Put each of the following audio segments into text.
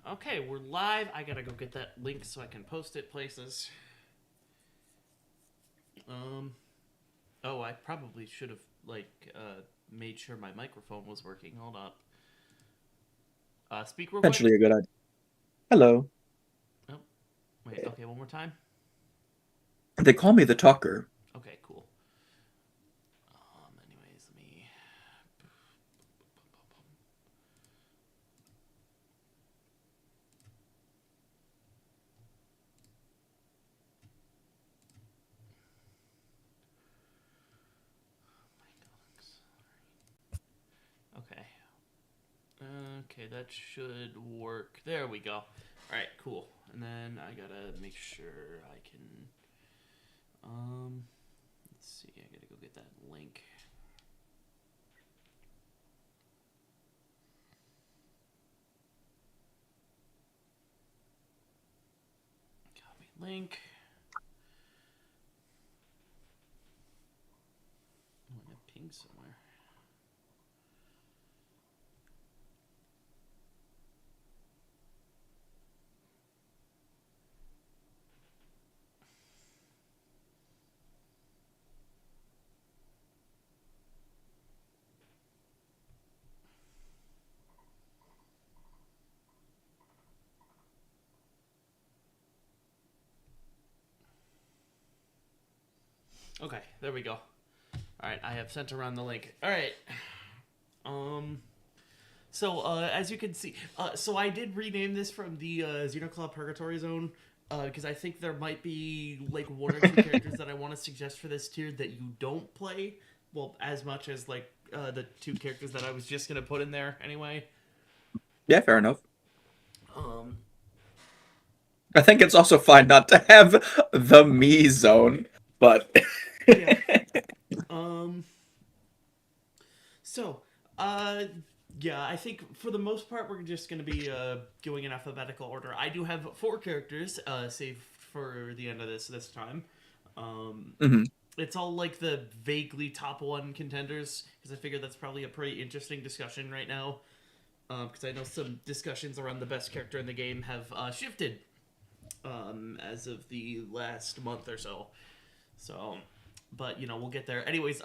Okay, we're live. I gotta go get that link so I can post it places. Um. Oh, I probably should have made sure my microphone was working. Hold up. Speak real quick. Potentially a good idea. Hello. Oh, wait. Okay, one more time. They call me the talker. Okay, cool. Anyways, let me. Okay. Okay, that should work. There we go. All right, cool. And then I gotta make sure I can. Let's see. I gotta go get that link. Copy link. Oh, I got ping somewhere. Okay, there we go. All right, I have sent around the link. All right. Um. As you can see, so I did rename this from the Xenoclaw Purgatory Zone because I think there might be like one or two characters that I want to suggest for this tier that you don't play. Well, as much as like the two characters that I was just gonna put in there anyway. Yeah, fair enough. Um. I think it's also fine not to have the me zone, but Yeah. Um. So, uh, yeah, I think for the most part we're just going to be going in alphabetical order. I do have four characters saved for the end of this time. Um, Mhm. it's all like the vaguely top one contenders because I figure that's probably a pretty interesting discussion right now. Because I know some discussions around the best character in the game have shifted as of the last month or so. So, but you know we'll get there. Anyways,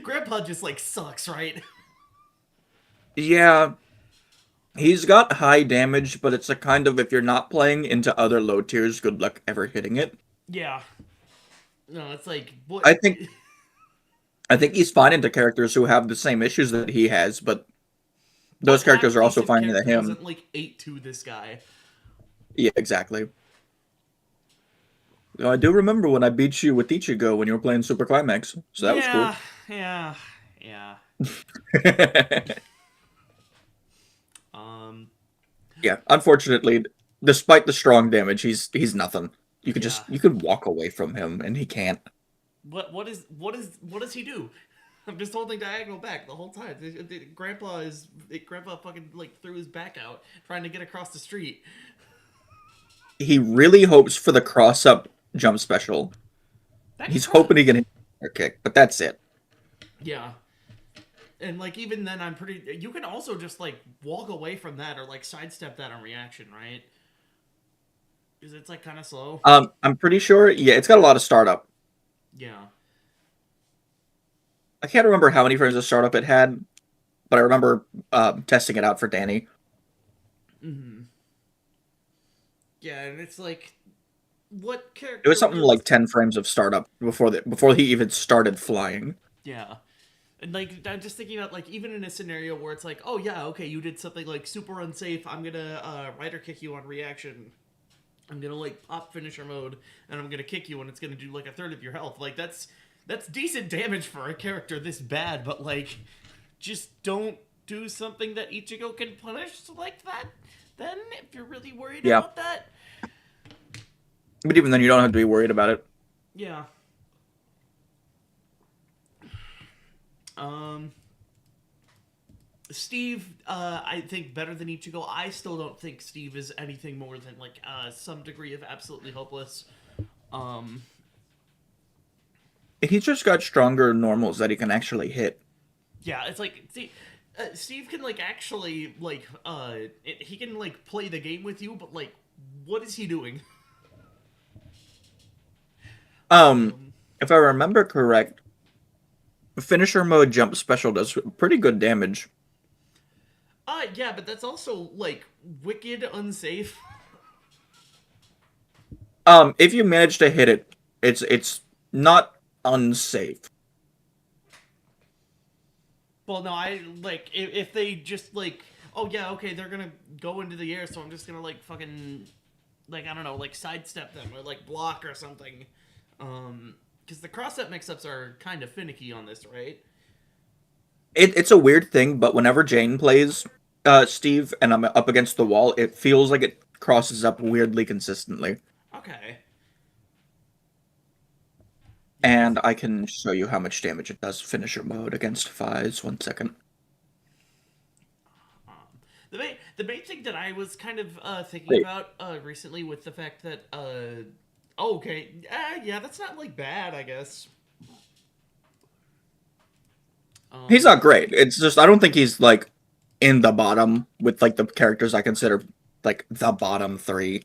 Grandpa just like sucks, right? Yeah, he's got high damage, but it's a kind of if you're not playing into other low tiers, good luck ever hitting it. Yeah. No, it's like what? I think I think he's fine into characters who have the same issues that he has, but those What characters half are also decent fine into character him. doesn't like 8-2 this guy? Yeah, exactly. I do remember when I beat you with Ichigo when you were playing Super Climax, so that was cool. Yeah, yeah, yeah. Um, Yeah, unfortunately, despite the strong damage, he's nothing. yeah. You could walk away from him, and he can't. What does he do? I'm just holding diagonal back the whole time. Grandpa fucking like threw his back out trying to get across the street. He really hopes for the cross up jump special. That could He's probably hoping he can hit a kick, but that's it. yeah. And like even then, I'm pretty. You can also just like walk away from that or like sidestep that on reaction, right? Because it's like kind of slow. I'm pretty sure. Yeah, it's got a lot of startup. Yeah. I can't remember how many frames of startup it had, but I remember testing it out for Danny. Mm-hmm. Yeah, and it's like, what It was character something really? like 10 frames of startup before he even started flying. Yeah, and like I'm just thinking about like even in a scenario where it's like, oh yeah, okay, you did something like super unsafe. I'm gonna rider kick you on reaction. I'm gonna like pop finisher mode, and I'm gonna kick you, and it's gonna do like a third of your health. Like that's decent damage for a character this bad, but like, just don't do something that Ichigo can punish like that. Then, if you're really worried Yeah, about that, but even then, you don't have to be worried about it. yeah. Um, Steve, I think better than Ichigo. I still don't think Steve is anything more than like some degree of absolutely hopeless. Um, He's just got stronger normals that he can actually hit. yeah, it's like see, Steve can like actually like he can like play the game with you, but like, what is he doing? Um, Um, if I remember correct, finisher mode jump special does pretty good damage. yeah, but that's also like wicked unsafe. If you manage to hit it, it's not unsafe. Well, no, I like if they just like, oh yeah, okay, they're gonna go into the air, so I'm just gonna like fucking like I don't know, like sidestep them or like block or something. Because the cross-up mix-ups are kind of finicky on this, right? It's a weird thing, but whenever Jane plays Steve and I'm up against the wall, it feels like it crosses up weirdly consistently. Okay. Yeah, because And I can show you how much damage it does finisher mode against Fies. 1 second. um, the main thing that I was kind of thinking Wait, about recently with the fact that oh, okay, yeah, that's not like bad, I guess. he's Um, not great. It's just I don't think he's like in the bottom with like the characters I consider like the bottom three.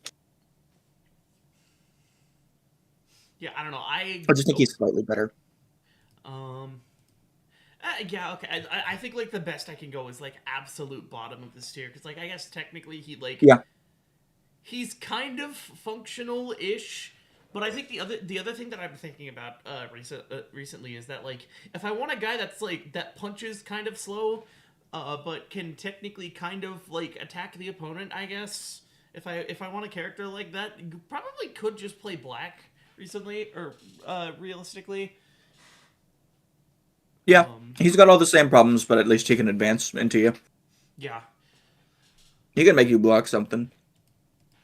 yeah, I don't know. I I just think don't. he's slightly better. Um, yeah, okay. I think like the best I can go is like absolute bottom of this tier because like I guess technically Yeah, he's kind of functional-ish. But I think the other thing that I'm thinking about recently is that like if I want a guy that's like that punches kind of slow, but can technically kind of like attack the opponent, I guess if I want a character like that, you probably could just play black recently or realistically. yeah. Um, He's got all the same problems, but at least he can advance into you. yeah, He can make you block something.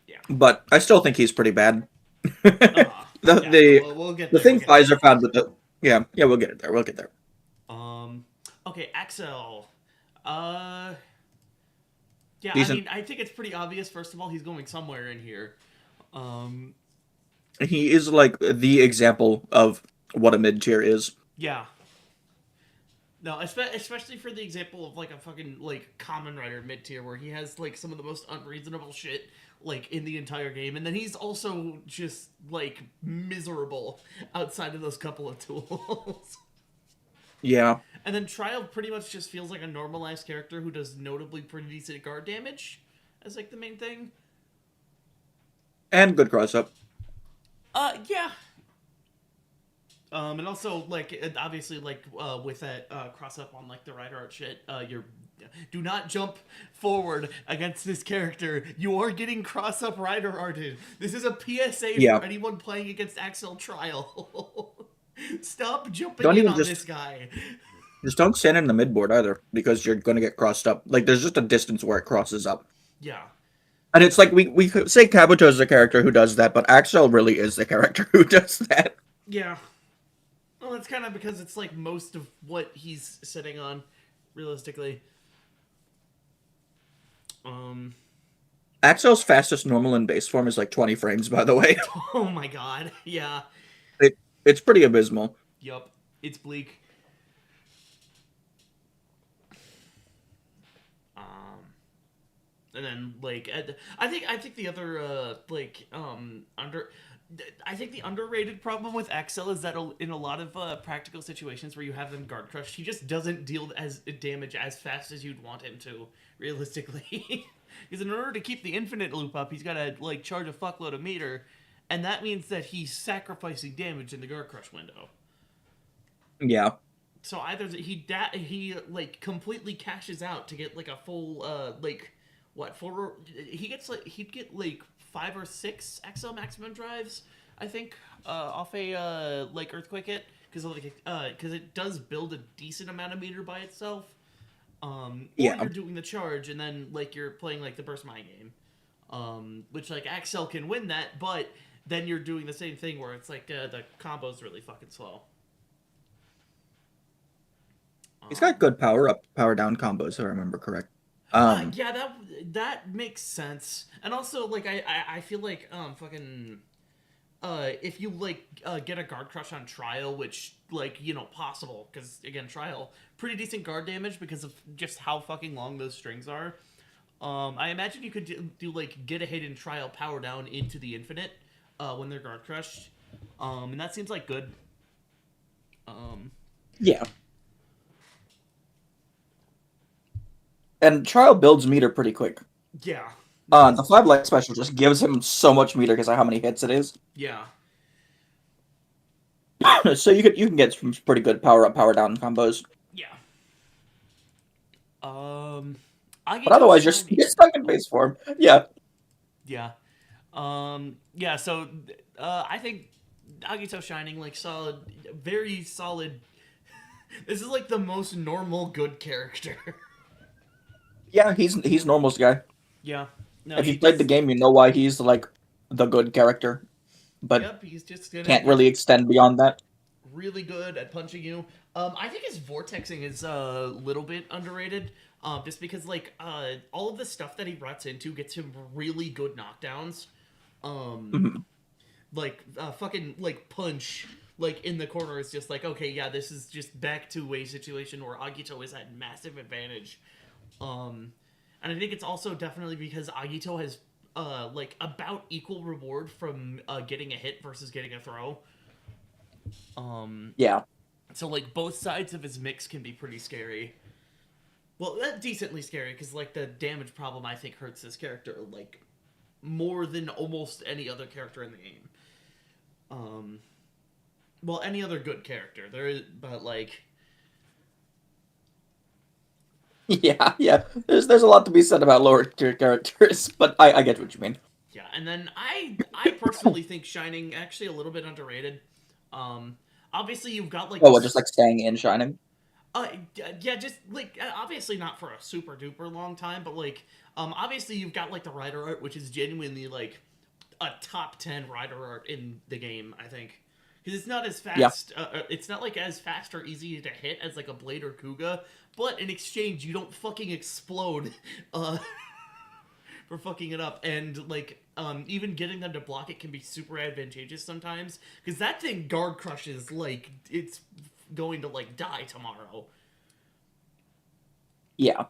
yeah, But I still think he's pretty bad. the yeah. No, the we'll get the there. We'll thing get there. Pfizer found with the yeah, we'll get it there. We'll get there. Um, okay, Axel. Uh, yeah, I Decent. mean, I think it's pretty obvious. First of all, he's going somewhere in here. Um, He is like the example of what a mid tier is. yeah. No, especially for the example of like a fucking like common writer mid tier where he has like some of the most unreasonable shit like in the entire game, and then he's also just like miserable outside of those couple of tools. Yeah, And then Trial pretty much just feels like a normalized character who does notably pretty decent guard damage as like the main thing. and good cross up. Yeah. And also like obviously like with that cross up on like the rider art shit, you're do not jump forward against this character. You are getting cross up rider arted. This is a PSA Yeah, for anyone playing against Axel Trial. Stop jumping don't in even on this just guy. just don't stand in the mid board either because you're gonna get crossed up. Like there's just a distance where it crosses up. Yeah. And it's like we could say Kabuto is the character who does that, but Axel really is the character who does that. Yeah. Well, that's kind of because it's like most of what he's sitting on, realistically. Um. Axel's fastest normal and base form is like 20 frames, by the way. Oh my god. Yeah. It's pretty abysmal. Yup. It's bleak. Um. And then like I think the other I think the underrated problem with Axel is that in a lot of practical situations where you have them guard crushed, he just doesn't deal as damage as fast as you'd want him to, realistically. Because in order to keep the infinite loop up, he's got to like charge a fuckload of meter, and that means that he's sacrificing damage in the guard crush window. Yeah. So either he like completely cashes out to get like a full like what for he'd get like 5 or 6 XL maximum drives I think off a like earthquake hit because it does build a decent amount of meter by itself, or Yeah. you're doing the charge and then like you're playing like the burst my game, which like Axel can win that, but then you're doing the same thing where it's like the combo's really fucking slow. He's got good power up, power down combos, if I remember correct. Um, Yeah, that makes sense. And also, like, I feel like fucking if you like get a guard crush on trial, which like possible because again trial pretty decent guard damage because of just how fucking long those strings are. I imagine you could do like get a hit in trial power down into the infinite when they're guard crushed, and that seems like good. Um, Yeah. And trial builds meter pretty quick. yeah, The 5 light special just gives him so much meter because of how many hits it is. yeah, So you can get some pretty good power up, power down combos. yeah. But Agito otherwise, you're Shining. stuck in base form. Yeah. Yeah. Yeah, so I think Agito Shining, like, solid, very solid. This is like the most normal good character. Yeah, he's Normal's guy. Yeah. No, If he you've played the just. game, you know why he's like the good character, but Yep, he's just gonna can't be really extend beyond that. really good at punching you. I think his vortexing is a little bit underrated. Just because like all of the stuff that he rots into gets him really good knockdowns. Um, Mhm. like fucking like punch like in the corner is just like okay yeah this is just back to a situation where Agito is at massive advantage. And I think it's also definitely because Agito has like about equal reward from getting a hit versus getting a throw. Um, Yeah. so like both sides of his mix can be pretty scary. Well, that's decently scary because like the damage problem I think hurts this character like more than almost any other character in the game. Um, well, any other good character there is, but like Yeah, yeah. There's a lot to be said about lower tier characters, but I get what you mean. yeah. And then I personally think Shining actually a little bit underrated. Um, obviously you've got like Oh, well, just this. like staying in Shining. Yeah, just like obviously not for a super duper long time, but like obviously you've got like the rider art, which is genuinely like a top 10 rider art in the game. I think because it's not as Yeah. fast. It's not like as fast or easy to hit as like a Blade or Kuga, but in exchange you don't fucking explode uh, for fucking it up, and like even getting them to block it can be super advantageous sometimes because that thing guard crushes like it's going to like die tomorrow. Yeah.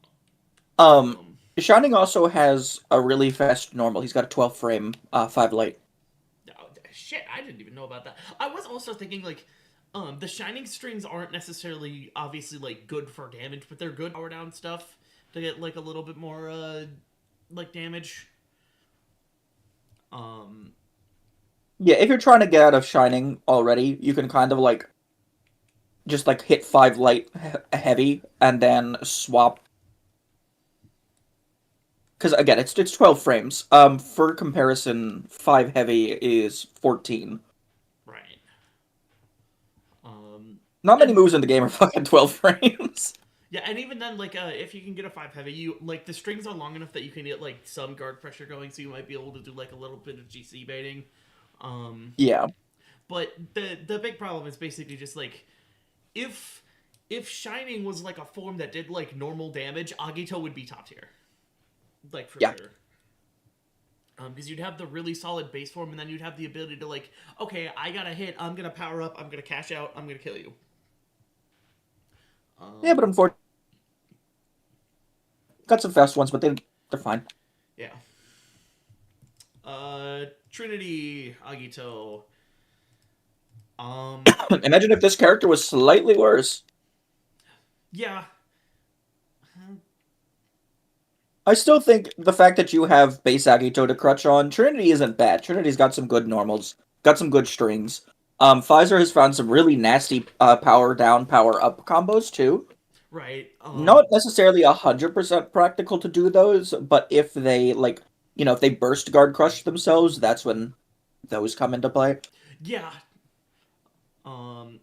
Um, Shining also has a really fast normal. He's got a 12 frame, 5 light. oh, shit, I didn't even know about that. I was also thinking like, the shining strings aren't necessarily obviously like good for damage, but they're good power down stuff to get like a little bit more like damage. Um, Yeah, if you're trying to get out of Shining already, you can kind of like just like hit 5 light heavy and then swap. Because again, it's 12 frames. For comparison, 5 heavy is 14. right. Not many And moves in the game are fucking 12 frames. yeah, and even then, like, if you can get a 5 heavy, you like the strings are long enough that you can get like some guard pressure going, so you might be able to do like a little bit of GC baiting. Um, Yeah. but the big problem is basically just like if if Shining was like a form that did like normal damage, Agito would be top tier, like for Yeah. sure. Because you'd have the really solid base form, and then you'd have the ability to like, okay, I got a hit, I'm gonna power up, I'm gonna cash out, I'm gonna kill you. Yeah, but Um, unfortunately, got some fast ones, but they're fine. yeah. Trinity Agito. Um, Imagine if this character was slightly worse. yeah, I still think the fact that you have base Agito to crutch on, Trinity isn't bad. Trinity's got some good normals, got some good strings. Pfizer has found some really nasty power down, power up combos too. right. Not necessarily 100% practical to do those, but if they like, if they burst guard crush themselves, that's when those come into play. Yeah.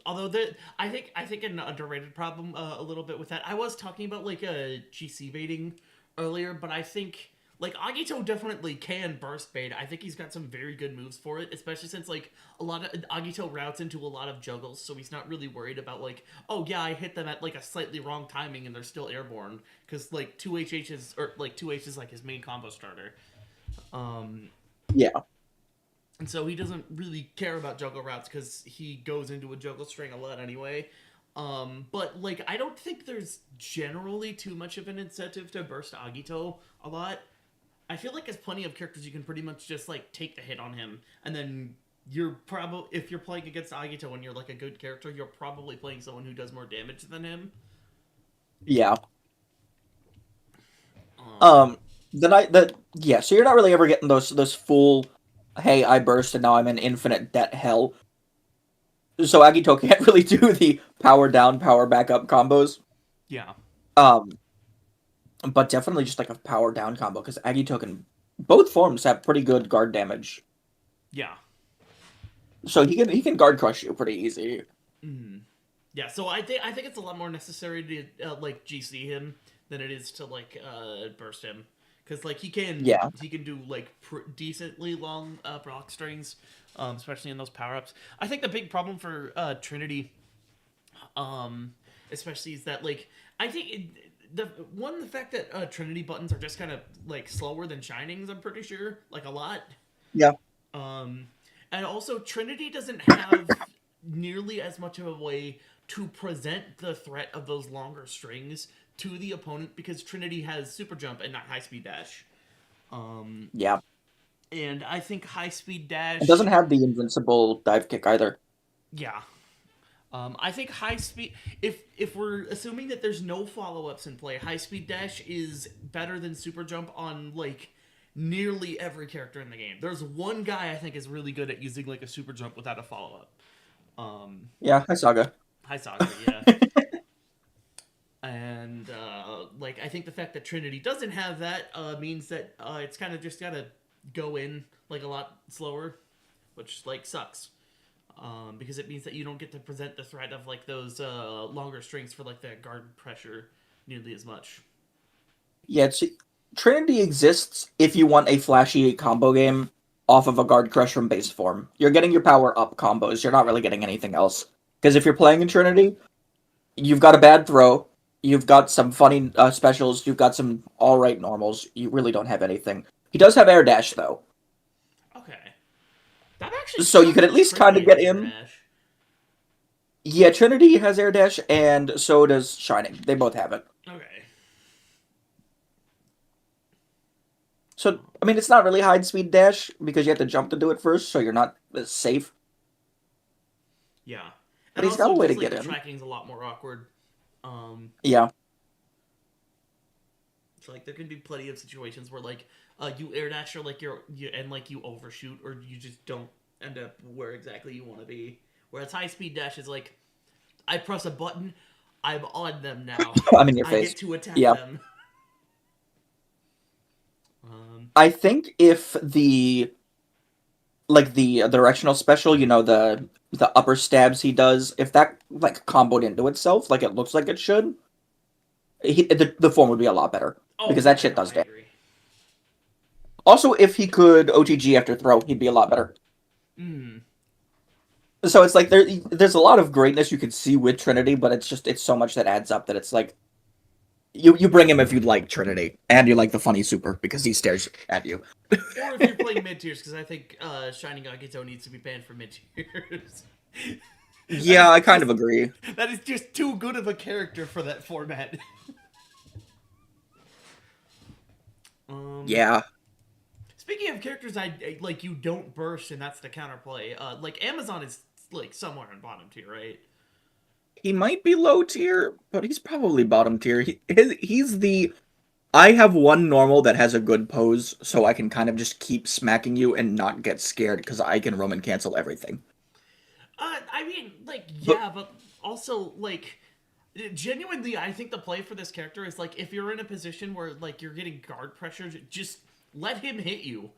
Although I think an underrated problem a little bit with that. I was talking about like a GC baiting earlier, but I think like Agito definitely can burst bait. I think he's got some very good moves for it, especially since like a lot of Agito routes into a lot of juggles, so he's not really worried about like, oh yeah, I hit them at like a slightly wrong timing and they're still airborne because like two HHs or like two H is like his main combo starter. Um, Yeah. And so he doesn't really care about juggle routes because he goes into a juggle string a lot anyway. But like I don't think there's generally too much of an incentive to burst Agito a lot. I feel like there's plenty of characters you can pretty much just like take the hit on him, and then you're probably if you're playing against Agito and you're like a good character, you're probably playing someone who does more damage than him. Yeah. Um, Yeah, so you're not really ever getting those full, hey, I burst and now I'm in infinite debt hell. So Agito can't really do the power down, power back up combos. yeah, Um, but definitely just like a power down combo because Agito can both forms have pretty good guard damage. yeah. So he can guard crush you pretty easy. Mm. Yeah, so I think it's a lot more necessary to like GC him than it is to like burst him, because like Yeah. he can do like decently long proc strings, especially in those power ups. I think the big problem for Trinity, um, especially is that like I think the fact that Trinity buttons are just kind of like slower than Shinings. I'm pretty sure like a lot. Yeah. Um, and also, Trinity doesn't have nearly as much of a way to present the threat of those longer strings to the opponent because Trinity has super jump and not high speed dash. Um, Yeah. and I think high speed It doesn't dash, have the invincible dive kick either. yeah. I think high speed. If we're assuming that there's no follow ups in play, high speed dash is better than super jump on like nearly every character in the game. There's one guy I think is really good at using like a super jump without a follow up. Yeah, hi Saga. High Saga, yeah. And like I think the fact that Trinity doesn't have that means that it's kind of just gotta go in like a lot slower, which like sucks. Because it means that you don't get to present the threat of like those longer strings for like that guard pressure nearly as much. Yeah, Trinity exists if you want a flashy combo game off of a guard crush from base form. You're getting your power up combos. You're not really getting anything else. Because if you're playing in Trinity, you've got a bad throw, you've got some funny specials, you've got some alright normals. You really don't have anything. He does have air dash though, Okay, I've actually so you forgotten could at that least kind Trinity of get has air in. dash. Yeah, Trinity has air dash, and so does Shining. They both have it. Okay. So I mean, it's not really hide speed dash because you have to jump to do it first, so you're not as safe. Yeah. But And he's got also a way to just like get the in. tracking's a lot more awkward. Um Yeah, so like there can be plenty of situations where like you air dash or like you and like you overshoot or you just don't end up where exactly you want to be. Whereas high speed dash is like I press a button, I'm on them now. I'm in your I face. get to attack Yeah, them. Um I think if the directional special, the upper stabs he does, if that like comboed into itself like it looks like it should, the form would be a lot better oh because yeah, that shit no, does I damage. agree. Also, if he could OTG after throw, he'd be a lot better. Mm. So it's like there's a lot of greatness you can see with Trinity, but it's so much that adds up that it's like you bring him if you like Trinity and you like the funny super because he stares at you. Or if you're playing mid tiers, because I think Shining Agito needs to be banned for mid tiers. that Yeah, is I kind just of agree. that is just too good of a character for that format. um, Yeah, Speaking of characters, like you don't burst, and that's the counterplay. Like Amazon is like somewhere in bottom tier, right? he might be low tier, but he's probably bottom tier. He's the I have one normal that has a good pose, so I can kind of just keep smacking you and not get scared because I can Roman cancel everything. I mean, like But yeah, but also like genuinely, I think the play for this character is like if you're in a position where like you're getting guard pressure, just let him hit you.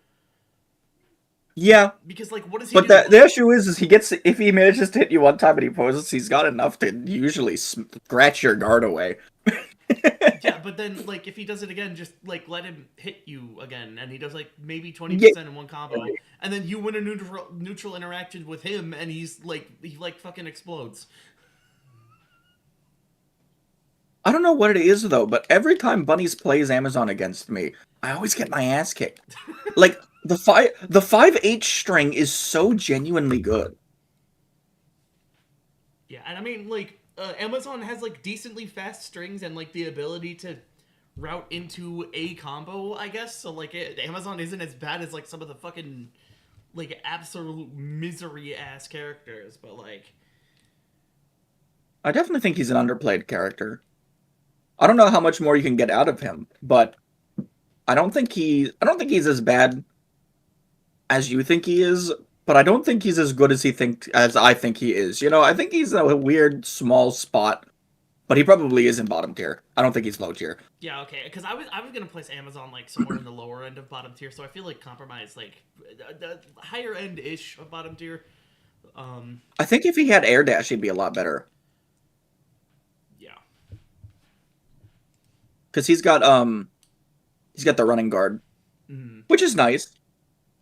yeah, Because like, what does he but do? the issue is he gets if he manages to hit you one time and he poses, he's got enough to usually scratch your guard away. Yeah, but then like if he does it again, just like let him hit you again, and he does like maybe Yeah, 20% in one combo, and then you win a neutral interaction with him, and he like fucking explodes. I don't know what it is though, but every time Bunnies plays Amazon against me, I always get my ass kicked. Like the 5H string is so genuinely good. Yeah, and I mean, like, Amazon has like decently fast strings and like the ability to route into a combo, I guess. So like, Amazon isn't as bad as like some of the fucking like absolute misery ass characters, but like, I definitely think he's an underplayed character. I don't know how much more you can get out of him, but I don't think he's as bad as you think he is, but I don't think he's as good as I think he is. You know, I think he's a weird small spot, but he probably is in bottom tier. I don't think he's low tier. yeah, okay, because I was gonna place Amazon like somewhere in the lower end of bottom tier, so I feel like compromise like the higher end ish of bottom tier. Um, I think if he had air dash, he'd be a lot better yeah, because he's got the running guard, mm, which is nice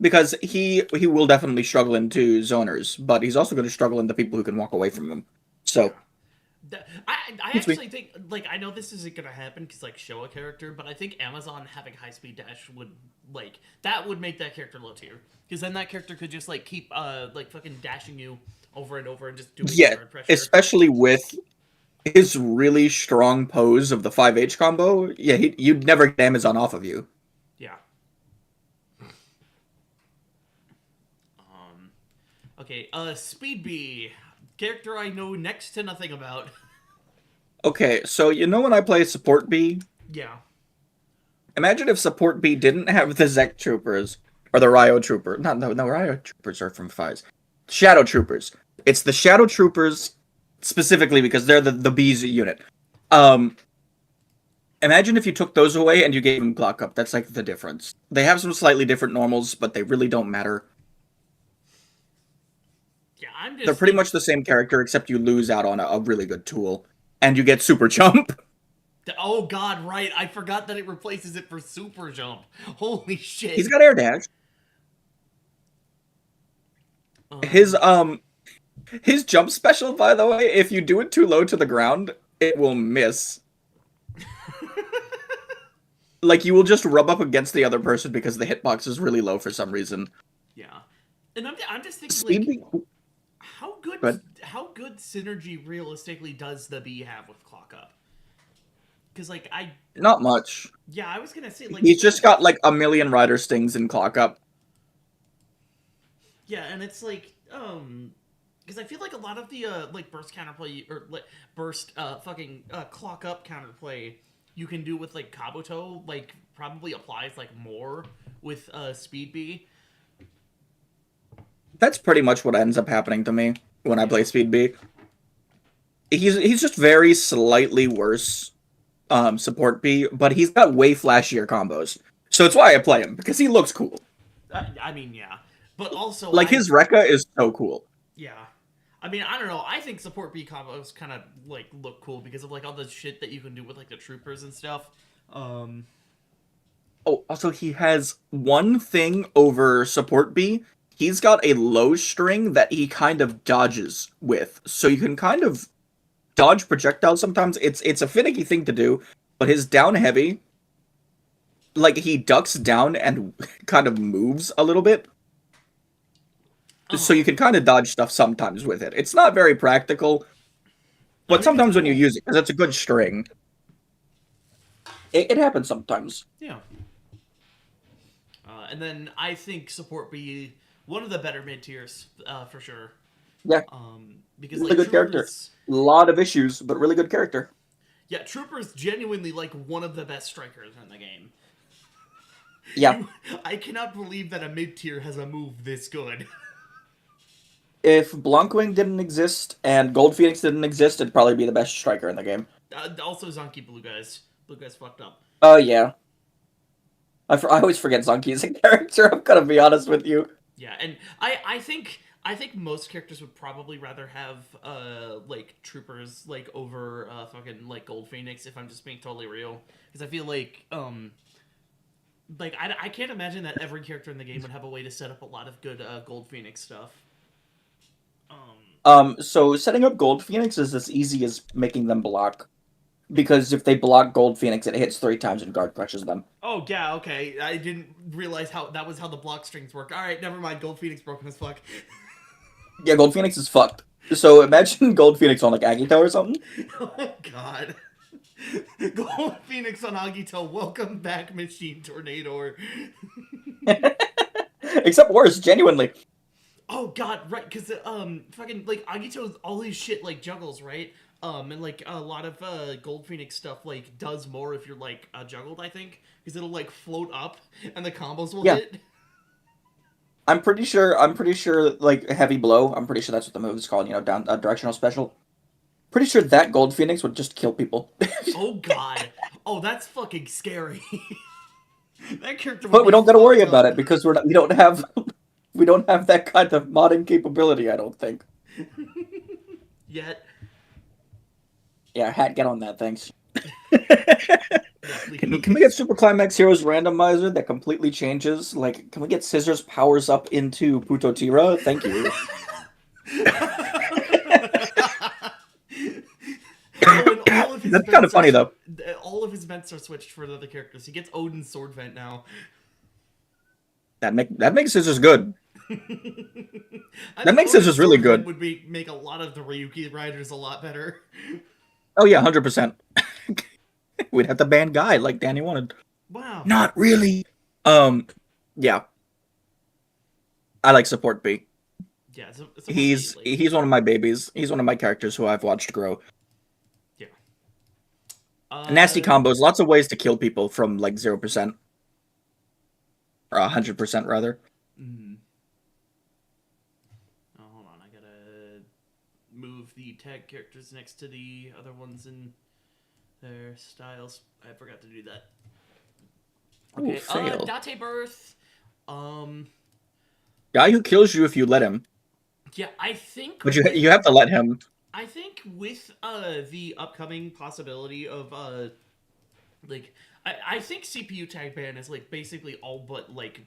because he will definitely struggle into zoners, but he's also going to struggle into people who can walk away from him. yeah. So I it's me. actually think like I know this isn't gonna happen because like show a character, but I think Amazon having high speed dash would like that would make that character low tier because then that character could just like keep like fucking dashing you over and over and just doing Yeah, guard pressure. especially with his really strong pose of the 5H combo. Yeah, you'd never get Amazon off of you. Yeah. Um. Okay. Speed B character I know next to nothing about. Okay, so you know when I play support B, Yeah. imagine if support B didn't have the Zek troopers or the Ryo trooper. No, Ryo troopers are from Fives. Shadow troopers. It's the Shadow troopers specifically because they're the B's unit. Um, Imagine if you took those away and you gave them Glock up. That's like the difference. They have some slightly different normals, but they really don't matter. Yeah. I'm They're just pretty think. much the same character, except you lose out on a really good tool, and you get super jump. Oh God, right. I forgot that it replaces it for super jump. Holy He's shit. got air dash. His Um. his jump special, by the way, if you do it too low to the ground, it will miss. Like you will just rub up against the other person because the hitbox is really low for some reason. Yeah. And I'm just thinking Speed like be how good good. how good synergy realistically does the bee have with clock up? Because like I Not much. yeah I was gonna say like He's just got like a million rider stings in clock up. yeah, and it's like because I feel like a lot of the like burst counterplay or like burst fucking clock up counterplay you can do with like Kabuto like probably applies like more with speed B. That's pretty much what ends up happening to me when I Yeah. play Speed B. He's just very slightly worse support B, but he's got way flashier combos. So it's why I play him because he looks cool. I mean yeah, but also Like I his Rekka is so cool. yeah. I mean, I don't know. I think support B combos kind of like look cool because of like all the shit that you can do with like the troopers and stuff. Um, Oh, also he has one thing over support B. He's got a low string that he kind of dodges with. So you can kind of dodge projectiles sometimes. It's a finicky thing to do, but his down heavy, like he ducks down and kind of moves a little bit. So uh-huh. you can kind of dodge stuff sometimes with it. It's not very practical, I but mean, it's sometimes when you cool. use it, because it's a good string, it happens sometimes. Yeah. And then I think support B one of the better mid tiers for sure. Yeah, Because really like good character. troopers, A lot of issues, but really good character. yeah, troopers genuinely like one of the best strikers in the game. Yeah, I cannot believe that a mid tier has a move this good. if Blankwing didn't exist and Gold Phoenix didn't exist, it'd probably be the best striker in the game. Also, Zonky Blue Guys. Blue Guys fucked up. Oh yeah, I always forget Zonky is a character. I'm gonna be honest with you. Yeah, and I think most characters would probably rather have like troopers like over fucking like Gold Phoenix if I'm just being totally real because I feel like I can't imagine that every character in the game would have a way to set up a lot of good Gold Phoenix stuff. Um So setting up Gold Phoenix is as easy as making them block. because if they block Gold Phoenix, it hits 3 times and guard crushes them. Oh yeah, okay. I didn't realize how that was how the block strings work. All right, never mind. Gold Phoenix broken as fuck. Yeah, Gold Phoenix is fucked. So imagine Gold Phoenix on like Agito or something. Oh god. Gold Phoenix on Agito. Welcome back, Machine Tornado. Except worse, genuinely. Oh god, right? Because fucking like Agito's all these shit like juggles, right? And like a lot of Gold Phoenix stuff like does more if you're like juggled, I think, because it'll like float up and the combos will hit. I'm pretty sure, like Heavy Blow. I'm pretty sure that's what the move is called. You know, down directional special. Pretty sure that Gold Phoenix would just kill people. Oh god. Oh, that's fucking scary. That character. But we don't got to worry about up. it because we don't have we don't have that kind of modding capability. I don't think. Yet. Yeah, Hat, get on that. Thanks. Yeah, Can we get Super Climax Heroes randomizer that completely changes? Like, can we get Scissors powers up into Putotira? Thank you. That's kind of funny though. All of his vents are switched for the other characters. He gets Odin's sword vent now. That makes Scissors good. That makes Odin's Scissors really sword good. vent would make a lot of the Ryuki riders a lot better. Oh yeah, 100%. We'd have to ban Guy like Danny wanted. Wow. Not really. Yeah. I like support B. Yeah, He's one of my babies. He's one of my characters who I've watched grow. Yeah. Nasty combos, lots of ways to kill people from like 0%. Or 100% rather. Mm. Oh, hold on. I gotta move the tag characters next to the other ones in their styles. I forgot to do that. Okay. Ooh, fail. Date Birth. Guy who kills you if you let him. Yeah, I think. But you have to let him. I think with the upcoming possibility of like I think CPU tag ban is like basically all but like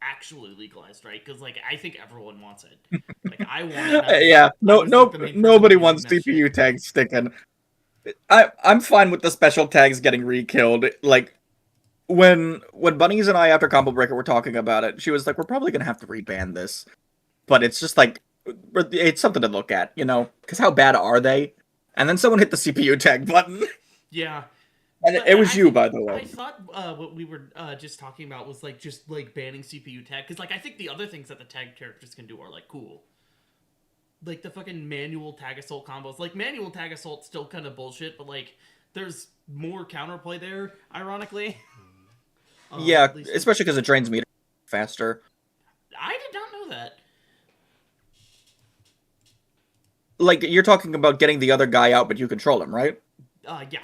actually legalized, right? Because like I think everyone wants it. Like I want it. Yeah, nobody wants CPU tags sticking. I'm fine with the special tags getting re-killed. Like when Bunnies and I after Combo Breaker were talking about it, she was like, "We're probably gonna have to reban this," but it's just like it's something to look at, you know? Because how bad are they? And then someone hit the CPU tag button. Yeah. And it was you, by the way. I thought what we were just talking about was like just like banning CPU tag, because like I think the other things that the tag characters can do are like cool. Like the fucking manual tag assault combos. Like manual tag assault still kind of bullshit, but like there's more counterplay there, ironically. Yeah, especially because it drains meter faster. I did not know that. Like, you're talking about getting the other guy out, but you control him, right? Yeah.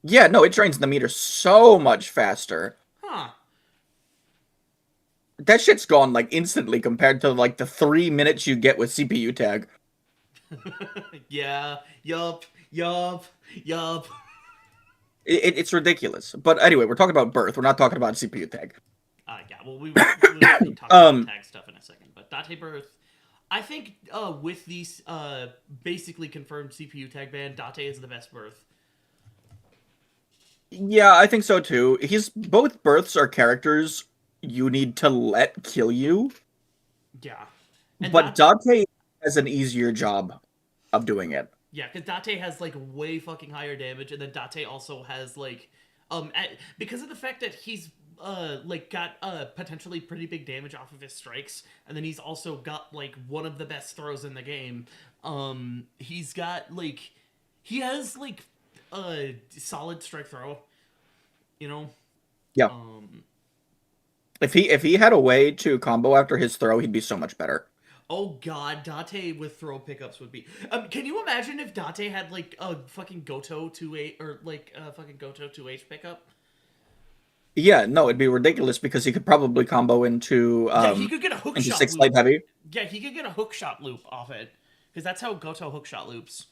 Yeah, no, it drains the meter so much faster. Huh. That shit's gone, like, instantly compared to, like, the 3 minutes you get with CPU tag. Yeah. Yup. It's ridiculous. But anyway, we're talking about birth. We're not talking about CPU tag. Yeah, well, we will talk about tag stuff in a second. But Date Birth, I think with these basically confirmed CPU tag ban, Date is the best birth. Yeah, I think so too. Both births are characters you need to let kill you. Yeah. But Date has an easier job of doing it. Yeah, because Date has like way fucking higher damage, and then Date also has like because of the fact that he's like got potentially pretty big damage off of his strikes, and then he's also got like one of the best throws in the game. He's got like he has like a solid strike throw, you know. Yeah. If he had a way to combo after his throw, he'd be so much better. Oh god, Date with throw pickups would be. Can you imagine if Date had like a fucking Goto 2-8 or like a fucking Goto 2H pickup? Yeah, no, it'd be ridiculous because he could probably combo into he could get a hook shot 6 loop. light heavy. Yeah, he could get a hook shot loop off it, because that's how Goto hook shot loops.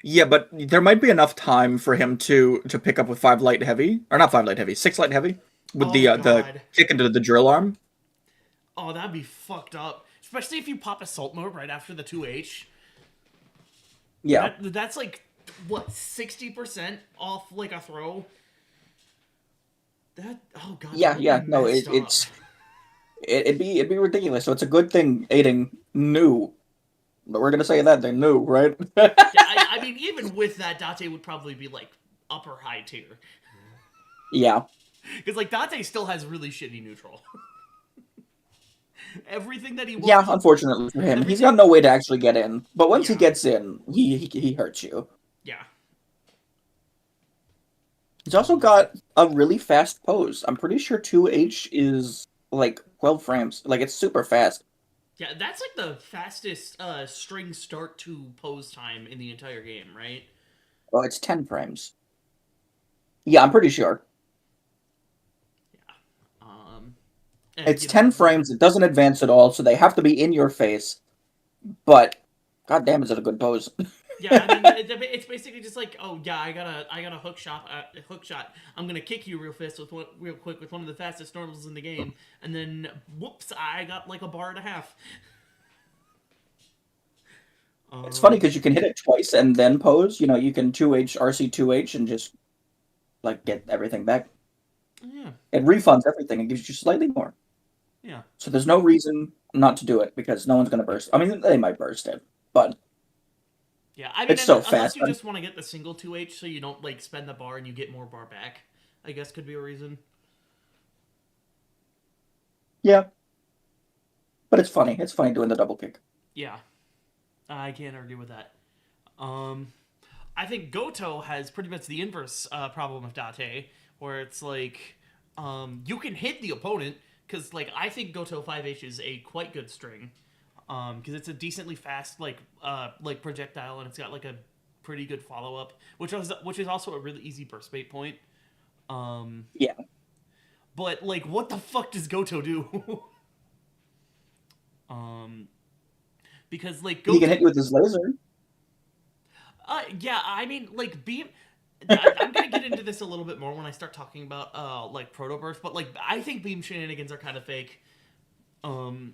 Yeah, but there might be enough time for him to pick up with 5 light heavy, or not 5 light heavy, 6 light heavy with the kick into the drill arm. Oh, that'd be fucked up, especially if you pop assault mode right after the 2H. Yeah, that's like what, 60% off like a throw? That, oh god, that Yeah, would be yeah, no, messed up. it'd be ridiculous. So it's a good thing Aiding knew. But we're gonna say that they knew, right? Yeah, I mean, even with that, Date would probably be like upper high tier. Yeah. Because like Date still has really shitty neutral. everything that he Yeah, wants, unfortunately for him, he's got everything. no way to actually get in. But once he Yeah, gets in, he hurts you. yeah. He's also Um, got a really fast pose. I'm pretty sure 2H is like 12 frames. Like it's super fast. yeah, that's like the fastest string start to pose time in the entire game, right? Oh, it's 10 frames. Yeah, I'm pretty sure. Yeah. And It's you know 10 frames. It doesn't advance at all, so they have to be in your face. But god damn, is it a good pose? yeah, I mean, it's basically just like, oh yeah, I got a hook shot. I'm gonna kick you real quick with one of the fastest normals in the game, and then whoops, I got like a bar and a half. It's funny Um, because you can hit it twice and then pose. You know, you can 2H, RC 2H, and just like get everything back. yeah, It refunds everything and gives you slightly more. yeah, So there's no reason not to do it because no one's gonna burst. I mean, they might burst it, but yeah. I mean, it's so unless fast. you just want to get the single 2H, so you don't like spend the bar and you get more bar back. I guess could be a reason. Yeah, but it's funny. It's funny doing the double kick. Yeah, I can't argue with that. Um, I think Goto has pretty much the inverse problem of Date, where it's like you can hit the opponent because like I think Goto 5H is a quite good string because it's a decently fast like projectile and it's got like a pretty good follow up, which is also a really easy burst bait point. Um, Yeah, but like, what the fuck does Goto do? um, because like he can hit Goto, you with his laser. yeah, I mean like beam. I'm gonna get into this a little bit more when I start talking about like proto burst, but like I think beam shenanigans are kind of fake. Um,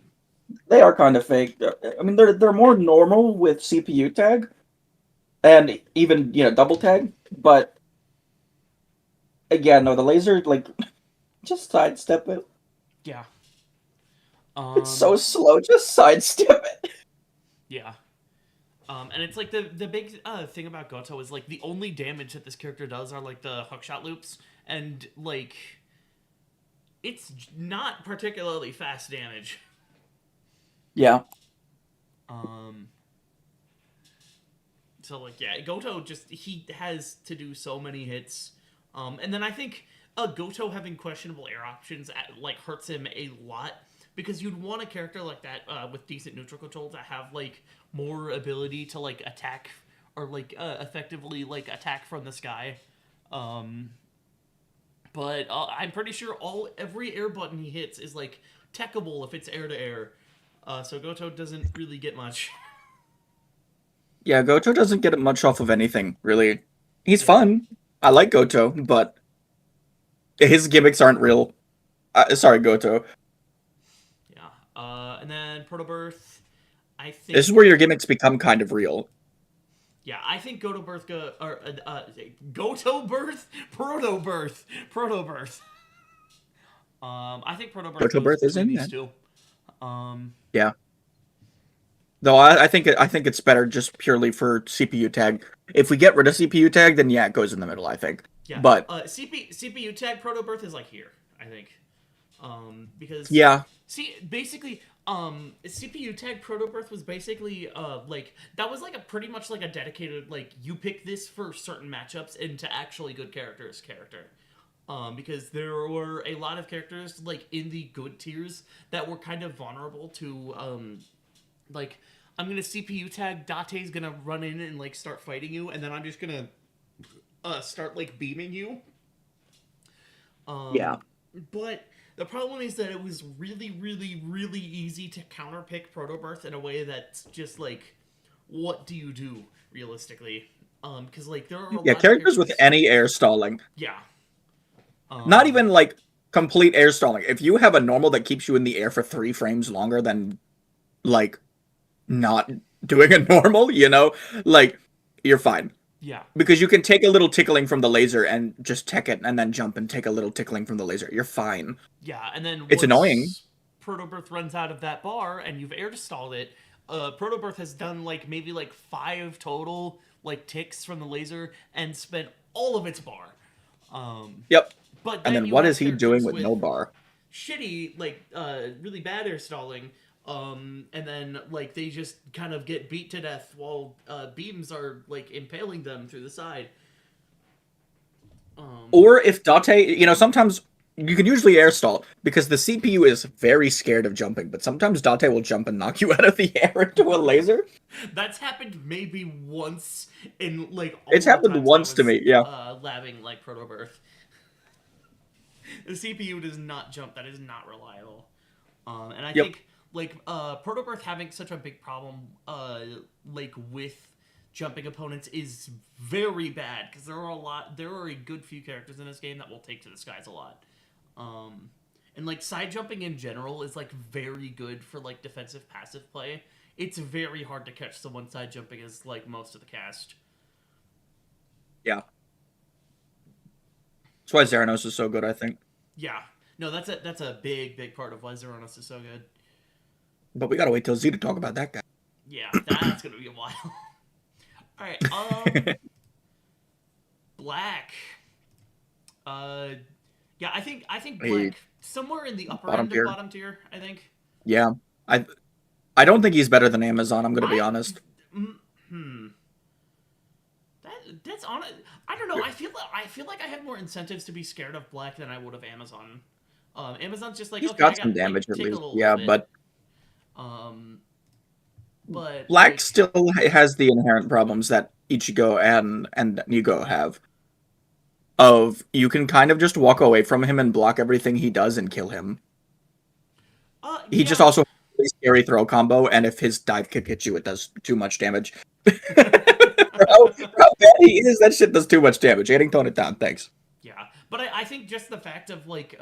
They are kind of fake. I mean, they're more normal with CPU tag and even double tag. But again, no, the laser like just sidestep it. yeah, It's um, so slow. Just sidestep it. yeah. And it's like the big thing about Goto is like the only damage that this character does are like the hookshot loops, and like it's not particularly fast damage. Yeah, Um, so like yeah, Goto just he has to do so many hits, and then I think Goto having questionable air options like hurts him a lot because you'd want a character like that with decent neutral control to have like more ability to like attack or like effectively like attack from the sky. Um, but I'm pretty sure every air button he hits is like techable if it's air to air. So Goto doesn't really get much. yeah. Goto doesn't get much off of anything really. He's Yeah. fun. I like Goto, but his gimmicks aren't real. Sorry, Goto. Yeah. And then Proto Birth, I This is think. where your gimmicks become kind of real. Yeah, I think Goto Birth Goto Birth, Proto Birth. I think Proto Birth Goto goes Birth is between in these that. two. Um, Yeah. Though I think it's better just purely for CPU tag. If we get rid of CPU tag, then yeah, it goes in the middle, I think. yeah. But CPU tag Proto Birth is like here, I think. Because yeah, see, basically, CPU tag Proto Birth was basically like that was like a pretty much like a dedicated like you pick this for certain matchups and to actually good character. Because there were a lot of characters like in the good tiers that were kind of vulnerable to like I'm gonna CPU tag Date's gonna run in and like start fighting you, and then I'm just gonna start like beaming you. yeah, But the problem is that it was really, really, really easy to counterpick Proto Birth in a way that's just like, what do you do realistically? Because like there are a yeah. lot of Characters with characters. any air stalling, Yeah. not Um. even like complete air stalling. If you have a normal that keeps you in the air for 3 frames longer than like not doing a normal, like you're fine. Yeah, Because you can take a little tickling from the laser and just tech it, and then jump and take a little tickling from the laser. You're fine. yeah, and then It's annoying. once Protobirth runs out of that bar and you've air stalled it, Protobirth has done like maybe like 5 total like ticks from the laser and spent all of its bar. Um, Yep. but And then then you what have is he doing characters with with no bar? shitty, like really bad air stalling, and then like they just kind of get beat to death while beams are like impaling them through the side. Um, Or if Date, sometimes you can usually air stall because the CPU is very scared of jumping, but sometimes Date will jump and knock you out of the air into a laser. that's happened maybe once in like It's all the happened times I once to was me, yeah. labbing like Protobirth. The CPU does not jump. That is not reliable. And I Yep. think like Protobirth having such a big problem like with jumping opponents is very bad because there are a good few characters in this game that will take to the skies a lot. Um, and like side jumping in general is like very good for like defensive passive play. It's very hard to catch someone side jumping as like most of the cast. Yeah. That's why Zeranos is so good, I think. Yeah. No, that's a big part of why Zeronos is so good. But we gotta wait till Z to talk about that guy. Yeah, that's gonna be a while. All right. Black. Uh, yeah, I think He Black somewhere in the upper bottom end of tier. bottom tier. I think. Yeah. I I don't think he's better than Amazon, I'm gonna be I honest. hmm. That's on. I don't know. I feel like I have more incentives to be scared of Black than I would of Amazon. Amazon's just like He's okay, I got some got damage like at take a least. little Yeah, hit. but Um, but Black like still has the inherent problems that Ichigo and Nigo have. Of you can kind of just walk away from him and block everything he does and kill him. He just yeah. also has a scary throw combo, and if his dive kick hits you, it does too much damage. For how bad he is, that shit does too much damage. Adding tone it down, thanks. Yeah, but I think just the fact of like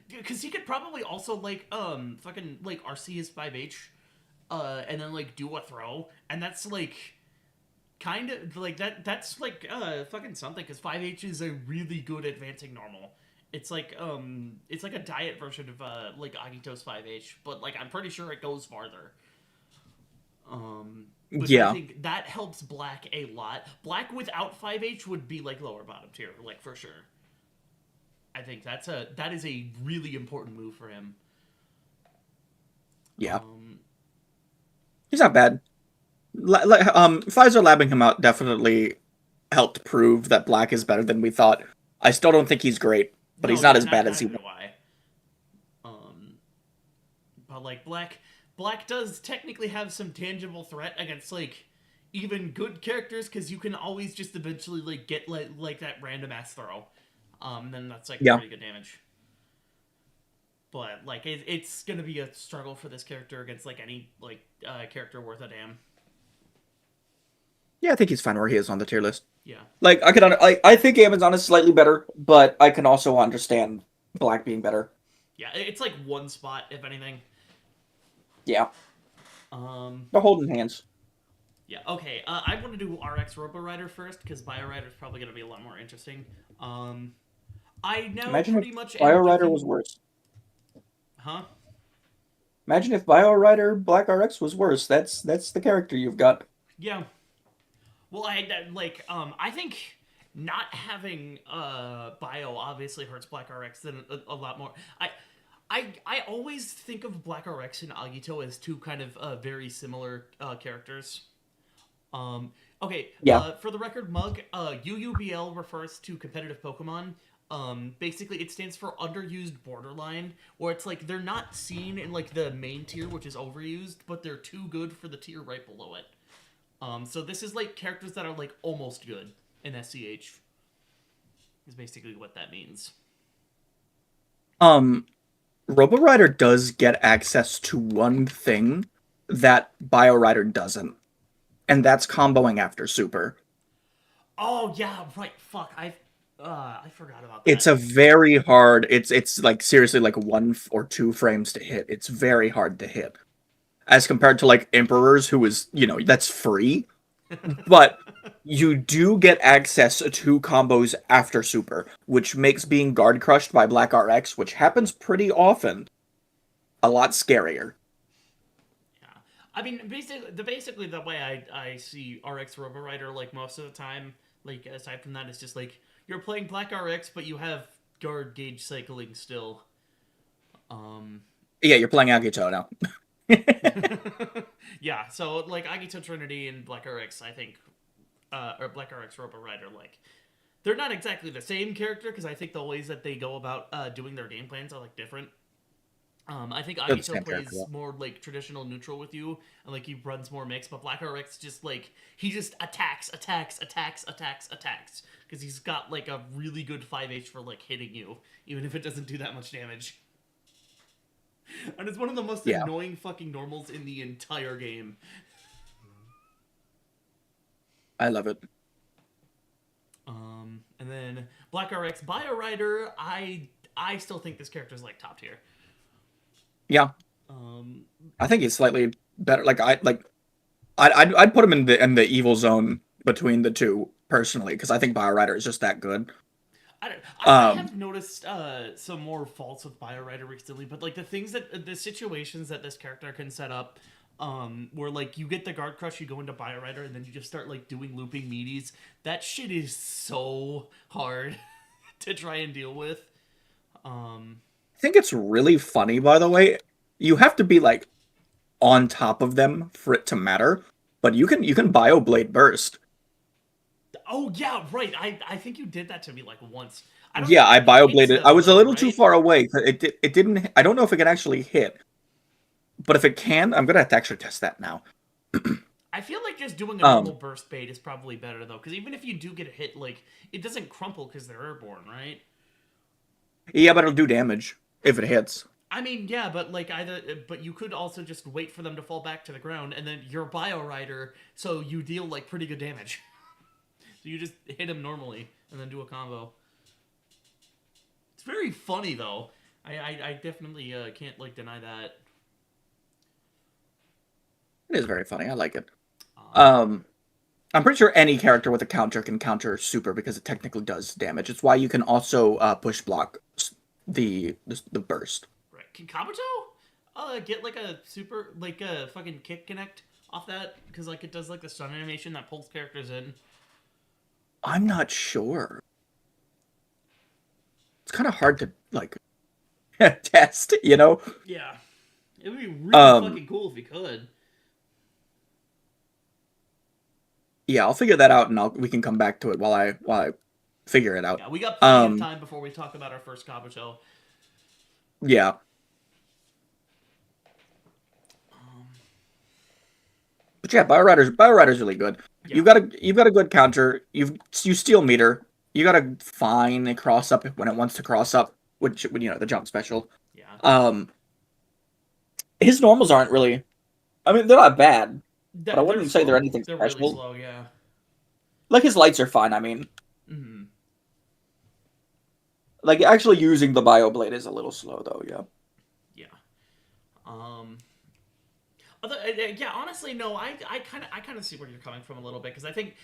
because he could probably also like fucking like RC his 5H and then like do a throw, and that's like kind of like that's like fucking something because 5H is a really good advancing normal. It's like a diet version of like Agito's 5H, but like I'm pretty sure it goes farther. Which I Yeah, think that helps Black a lot. Black without 5H would be like lower bottom tier, like for sure. I think that is a really important move for him. yeah, Um, he's not bad. Pfizer labbing him out definitely helped prove that Black is better than we thought. I still don't think he's great, but no, he's not yeah, as bad as neither he do was. I. Um, but like Black does technically have some tangible threat against like even good characters because you can always just eventually like get like that random ass throw. Then that's like Yeah, pretty good damage. But like it's gonna be a struggle for this character against like any like character worth a damn. yeah, I think he's fine where he is on the tier list. Yeah, Like I think Amazon is slightly better, but I can also understand Black being better. yeah, it's like one spot if anything. Yeah, Um, they're holding hands. yeah, okay. I want to do RX Robo Rider first because Bio Rider is probably gonna be a lot more interesting. Um, I now Imagine if pretty much am Bio Rider was looking, worse. huh? Imagine if Bio Rider Black RX was worse. That's the character you've got. Yeah. Well, like I think not having Bio obviously hurts Black RX than a lot more. I always think of Black RX and Agito as two kind of very similar characters. Okay, Yeah, for the record, Mug, UUBL refers to competitive Pokemon. Basically, it stands for underused borderline, where it's like they're not seen in like the main tier, which is overused, but they're too good for the tier right below it. So this is like characters that are like almost good in SCH. Is basically what that means. um, Robo Rider does get access to one thing that Bio Rider doesn't, and that's comboing after Super. Oh yeah, right. Fuck, I forgot about It's that. a very hard. It's like seriously like or two frames to hit. It's very hard to hit as compared to like Emperor's, who is that's free. but you do get access to combos after Super, which makes being guard crushed by Black RX, which happens pretty often, a lot scarier. Yeah. I mean, basically the way I see RX Robo Rider, like, most of the time, like, aside from that, it's just like you're playing Black RX, but you have guard gauge cycling still. Um, Yeah, you're playing Agito now. yeah, so like Agito Trinity and Black RX, I think, or Black RX Robo Rider, like, they're not exactly the same character because I think the ways that they go about doing their game plans are like different. I think They're the Agito same character, plays more like traditional neutral with you, and like he runs more mix. But Black RX just like he just attacks because he's got like a really good 5H for like hitting you, even if it doesn't do that much damage. And it's one of the most yeah. annoying fucking normals in the entire game. I love it. And then Black RX Bio Rider, I still think this character is like top tier. Yeah, Um, I think he's slightly better. I'd put him in the evil zone between the two personally because I think Bio Rider is just that good. I Um, have noticed some more faults with BioRider recently, but like the situations that this character can set up, where like you get the guard crush, you go into BioRider, and then you just start like doing looping meaties. That shit is so hard to try and deal with. I think it's really funny, by the way. You have to be like on top of them for it to matter, but you can Bio Blade Burst. Oh yeah, right. I think you did that to me like once. I don't Yeah, think I it hits biobladed. I though, was a little too right? far away. It didn't. I don't know if it can actually hit, but if it can, I'm gonna have to actually test that now. I feel like just doing a normal Um, burst bait is probably better though, because even if you do get a hit, like it doesn't crumple because they're airborne, right? yeah, but it'll do damage if it hits. I mean, yeah, but like but you could also just wait for them to fall back to the ground, and then you're Bio Rider, so you deal like pretty good damage. So you just hit him normally and then do a combo. It's very funny though. I definitely can't like deny that. It is very funny. I like it. Um, Um, I'm pretty sure any character with a counter can counter super because it technically does damage. It's why you can also push block the burst. right? Can Kabuto get like a super like a fucking kick connect off that because like it does like the stun animation that pulls characters in. I'm not sure. It's kind of hard to like test, you know. Yeah, it would be really Um, fucking cool if he could. yeah, I'll figure that out, and we can come back to it while I figure it out. Yeah, we got plenty of Um, time before we talk about our first Kabuto. yeah, Um, but yeah, Bio Rider's really good. yeah, You've got a good counter. You steal meter. You got a fine cross up when it wants to cross up, which when you know the jump special. yeah. Um, his normals aren't really. I mean, they're not bad, but I They're wouldn't say they're slow. anything They're really special. slow. Yeah. Like his lights are fine. I mean, Mm-hmm. like actually using the Bio Blade is a little slow though. Yeah. Yeah. Um. Yeah, honestly, no. I kind of see where you're coming from a little bit because I think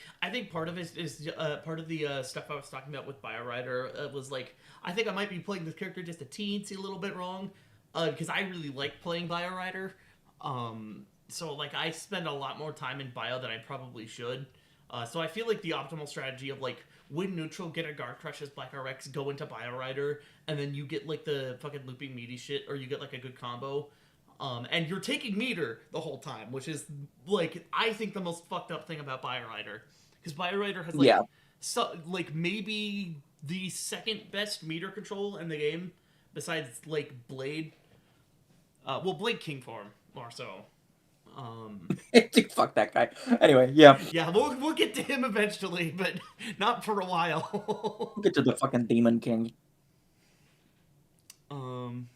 part of it is part of the stuff I was talking about with BioRider was like I think I might be playing this character just a teensy little bit wrong because I really like playing BioRider. So like I spend a lot more time in Bio than I probably should. So I feel like the optimal strategy of like win neutral, get a guard crush as Black RX, go into BioRider, and then you get like the fucking looping meaty shit, or you get like a good combo. And you're taking meter the whole time, which is like I think the most fucked up thing about BioRider, because BioRider has Yeah. like maybe the second best meter control in the game, besides like Blade. Well, Blade King form more so. Um, Fuck that guy. Anyway, yeah. yeah, we'll get to him eventually, but not for a while. Get to the fucking Demon King. um,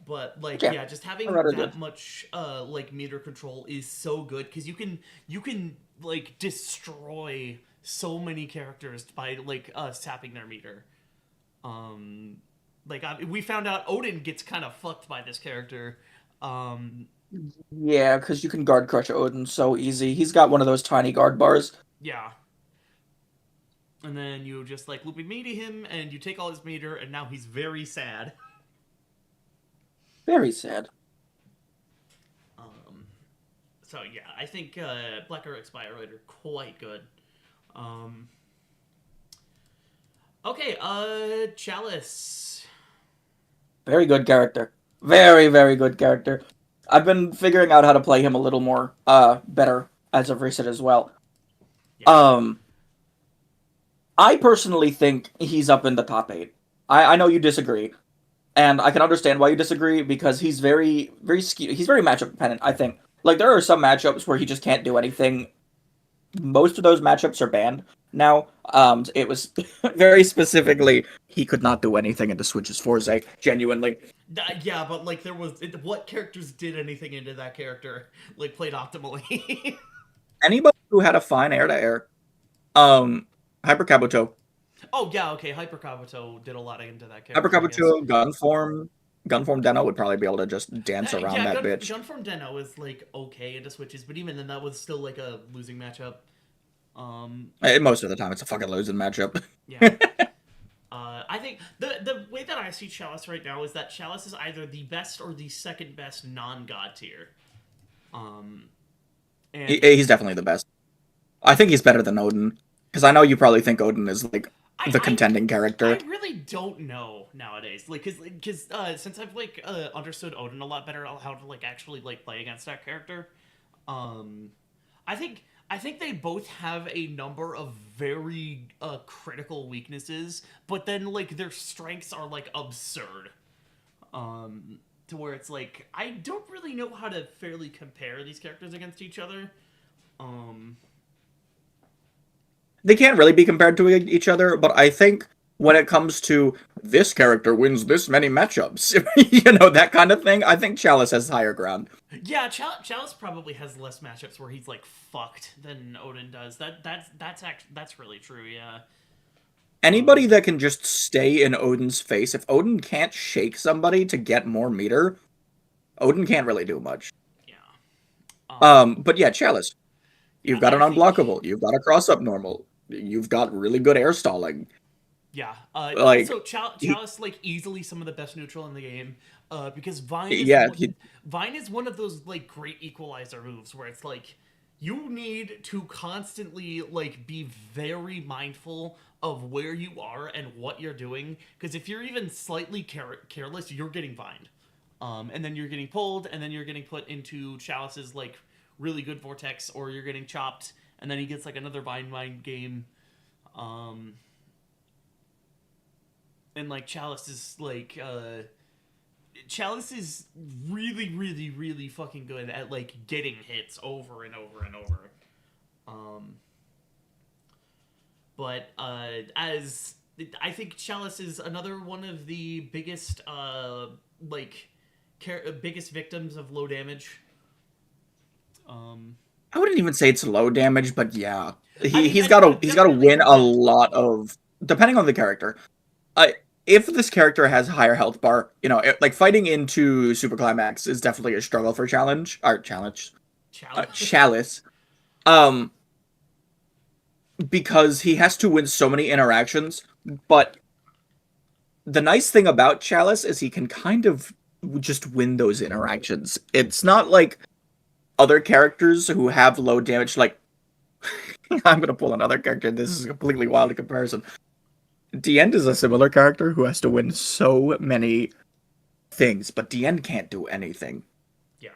but like Yeah, yeah, just having Colorado good. that much like meter control is so good because you can like destroy so many characters by like sapping their meter. um we found out Odin gets kind of fucked by this character. Yeah, because you can guard crush Odin so easy. He's got one of those tiny guard bars. Yeah. And then you just like loopy meaty him, and you take all his meter, and now he's very sad. Very sad. Um, so yeah, I think Black Heroic Spyroid are quite good. Um, okay, Chalice. Very good character. Very, very good character. I've been figuring out how to play him a little more better as of recent as well. Yeah. Um I personally think he's up in the top 8. I know you disagree, and I can understand why you disagree because he's very very skewed. He's very matchup dependent, I think. Like there are some matchups where he just can't do anything. Most of those matchups are banned now. It was very specifically he could not do anything into Switch's Forza, genuinely. Yeah, but like there was what characters did anything into that character like played optimally. Anybody who had a fine air to air. Hyper Kabuto. Oh yeah, okay. Hyper Kabuto did a lot into that Hyper character, I guess. Kabuto, Gunform Deno would probably be able to just dance around Yeah, that bitch. Gunform Den-O was like okay into switches, but even then, that was still like a losing matchup. Um, Most of the time, it's a fucking losing matchup. yeah. I think the way that I see Chalice right now is that Chalice is either the best or the second best non-god tier. Um, and He's definitely the best. I think he's better than Odin. Because I know you probably think Odin is like I, the I contending character. I really don't know nowadays, like, cause since I've like understood Odin a lot better, how to like actually like play against that character. Um, I think they both have a number of very critical weaknesses, but then like their strengths are like absurd. To where it's like I don't really know how to fairly compare these characters against each other. Um, They can't really be compared to each other, but I think when it comes to this character wins this many matchups, that kind of thing, I think Chalice has higher ground. yeah, Chalice probably has less matchups where he's like fucked than Odin does. That's really true. Yeah. Anybody Um, that can just stay in Odin's face, if Odin can't shake somebody to get more meter, Odin can't really do much. yeah. Um, But yeah, Chalice. yeah. You've got an I think. unblockable. You've got a cross up normal. You've got really good air stalling. Yeah. Like, Also, he, Chalice like easily some of the best neutral in the game. Because yeah, Vine is one of those like great equalizer moves where it's like you need to constantly like be very mindful of where you are and what you're doing, because if you're even slightly careless, you're getting vined. And then you're getting pulled, and then you're getting put into Chalice's like really good vortex, or you're getting chopped, and then he gets like another vine game. Um, and like Chalice is really, really, really fucking good at like getting hits over and over and over. Um, but as I think Chalice is another one of the biggest like biggest victims of low damage. Um, I wouldn't even say it's low damage, but yeah, I he mean, he's got to he's got to definitely win a compared. lot of depending on the character. If this character has a higher health bar, like fighting into super climax is definitely a struggle for Chalice. Chalice. Um, because he has to win so many interactions. But the nice thing about Chalice is he can kind of just win those interactions. It's not like other characters who have low damage. Like I'm gonna pull another character. This is a completely wild comparison. End is a similar character who has to win so many things, but End can't do anything. Yeah.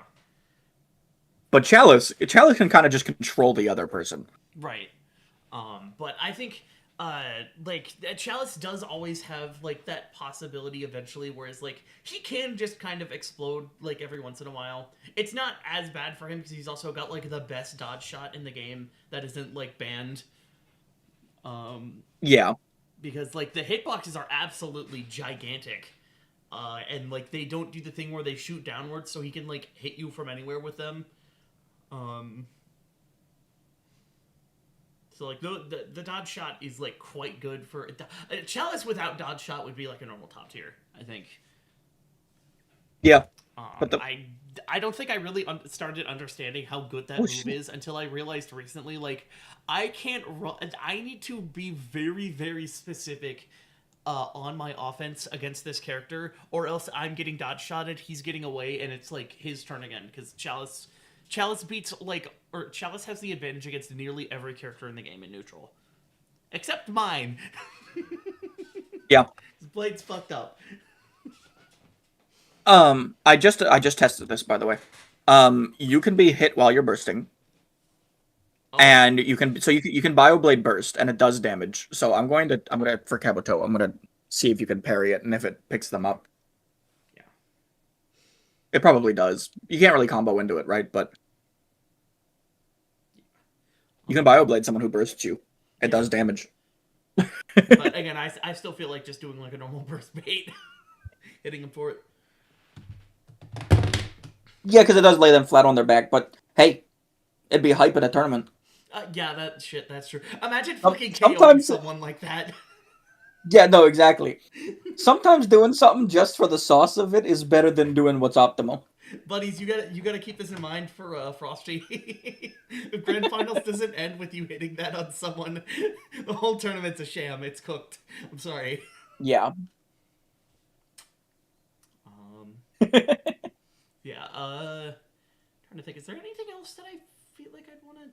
But Chalice can kind of just control the other person. Right. But I think like Chalice does always have like that possibility eventually, whereas like he can just kind of explode like every once in a while. It's not as bad for him because he's also got like the best dodge shot in the game that isn't like banned. Um, Yeah, because like the hitboxes are absolutely gigantic. And like they don't do the thing where they shoot downwards, so he can like hit you from anywhere with them. Um, So like the dodge shot is like quite good for Chalice without dodge shot would be like a normal top tier, I think. yeah. But the I I don't think I really started understanding how good that Oh move shit. is until I realized recently, like, I can't run. I need to be very, very specific on my offense against this character, or else I'm getting dodge shotted, he's getting away, and it's like his turn again. Because Chalice beats or Chalice has the advantage against nearly every character in the game in neutral, except mine. Yeah. His blade's fucked up. I just tested this, by the way. You can be hit while you're bursting, Oh, and you can Bioblade burst, and it does damage. So I'm gonna for Kabuto, I'm gonna see if you can parry it, and if it picks them up, yeah. it probably does. You can't really combo into it, right? But you can Bioblade someone who bursts you. It Yeah. does damage. But again, I still feel like just doing like a normal burst bait, hitting him for it. Yeah, because it does lay them flat on their back. But hey, it'd be hype at a tournament. Yeah, that's true. Imagine Um, fucking KOing sometimes, someone like that. yeah, no, exactly. Sometimes doing something just for the sauce of it is better than doing what's optimal. Buddies, you gotta keep this in mind for Frosty. If Grand Finals doesn't end with you hitting that on someone, the whole tournament's a sham. It's cooked. I'm sorry. Yeah. Um, yeah. Trying to think. Is there anything else that I feel like I'd want to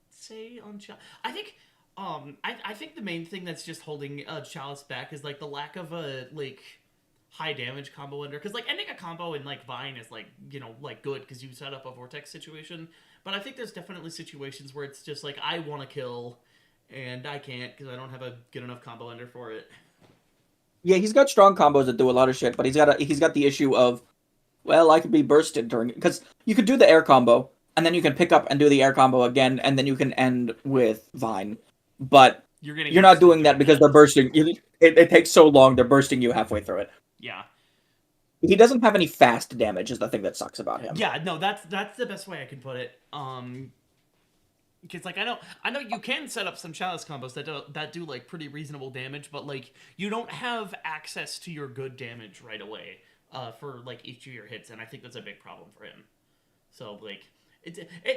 say on Chalice? I think. I think the main thing that's just holding Chalice back is like the lack of a high damage combo ender, because like ending a combo in like Vine is like, like good because you set up a vortex situation, but I think there's definitely situations where it's just like I want to kill and I can't because I don't have a good enough combo ender for it. Yeah, he's got strong combos that do a lot of shit, but he's got the issue of, well, I could be bursted during it, because you could do the air combo and then you can pick up and do the air combo again, and then you can end with Vine, but You're getting you're not roasted doing that doing because that. they're bursting. It takes so long; they're bursting you halfway through it. Yeah. He doesn't have any fast damage. Is the thing that sucks about him. Yeah, no, that's the best way I can put it. Because like I know you can set up some Chalice combos that do like pretty reasonable damage, but like you don't have access to your good damage right away for like each of your hits, and I think that's a big problem for him. So like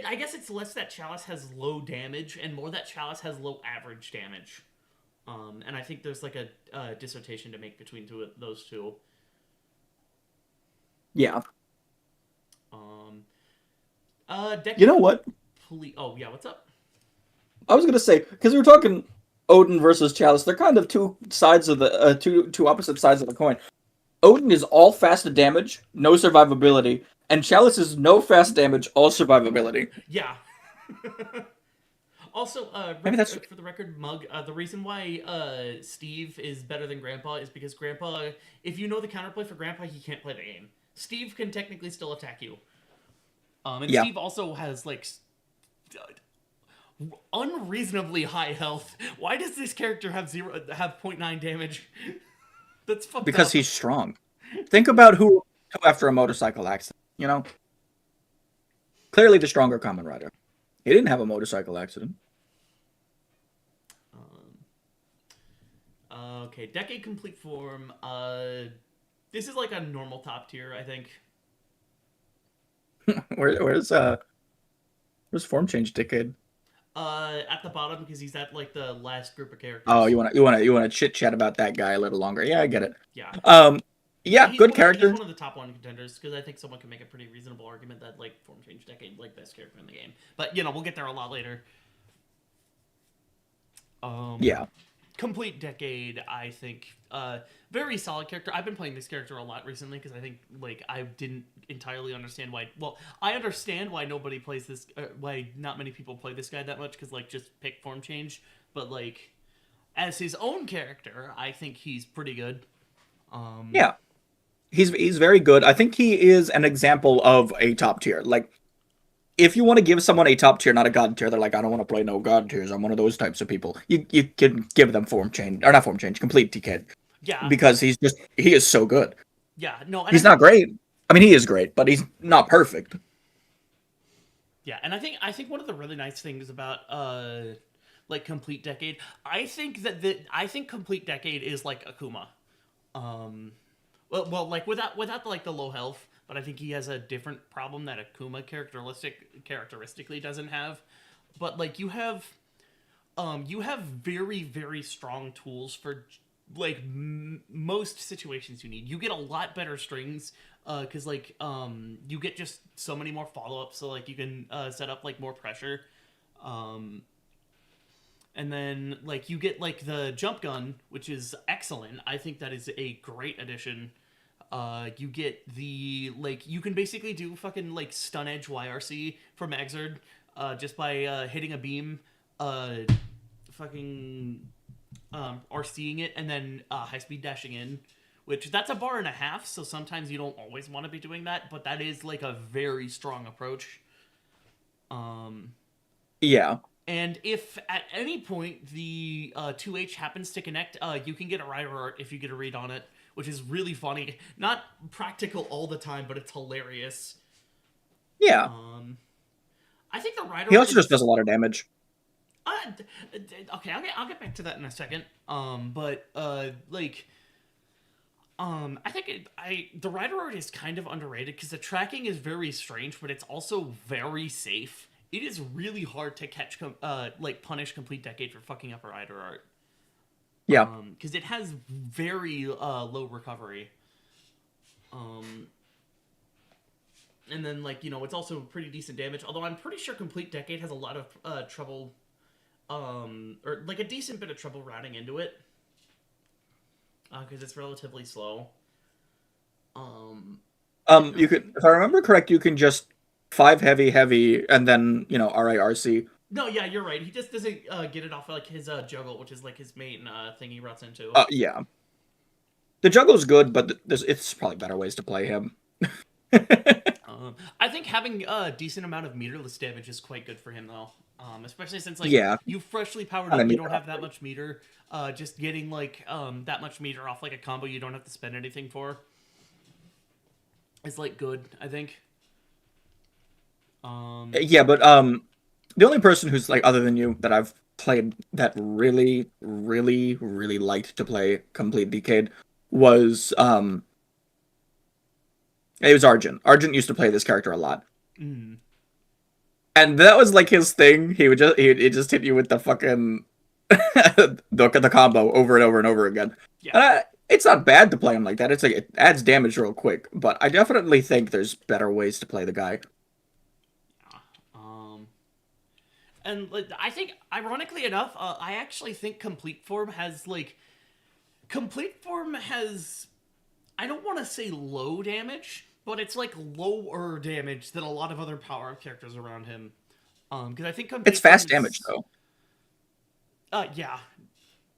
I guess it's less that Chalice has low damage and more that Chalice has low average damage. And I think there's like a dissertation to make between those two. Yeah. Um, You Decade know what? complete. Oh yeah, what's up? I was gonna say, because we were talking Odin versus Chalice. They're kind of two sides of the two opposite sides of the coin. Odin is all fast damage, no survivability, and Chalice is no fast damage, all survivability. Yeah. Also, Maybe that's for the record, Mug, the reason why Steve is better than Grandpa is because Grandpa, if you know the counterplay for Grandpa, he can't play the game. Steve can technically still attack you. And yeah. Steve also has like unreasonably high health. Why does this character have 0.9 damage? That's fucked Because up. he's strong. Think about who after a motorcycle accident. Clearly the stronger Kamen Rider. He didn't have a motorcycle accident. Okay, Decade complete form. This is like a normal top tier, I think. Where's form change decade? At the bottom because he's at like the last group of characters. Oh, you wanna chit chat about that guy a little longer? Yeah, I get it. Yeah. Yeah, He's good he's character. one of the top one contenders because I think someone can make a pretty reasonable argument that like form change Decade like best character in the game. But we'll get there a lot later. Yeah. Complete Decade, I think, very solid character. I've been playing this character a lot recently because I think like I didn't entirely understand why. Well, I understand why nobody plays this, why not many people play this guy that much because like just pick form change. But like as his own character, I think he's pretty good. Yeah. He's very good. I think he is an example of a top tier. Like, if you want to give someone a top tier, not a god tier, they're like, I don't want to play no god tiers. I'm one of those types of people. You can give them form change, or not form change, complete decay, Yeah, because he is so good. yeah, no, and I He's think not great. I mean, he is great, but he's not perfect. yeah, and I think one of the really nice things about like Complete Decade, I think I think Complete Decade is like Akuma. Well, like without like the low health, but I think he has a different problem that Akuma characteristically doesn't have. But like you have very very strong tools for like most situations you need. You get a lot better strings because you get just so many more follow-ups, so like you can set up like more pressure. um and then like you get like the jump gun, which is excellent. I think that is a great addition. You get the like you can basically do fucking like stun edge YRC from Exerd just by hitting a beam, uh fucking or seeing it, and then high speed dashing in, which that's a bar and a half, so sometimes you don't always want to be doing that, but that is like a very strong approach. Yeah. And if at any point the 2H happens to connect, you can get a rider art if you get a read on it, which is really funny. Not practical all the time, but it's hilarious. Yeah. I think the rider He art also just is does a lot of damage. okay. I'll get back to that in a second. I think the rider art is kind of underrated because the tracking is very strange, but it's also very safe. It is really hard to catch, punish Complete Decade for fucking up a rider art. Yeah. Because it has very low recovery. And then it's also pretty decent damage. Although I'm pretty sure Complete Decade has a lot of trouble, or like a decent bit of trouble routing into it. Because it's relatively slow. You could, if I remember correct, you can just 5 heavy, and then RIRC. No, yeah, you're right. He just doesn't get it off like his juggle, which is like his main thing he routes into. Yeah. The juggle's good, but it's probably better ways to play him. I think having a decent amount of meterless damage is quite good for him, though. Especially since you freshly powered up, you don't have that much meter. Just getting that much meter off like a combo you don't have to spend anything for is good, I think. Yeah, but the only person who's other than you that I've played that really, really, really liked to play Complete Decade was it was Argent. Argent used to play this character a lot. Mm. And that was his thing. He'd just hit you with the fucking the combo over and over and over again. Yeah. It's not bad to play him like that. It's it adds damage real quick, but I definitely think there's better ways to play the guy. And I think, ironically enough, I actually think Complete Form has I don't want to say low damage, but it's lower damage than a lot of other power-up characters around him. Because I think it's fast damage though. Yeah.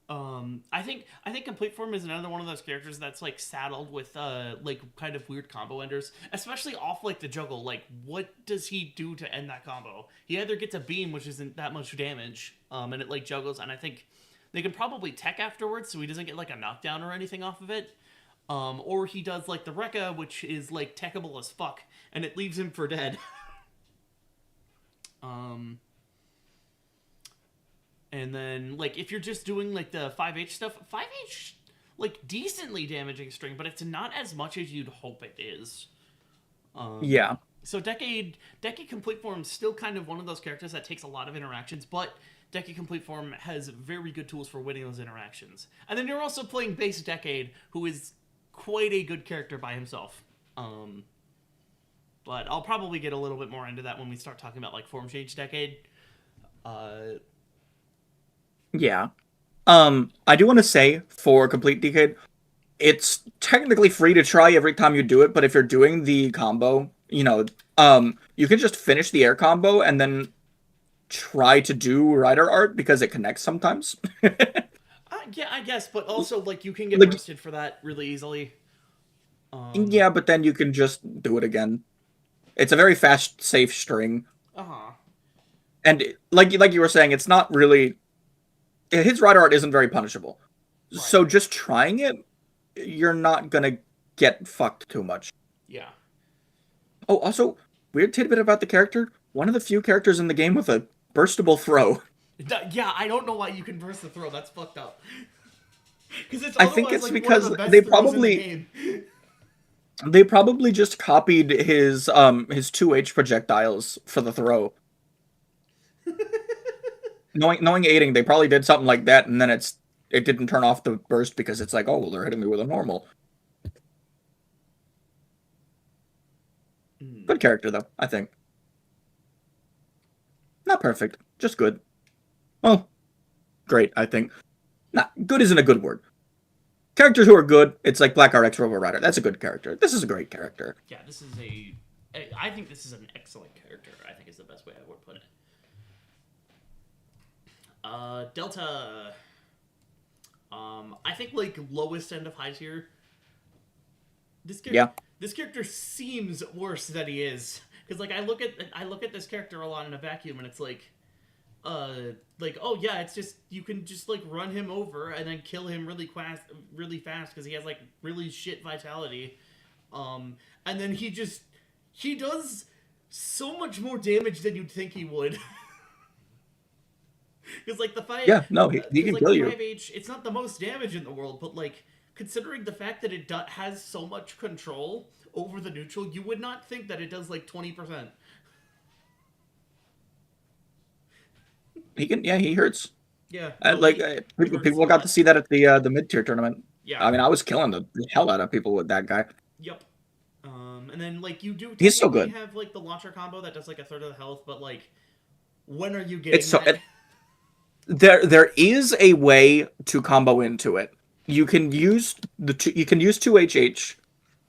I think Complete Form is another one of those characters that's saddled with kind of weird combo enders, especially off the juggle. What does he do to end that combo? He either gets a beam, which isn't that much damage, and it juggles, and I think they can probably tech afterwards, so he doesn't get a knockdown or anything off of it. Or he does the Rekka, which is techable as fuck, and it leaves him for dead. And then, if you're just doing, the 5H stuff, 5H, decently damaging string, but it's not as much as you'd hope it is. Yeah. So Decade Complete Form is still kind of one of those characters that takes a lot of interactions, but Decade Complete Form has very good tools for winning those interactions. And then you're also playing base Decade, who is quite a good character by himself. But I'll probably get a little bit more into that when we start talking about, Form Change Decade. Yeah. I do want to say, for Complete Decade, it's technically free to try every time you do it, but if you're doing the combo, you can just finish the air combo and then try to do rider art because it connects sometimes. Yeah, I guess, but also, you can get bursted for that really easily. Yeah, but then you can just do it again. It's a very fast, safe string. Uh-huh. And, like you were saying, it's not really... His rider art isn't very punishable. Right. So just trying it, you're not gonna get fucked too much. Yeah. Oh, also, weird tidbit about the character. One of the few characters in the game with a burstable throw. Yeah, I don't know why you can burst the throw. That's fucked up. I think it's because they probably... They probably just copied his 2H projectiles for the throw. Knowing aiding, they probably did something like that, and then it didn't turn off the burst because it's like, oh, well, they're hitting me with a normal. Good character though, I think. Not perfect, just good. Well, great, I think. Not good isn't a good word. Characters who are good, it's like Black RX Robo Rider. That's a good character. This is a great character. Yeah, this is a. I think this is an excellent character. I think is the best way I would put it. Delta. I think like lowest end of high tier. Yeah. This character seems worse than he is because like I look at this character a lot in a vacuum and it's like oh yeah, it's just you can just like run him over and then kill him really fast because he has like really shit vitality, and then he does so much more damage than you'd think he would. Because like the five, Yeah, no, he can like kill the you. 5H, it's not the most damage in the world, but like considering the fact that it has so much control over the neutral, you would not think that it does like 20%. He can, yeah, he hurts. Yeah, no, Like he hurts people a got to lot. see that at the mid tier tournament. Yeah, I mean, I was killing the hell out of people with that guy. yep. And then like you do He's so technically good. have like the launcher combo that does like a third of the health, but like when are you It's getting so that? there is a way to combo into it. You can use 2HH,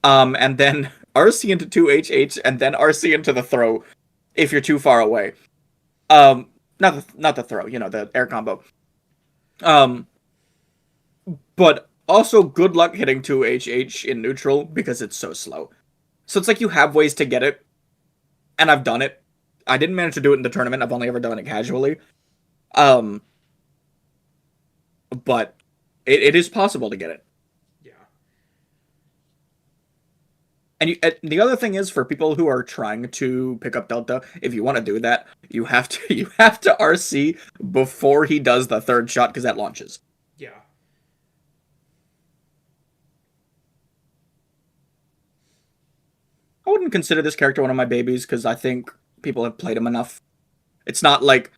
and then RC into 2HH, and then RC into the throw if you're too far away. Not the throw, the air combo. Um, but also good luck hitting 2HH in neutral because it's so slow. So it's like you have ways to get it, and I've done it. I didn't manage to do it in the tournament. I've only ever done it casually. Um, but it is possible to get it. Yeah. And the other thing is for people who are trying to pick up Delta, if you want to do that, you have to you have to RC before he does the third shot because that launches. Yeah. I wouldn't consider this character one of my babies because I think people have played him enough. It's not like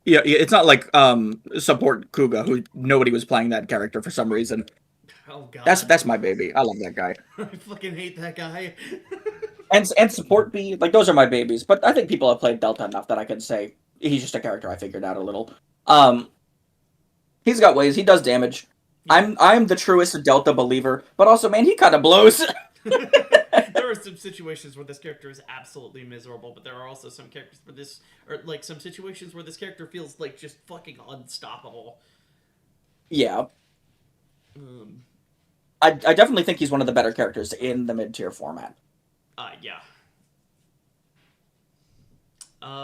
it's not like support Kuga who nobody was playing that character for some reason. Oh That's god. that's my baby. I love that guy. I fucking hate that guy. And support B, like those are my babies. But I think people have played Delta enough that I can say he's just a character I figured out a little. Um, he's got ways. He does damage. Yeah. I'm the truest Delta believer, but also man, he kind of blows. There are some situations where this character is absolutely miserable, but there are also some characters for this, or like some situations where this character feels like just fucking unstoppable. Yeah, Um, I definitely think he's one of the better characters in the mid tier format. yeah.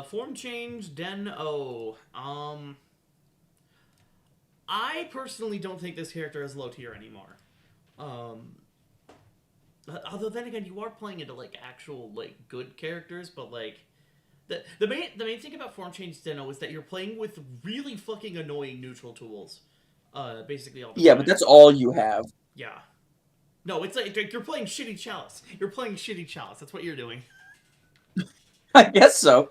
Form change, Den O. I personally don't think this character is low tier anymore. Um, although then again, you are playing into like actual like good characters, but like the main thing about form change Deno is that you're playing with really fucking annoying neutral tools, basically all the Yeah, but time. that's all you have. Yeah. No, it's like you're playing shitty chalice. You're playing shitty chalice. That's what you're doing. I guess so.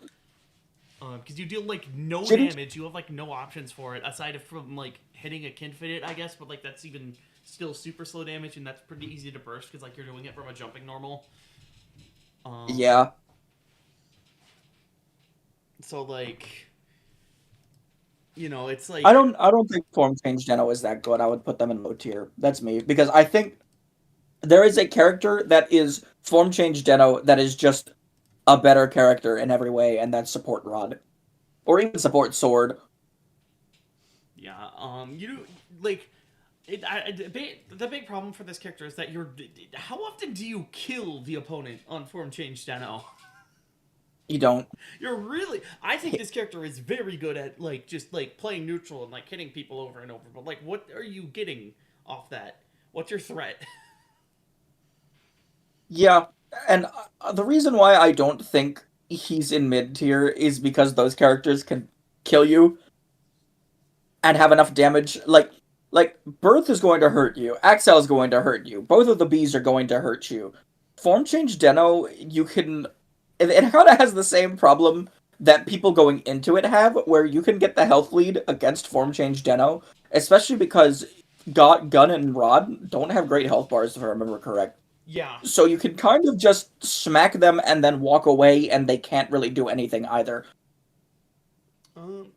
Because you deal like no Shitty. damage. You have like no options for it aside from like hitting a Kinfidit, I guess. But like that's even still super slow damage, and that's pretty easy to burst because like you're doing it from a jumping normal. Um, Yeah, so like it's like I don't think form change Deno is that good. I would put them in low tier. That's me because I think there is a character that is form change Deno that is just a better character in every way, and that's support Rod or even support Sword. yeah. Like the big problem for this character is that how often do you kill the opponent on form change Dano? You don't. You're really. I think this character is very good at like just like playing neutral and like hitting people over and over. But like, what are you getting off that? What's your threat? Yeah, and the reason why I don't think he's in mid tier is because those characters can kill you and have enough damage. Like Like, Birth is going to hurt you. Axel is going to hurt you. Both of the bees are going to hurt you. Form Change Deno, you can... It kind of has the same problem that people going into it have, where you can get the health lead against Form Change Deno, especially because Gun and Rod don't have great health bars, if I remember correct. Yeah. So you can kind of just smack them and then walk away, and they can't really do anything either. Um,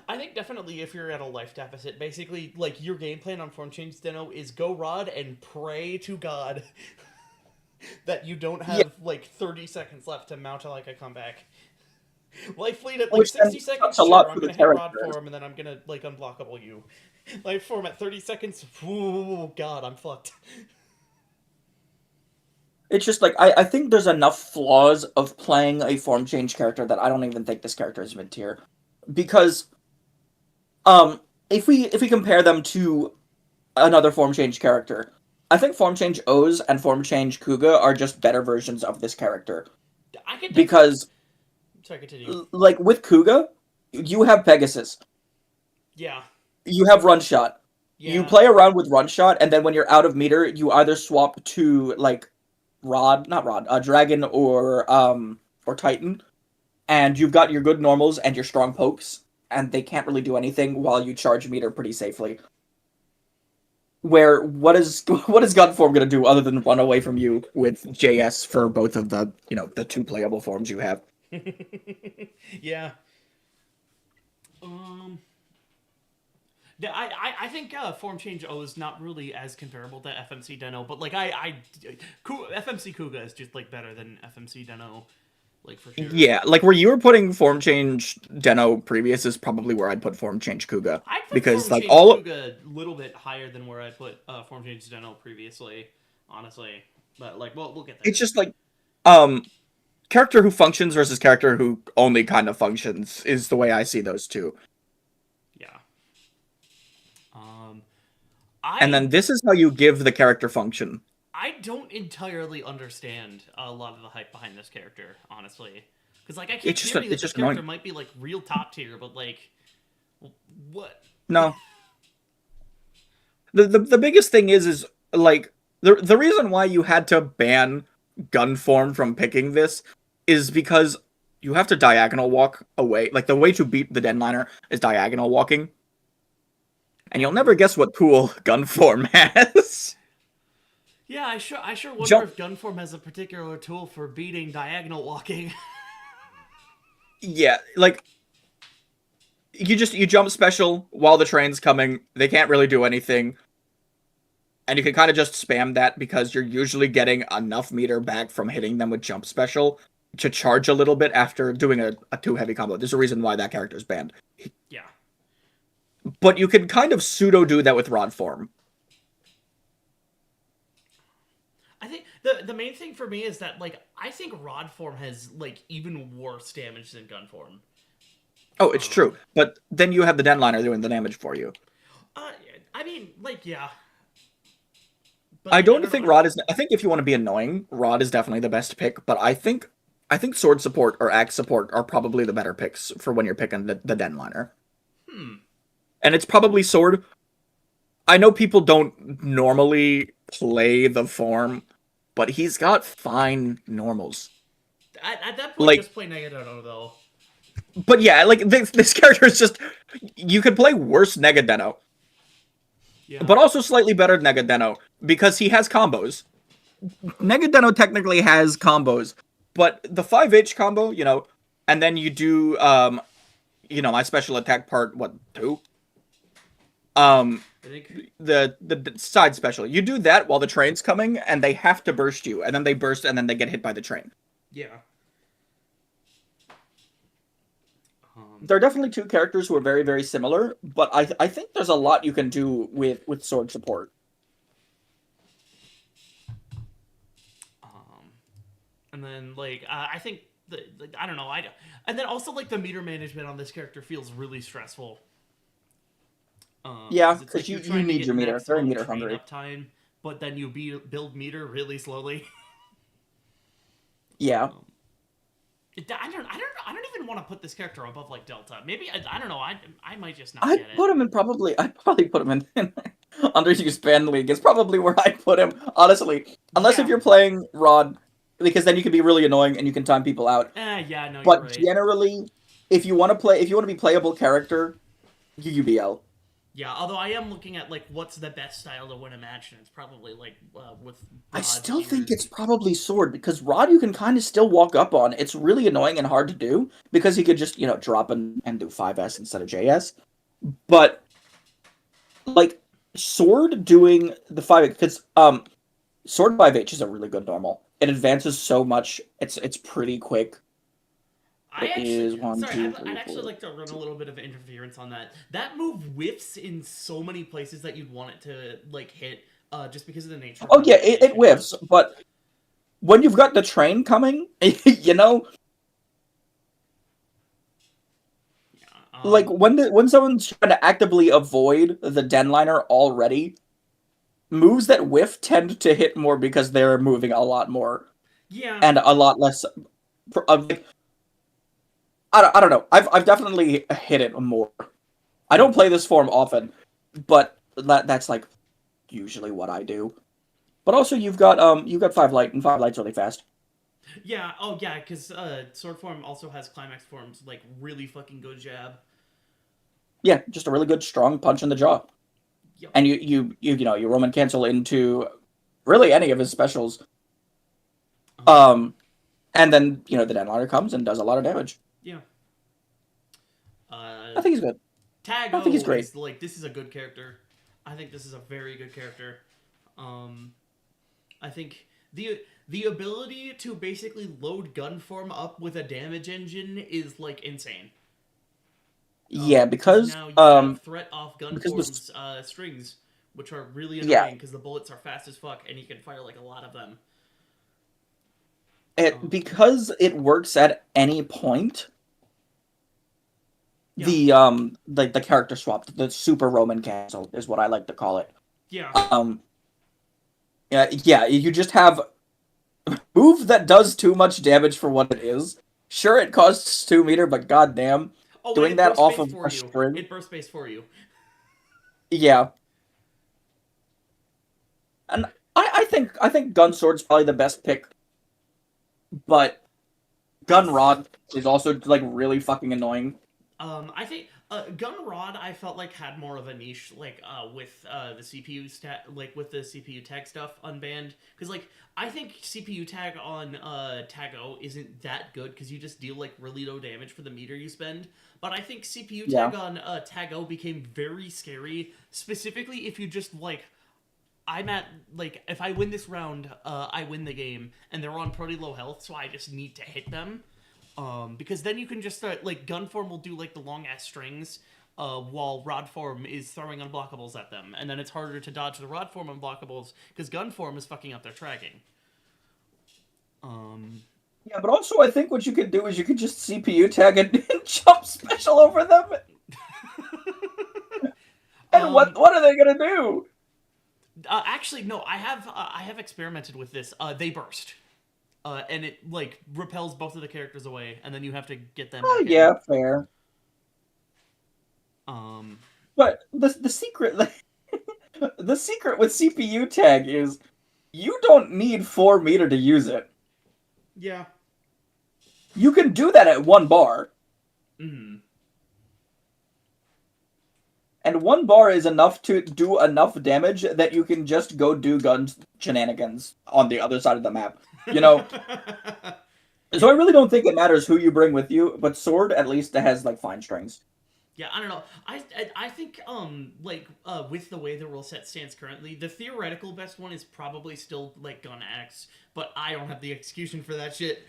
I think definitely if you're at a life deficit, basically like your game plan on Form Change Deno is go Rod and pray to God that you don't Yeah, have like 30 seconds left to mount like a comeback. Life lead at like which then 60 sucks seconds, a sure, lot I'm for the gonna hit Rod characters. form and then I'm gonna like unblockable you. Life form at 30 seconds, ooh, God, I'm fucked. It's just like I think there's enough flaws of playing a form change character that I don't even think this character is mid tier. Because um if we compare them to another form change character, I think form change O's and form change Kuga are just better versions of this character. I could definitely. Because Sorry, continue. like with Kuga, you have Pegasus, Yeah, you have Run Shot. You yeah. play around with Run Shot, and then when you're out of meter, you either swap to like not Rod, Dragon or Titan, and you've got your good normals and your strong pokes, and they can't really do anything while you charge meter pretty safely. Where what is Gunform gonna do other than run away from you with JS for both of the two playable forms you have? Yeah. Um. Yeah, I think Form Change O is not really as comparable to FMC Deno, but like FMC Kuga is just like better than FMC Deno, like for sure. Yeah, like where you were putting form change Deno previous is probably where I'd put form change Kuga. I'd put Because Form like Change all Kuga a little bit higher than where I put Form Change Deno previously, honestly. But like, we'll get it's there. just like um character who functions versus character who only kind of functions is the way I see those two. Yeah. Um, And I then this is how you give the character function. I don't entirely understand a lot of the hype behind this character, honestly. Because like I keep hearing that It's this just character annoying. might be like real top tier, but like, what? No. The biggest thing is like the reason why you had to ban Gunform from picking this is because you have to diagonal walk away. Like the way to beat the Denliner is diagonal walking. And you'll never guess what tool Gunform has. Yeah, I sure wonder Jump. if Gunform has a particular tool for beating diagonal walking. Yeah, like you jump special while the train's coming. They can't really do anything. And you can kind of just spam that because you're usually getting enough meter back from hitting them with jump special to charge a little bit after doing a too heavy combo. There's a reason why that character's banned. Yeah. But you can kind of pseudo do that with Rod form. I think the main thing for me is that like I think Rod form has like even worse damage than Gun form. Oh, it's Um, true. But then you have the Denliner doing the damage for you. uh, I mean, like yeah, but I like I don't don't know. think Rod is. I think if you want to be annoying, Rod is definitely the best pick. But I think Sword support or Axe support are probably the better picks for when you're picking the Denliner. Hmm. And it's probably Sword. I know people don't normally play the form, but he's got fine normals. At that point, Like, just play Negadeno though. but yeah, like this character is just you could play worse Negadeno, Yeah. but also slightly better Negadeno because he has combos. Negadeno technically has combos, but the 5H combo, and then you do my special attack part what 2? Um I think. the side special. You do that while the train's coming and they have to burst you and then they burst and then they get hit by the train. Yeah. Um. They're definitely two characters who are very very similar, but I think there's a lot you can do with sword support. Um. And then like I think I don't know and then also like the meter management on this character feels really stressful. Yeah, 'Cause it's because like you you're trying to need get your meter. Very maximum meter train hungry. uptime, but then you build meter really slowly. Yeah. Um, I don't even want to put this character above like Delta. Maybe I don't know. I might just not I'd get it. put him in I'd probably put him in underused ban league. It's probably where I'd put him, honestly. Unless if Yeah. you're playing Rod, because then you can be really annoying and you can time people out. Yeah. No, you're But right. generally, if you want to be playable character, UUBL. Yeah. Although I am looking at like what's the best style to win a match, and it's probably like with I Rod still think Gears. it's probably Sword because Rod you can kind of still walk up on. It's really annoying and hard to do because he could just drop and do 5S instead of JS. But like Sword doing the 5 because Sword 5H is a really good normal. It advances so much. It's pretty quick. I It actually, is one, sorry, two, I'd three, actually four. like to run a little bit of interference on that. That move whiffs in so many places that you'd want it to like hit, just because of the nature of Oh how yeah, much damage it it whiffs, does. but when you've got the train coming, you know, Yeah. like when someone's trying to actively avoid the denliner already, moves that whiff tend to hit more because they're moving a lot more Yeah. and a lot less. Like, I don't know. I've definitely hit it more. I don't play this form often, but that's like usually what I do. But also you've got 5 light and 5 light's really fast. Yeah. Oh yeah, because sword form also has climax forms like really fucking good jab. Yeah, just a really good strong punch in the jaw. Yep. And you Roman cancel into really any of his specials. Um. Um and then, the Denliner comes and does a lot of damage. Yeah. Uh. I think he's good. I don't think he's Tago great. is like this is a good character. I think this is a very good character. Um. I think the ability to basically load gun form up with a damage engine is like insane. Yeah, Because now you have threat off gun because this forms strings, which are really yeah, annoying because the bullets are fast as fuck and you can fire like a lot of them. Um, because it works at any point, yeah, the character swap, the super Roman cancel is what I like to call it. yeah. Um yeah, you just have move that does too much damage for what it is. Sure, it costs 2 meter, but goddamn, Oh, and doing it that burst off space of for a you. string, It burst space for you. yeah. And I think gun sword's probably the best pick, but I gun rod is also like really fucking annoying. I think Gun Rod I felt like had more of a niche like with the CPU stat like with the CPU tag stuff unbanned because like I think CPU tag on Tago isn't that good because you just deal like really low damage for the meter you spend. But I think CPU Yeah, tag on Tago became very scary, specifically if you just like I'm at like if I win this round, I win the game, and they're on pretty low health, so I just need to hit them. Because then you can just start like gun form will do like the long ass strings, while rod form is throwing unblockables at them, and then it's harder to dodge the rod form unblockables because gun form is fucking up their tracking. Um, yeah, but also I think what you could do is you could just CPU tag and jump special over them, and what um, what are they gonna do? actually, no, I have experimented with this. They burst. And it like repels both of the characters away, and then you have to get them Oh back in. yeah, fair. Um, But the secret the secret with CPU tag is you don't need 4 meter to use it. yeah. You can do that at 1 bar. Mm. And 1 bar is enough to do enough damage that you can just go do gun shenanigans on the other side of the map. You know, so I really don't think it matters who you bring with you, but sword at least has like fine strings. Yeah, I don't know. I think like with the way the rule set stands currently, the theoretical best one is probably still like Gun X, but I don't have the execution for that shit.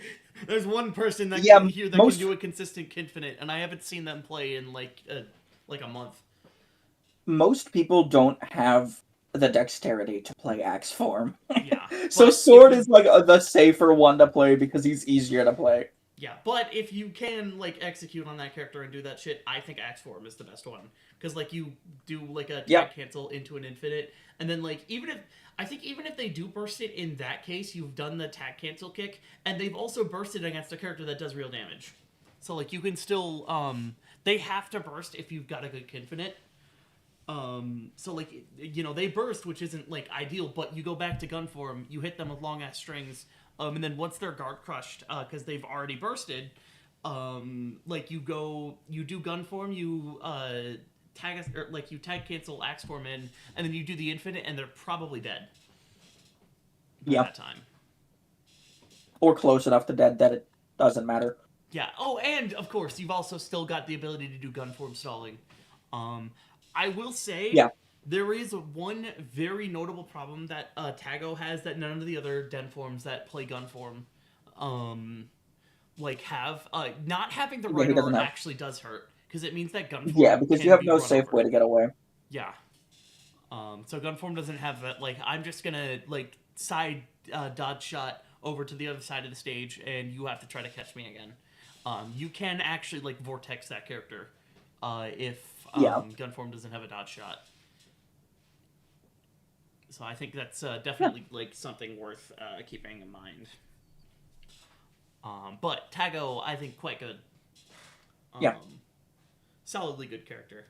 There's one person that Yeah, can, here that can most do a consistent infinite, and I haven't seen them play in like a month. most people don't have the dexterity to play axe form. Yeah, So but if sword you is like the safer one to play because he's easier to play. yeah, but if you can like execute on that character and do that shit, I think Axe Form is the best one because like you do like a Yeah. tag cancel into an infinite, and then like even if I think even if they do burst it in that case, you've done the attack cancel kick, and they've also bursted against a character that does real damage. So like you can still they have to burst if you've got a good Kinfinite. So like they burst, which isn't like ideal, but you go back to gun form, you hit them with long ass strings, and then once they're guard crushed, because they've already bursted, like you do gun form, you you tag cancel axe form in, and then you do the infinite, and they're probably dead. By that time. Or close enough to dead that it doesn't matter. Yeah. Oh, and of course, you've also still got the ability to do gun form stalling. I will say, there is one very notable problem that Tago has that none of the other Den forms that play gun form, have. Not having the right arm actually does hurt, because it means that gun form. Yeah, because you have no safe way to get away. Yeah. So gun form doesn't have that. Like, I'm just gonna side dodge shot over to the other side of the stage, and you have to try to catch me again. You can actually vortex that character if gun form doesn't have a dodge shot. So I think that's definitely something worth keeping in mind. But Tago, I think quite good. Solidly good character.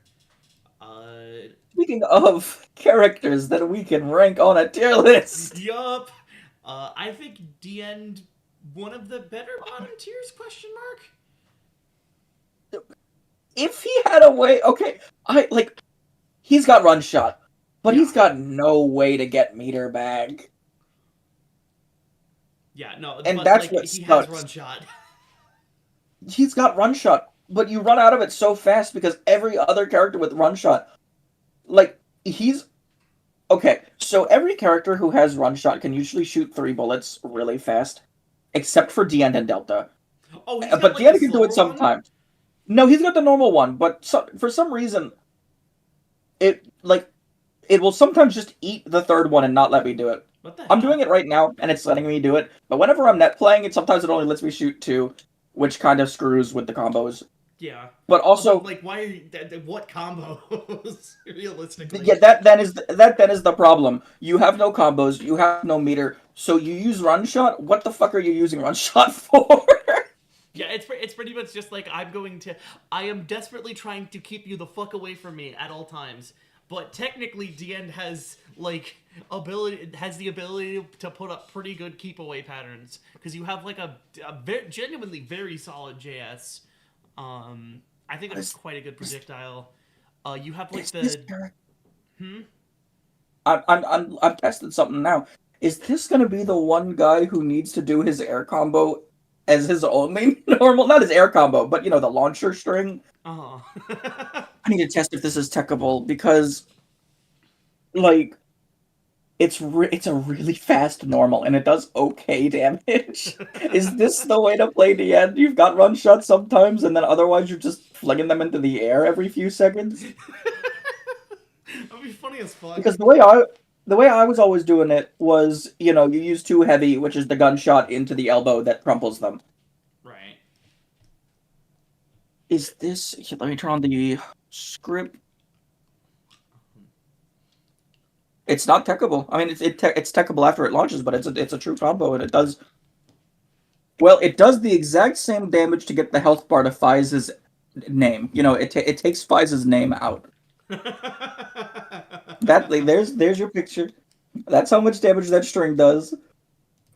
Speaking of characters that we can rank on a tier list. Yup. I think D-End one of the better bottom tiers, question mark? If he had a way, okay, he's got run shot, but he's got no way to get meter back. Yeah, no, and that's what he sucks. Has run shot. He's got run shot, but you run out of it so fast because every other character with run shot, okay, so every character who has run shot can usually shoot 3 bullets really fast, except for D-End and Delta. Oh, but D-End can do it sometimes. No, he's got the normal one, but for some reason, it will sometimes just eat the third one and not let me do it. What the hell? I'm doing it right now, and it's letting me do it, but whenever I'm net playing, sometimes it only lets me shoot 2, which kind of screws with the combos. Yeah. But also, why are you, what combos, realistically? Yeah, that then is the problem. You have no combos, you have no meter, so you use run shot. What the fuck are you using run shot for? Yeah, it's pretty much just I am desperately trying to keep you the fuck away from me at all times. But technically, D-End has the ability to put up pretty good keep away patterns, because you have genuinely very solid JS. I think it's quite a good projectile. You have I'm testing something now. Is this gonna be the one guy who needs to do his air combo as his only normal, not his air combo, but the launcher string? I need to test if this is techable, because it's a really fast normal and it does okay damage. Is this the way to play the end? You've got run shots sometimes, and then otherwise you're just flinging them into the air every few seconds. That'd be funny as fuck. Because the way I was always doing it was, you use 2 heavy, which is the gunshot into the elbow that crumples them. Right. Is this... Let me turn on the script. It's not techable. I mean, it's techable after it launches, but it's a true combo, and it does... Well, it does the exact same damage to get the health bar to Fize's name. It takes Fize's name out. There's your picture. That's how much damage that string does.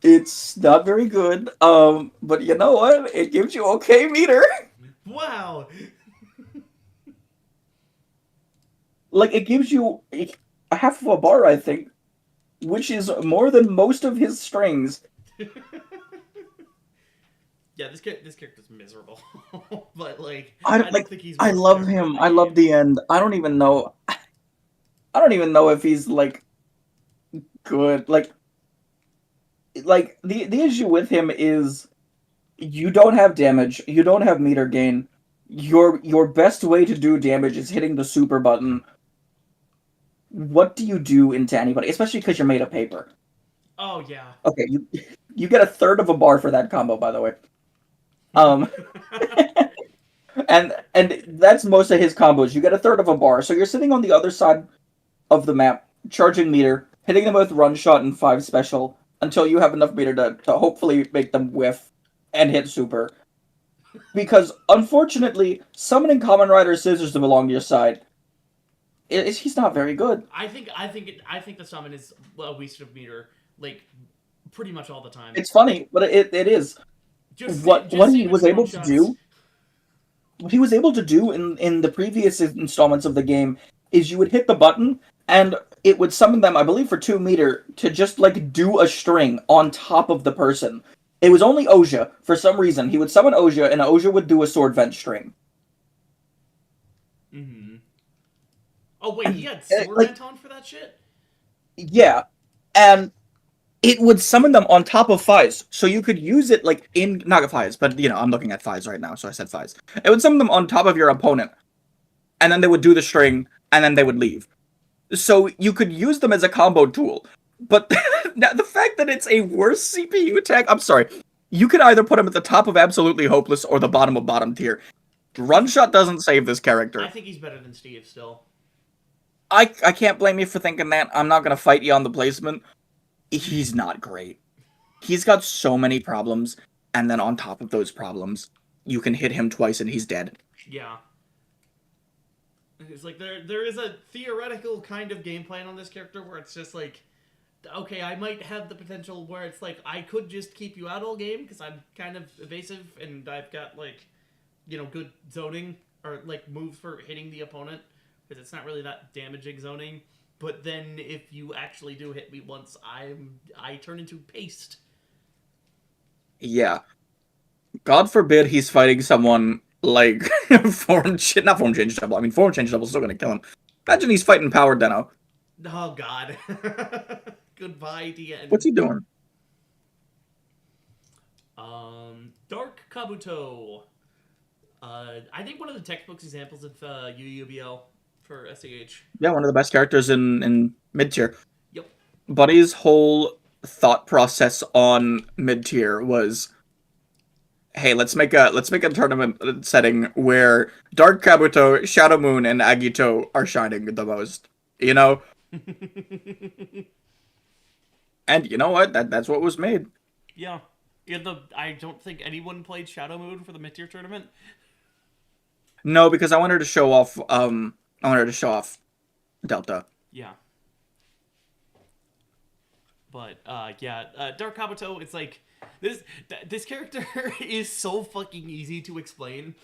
It's not very good. But you know what? It gives you okay meter. Wow. It gives you a half of a bar, I think, which is more than most of his strings. Yeah, this character's miserable. But I don't think he's. I love him. I love the end. I don't even know if he's good. The issue with him is you don't have damage. You don't have meter gain. Your best way to do damage is hitting the super button. What do you do into anybody? Especially because you're made of paper. Oh yeah. Okay, you get a third of a bar for that combo, by the way. And that's most of his combos. You get a third of a bar, so you're sitting on the other side of the map, charging meter, hitting them with run shot and 5 special until you have enough meter to hopefully make them whiff and hit super. Because unfortunately, summoning Common Rider Scissors to belong to your side, he's not very good. I think the summon is a waste of meter, like pretty much all the time. It's funny, but it is. What Just he save it was for one able to shots. do, what he was able to do in the previous installments of the game is you would hit the button and it would summon them, I believe, for 2 meter to just like do a string on top of the person. It was only Oja. For some reason, he would summon Oja, and Oja would do a sword vent string. Mm-hmm. Oh wait, And he had sword like, vent on for that shit. yeah, and it would summon them on top of Fies, so you could use it like in not Fies, but I'm looking at Fies right now, so I said Fies. It would summon them on top of your opponent, and then they would do the string, and then they would leave. So you could use them as a combo tool. But now the fact that it's a worse CPU attack, I'm sorry. You could either put him at the top of Absolutely Hopeless or the bottom of bottom tier. Run shot doesn't save this character. I think he's better than Steve still. I can't blame you for thinking that. I'm not gonna fight you on the placement. He's not great. He's got so many problems, and then on top of those problems, you can hit him twice and he's dead. Yeah. It's like there is a theoretical kind of game plan on this character where it's just like, okay, I might have the potential where it's like I could just keep you out all game because I'm kind of evasive and I've got like, good zoning or like moves for hitting the opponent because it's not really that damaging zoning. But then if you actually do hit me once, I turn into paste. Yeah. God forbid he's fighting someone like not form change double. I mean, form change double is still gonna kill him. Imagine he's fighting Power Deno. Oh God. Goodbye, DN. What's he doing? Dark Kabuto. I think one of the textbook examples of UUBL for SAH. Yeah, one of the best characters in mid tier. Yep. Buddy's whole thought process on mid tier was, hey, let's make a tournament setting where Dark Kabuto, Shadow Moon, and Agito are shining the most. And you know what? That's what was made. Yeah. I don't think anyone played Shadow Moon for the mid-tier tournament. No, because I wanted to show off Delta. Yeah. But Dark Kabuto, it's like this character is so fucking easy to explain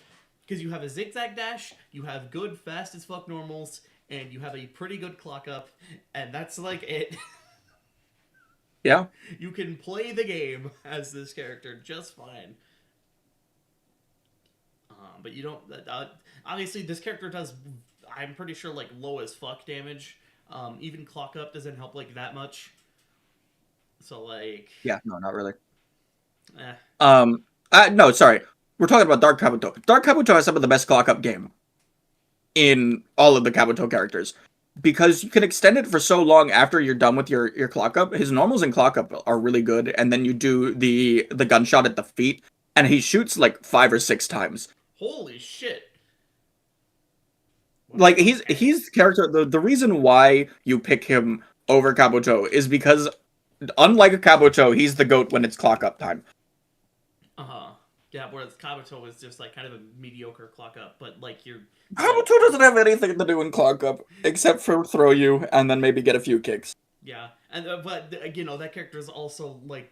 because you have a zigzag dash, you have good fast as fuck normals, and you have a pretty good clock up, and that's like it. Yeah. You can play the game as this character just fine. But you don't... obviously, this character does, I'm pretty sure, like, low as fuck damage. Even clock up doesn't help, like, that much. So, like... Yeah, no, not really. No, sorry. We're talking about Dark Kabuto. Dark Kabuto has some of the best clock up game in all of the Kabuto characters. Because you can extend it for so long after you're done with your clock up. His normals and clock up are really good, and then you do the gunshot at the feet, and he shoots like 5 or 6 times. Holy shit. Like, he's character... The reason why you pick him over Kabuto is because, unlike Kabuto, he's the GOAT when it's clock up time. Uh-huh. Yeah, whereas Kabuto is just, like, kind of a mediocre clock up, but, like, you're... Kabuto doesn't have anything to do in clock up, except for throw you, and then maybe get a few kicks. Yeah, and but, that character is also, like,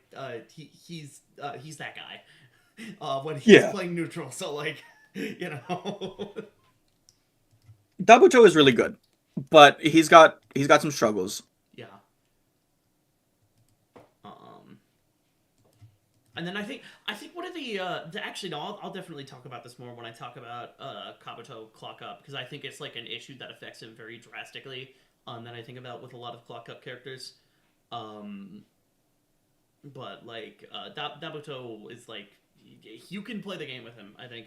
he's that guy. When he's playing neutral, so, like, Kabuto is really good, but he's got some struggles. Yeah. And then I think one of the actually no, I'll definitely talk about this more when I talk about Kabuto clock up because I think it's like an issue that affects him very drastically. That I think about with a lot of clock up characters. But like Kabuto is like you can play the game with him. I think.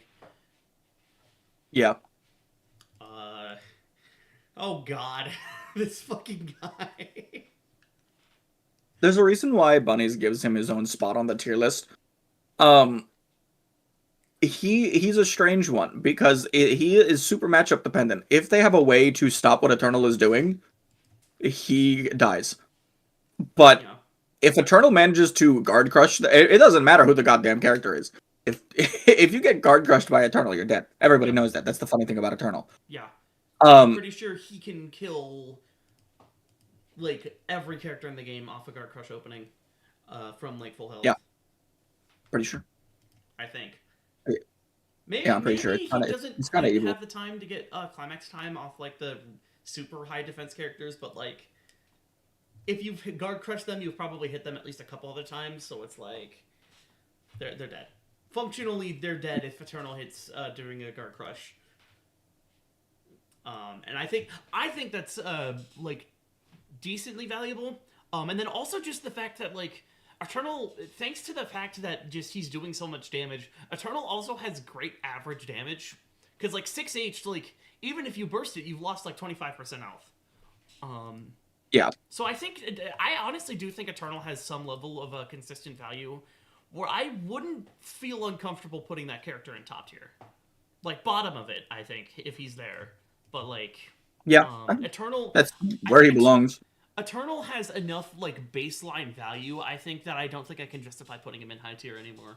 Yeah. Oh God, this fucking guy. There's a reason why Bunnies gives him his own spot on the tier list. He's a strange one because he is super matchup dependent. If they have a way to stop what Eternal is doing, he dies. But Yeah. if Eternal manages to guard crush, it doesn't matter who the goddamn character is. If if you get guard crushed by Eternal, you're dead. Everybody Yeah. knows that. That's the funny thing about Eternal. Yeah. I'm Um, pretty sure he can kill like every character in the game off a guard crush opening, from like full health. yeah, pretty sure. I think. Yeah, Maybe I'm pretty sure. he doesn't It's kind of quite evil. have the time to get climax time off like the super high defense characters, but like if you've guard crushed them, you've probably hit them at least a couple other times. So it's like they're dead. Functionally, they're dead if Eternal hits during a guard crush. And I think that's like decently valuable. And then also just the fact that like Eternal, thanks to the fact that just he's doing so much damage, Eternal also has great average damage. Because like 6H, like even if you burst it, you've lost like 25% health. Yeah, So I honestly do think Eternal has some level of a consistent value, where I wouldn't feel uncomfortable putting that character in top tier, like bottom of it. I think if he's there, but like yeah. Eternal, That's I where he think belongs. Eternal has enough like baseline value, I think, that I don't think I can justify putting him in high tier anymore.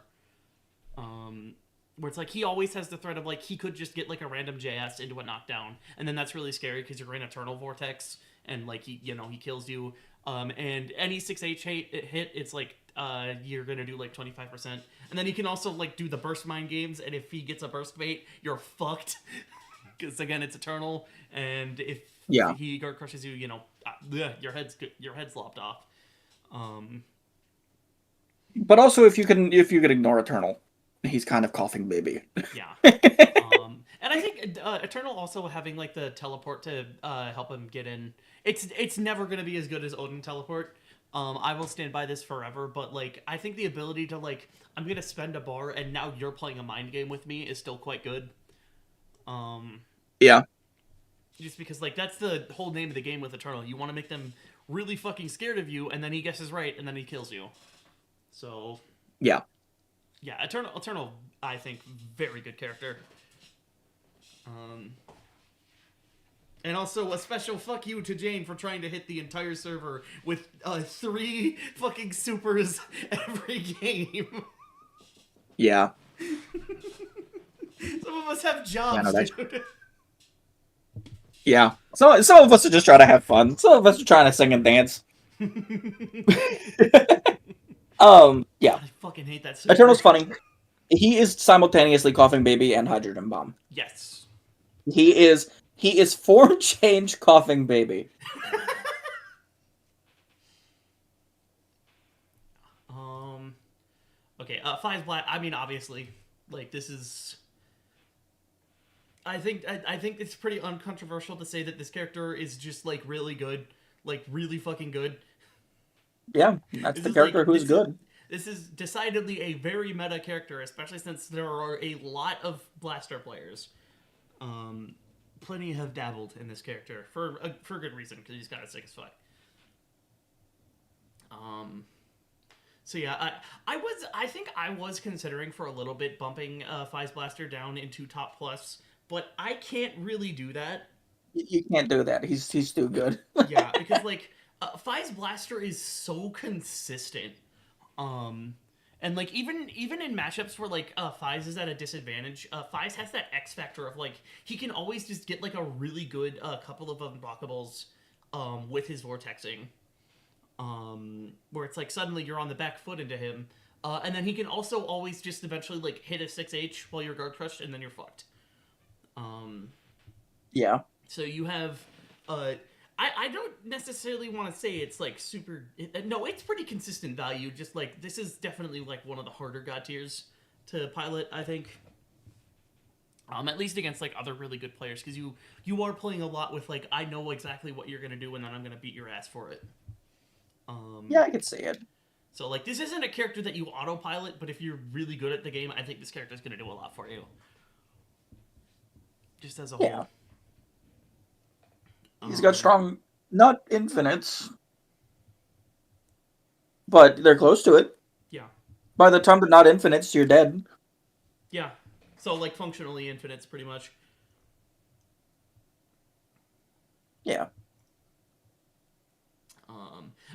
Where it's like he always has the threat of like he could just get like a random JS into a knockdown, and then that's really scary because you're in Eternal Vortex and like he kills you. And any 6H hit, it's like you're gonna do like 25%, and then he can also like do the burst mind games, and if he gets a burst bait, you're fucked. Because again, it's Eternal, and if Yeah, he guard crushes you, your head's lopped off. but also if you can ignore Eternal, he's kind of coughing baby. Yeah. And I think Eternal also having like the teleport to help him get in. It's never gonna be as good as Odin teleport. I will stand by this forever, but like I think the ability to like I'm gonna spend a bar and now you're playing a mind game with me is still quite good. Yeah, Just because like that's the whole name of the game with Eternal. You want to make them really fucking scared of you, and then he guesses right, and then he kills you. So yeah. yeah, Eternal, I think very good character. And also a special fuck you to Jane for trying to hit the entire server with 3 fucking supers every game. Yeah. Some of us have jobs, Yeah, no, that's- dude. Yeah. So some of us are just trying to have fun. Some of us are trying to sing and dance. Yeah. I fucking hate that super. Eternal's funny. He is simultaneously coughing baby and hydrogen bomb. Yes. He is form change coughing baby. Okay, Five's Black. I mean, obviously, like this is. I think it's pretty uncontroversial to say that this character is just like really good, like really fucking good. Yeah, that's the is character like- who's this good. This is decidedly a very meta character, especially since there are a lot of Blaster players. Plenty have dabbled in this character for good reason because he's kind of sick as fuck. So yeah, I think I was considering for a little bit bumping Fize Blaster down into top plus, but I can't really do that. You can't do that. He's too good. Yeah, because like Fize Blaster is so consistent. And like even in matchups where like Fize is at a disadvantage, Fize has that X factor of like he can always just get like a really good couple of unblockables with his vortexing. Where it's like suddenly you're on the back foot into him, and then he can also always just eventually like hit a 6H while you're guard crushed, and then you're fucked. Yeah. So you have, I don't necessarily want to say it's like super. No, it's pretty consistent value. Just like this is definitely like one of the harder god tiers to pilot, I think. At least against like other really good players, because you are playing a lot with like I know exactly what you're gonna do, and then I'm gonna beat your ass for it. Yeah, I could see it. So like this isn't a character that you autopilot, but if you're really good at the game, I think this character is gonna do a lot for you. Just as a whole. Yeah. He's got strong, not infinites, but they're close to it. Yeah. By the time they're not infinites, you're dead. Yeah. So like functionally infinites, pretty much.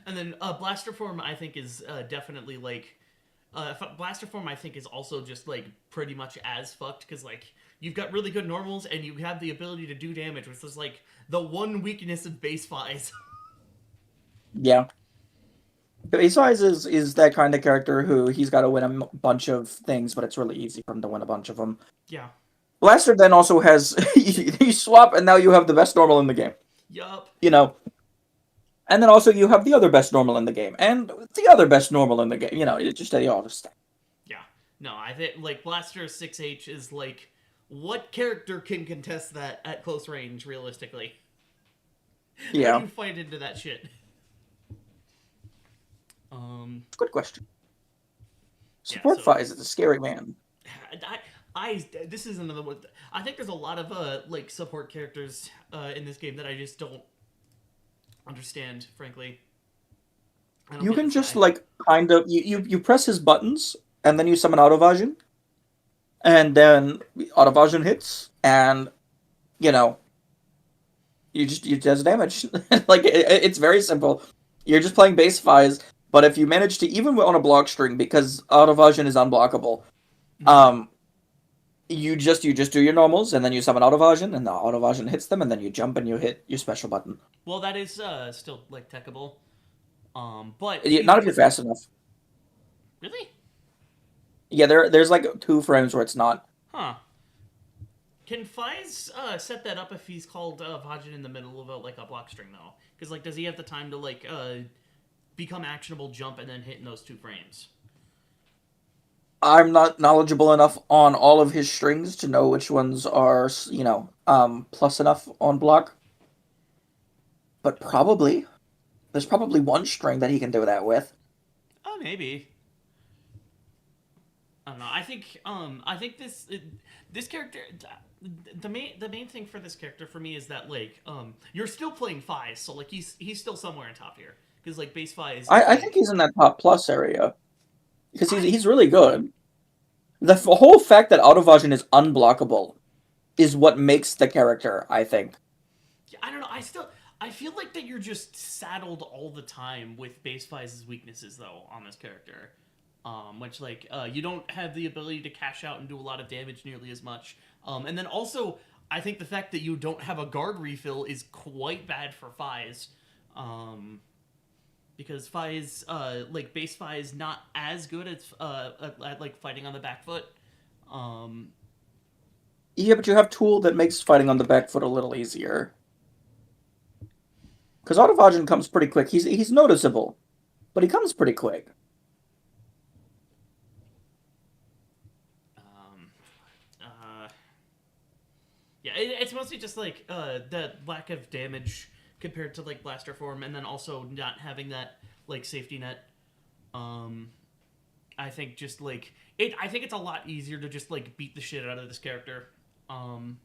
And then Blaster Form, I think, is definitely like Blaster Form. I think is also just like pretty much as fucked because like you've got really good normals and you have the ability to do damage, which is like the one weakness of base Fies. Yeah. Ace is that kind of character who he's got to win a bunch of things, but it's really easy for him to win a bunch of them. Yeah. Blaster then also has you swap, and now you have the best normal in the game. Yup. You know, and then also you have the other best normal in the game, and the other best normal in the game. You know, it's just a auto stack. Yeah. No, I think like Blaster 6H is like what character can contest that at close range realistically? How do Yeah, you fight into that shit? good question. Yeah, Support so Fies is a scary man. this is another one. I think there's a lot of like support characters in this game that I just don't understand, frankly. I don't You get can this just guy. like kind of you press his buttons, and then you summon Auto Evasion, and then Auto Evasion hits, and you know you does damage. Like it's very simple. You're just playing base Fies, but if you manage to even on a block string because Auto Evasion is unblockable, Mhm. um, you just do your normals, and then you summon Auto Evasion, and the Auto Evasion hits them, and then you jump and you hit your special button. Well, that is still like techable. But Not if you're because fast enough. really, Yeah, there's like 2 frames where it's not. huh? Can Fies set that up if he's called Vajin in the middle of like a block string though? Because like, does he have the time to like become actionable jump and then hit in those 2 frames? I'm not knowledgeable enough on all of his strings to know which ones are, plus enough on block. But probably there's probably one string that he can do that with. Oh, maybe. I don't know. I think this character the main thing for this character for me is that like you're still playing Fies, so like he's still somewhere in top here because like base Fies is I think like he's in that top plus area because I he's really good. The whole fact that Autoevasion is unblockable is what makes the character, I think. I don't know. I feel like that you're just saddled all the time with base Fies' weaknesses though on this character. Which like you don't have the ability to cash out and do a lot of damage nearly as much. And then also I think the fact that you don't have a guard refill is quite bad for Fies. Um, because Fies like base Fies not as good at like fighting on the back foot. Um, Yeah, but you have Tool that makes fighting on the back foot a little easier. Because Autoevasion comes pretty quick. He's noticeable, but he comes pretty quick. um, uh, Yeah, it's mostly just like the lack of damage compared to like blaster form, and then also not having that like safety net. Um, I think just like it. I think it's a lot easier to just like beat the shit out of this character. Um,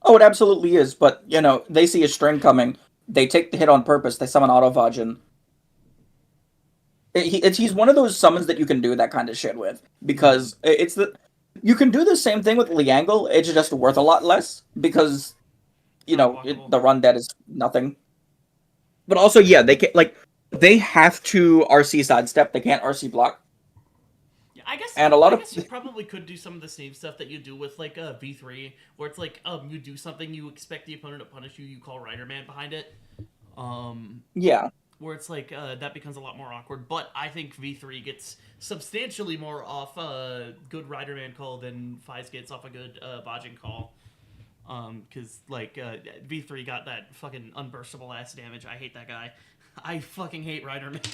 Oh, it absolutely is. But they see a string coming. They take the hit on purpose. They summon Autoevasion. He's one of those summons that you can do that kind of shit with mhm. because it's the you can do the same thing with Liangle. It's just worth a lot less because It's not blockable. the run dead is nothing. But also, yeah, they have to RC sidestep. They can't RC block, Yeah, and a lot I of guess you probably could do some of the same stuff that you do with like a V3, where it's like you do something, you expect the opponent to punish you, you call Rider Man behind it. Um, yeah. where it's like that becomes a lot more awkward. But I think V3 gets substantially more off a good Riderman call than Fies gets off a good Bajin call. Because like V3 got that fucking unburstable ass damage. I hate that guy. I fucking hate Riderman.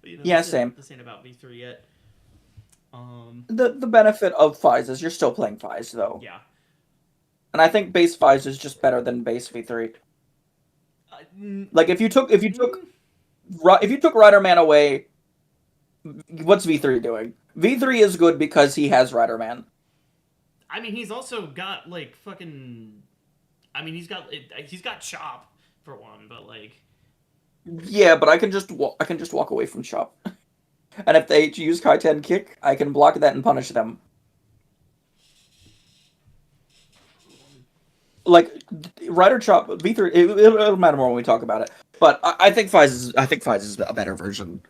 But Yeah, same. this ain't about V3 yet. Um, The benefit of Fies is you're still playing Fies though, yeah. and I think base Fies is just better than base V3. Uh, mm, Like mm, if you took Rider Man away, what's V3 doing? V3 is good because he has Rider Man. I mean, he's also got like fucking. I mean, he's got chop for one, but like Yeah, but I can just walk away from shop. And if they use Kaiten kick, I can block that and punish them. like Rider Chop V3. It'll matter more when we talk about it. But I think Fize is a better version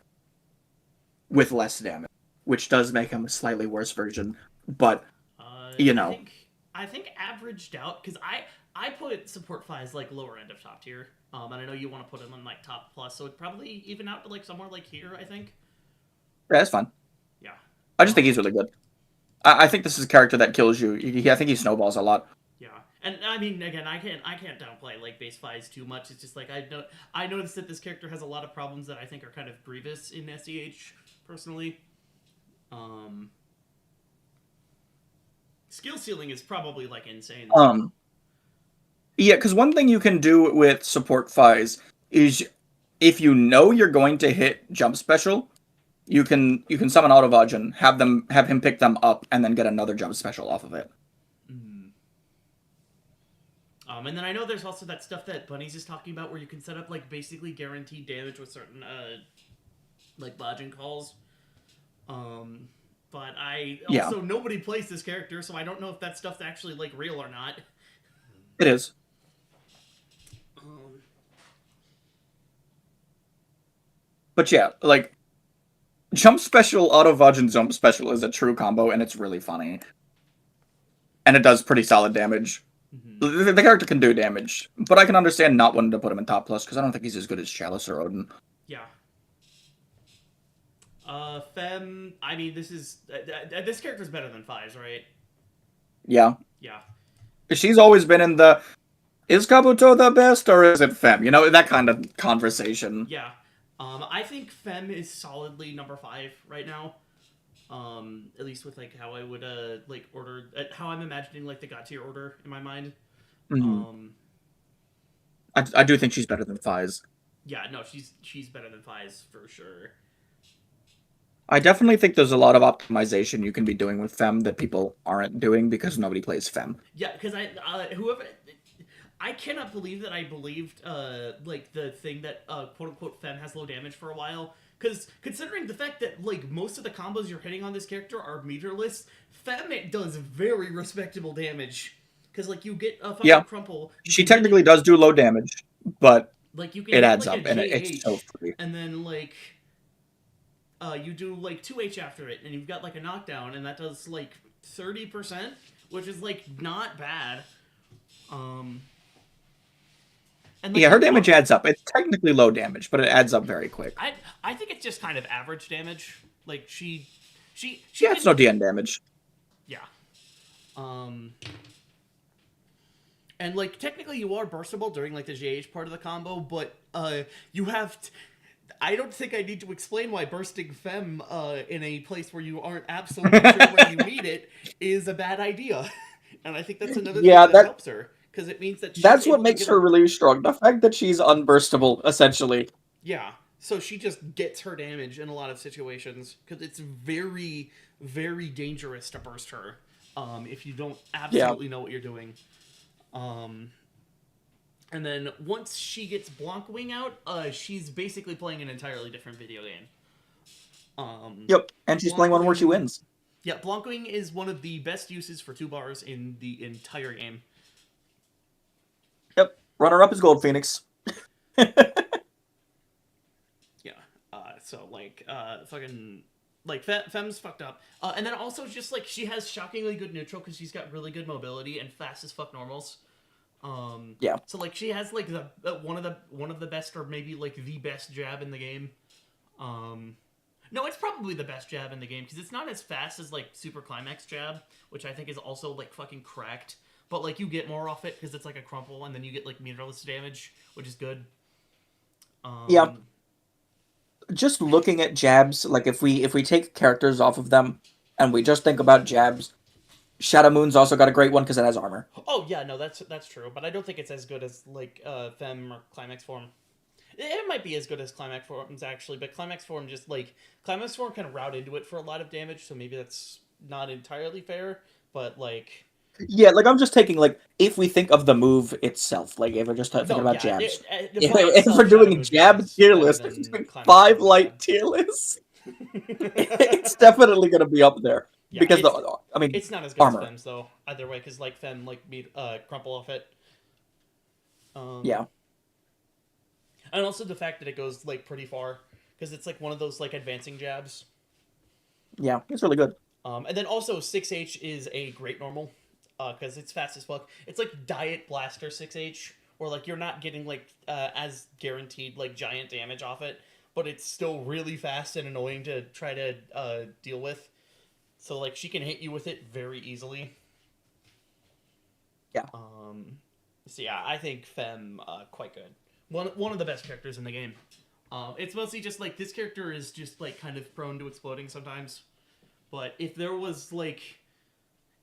with less damage, which does make him a slightly worse version. But you I know, think averaged out because I put support Fi's like lower end of top tier. And I know you want to put him on like top plus, so it'd probably even out to like somewhere like here. I think. yeah, that's fine. Yeah. I just think he's really good. I think this is a character that kills you. I think he snowballs a lot. Yeah, and I mean, again, I can't downplay like base Fi's too much. It's just like I noticed that this character has a lot of problems that I think are kind of grievous in SEH personally. Um, skill ceiling is probably like insane. Yeah, because one thing you can do with support Fize is if you know you're going to hit jump special, you can summon Autovagen, have him pick them up, and then get another jump special off of it. And then I know there's also that stuff that Bunny's is talking about where you can set up like basically guaranteed damage with certain like Bajin calls. But I also nobody plays this character, so I don't know if that stuff's actually like real or not. It is. But yeah, like jump special, Autovagen jump special is a true combo, and it's really funny. And it does pretty solid damage. The character can do damage, but I can understand not wanting to put him in top plus because I don't think he's as good as Chalice or Odin. Yeah. Fem. I mean, this character's better than Fives, right? Yeah. Yeah. She's always been in the is Kabuto the best or is it Fem? You know, that kind of conversation. Yeah. I think Fem is solidly number 5 right now. At least with like how I would like order how I'm imagining like the god tier order in my mind. Mm-hmm. I do think she's better than Fize. Yeah, no, she's better than Fize for sure. I definitely think there's a lot of optimization you can be doing with Fem that people aren't doing because nobody plays Fem. Yeah, because I cannot believe that I believed like the thing that quote unquote Fem has low damage for a while. Because considering the fact that like most of the combos you're hitting on this character are meterless, Fem it does very respectable damage. Because like you get a fucking crumple. She technically does do low damage, but like you can it adds like up and it's so free. And then like you do like 2H after it, and you've got like a knockdown, and that does like 30%, which is like not bad. And like, her damage adds up. It's technically low damage, but it adds up very quick. I think it's just kind of average damage. Like she it's no DN damage. Yeah. And like technically you are burstable during like the JH part of the combo, but you have I don't think I need to explain why bursting Fem in a place where you aren't absolutely sure where you need it is a bad idea. And I think that's another thing that helps her. Because it means that that's what makes her really strong. The fact that she's unburstable, essentially. Yeah. So she just gets her damage in a lot of situations. Because it's very, very dangerous to burst her if you don't absolutely know what you're doing. And then once she gets Blanc Wing out, she's basically playing an entirely different video game. Yep, and she's playing one where she wins. Yeah, Blanc Wing is one of the best uses for 2 bars in the entire game. Yep, runner-up is Gold Phoenix. Yeah, so, like, fucking... Like, Fem's fucked up. And then also just, like, she has shockingly good neutral because she's got really good mobility and fast as fuck normals. Yeah. So, like, she has, like, the one of the best or maybe, like, the best jab in the game. No, it's probably the best jab in the game because it's not as fast as, like, Super Climax jab, which I think is also, like, fucking cracked. But, like, you get more off it because it's, like, a crumple, and then you get, like, meterless damage, which is good. Yeah. Just looking at jabs, like, if we take characters off of them, and we just think about jabs, Shadow Moon's also got a great one because it has armor. Oh, yeah, no, that's true. But I don't think it's as good as, like, Fem or Climax Form. It might be as good as Climax Forms, actually, but Climax Form just, like... Climax Form kind of route into it for a lot of damage, so maybe that's not entirely fair, but, like... Yeah, like, I'm just taking, like, if we think of the move itself, like, if we're just thinking about jabs. If we're doing a jab tier list, 5 light tier list, it's definitely going to be up there. Yeah, because, I mean... It's not as good as Fem's, though, either way, because, like, Fem, like, crumple off it. Um, Yeah, and also the fact that it goes like pretty far because it's like one of those like advancing jabs. yeah, it's really good. And then also 6H is a great normal because it's fast as fuck. It's like Diet Blaster 6H, where like you're not getting like as guaranteed like giant damage off it, but it's still really fast and annoying to try to deal with. So like she can hit you with it very easily. Yeah. So yeah, I think Fem quite good. One of the best characters in the game. It's mostly just like this character is just like kind of prone to exploding sometimes. But if there was like,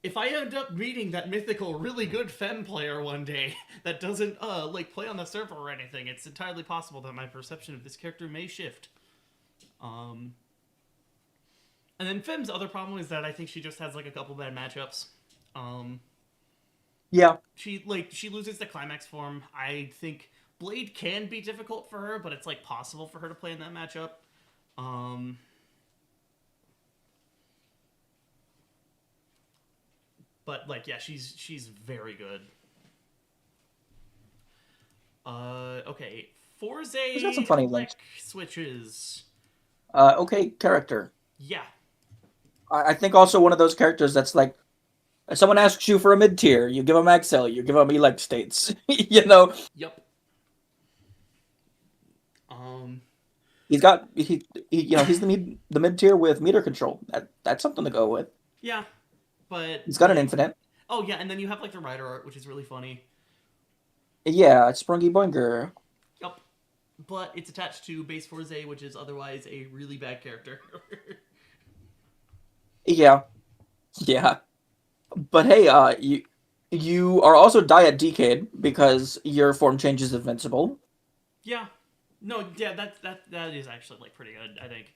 if I end up meeting that mythical really good Fem player one day that doesn't like play on the server or anything, it's entirely possible that my perception of this character may shift. And then Fem's other problem is that I think she just has like a couple bad matchups. Yeah, She loses the climax form. I think Blade can be difficult for her, but it's like possible for her to play in that matchup. But like yeah, she's very good. Okay. he's got some Forze funny Elec links. switches. Okay, character. Yeah. I think also one of those characters that's like, if someone asks you for a mid tier, you give them Axel, you give them elect states. You know, Yep. Um he's got you know he's the mid tier with meter control. That's something to go with. yeah, but He's got an like infinite. oh yeah, and then you have like the rider art, which is really funny. Yeah, Sprungy Boinger. Yep. But it's attached to base Forze, which is otherwise a really bad character. Yeah, yeah. But hey, you are also Diet Decade because your form change is invincible. Yeah. No, yeah, that is actually like pretty good, I think.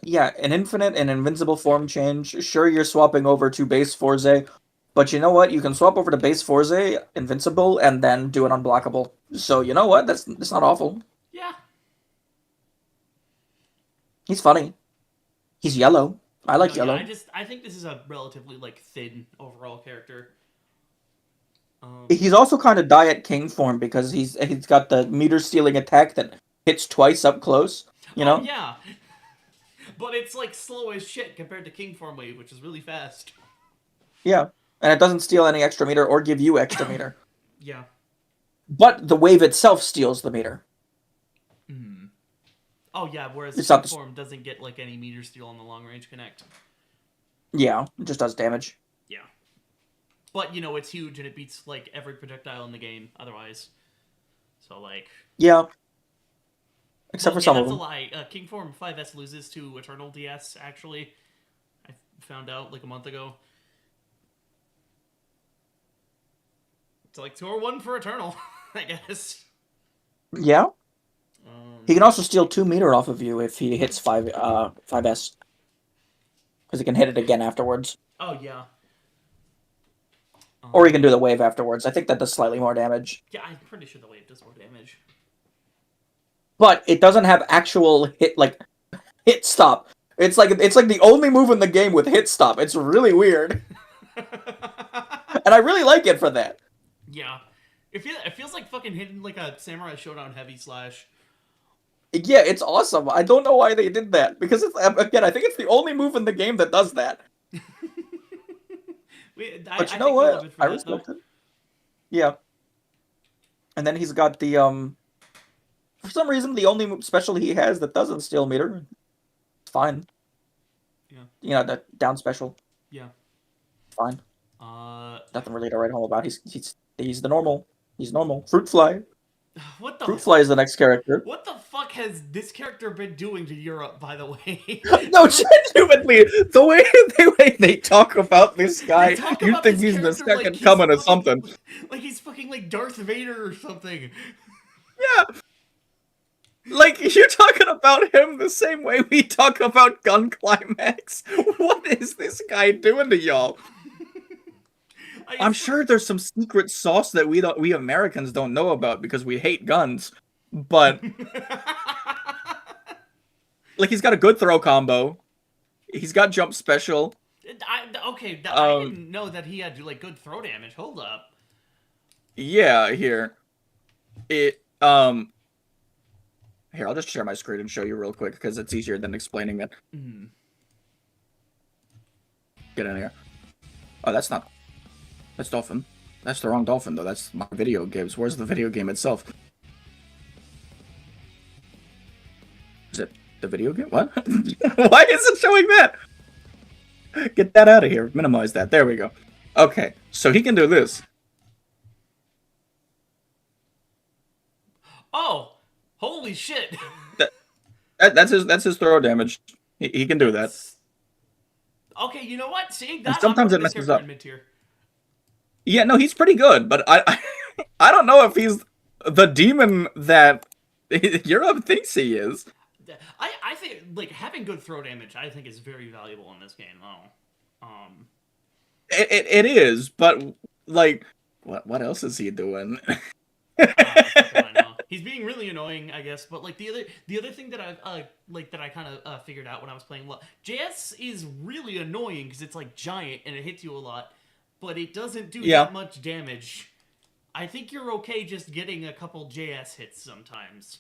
Yeah, an infinite and invincible form change. Sure, you're swapping over to base Forze, but you know what? You can swap over to base Forze, invincible, and then do an unblockable. So you know what? That's not awful. Yeah. He's funny. He's yellow. I No, like yeah, yellow. I think this is a relatively like thin overall character. He's also kind of Diet King form because he's got the meter stealing attack that hits twice up close. You Oh know? yeah. But it's like slow as shit compared to King Form Wave, which is really fast. Yeah, and it doesn't steal any extra meter or give you extra meter. Yeah. But the wave itself steals the meter. Oh yeah, whereas It's King not the Form doesn't get like any meter steal on the long range connect. Yeah, it just does damage. Yeah. But you know, it's huge and it beats like every projectile in the game otherwise. So like Yeah, except well, for yeah, some of that's a them. lie. King Form 5S loses to Eternal DS actually. I found out like a month ago. It's like 2 or 1 for Eternal, I guess. Yeah, he can also steal 2 meter off of you if he hits 5S, because he can hit it again afterwards, Oh yeah. or he can do the wave afterwards. I think that does slightly more damage, Yeah, I'm pretty sure the wave does more damage. but it doesn't have actual hit stop. It's like the only move in the game with hit stop. It's really weird, and I really like it for that. Yeah. It feels like fucking hitting like a Samurai Showdown heavy slash. Yeah, it's awesome. I don't know why they did that because again, I think it's the only move in the game that does that. But you I know think we love what? it for I that though. respect it. Yeah, and then he's got the for some reason the only special he has that doesn't steal meter. It's fine. Yeah. You know, the down special. Yeah. Fine. Uh, Nothing really to write home about. He's the normal. He's normal. Fruit Fly. what the Fruit Fly is the next character. what the fuck has this character been doing to Europe? By the way, No, genuinely, the way they talk about this guy, they talk you'd about think this he's the character like second he's coming of fucking, something. like he's fucking like Darth Vader or something. Yeah, like you're talking about him the same way we talk about Gun Climax. What is this guy doing to y'all? I'm sure there's some secret sauce that we Americans don't know about because we hate guns, but like he's got a good throw combo. He's got jump special. Okay, I didn't know that he had like good throw damage. Hold up. Yeah, here. It Here, I'll just share my screen and show you real quick because it's easier than explaining it. Mm. Get in here. Oh, that's not. That's Dolphin. That's the wrong Dolphin, though. That's my video games. Where's the video game itself? Is it the video game? What? Why is it showing that? Get that out of here. Minimize that. There we go. Okay, so he can do this. Oh, holy shit! That's his throw damage. He can do that. Okay, you know what? Seeing And that, I'm sometimes putting it this messes character up. in mid tier. Yeah, no, he's pretty good, but I don't know if he's the demon that Europe thinks he is. I think like having good throw damage, I think is very valuable in this game. Oh, It is, but like, what else is he doing? fuck I know. He's being really annoying, I guess. But like the other thing that I like that I kind of figured out when I was playing, well, JS is really annoying because it's like giant and it hits you a lot, but it doesn't do Yeah. that much damage. I think you're okay just getting a couple JS hits sometimes.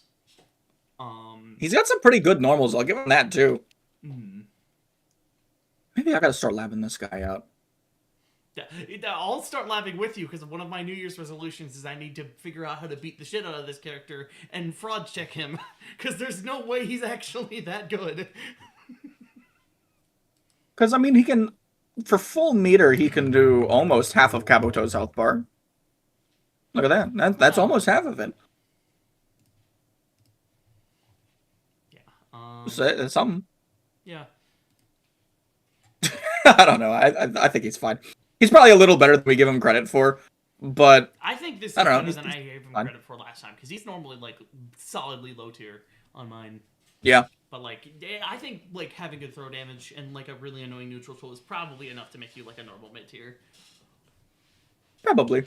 He's got some pretty good normals. I'll give him that too. Mm. Maybe I gotta start labbing this guy out. I'll start laughing with you because one of my New Year's resolutions is I need to figure out how to beat the shit out of this character and fraud check him because there's no way he's actually that good. Because I mean, he can, for full meter, he can do almost half of Kabuto's health bar. Look at that. That's almost half of it. Yeah. So it's something. Yeah. I don't know. I think he's fine. He's probably a little better than we give him credit for, but I think this is I don't know, better he's- than I gave him fine. credit for last time because he's normally like solidly low tier on mine. yeah. But like, I think like having good throw damage and like a really annoying neutral tool is probably enough to make you like a normal mid tier. Probably.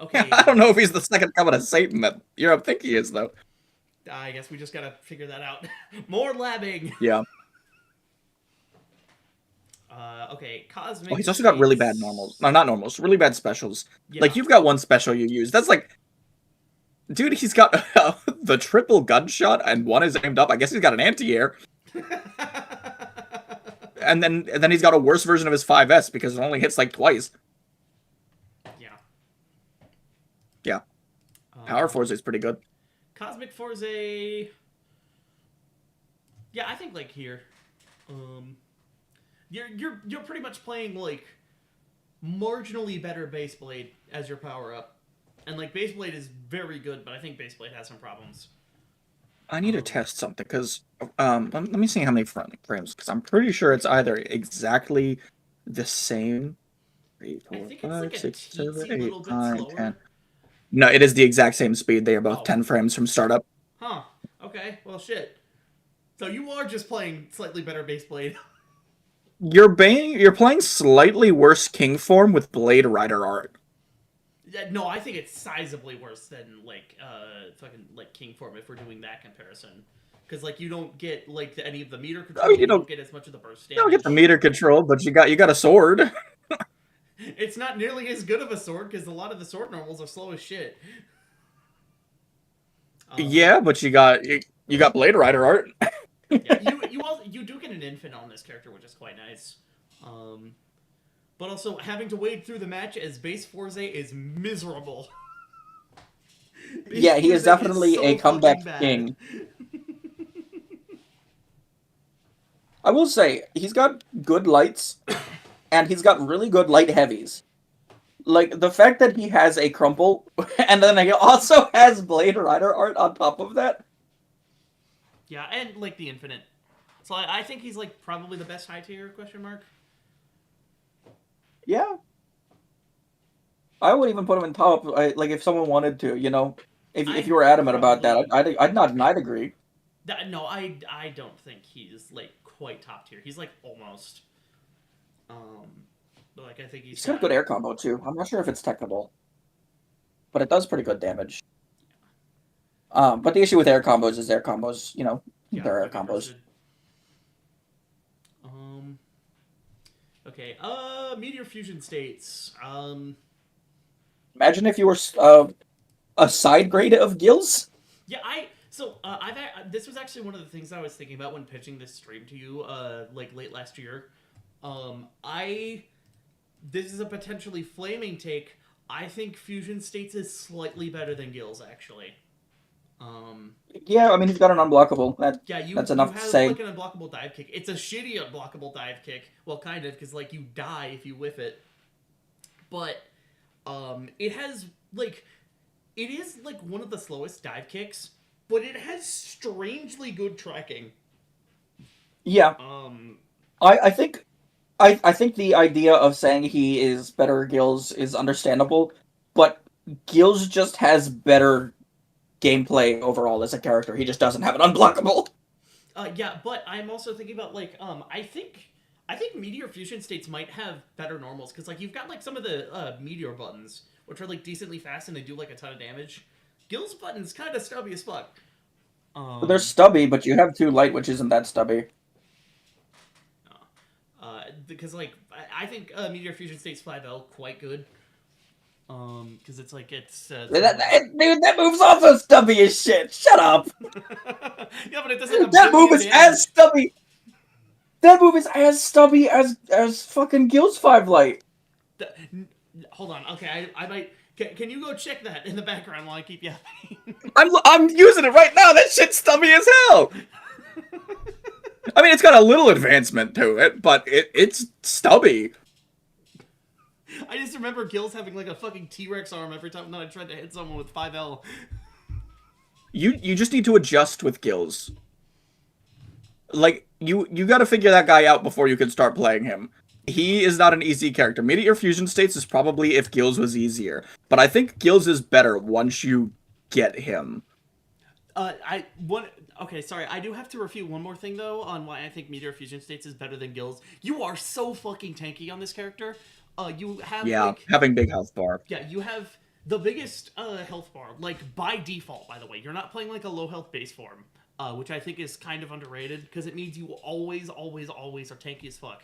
Okay. I don't know if he's the second coming of Satan that Europe think he is, though. I guess we just gotta figure that out. More labbing. Yeah. Okay, Cosmic. Well, he's also got really bad States. normals. No, not normals. Really bad specials. Yeah. Like, you've got one special you use. That's like... Dude, he's got the triple gunshot and one is aimed up. I guess he's got an anti-air. And then he's got a worse version of his 5S because it only hits like twice. Yeah. Yeah. Power Force is pretty good. Cosmic Forze. Yeah, I think like here. You're pretty much playing like marginally better Base Blade as your power up. And like Base Blade is very good, but I think Base Blade has some problems. I need to test something because let me see how many frames because I'm pretty sure it's either exactly the same. 3, 4, I think it's 5, like a 6, 7, teensy 8, little bit 9, slower. 10. No, it is the exact same speed. They are both Oh. 10 frames from startup. Huh. Okay. Well, shit. So you are just playing slightly better Base Blade. You're playing slightly worse King form with Blade Rider art. Yeah, no, I think it's sizably worse than like fucking like King form if we're doing that comparison. Because like you don't get like any of the meter control. you You don't- don't get as much of the burst damage. You don't get the meter control, but you got a sword. It's not nearly as good of a sword because a lot of the sword normals are slow as shit. Yeah, but you got Blade Rider art. Yeah, you do get an infant on this character, which is quite nice. But also having to wade through the match as Base Forze is miserable. Yeah, he is Forze definitely so a comeback fucking bad. king. I will say, he's got good lights, and he's got really good light heavies. Like, the fact that he has a crumple, and then he also has Blade Rider art on top of that. Yeah, and like the infinite. So I think he's like probably the best high tier question mark. Yeah. I would even put him in top, like, if someone wanted to, you know? If you were adamant about that, I'd nod and I'd agree. No, I don't think he's like quite top tier. He's like almost. But like I think He's got a good air combo, too. I'm not sure if it's technical. But it does pretty good damage. But the issue with air combos is air combos, you know, they're air combos. Roasted. Okay, Meteor Fusion States. Imagine if you were a side grade of Gills. Yeah, this was actually one of the things I was thinking about when pitching this stream to you, like late last year. I This is a potentially flaming take. I think Fusion States is slightly better than Gills, actually. Um, Yeah, I mean he's got an unblockable. yeah, That's you enough to have say. like an unblockable dive kick. It's a shitty unblockable dive kick. Well, kind of, because like you die if you whiff it. But it has like it is like one of the slowest dive kicks, but it has strangely good tracking. Yeah, Um, I think I think the idea of saying he is better Gills is understandable, but Gills just has better gameplay overall as a character. He just doesn't have an unblockable. yeah, but I'm also thinking about like I think Meteor Fusion States might have better normals because like you've got like some of the Meteor buttons which are like decently fast and they do like a ton of damage. Gill's button's kind of stubby as fuck. They're Um, stubby, but you have two light, which isn't that stubby. because like I think Meteor Fusion States 5L quite good. Because it's like Dude, that move's also stubby as shit. Shut up. yeah, but it does like a That move billion is as damage. stubby. That move is as stubby as fucking Gills 5 light. Hold on, okay, I might. Can you go check that in the background while I keep yapping? I'm using it right now. That shit's stubby as hell. I mean, it's got a little advancement to it, but it's stubby. I just remember Gills having like a fucking T-Rex arm every time that I tried to hit someone with 5L. You just need to adjust with Gills. Like you got to figure that guy out before you can start playing him. He is not an easy character. Meteor Fusion States is probably if Gills was easier, but I think Gills is better once you get him. I what? Okay, sorry. I do have to refute one more thing though on why I think Meteor Fusion States is better than Gills. You are so fucking tanky on this character. You have Yeah, like having big health bar. yeah, you have the biggest health bar, like by default. By the way, you're not playing like a low health base form, which I think is kind of underrated because it means you always, always, always are tanky as fuck.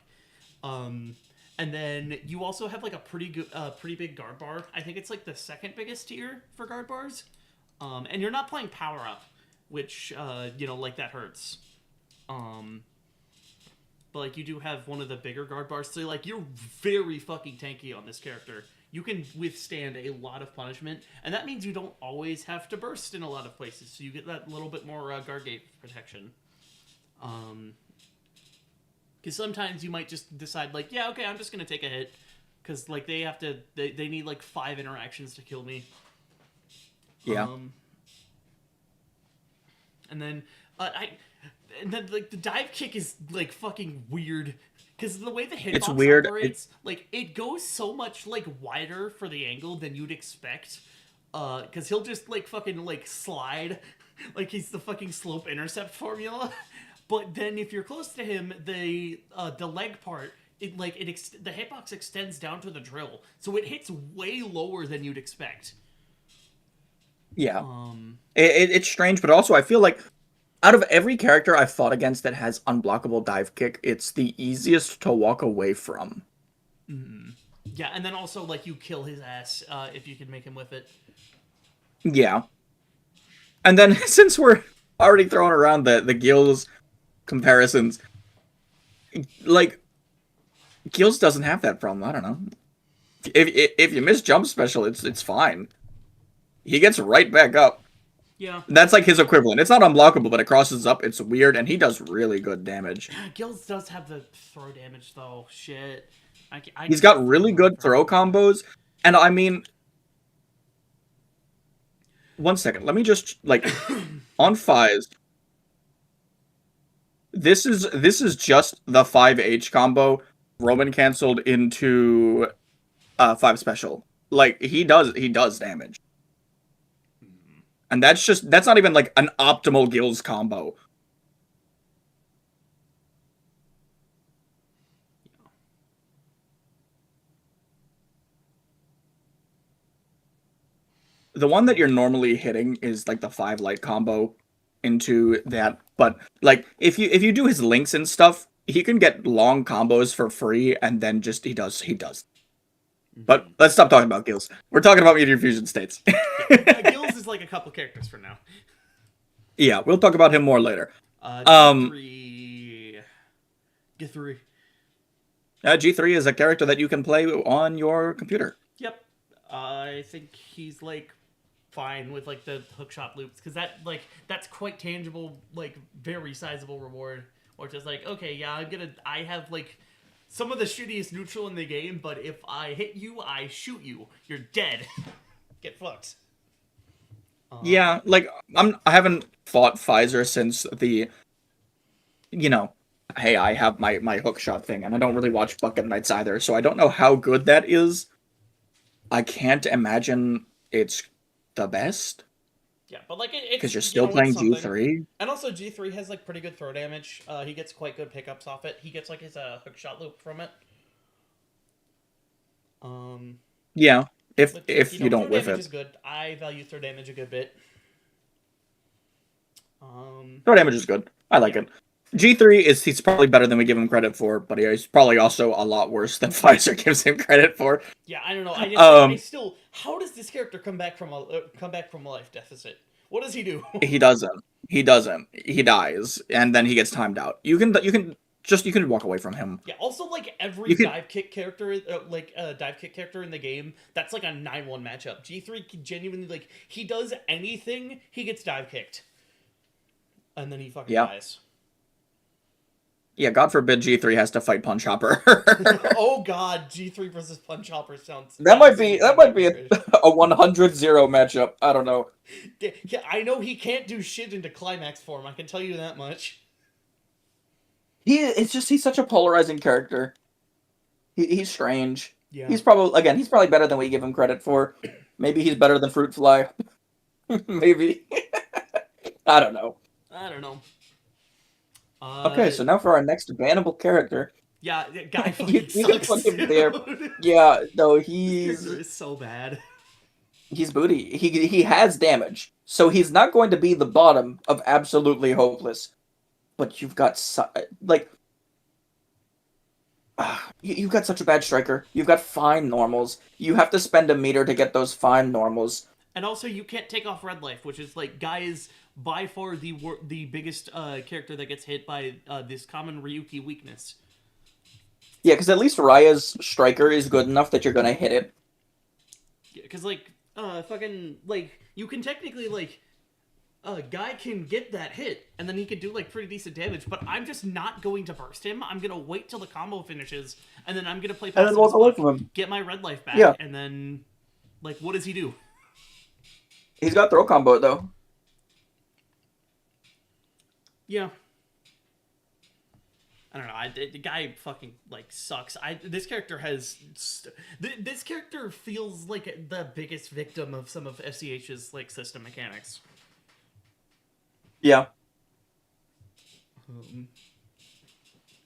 Um, and then you also have like a pretty good, pretty big guard bar. I think it's like the second biggest tier for guard bars. And you're not playing power up, which like that hurts. Um, but like you do have one of the bigger guard bars, so like you're very fucking tanky on this character. You can withstand a lot of punishment, and that means you don't always have to burst in a lot of places, so you get that little bit more guard gate protection. Because sometimes you might just decide like, yeah, okay, I'm just gonna take a hit, because like they need like 5 interactions to kill me. Yeah. And then like the dive kick is like fucking weird because the way the hitbox It's weird. operates, like it goes so much like wider for the angle than you'd expect. Because he'll just like fucking like slide, like he's the fucking slope intercept formula. But then if you're close to him, the leg part. The hitbox extends down to the drill, so it hits way lower than you'd expect. Yeah. It's strange, but also I feel like out of every character I've fought against that has unblockable dive kick, it's the easiest to walk away from. Yeah, and then also like you kill his ass if you can make him with it. Yeah. And then since we're already throwing around the Gills comparisons, like Gills doesn't have that problem. I don't know. If you miss jump special, it's fine. He gets right back up. Yeah. That's like his equivalent. It's not unblockable, but it crosses up. It's weird, and he does really good damage. Gills does have the throw damage though. Shit. He's got really good throw combos, and I mean, one second. Let me just like on Fies. This is just the 5H combo Roman canceled into 5 special. Like he does damage. And that's not even like an optimal Gills combo. The one that you're normally hitting is like the 5 light combo into that. But like if you do his links and stuff, he can get long combos for free and then just he does. But let's stop talking about Gills. We're talking about Meteor Fusion states. Yeah, Gills is like a couple characters for now. Yeah, we'll talk about him more later. G3. G3. G3 is a character that you can play on your computer. Yep. I think he's like fine with like the hookshot loops because that's quite tangible, like very sizable reward. Or just like, okay, yeah, I have like some of the shittiest neutral in the game, but if I hit you, I shoot you. You're dead. Get fucked. Yeah, like I haven't fought Pfizer since the, you know, hey, I have my hookshot thing, and I don't really watch Bucket Knights either, so I don't know how good that is. I can't imagine it's the best. Yeah, but like Because it's you're still it's playing something. G3. And also G3 has like pretty good throw damage. He gets quite good pickups off it. He gets like his hook shot loop from it. Yeah, But if you don't throw whiff damage it. is good. I value throw damage a good bit. Throw damage is good. I like it. G3 he's probably better than we give him credit for, but he's probably also a lot worse than Pfizer gives him credit for. Yeah, I don't know. I still. How does this character come back from a life deficit? What does he do? He doesn't. He doesn't. He dies, and then he gets timed out. You can walk away from him. Yeah. Also, like every You can dive kick character, dive kick character in the game, that's like a 9-1 matchup. G3 genuinely like he does anything, he gets dive kicked, and then he fucking dies. Yeah, God forbid G3 has to fight Punch Hopper. Oh God, G3 versus Punch Hopper sounds. That might be a 100-0 matchup. I don't know. Yeah, I know he can't do shit into climax form. I can tell you that much. He's such a polarizing character. He's strange. Yeah. He's probably better than we give him credit for. Maybe he's better than Fruit Fly. Maybe. I don't know. Okay, so now for our next bannable character. Yeah, guy fucking you sucks. can put him there. Yeah, no, This character is so bad. He's booty. He has damage, so he's not going to be the bottom of absolutely hopeless. But you've got you've got such a bad striker. You've got fine normals. You have to spend a meter to get those fine normals. And also, you can't take off red life, which is like Guy is by far the biggest character that gets hit by this common Ryuki weakness. Yeah, because at least Raya's striker is good enough that you're gonna hit it. Yeah, because like fucking like you can technically like Guy can get that hit, and then he could do like pretty decent damage. But I'm just not going to burst him. I'm gonna wait till the combo finishes, and then I'm gonna play past And then walk away from him. Get my red life back, and then like what does he do? He's got throw combo though. Yeah. I don't know. The guy fucking like sucks. This character has this character feels like the biggest victim of some of FCH's like system mechanics. Yeah.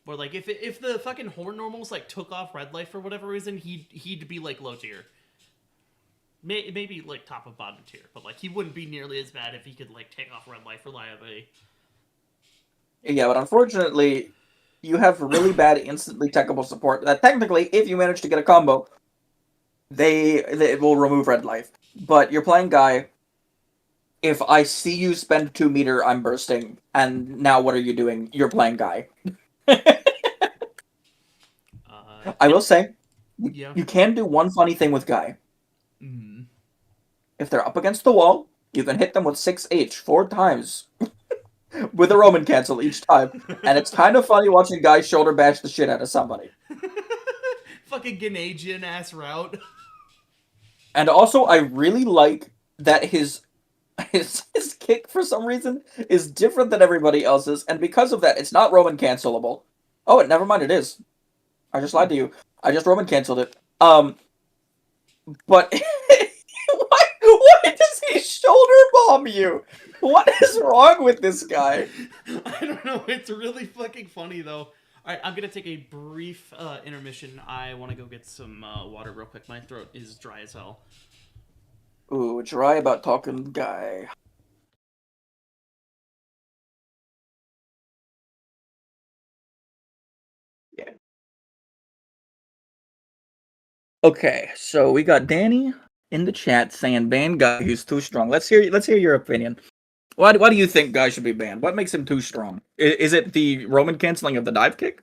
Or like if the fucking horn normals like took off red life for whatever reason, he'd be like low tier. Maybe like top of bottom tier, but like he wouldn't be nearly as bad if he could like take off red life reliably. Yeah, but unfortunately, you have really bad instantly techable support that technically, if you manage to get a combo, they will remove red life. But you're playing Guy. If I see you spend 2 meter, I'm bursting. And now what are you doing? You're playing Guy. I will say, you can do one funny thing with Guy. Mm. If they're up against the wall, you can hit them with 6H 4 times. With a Roman cancel each time. And it's kind of funny watching Guy shoulder bash the shit out of somebody. Fucking Ganagian ass route. And also, I really like that his kick, for some reason, is different than everybody else's. And because of that, it's not Roman cancelable. Oh, never mind, it is. I just lied to you. I just Roman canceled it. But why does he shoulder bomb you? What is wrong with this guy? I don't know. It's really fucking funny though. All right, I'm gonna take a brief intermission. I want to go get some water real quick. My throat is dry as hell. Ooh, dry about talking Guy. Yeah. Okay, so we got Danny in the chat saying ban guy who's too strong. Let's hear your opinion. Why do you think guy should be banned? What makes him too strong? Is it the Roman canceling of the dive kick?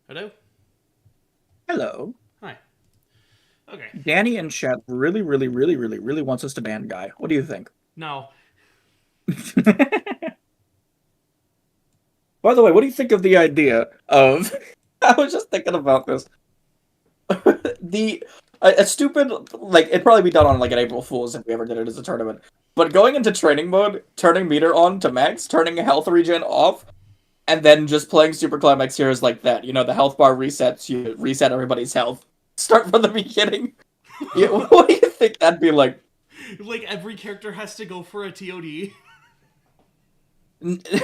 Hello? Hello. Hi. Okay. Danny in chat really wants us to ban guy. What do you think? No. By the way, what do you think of the idea of? I was just thinking about this. the a stupid like it'd probably be done on like an April Fool's if we ever did it as a tournament. But going into training mode, turning meter on to max, turning health regen off, and then just playing super climax heroes like that. You know, the health bar resets, you reset everybody's health. Start from the beginning. Yeah, what do you think that'd be like? Like, every character has to go for a TOD.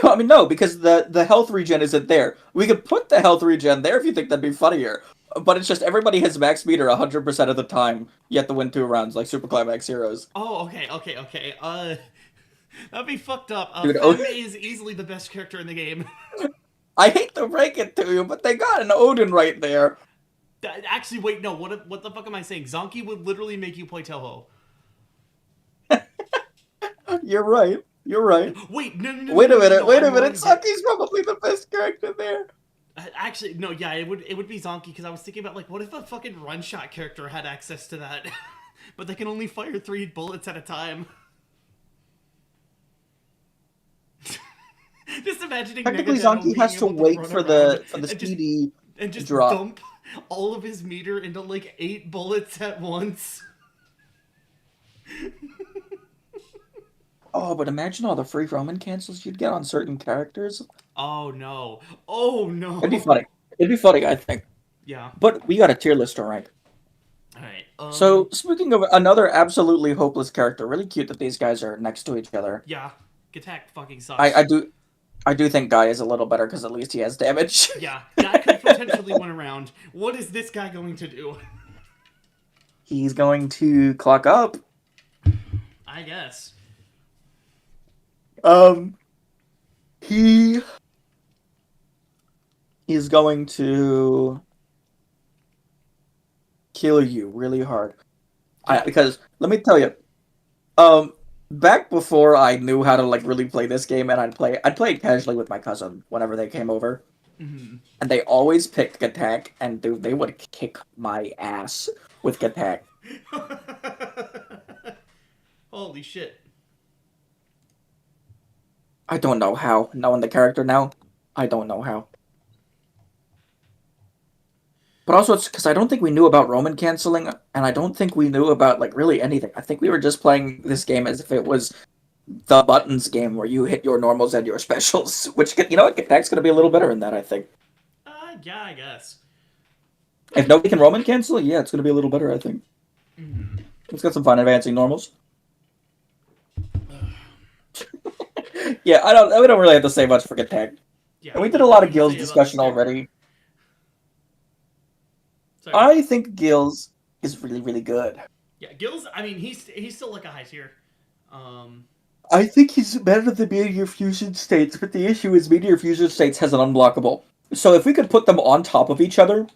I mean, no, because the health regen isn't there. We could put the health regen there if you think that'd be funnier. But it's just everybody has max meter 100% of the time. You have to win 2 rounds like super climax heroes. Oh, okay. That'd be fucked up. Dude, Femme is easily the best character in the game. I hate to break it to you, but they got an Odin right there. Actually, wait, no. What the fuck am I saying? Zonky would literally make you play Toho. You're right. You're right. Wait, no, Wait a minute. no, Wait a I'm minute. wrong. Saki's probably the best character there. Actually, no, yeah, it would be Zonky because I was thinking about like, what if a fucking run shot character had access to that, but they can only fire 3 bullets at a time. Just imagining Technically, Negadeno Zonky being has to able wait run for around the and speedy just drop. dump all of his meter into like 8 bullets at once. Oh, but imagine all the free Roman cancels you'd get on certain characters. Oh no. Oh It'd be no. funny. It'd be funny, I think. Yeah. But we got a tier list to rank. All right. So, speaking of another absolutely hopeless character, really cute that these guys are next to each other. Yeah. Attack fucking I, sucks. I do I do think Guy is a little better because at least he has damage. Yeah. Guy could potentially win a round. What is this guy going to do? He's going to clock up. I guess. He is going to kill you really hard. Because let me tell you, back before I knew how to like really play this game, and I'd play it casually with my cousin whenever they came over, Mm-hmm. and they always picked Attack, and dude, they would kick my ass with Attack. Holy shit. I don't know how. Knowing the character now, I don't know how. But also, it's because I don't think we knew about Roman canceling, and I don't think we knew about like really anything. I think we were just playing this game as if it was the buttons game where you hit your normals and your specials. Which you know what, Attack's going to be a little better in that. I think. Yeah, I guess. If nobody can Roman cancel, yeah, it's going to be a little better. I think. Mm-hmm. It's got some fun advancing normals. Yeah, we don't really have to say much for Attack. Yeah. And we did a lot of What do you Gills say about discussion this character? already. Sorry. I think Gills is really, really good. Yeah, Gills. I mean, he's still like a high tier. I think he's better than Meteor Fusion States, but the issue is Meteor Fusion States has an unblockable. So if we could put them on top of each other,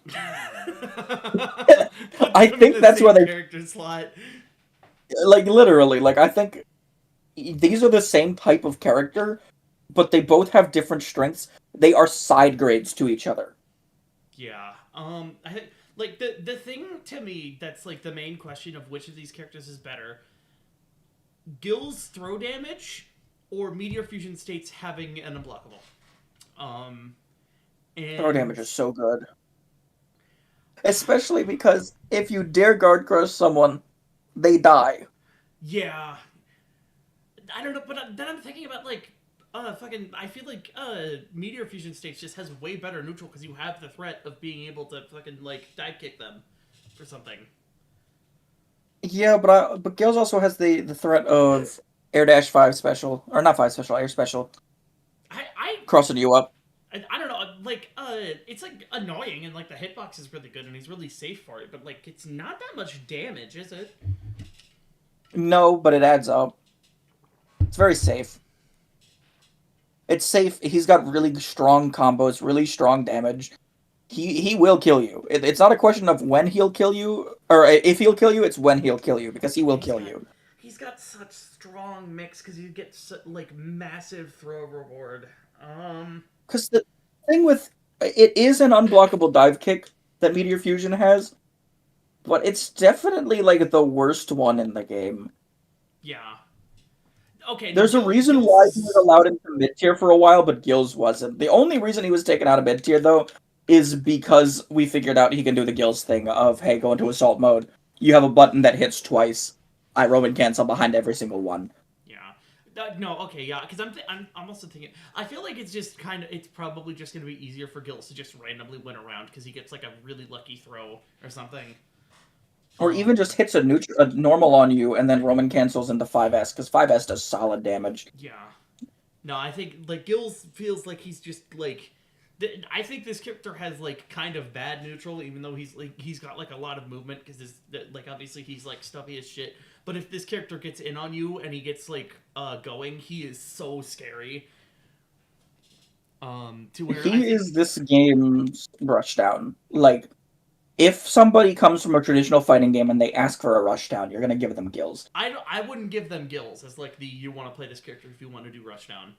I think that's where they character slot. like literally like I think these are the same type of character, but they both have different strengths. They are side grades to each other. Yeah. Like the thing to me that's like the main question of which of these characters is better: Gil's throw damage or Meteor Fusion States having an unblockable. And Throw damage is so good. Especially because if you dare guard crush someone, they die. yeah, I don't know, but then I'm thinking about like fucking. I feel like Meteor Fusion States just has way better neutral because you have the threat of being able to fucking like dive kick them or something. Yeah, but Gales also has the threat of Air Dash 5 special, or not 5 special, Air special, I crossing you up. I don't know, like it's like annoying and like the hitbox is really good and he's really safe for it, but like it's not that much damage, is it? No, but it adds up. It's very safe. It's safe. He's got really strong combos, really strong damage. He will kill you. It's not a question of when he'll kill you, or if he'll kill you, it's when he'll kill you, because he will kill you. He's got such strong mix because you get like massive throw reward. Because the thing with it is an unblockable dive kick that Meteor Fusion has, but it's definitely like the worst one in the game. Yeah. Okay. There's a reason why he was allowed into mid tier for a while, but Gills wasn't. The only reason he was taken out of mid tier though is because we figured out he can do the Gills thing of, hey, go into assault mode. You have a button that hits twice. I Roman cancel behind every single one. No, okay, yeah, because I'm also thinking. I feel like it's just it's probably just gonna be easier for Gills to just randomly win a round because he gets like a really lucky throw or something, or even just hits a normal on you and then Roman cancels into 5S because 5S does solid damage. Yeah, no, I think like Gills feels like he's just like. I think this character has like kind of bad neutral, even though he's got like a lot of movement because like obviously he's like stuffy as shit. But if this character gets in on you and he gets like going, he is so scary. To where he is this game's rushdown. Like, if somebody comes from a traditional fighting game and they ask for a rushdown, you're gonna give them Gills. I wouldn't give them Gills as like you want to play this character if you want to do rushdown.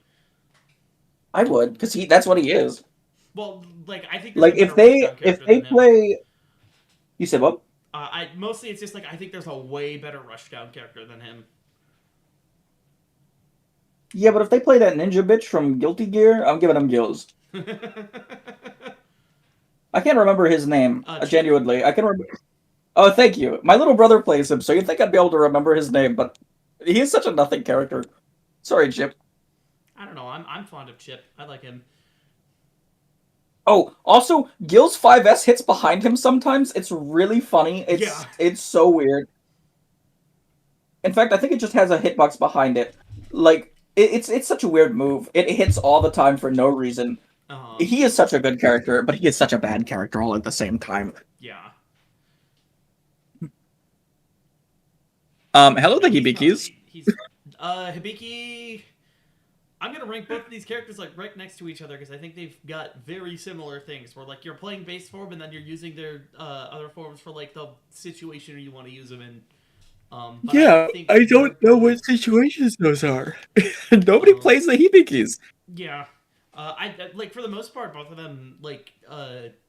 I would, because that's what he is. Well, like I think like if they play, you said what? I mostly it's just like I think there's a way better rushdown character than him. Yeah, but if they play that ninja bitch from Guilty Gear, I'm giving him Gills. I can't remember his name. Genuinely, I can remember. Oh, thank you. My little brother plays him, so you'd think I'd be able to remember his name, but he is such a nothing character. Sorry, Chip. I don't know. I'm fond of Chip. I like him. Oh, also, Gil's 5S hits behind him sometimes. It's really funny. Yeah. It's so weird. In fact, I think it just has a hitbox behind it. Like it's such a weird move. It hits all the time for no reason. Um. He is such a good character, but he is such a bad character all at the same time. Yeah. Hello, the No, he's Hibikis. probably he's Hibiki. I'm gonna rank both of these characters like right next to each other because I think they've got very similar things. Where like you're playing base form and then you're using their other forms for like the situation you want to use them in. But I Yeah, think I they're don't know both. what situations those are. Nobody Um, plays the Hibikis. yeah. Like for the most part, both of them like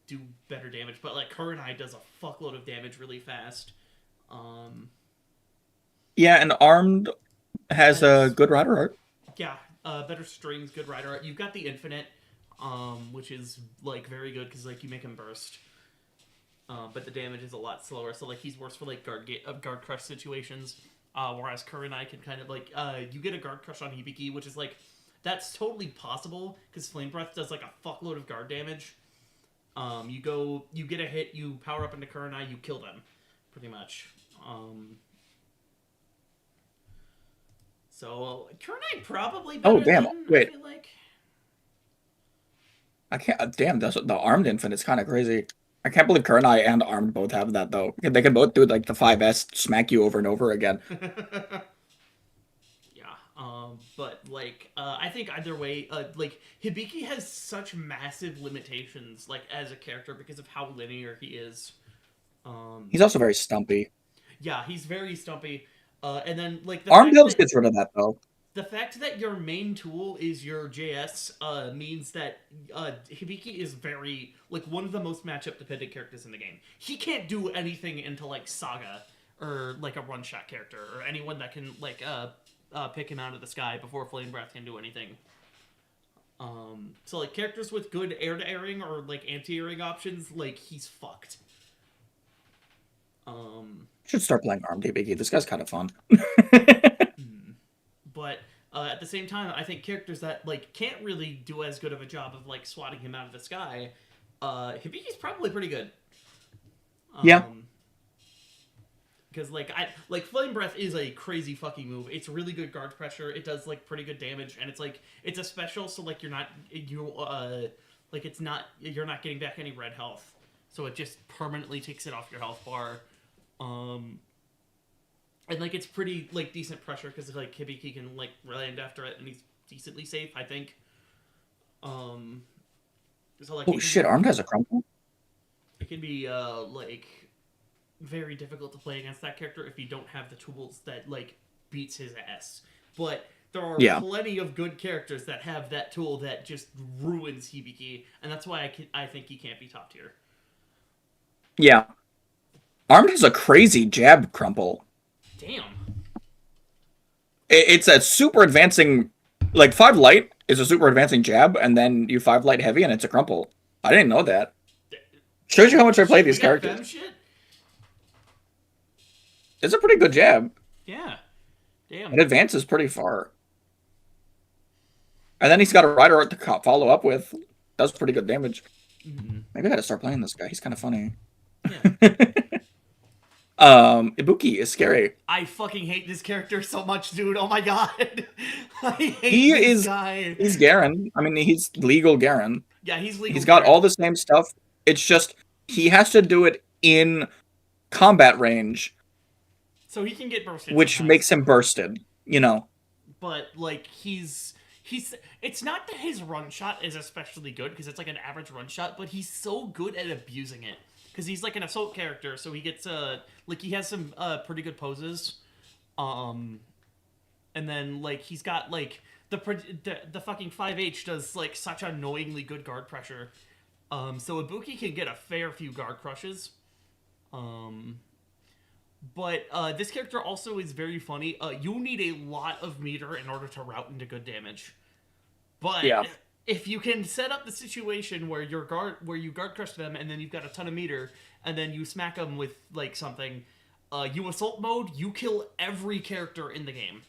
do better damage, but like Kurenai does a fuckload of damage really fast. Um, Yeah, and Armed has a has good rider art. yeah, better strings, good rider art. You've got the infinite, which is like very good because like you make him burst. But the damage is a lot slower, so like he's worse for like guard crush situations. Whereas Kurenai can kind of like you get a guard crush on Hibiki, which is like that's totally possible because Flame Breath does like a fuckload of guard damage. You get a hit, you power up into Kurenai, you kill them, pretty much. So Kurenai probably Oh, better damn. than I Wait. feel like. I can't. Damn, that's the Armed Infant is kind of crazy. I can't believe Kurenai and Armed both have that though. They can both do like the 5S smack you over and over again. Yeah, but like, I think either way, like Hibiki has such massive limitations, like as a character because of how linear he is. Um, He's also very stumpy. yeah, he's very stumpy. And then like Armed Hills gets rid of that though. the fact that your main tool is your JS means that Hibiki is very like one of the most matchup dependent characters in the game. He can't do anything into like Saga or like a one shot character or anyone that can like pick him out of the sky before Flame Breath can do anything. So like characters with good air to airing or like anti airing options, like he's fucked. Um, Should start playing Armed Hibiki. This guy's kind of fun. but at the same time, I think characters that like can't really do as good of a job of like swatting him out of the sky, Hibiki's probably pretty good. Yeah. Because like Flame Breath is a crazy fucking move. It's really good guard pressure. It does like pretty good damage, and it's a special, so like you're not getting back any red health, so it just permanently takes it off your health bar. And like it's pretty like decent pressure because like Hibiki can like land after it, and he's decently safe, I think. So like Oh shit, Armed has a crumple. it can be like very difficult to play against that character if you don't have the tools that like beats his ass. But there are Yeah. plenty of good characters that have that tool that just ruins Hibiki, and that's why I think he can't be top tier. Yeah. Armed has a crazy jab crumple. Damn. It's a super advancing, like 5 light is a super advancing jab, and then you 5 light heavy and it's a crumple. I didn't know that. Shows you how much I play Shit, these we got characters. fem shit? It's a pretty good jab. Yeah. Damn. It advances pretty far. And then he's got a rider art to follow up with. Does pretty good damage. Mm-hmm. Maybe I gotta start playing this guy. He's kind of funny. Yeah. Ibuki is scary. I fucking hate this character so much, dude. Oh my god. I hate He this is. guy. He's Garen. I mean, he's legal Garen. Yeah, he's legal. He's got Garen. all the same stuff. It's just he has to do it in combat range, So he can get bursted which sometimes. makes him bursted. You know. But like he's it's not that his run shot is especially good because it's like an average run shot, but he's so good at abusing it because he's like an assault character, so he gets like he has some pretty good poses, and then like he's got like the fucking 5H does like such annoyingly good guard pressure, so Ibuki can get a fair few guard crushes, but this character also is very funny. You need a lot of meter in order to route into good damage. But Yeah. if you can set up the situation where you guard crush them, and then you've got a ton of meter, and then you smack them with like something, you assault mode, you kill every character in the game.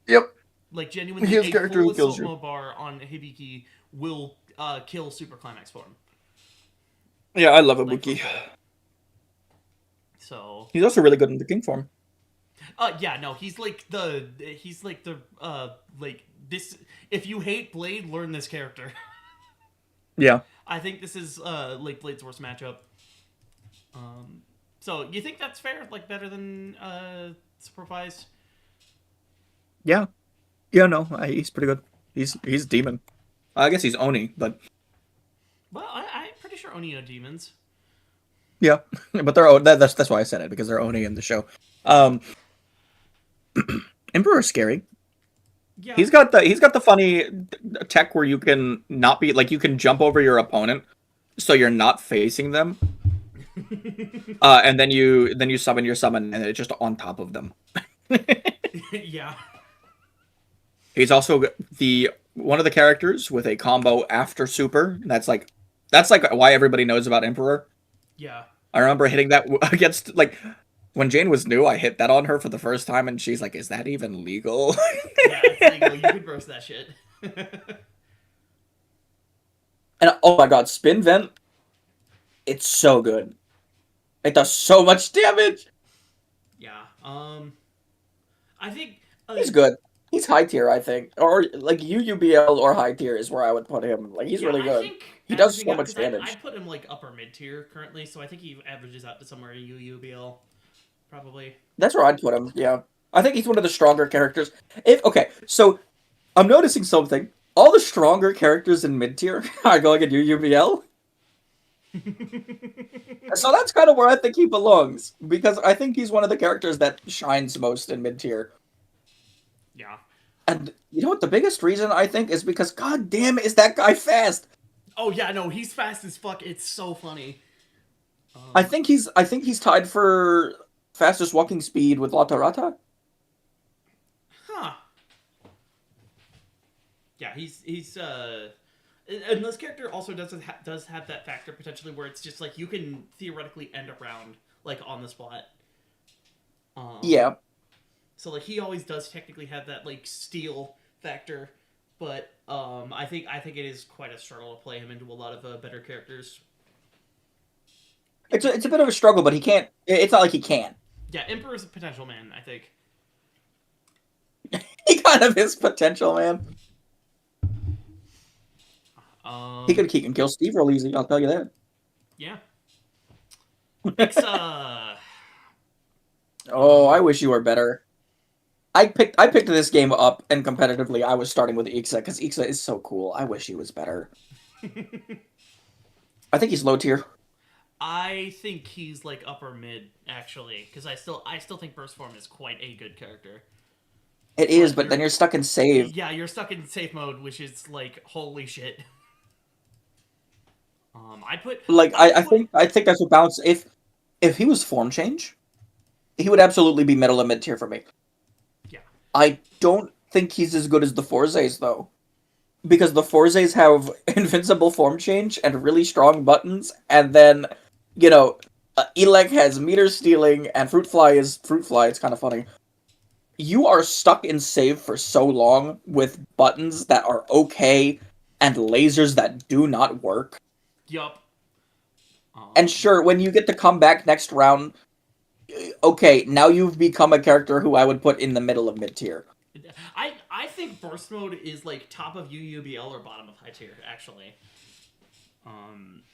Yep. Like genuinely, His a character full who kills assault you. mode bar on Hibiki will kill Super Climax for him. Yeah, I love Like for Ibuki. full. So He's also really good in the king form. yeah, no, he's like the like this. If you hate Blade, learn this character. Yeah. I think this is like Blade's worst matchup. So you think that's fair? Like better than Supervised? Yeah. Yeah, no, he's pretty good. He's demon. I guess he's Oni, but Well, I'm pretty sure Oni are demons. yeah. But that's why I said it, because they're Oni in the show. Emperor's scary. Yeah. He's got the funny tech where you can not be like, you can jump over your opponent so you're not facing them. And then you summon your summon, and it's just on top of them. Yeah. He's also the one of the characters with a combo after super. That's like why everybody knows about Emperor. Yeah. I remember hitting that against, like, when Jane was new, I hit that on her for the first time, and she's like, "Is that even legal?" Yeah, it's legal. You could roast that shit. And oh my god, spin vent, it's so good. It does so much damage. Yeah. I think He's good. He's high tier, I think, or like UUBL or high tier is where I would put him. Like, he's yeah, really I good. think He does averaging so out much because I damage. put him like upper mid tier currently, so I think he averages out to somewhere in UUBL probably. That's where I'd put him. Yeah, I think he's one of the stronger characters. If okay, so I'm noticing something. All the stronger characters in mid tier are going in UUBL. So that's kind of where I think he belongs, because I think he's one of the characters that shines most in mid tier. Yeah. And you know what? The biggest reason I think is because, god damn, is that guy fast? Oh yeah, no, he's fast as fuck. It's so funny. I think he's tied for fastest walking speed with Latarata. Huh. Yeah, he's and this character also does have that factor potentially where it's just like you can theoretically end a round like on the spot. Yeah, So like he always does technically have that like steal factor, but I think it is quite a struggle to play him into a lot of better characters. it's a bit of a struggle, but he can't. It's not like he can't. Yeah, Emperor's a potential man, I think. He kind of is potential, man. He Um, can kill Steve real easy. I'll tell you that. yeah. It's Oh, I wish you were better. I picked this game up, and competitively, I was starting with Ixa because Ixa is so cool. I wish he was better. I think he's low tier. I think he's like upper mid actually, because I still think Burst Form is quite a good character. It is, But but then you're stuck in save. yeah, you're stuck in safe mode, which is like holy shit. I put Like I put I think that's what balance. If he was form change, he would absolutely be middle and mid tier for me. yeah. I don't think he's as good as the Forzes though, because the Forzes have invincible form change and really strong buttons, and then, you know, Elec has meter stealing, and Fruit Fly is Fruit Fly. It's kind of funny. You are stuck in save for so long with buttons that are okay and lasers that do not work. Yup. And sure, when you get to come back next round, okay, now you've become a character who I would put in the middle of mid tier. I think burst mode is like top of UUBL or bottom of high tier actually.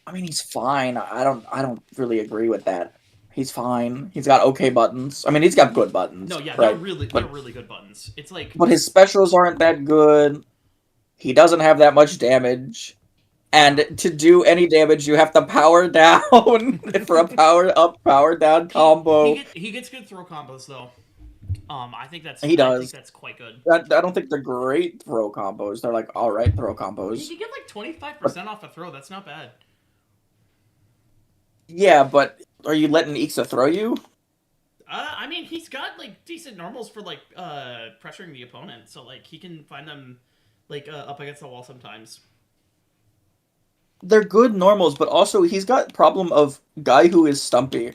I mean, he's fine. I don't really agree with that. He's fine. He's got okay buttons. I mean, he's got good buttons. No, yeah, right? they're really good buttons. It's like But his specials aren't that good. He doesn't have that much damage. And to do any damage, you have to power down for a power up, power down combo. he gets good throw combos though. I think He I think does. that's quite good. I don't think they're great throw combos. They're like all right throw You combos. can get like 25% off a throw. That's not bad. Yeah, but are you letting Ixa throw you? I mean, he's got like decent normals for like pressuring the opponent, so like he can find them like up against the wall sometimes. They're good normals, but also he's got problem of guy who is stumpy.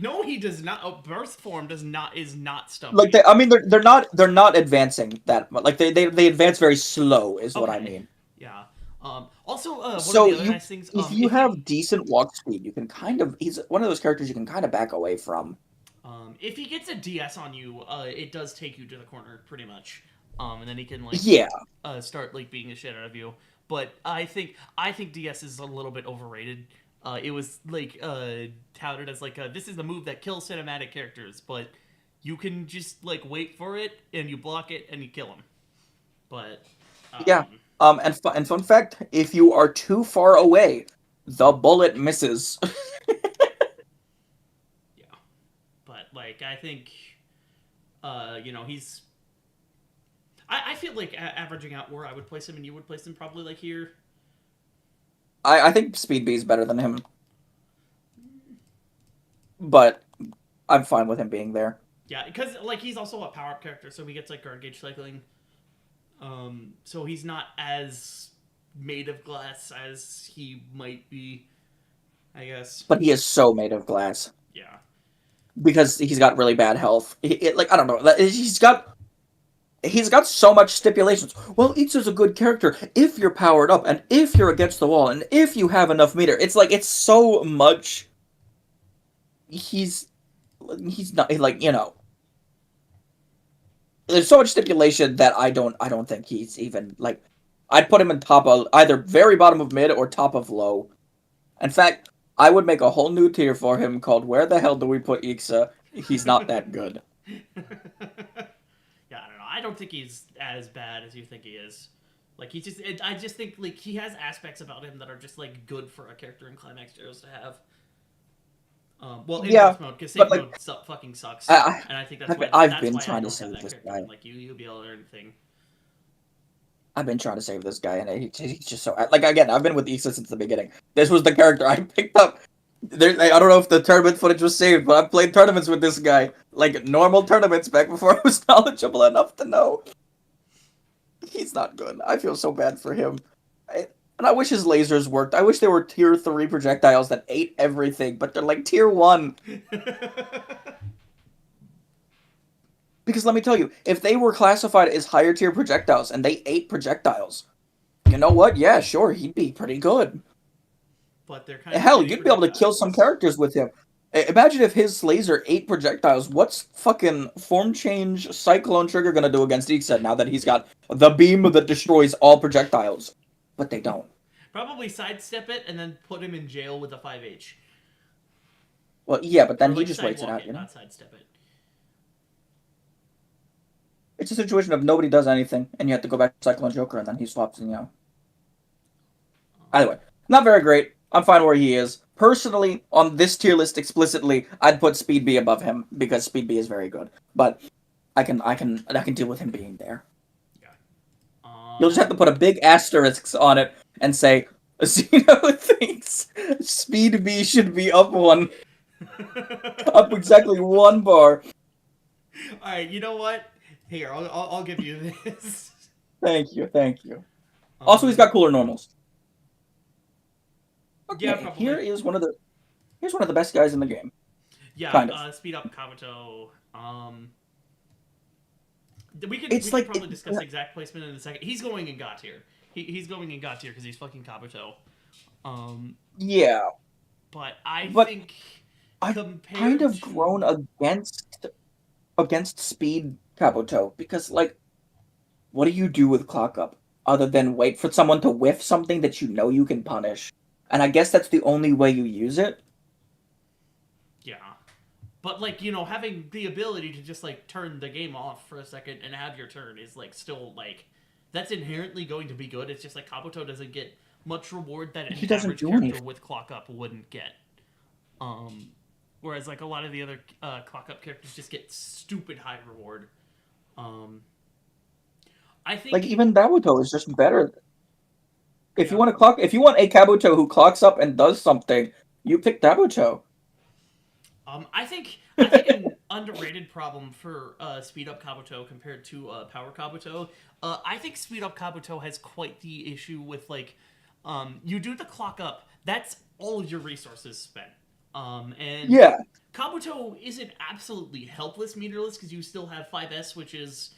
No, he does not. Oh, burst form does not is not Like stumpy. I mean, they're not advancing that much. Like they advance very slow, is what I Okay, mean. yeah. Also, one of So the other you, nice things, if you if you have decent walk speed, you can kind of he's one of those characters you can kind of back away from. if he gets a DS on you, it does take you to the corner pretty much. And then he can like Yeah, start like beating the shit out of you. But I think DS is a little bit overrated. It was like touted as like this is the move that kills cinematic characters, but you can just like wait for it and you block it and you kill him. But yeah. um, And fun fact, if you are too far away, the bullet misses. yeah. But like I think he's I feel like averaging out where I would place him and you would place him probably like here. I think Speed B is better than him, but I'm fine with him being there. Yeah, because like he's also a power up character, so he gets like guard gauge cycling. So he's not as made of glass as he might be, I guess. But he is so made of glass Yeah. because he's got really bad health. Like I don't know, he's got so much stipulations. Well, Itsu's a good character if you're powered up and if you're against the wall and if you have enough meter. It's like it's so much. He's he's not like there's so much stipulation that I don't think he's even like I'd put him in top of either very bottom of mid or top of low. In fact, I would make a whole new tier for him called Where the Hell Do We Put Ixa? He's not that good. Yeah, I don't know. I don't think he's as bad as you think he is. Like I just think like he has aspects about him that are just like good for a character in Climax Heroes to have. Well, in Yeah, burst mode, because but safe like mode fucking sucks, I, and I think I've been, I've that's been why I trying to don't have save that this character. guy. And like you'll be able to learn anything. I've been trying to save this guy, and he's just so like again. I've been with Ixa since the beginning. This was the character I picked up. I don't know if the tournament footage was saved, but I've played tournaments with this guy, like normal tournaments back before I was knowledgeable enough to know he's not good. I feel so bad for him. And I wish his lasers worked. I wish they were tier 3 projectiles that ate everything, but they're like tier 1. Because let me tell you, if they were classified as higher tier projectiles and they ate projectiles, you know what? Yeah, sure, he'd be pretty good. But they're kind of Hell, shitty you'd be able to kill some projectiles. characters with him. Imagine if his laser ate projectiles. What's fucking form change Cyclone Trigger gonna do against Ixa now that he's got the beam that destroys all projectiles? But they don't. Probably sidestep it and then put him in jail with a 5H. Well, yeah, but Or then he like just waits it sidewalk out, it, you know? not sidestep it. It's a situation of nobody does anything, and you have to go back to Cyclone Joker, and then he swaps, and Either way, not very great. I'm fine where he is. Personally, on this tier list explicitly, I'd put Speed B above him because Speed B is very good. But I can deal with him being there. Yeah. You'll just have to put a big asterisk on it and say, Xeno thinks Speed B should be up one, up exactly one bar. All right, you know what? Here, I'll give you this. Thank you, thank you. Also, he's got cooler normals. Yeah, Okay, probably. here's one of the best guys in the game. Yeah, Kind of. speed up Kabuto. We It's can like probably discuss exact placement in a second. He's going in God tier. He's going in God tier because he's fucking Kabuto. Yeah, But I but think I've kind compared of grown to against Speed Kabuto because like, what do you do with clock up other than wait for someone to whiff something that you know you can punish? And I guess that's the only way you use it. yeah, but like having the ability to just like turn the game off for a second and have your turn is like still like that's inherently going to be good. It's just like Kabuto doesn't get much reward that He an doesn't average do character anything. with clock up wouldn't get. Um, Whereas like a lot of the other clock up characters just get stupid high reward. Um, I Like think even Kabuto is just better. yeah. If you want a Kabuto who clocks up and does something, you pick Kabuto. I think underrated problem for speed up Kabuto compared to power Kabuto. I think speed up Kabuto has quite the issue with like, you do the clock up. That's all your resources spent. And Yeah. Kabuto isn't absolutely helpless meterless because you still have 5S, which is,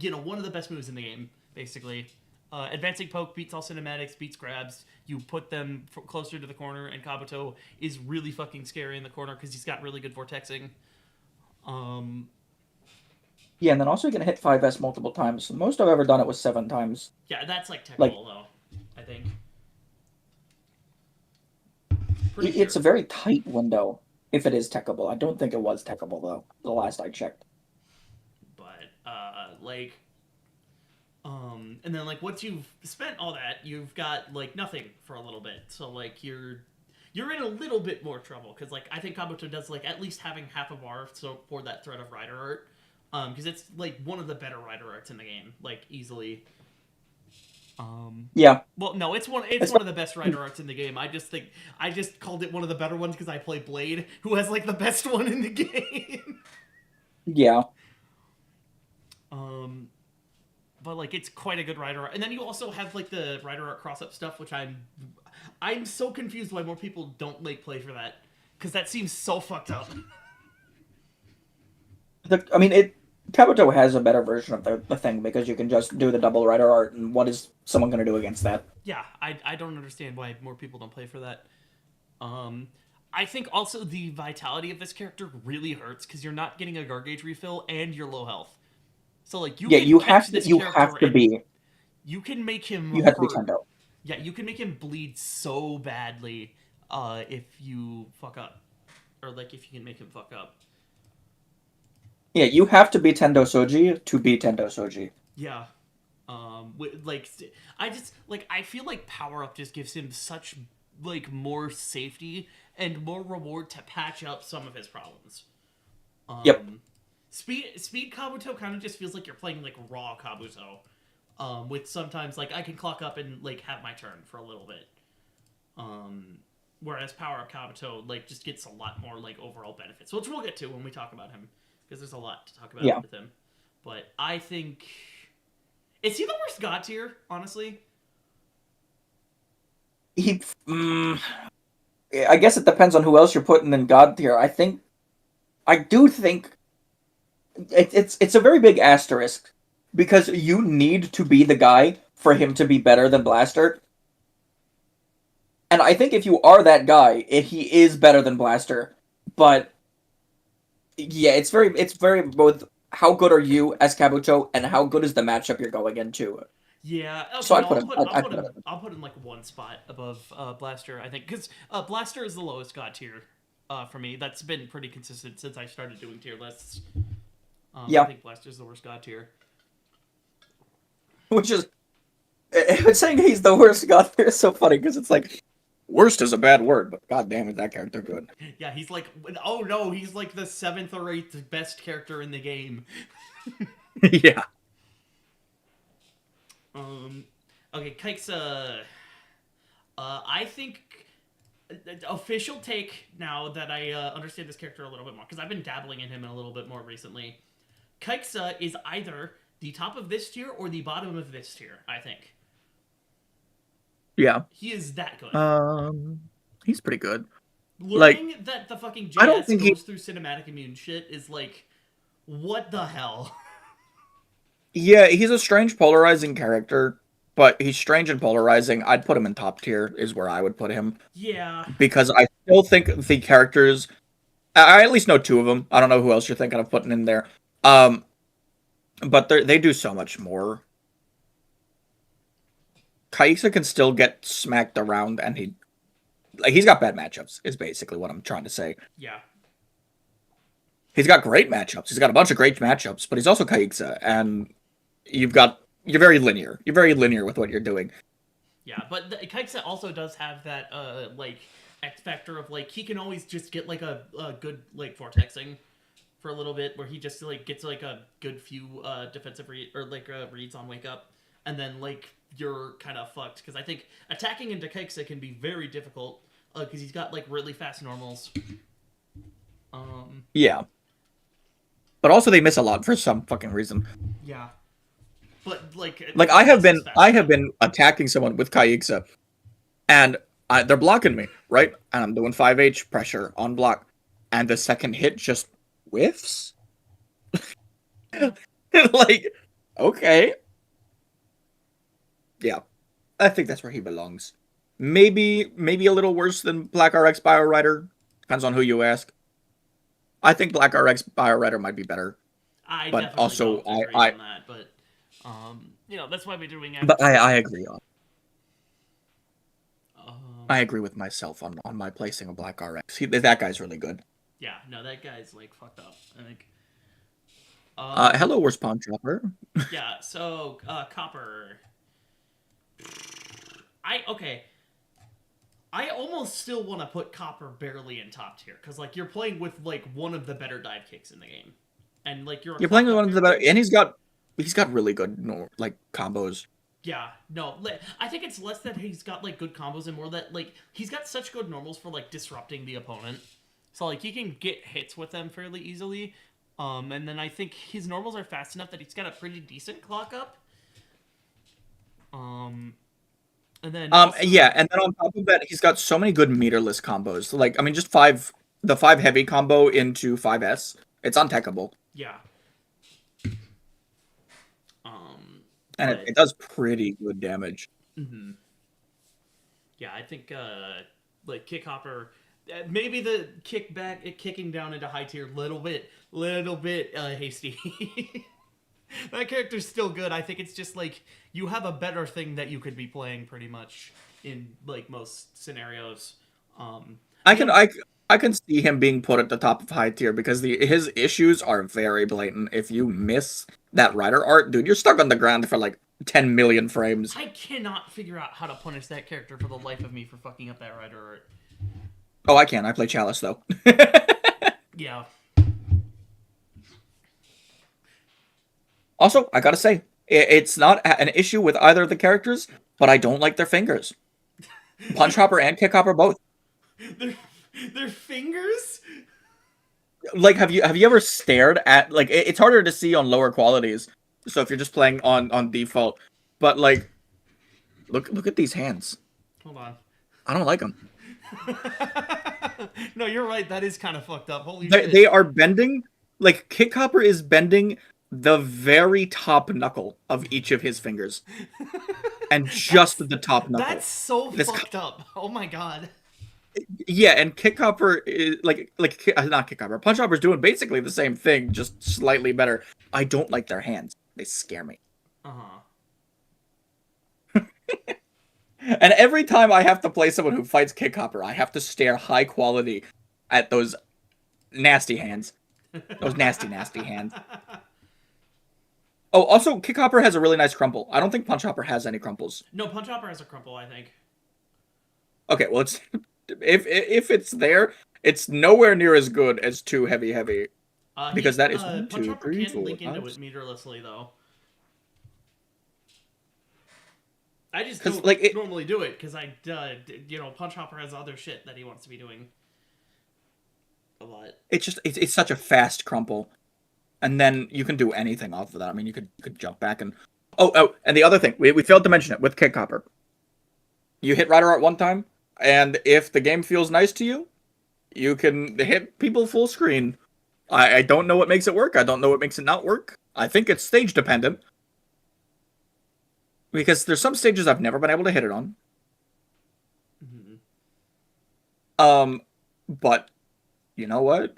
one of the best moves in the game, basically. Advancing poke beats all cinematics, beats grabs. You put them closer to the corner, and Kabuto is really fucking scary in the corner because he's got really good vortexing. Um, Yeah, and then also you can hit 5S multiple times. The most I've ever done it was 7 times. yeah, that's like Like, technical though. I think pretty it's a sure, very tight window if it is techable. I don't think it was techable, though, the last I checked. but and then like once you've spent all that, you've got like nothing for a little bit. So like you're in a little bit more trouble because like I think Kabuto does like at least having half a bar so for that threat of rider art, because it's like one of the better rider arts in the game, like easily. Yeah. Well, no, it's It's one of the best rider arts in the game. I just called it one of the better ones because I play Blade, who has like the best one in the game. yeah. um, but like it's quite a good rider art, and then you also have like the rider art cross up stuff, which I'm so confused why more people don't like play for that because that seems so fucked up. I mean, Kabuto has a better version of the thing because you can just do the double rider art, and what is someone going to do against that? Yeah, I don't understand why more people don't play for that. Um, I think also the vitality of this character really hurts because you're not getting a guard gauge refill and you're low health. So like you Yeah, can catch this you character have to and be you can make him you have to be hurt. Tendo. Yeah, you can make him bleed so badly if you fuck up, or like if you can make him fuck up. Yeah, you have to be Tendo Soji to be Tendo Soji. Yeah. Like I just like I feel like power up just gives him such like more safety and more reward to patch up some of his problems. Yep. Speed Kabuto kind of just feels like you're playing like raw Kabuto. With sometimes like I can clock up and like have my turn for a little bit. Whereas power up Kabuto like just gets a lot more like overall benefits, which we'll get to when we talk about him because there's a lot to talk about Yeah. with him. But I think is he the worst god tier? Honestly, He. I guess it depends on who else you're putting in God tier. I do think it's a very big asterisk because you need to be the guy for him to be better than Blaster. And I think if you are that guy, he is better than Blaster. But yeah, it's very both how good are you as Kabuto and how good is the matchup you're going into. yeah. So Okay, no, I'd put him. I'll put him like one spot above Blaster. I think because Blaster is the lowest god tier for me. That's been pretty consistent since I started doing tier lists. I Yeah, think Blaster's the worst god tier. which is saying he's the worst God tier is so funny because it's like worst is a bad word, but god damn it, that character good. Yeah, he's like, oh no, he's like the seventh or eighth best character in the game. Yeah. Um, okay, Kike's I think official take now that I understand this character a little bit more because I've been dabbling in him a little bit more recently. Kike's is either the top of this tier or the bottom of this tier. I think Yeah. he is that good. He's pretty good. Like, Learning that the fucking I don't JS think he. goes through cinematic immune shit is like, what the hell? Yeah, he's a strange polarizing character, but he's strange and polarizing. I'd put him in top tier, is where I would put him. Yeah, Because I still think the characters. I at least know two of them. I don't know who else you're thinking of putting in there. Um, but they do so much more. Kaisa can still get smacked around, and he's got bad matchups. Is basically what I'm trying to say. yeah. He's got great matchups. He's got a bunch of great matchups, but he's also Kaisa, and you're very linear. You're very linear with what you're doing. Yeah, but Kai'Sa also does have that like X factor of like he can always just get like a good like vortexing for a little bit where he just like gets like a good few defensive reads on wake up, and then like you're kind of fucked because I think attacking into Kai'Sa can be very difficult because he's got like really fast normals. Yeah. But also they miss a lot for some fucking reason. Yeah, but like Like Kame's fast I have enough. been attacking someone with Kai'Xa, and they're blocking me, right? And I'm doing 5H pressure on block, and the second hit just whiffs. Yeah. Like, okay, yeah, I think that's where he belongs. Maybe a little worse than Black RX Bio Rider. Depends on who you ask. I think Black RX Bio Rider might be better, I but definitely also don't agree on that, but that's why we're doing I agree on. I um, agree with myself on my placing of Black RX. That guy's really good. yeah, no, that guy's like fucked up. I think. Um, Hello, where's Pawn Chopper? yeah, so Copper. Okay. I almost still want to put Copper barely in top tier because like you're playing with like one of the better dive kicks in the game, and like you're a You're playing clock with up one of the better, character. and he's got really good like combos. Yeah, no, I think it's less that he's got like good combos and more that like he's got such good normals for like disrupting the opponent. So like he can get hits with them fairly easily. And then I think his normals are fast enough that he's got a pretty decent clock up. Um, and then also Yeah, and then on top of that, he's got so many good meterless combos. Like, I mean, just the five heavy combo into 5S, it's untechable, yeah, um, and but it does pretty good damage. mhm. Yeah, I think like kick hopper. Maybe the kicking down into high tier, little bit hasty. That character's still good. I think it's just like you have a better thing that you could be playing pretty much in like most scenarios. I The can I can see him being put at the top of high tier because his issues are very blatant. If you miss that rider art, dude, you're stuck on the ground for like 10 million frames. I cannot figure out how to punish that character for the life of me for fucking up that rider. Oh, I can. I play Chalice though. Yeah. Also, I gotta say, it's not an issue with either of the characters, but I don't like their fingers. Punch Hopper and Kick Hopper both. their, their fingers? Like, have you ever stared at like it's harder to see on lower qualities. So if you're just playing on default, but like, look at these hands. Hold on. I don't like them. No, you're right. That is kind of fucked up. Holy They, shit. they are bending. Like Kick Hopper is bending the very top knuckle of each of his fingers, and just that's the top knuckle. that's so This fucked up. Oh my god. Yeah, and Kick Hopper is not Kick Hopper. Punch Hopper's doing basically the same thing, just slightly better. I don't like their hands. They scare me. Uh-huh. And every time I have to play someone who fights Kick Hopper, I have to stare high quality at those nasty hands. Those nasty hands. Oh, also, Kick Hopper has a really nice crumple. I don't think Punch Hopper has any crumples. No, Punch Hopper has a crumple, I think. Okay, well, it's if it's there, it's nowhere near as good as 2 heavy. Because that is one, Punch two, Hopper three, can four, link into five. it meterlessly though. I just 'Cause, don't like, normally do it because Punch Hopper has other shit that he wants to be doing a lot. it's such a fast crumple, and then you can do anything off of that. I mean, you could jump back and and the other thing we failed to mention it with Kick Hopper. You hit Rider Art one time, and if the game feels nice to you, you can hit people full screen. I don't know what makes it work. I don't know what makes it not work. I think it's stage dependent. Because there's some stages I've never been able to hit it on. Mm-hmm. But you know what?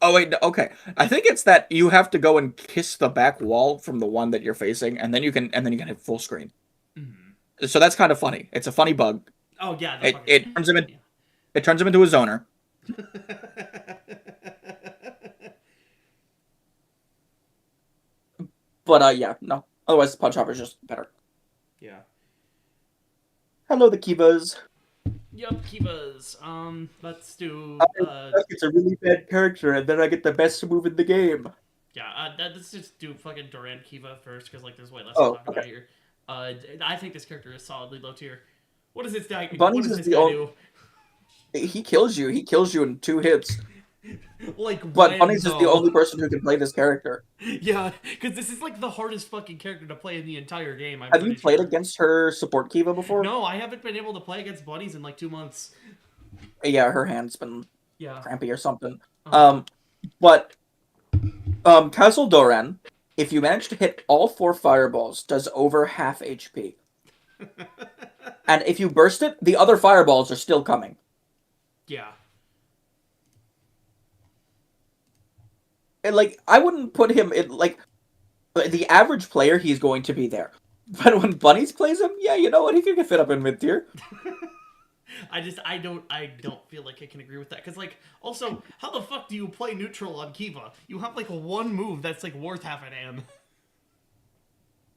Oh wait, okay. I think it's that you have to go and kiss the back wall from the one that you're facing, and then you can hit full screen. Mm-hmm. So that's kind of funny. It's a funny bug. Oh yeah, the It fucking it turns him in, it turns him into a zoner. But yeah, no. Otherwise, Punch Hopper's just better. Yeah. Hello, the Kivas. Yup, Kivas. Let's do. It's a really bad character, and then I get the best move in the game. Yeah. Let's just do fucking Durant Kiva first, because like there's way less to Oh, talk about here. I think this character is solidly low tier. What does this guy? What Bunnies does is this the guy only. do? He kills you. He kills you in 2 hits. Like, But when, Bunnies is the though? only person who can play this character. Yeah, because this is like the hardest fucking character to play in the entire game, I'm Have you pretty played sure. against her support Kiva before? No, I haven't been able to play against bunnies in like 2 months. Yeah, her hand's been Yeah. crampy or something. Uh-huh. But Castle Doran, if you manage to hit all 4 fireballs, does over half HP. And if you burst it, the other fireballs are still coming. Yeah. And like, I wouldn't put him in like the average player. He's going to be there, but when Bunnies plays him, yeah, you know what? He can fit up in mid tier. I don't feel like I can agree with that, because like, also, how the fuck do you play neutral on Kiva? You have like one move that's like worth half an AM.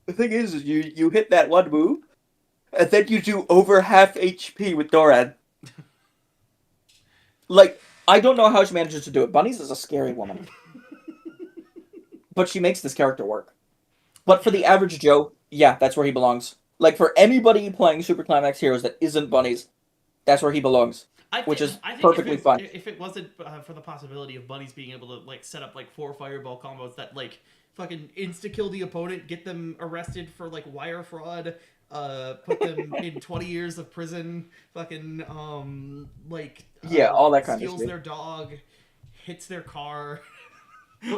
The thing is you hit that one move, and then you do over half HP with Doran. Like, I don't know how she manages to do it. Bunnies is a scary woman, but she makes this character work. But for the average Joe, yeah, that's where he belongs. Like, for anybody playing Super Climax Heroes that isn't Bunnies, that's where he belongs, which is I think perfectly fine. if it wasn't for the possibility of bunnies being able to like set up like 4 fireball combos that like fucking insta kill the opponent, get them arrested for like wire fraud, put them in 20 years of prison, fucking Yeah, all that kind of steals shit. their dog, hits their car,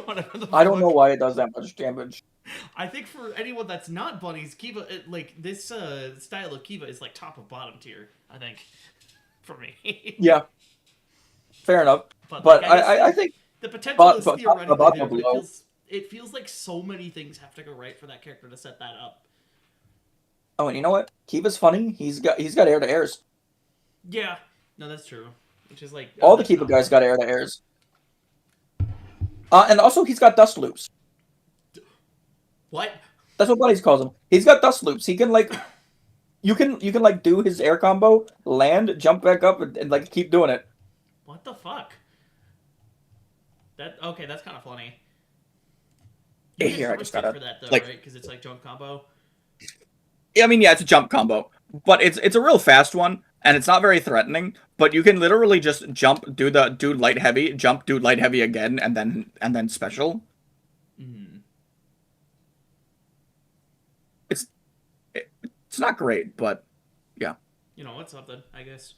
whatever the I don't know fuck. why it does that much damage. I think for anyone that's not bunnies, Kiva, like this style of Kiva is like top of bottom tier, I think, for me. Yeah, fair enough. But like, But I guess I think the potential is the theoretically there, bottom but below. it feels like so many things have to go right for that character to set that up. Oh, and you know what? Kiva's funny. He's got air to airs. Yeah, no, that's true. Which is like, oh, All the that's Kiva not guys fun. got air to airs. And also he's got dust loops. What? That's what Buddies calls him. He's got dust loops. He can like you can like do his air combo, land, jump back up, and like keep doing it. What the fuck? That okay? That's kind of funny. You get Here, I just joystick gotta for that though, like. right? Because it's like jump combo. I mean, yeah, it's a jump combo, but it's a real fast one, and it's not very threatening. But you can literally just jump, do light heavy, jump, do light heavy again, and then special. Mm. It's it's not great, but yeah, You know what's something? I guess.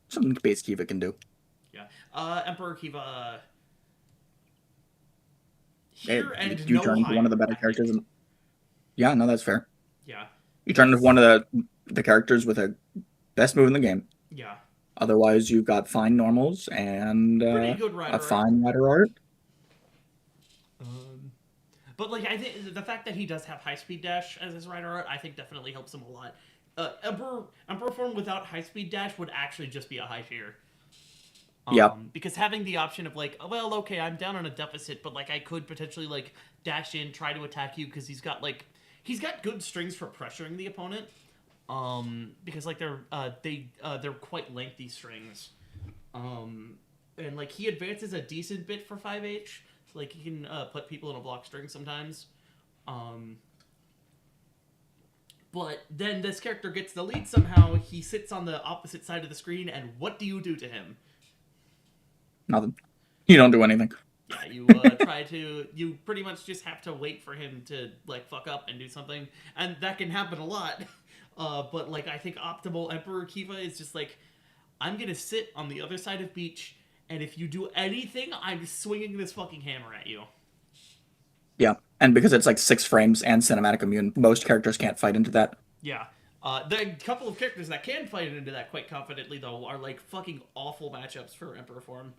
something base Kiva can do. Yeah. Emperor Kiva. It, Here and you no turn into one higher, of the better I think. characters. Yeah, no, that's fair. Yeah. You turn into one of the characters with a best move in the game. Yeah. Otherwise, you've got fine normals and Pretty good a rider art. fine rider art. Um, but like I think the fact that he does have high speed dash as his rider art, I think definitely helps him a lot. Emperor form without high speed dash would actually just be a high tier. Yeah, Because having the option of like, oh, well, okay, I'm down on a deficit, but like I could potentially like dash in, try to attack you because he's got good strings for pressuring the opponent. Because like they're quite lengthy strings. And like he advances a decent bit for 5H. So like he can put people in a block string sometimes. But then this character gets the lead somehow. He sits on the opposite side of the screen, and what do you do to him? nothing. You don't do anything. Yeah, you pretty much just have to wait for him to like fuck up and do something, and that can happen a lot. But like I think optimal Emperor Kiva is just like, I'm gonna sit on the other side of beach, and if you do anything, I'm swinging this fucking hammer at you. Yeah, and because it's like 6 frames and cinematic immune, most characters can't fight into that. Yeah. The couple of characters that can fight into that quite confidently though are like fucking awful matchups for Emperor form.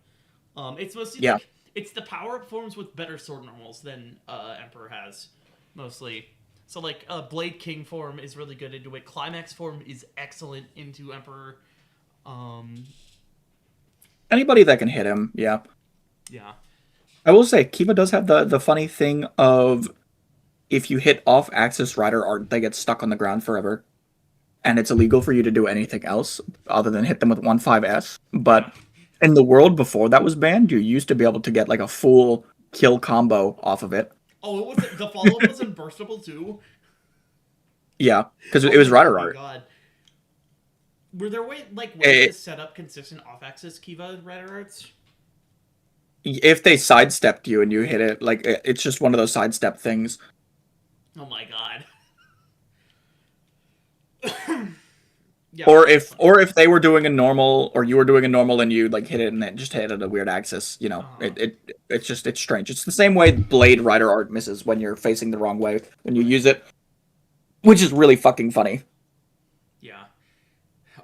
It's mostly Yeah, like it's the power up forms with better sword normals than Emperor has, mostly. So like Blade King form is really good into it. Climax form is excellent into Emperor. Um, anybody that can hit him. Yeah, yeah, I will say Kiva does have the funny thing of if you hit off axis rider art, they get stuck on the ground forever, and it's illegal for you to do anything else other than hit them with 1/5S. yeah. But in the world before that was banned, you used to be able to get like a full kill combo off of it. Oh, it was the follow up was unburstable too. Yeah, because it was Oh rider my art. god. Were there ways Eh, to set up consistent off-axis Kiva rider arts? if they sidestepped you and you hit it, like it's just one of those sidestep things. Oh my god. Yeah, Or that's if funny. or if they were doing a normal or you were doing a normal and you like hit it and it just hit at a weird axis, Uh-huh. it's strange. It's the same way Blade Rider art misses when you're facing the wrong way when you Right. use it, which is really fucking funny. Yeah.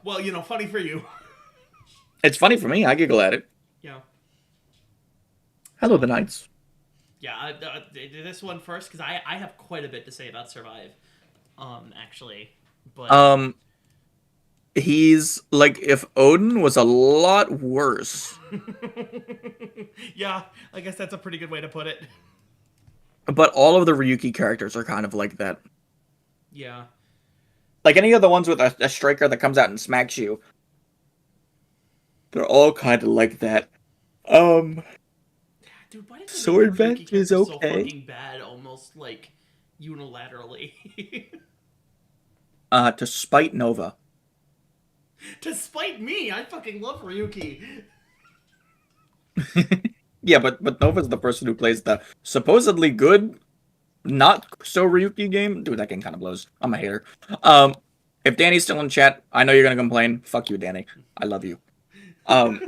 Well, funny for you. It's funny for me. I giggle at it. Yeah. Hello, the Um. knights. Yeah. This one first because I have quite a bit to say about Survive. Actually, but Um, he's like if Odin was a lot worse, yeah, I guess that's a pretty good way to put it. but all of the Ryuki characters are kind of like that. Yeah. Like any of the ones with a striker that comes out and smacks you, they're all kind of like that. Um, Dude, why did they make Sword their Ryuki Vent is characters so okay. fucking bad, almost like unilaterally? To spite Nova. To spite me, I fucking love Ryuki. Yeah, but Nova's the person who plays the supposedly good, not so Ryuki game. Dude, that game kind of blows. I'm a hater. Um, if Danny's still in chat, I know you're gonna complain. Fuck you, Danny. I love you. Um,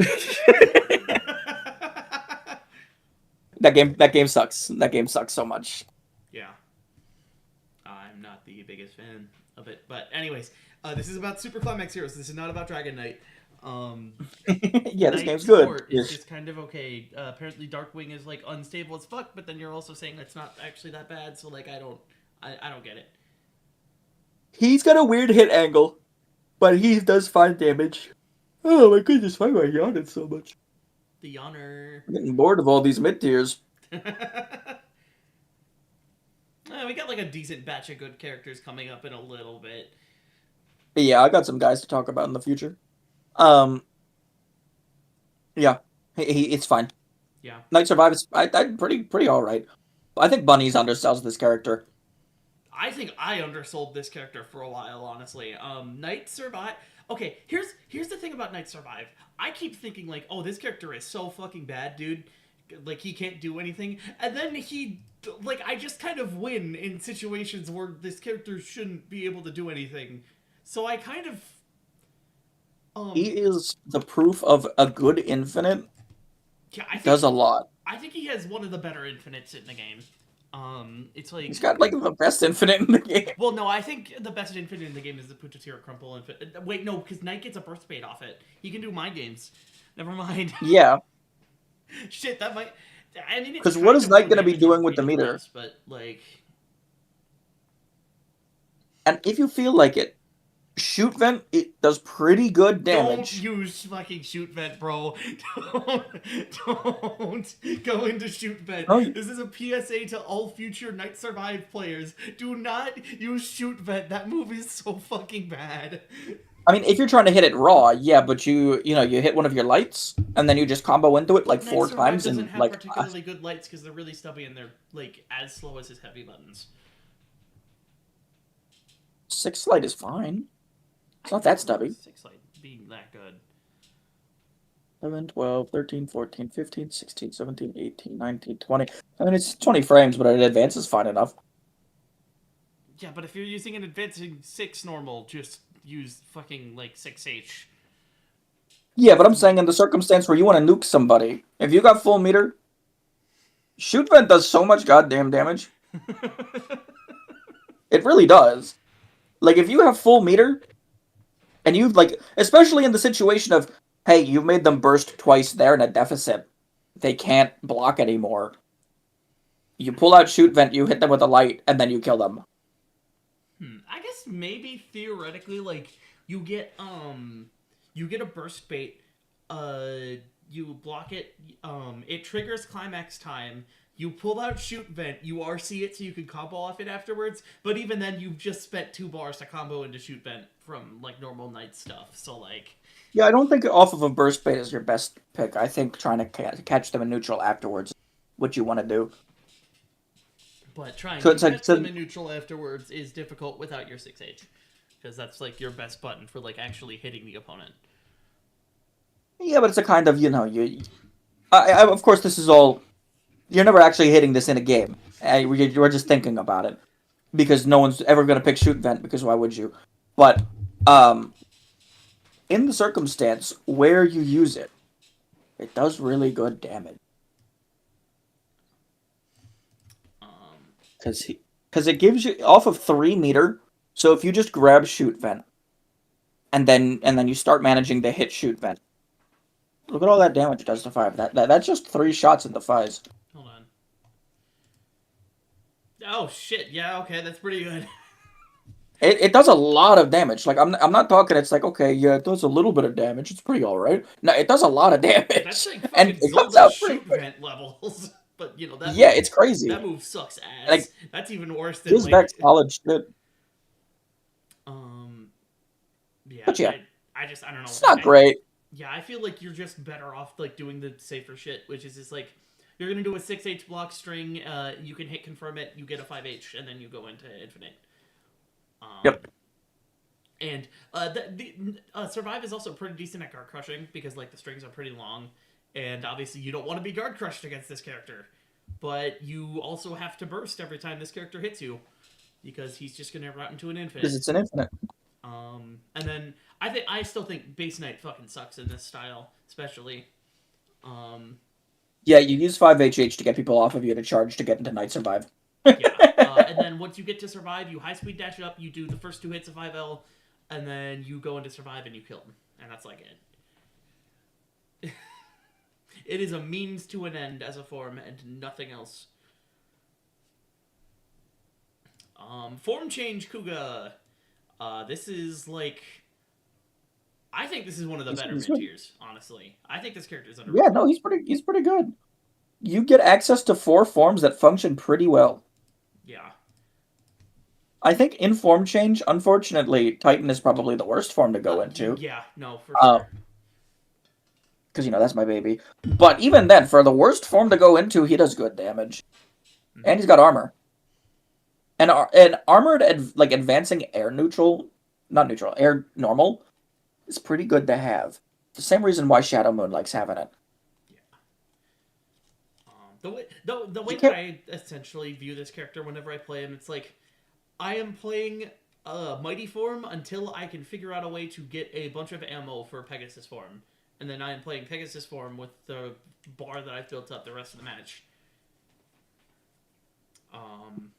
that game sucks. That game sucks so much. Yeah, I'm not the biggest fan of it, but anyways, this is about Super Climax Heroes. This is not about Dragon Knight. Um, Yeah, this Knight game's good. support is just kind of okay. Apparently, Darkwing is like unstable as fuck, but then you're also saying it's not actually that bad. So like, I don't get it. He's got a weird hit angle, but he does fine damage. Oh my goodness, why am I yawning so much? The Yawner. I'm getting bored of all these mid tiers. We got like a decent batch of good characters coming up in a little bit. Yeah, I got some guys to talk about in the future. Um, yeah, it's fine. Yeah. Knight survives. I pretty all right. I think Bunny's undersells this character. I think I undersold this character for a while, honestly. Knight Survive. Okay, here's the thing about Knight Survive. I keep thinking like, oh, this character is so fucking bad, dude. Like he can't do anything, and then I just kind of win in situations where this character shouldn't be able to do anything. So I kind of He um is the proof of a good infinite. yeah, Does a lot. I think he has one of the better infinites in the game. It's He's like got like the best infinite in the game. well, no, I think the best infinite in the game is the Putatira Crumple Infinite. Wait, no, because Knight gets a burst bait off it. He can do mind games. Never mind. Yeah, Shit, that might. I mean, it's because what kind is of Knight low gonna be damage on doing with the creative meter? class, but like, And if you feel like it, shoot vent it does pretty good don't damage. use fucking shoot vent, bro. Don't, don't go into shoot vent. Oh, This is a PSA to all future Night Survive players. Do not use shoot vent. That move is so fucking bad. I mean, if you're trying to hit it raw, yeah, but you hit one of your lights and then you just combo into it like But Night four Survive times doesn't and have like particularly good lights because they're really stubby and they're like as slow as his heavy buttons. 6 light is fine. It's I not that don't remember stubby. 6 light being that good. 11, 12, 13, 14, 15, 16, 17, 18, 19, 20. I mean, it's 20 frames, but an advance is fine enough. Yeah, but if you're using an advancing 6 normal, just use fucking like 6H. Yeah, but I'm saying in the circumstance where you want to nuke somebody, if you got full meter, shoot vent does so much goddamn damage. It really does. Like, if you have full meter, and you, like, especially in the situation of, hey, you've made them burst twice, they're in a deficit. They can't block anymore. You pull out shoot vent, you hit them with a light, and then you kill them. I guess maybe theoretically, like you get a burst bait, you block it, it triggers climax time. You pull out shoot vent, you RC it so you can combo off it afterwards. But even then, you've just spent 2 bars to combo into shoot vent from like normal Knight stuff. So like, Yeah, I don't think off of a burst bait is your best pick. I think trying to catch them in neutral afterwards is what you want to do. but trying So to it's like, catch them in neutral afterwards is difficult without your 6H. because that's like your best button for like actually hitting the opponent. Yeah, but it's a kind of, of course, this is all. You're never actually hitting this in a game. We're just thinking about it because no one's ever going to pick shoot vent because why would you? But um, in the circumstance where you use it, it does really good damage. Um, Because it gives you off of 3 meter. So if you just grab shoot vent and then you start managing the hit shoot vent, look at all that damage it does to 5. That's just 3 shots into 5s. hold on. Oh shit! Yeah, okay, that's pretty good. It does a lot of damage. Like I'm not talking. It's like okay, yeah, it does a little bit of damage. It's pretty all right. No, it does a lot of That's damage, like and fucking it comes Zelda out pretty shoot quick. vent levels. But you know Yeah, it's crazy. that move sucks ass. Like That's even worse than gives back like solid shit. um yeah, But yeah, I don't know. it's not great. Yeah, I feel like you're just better off like doing the safer shit, which is just like you're gonna do a 6H block string, you can hit confirm it, you get a 5H, and then you go into infinite. Yep. And survive is also pretty decent at guard crushing because like the strings are pretty long, and obviously you don't want to be guard crushed against this character, but you also have to burst every time this character hits you because he's just gonna route into an infinite. Because it's an infinite. And then I still think base knight fucking sucks in this style, especially. Yeah, you use 5HH to get people off of you to charge to get into Night Survive. Yeah, and then once you get to survive, you high speed dash up, you do the first 2 hits of 5L, and then you go into survive and you kill him, and that's like it. It is a means to an end as a form and nothing else. Form change Kuga. This is like, I think this is one of the better mid tiers. Honestly, I think this character is underrated. Yeah, no, he's pretty good. You get access to 4 forms that function pretty well. Yeah. I think in form change, unfortunately, Titan is probably the worst form to go into. Yeah, no, for sure. Because, that's my baby. But even then, for the worst form to go into, he does good damage. Mm-hmm. And he's got armor. And armored, advancing air neutral, not neutral, air normal, is pretty good to have. The same reason why Shadow Moon likes having it. The way that I essentially view this character whenever I play him, it's like I am playing Mighty form until I can figure out a way to get a bunch of ammo for Pegasus form, and then I am playing Pegasus form with the bar that I've built up the rest of the match.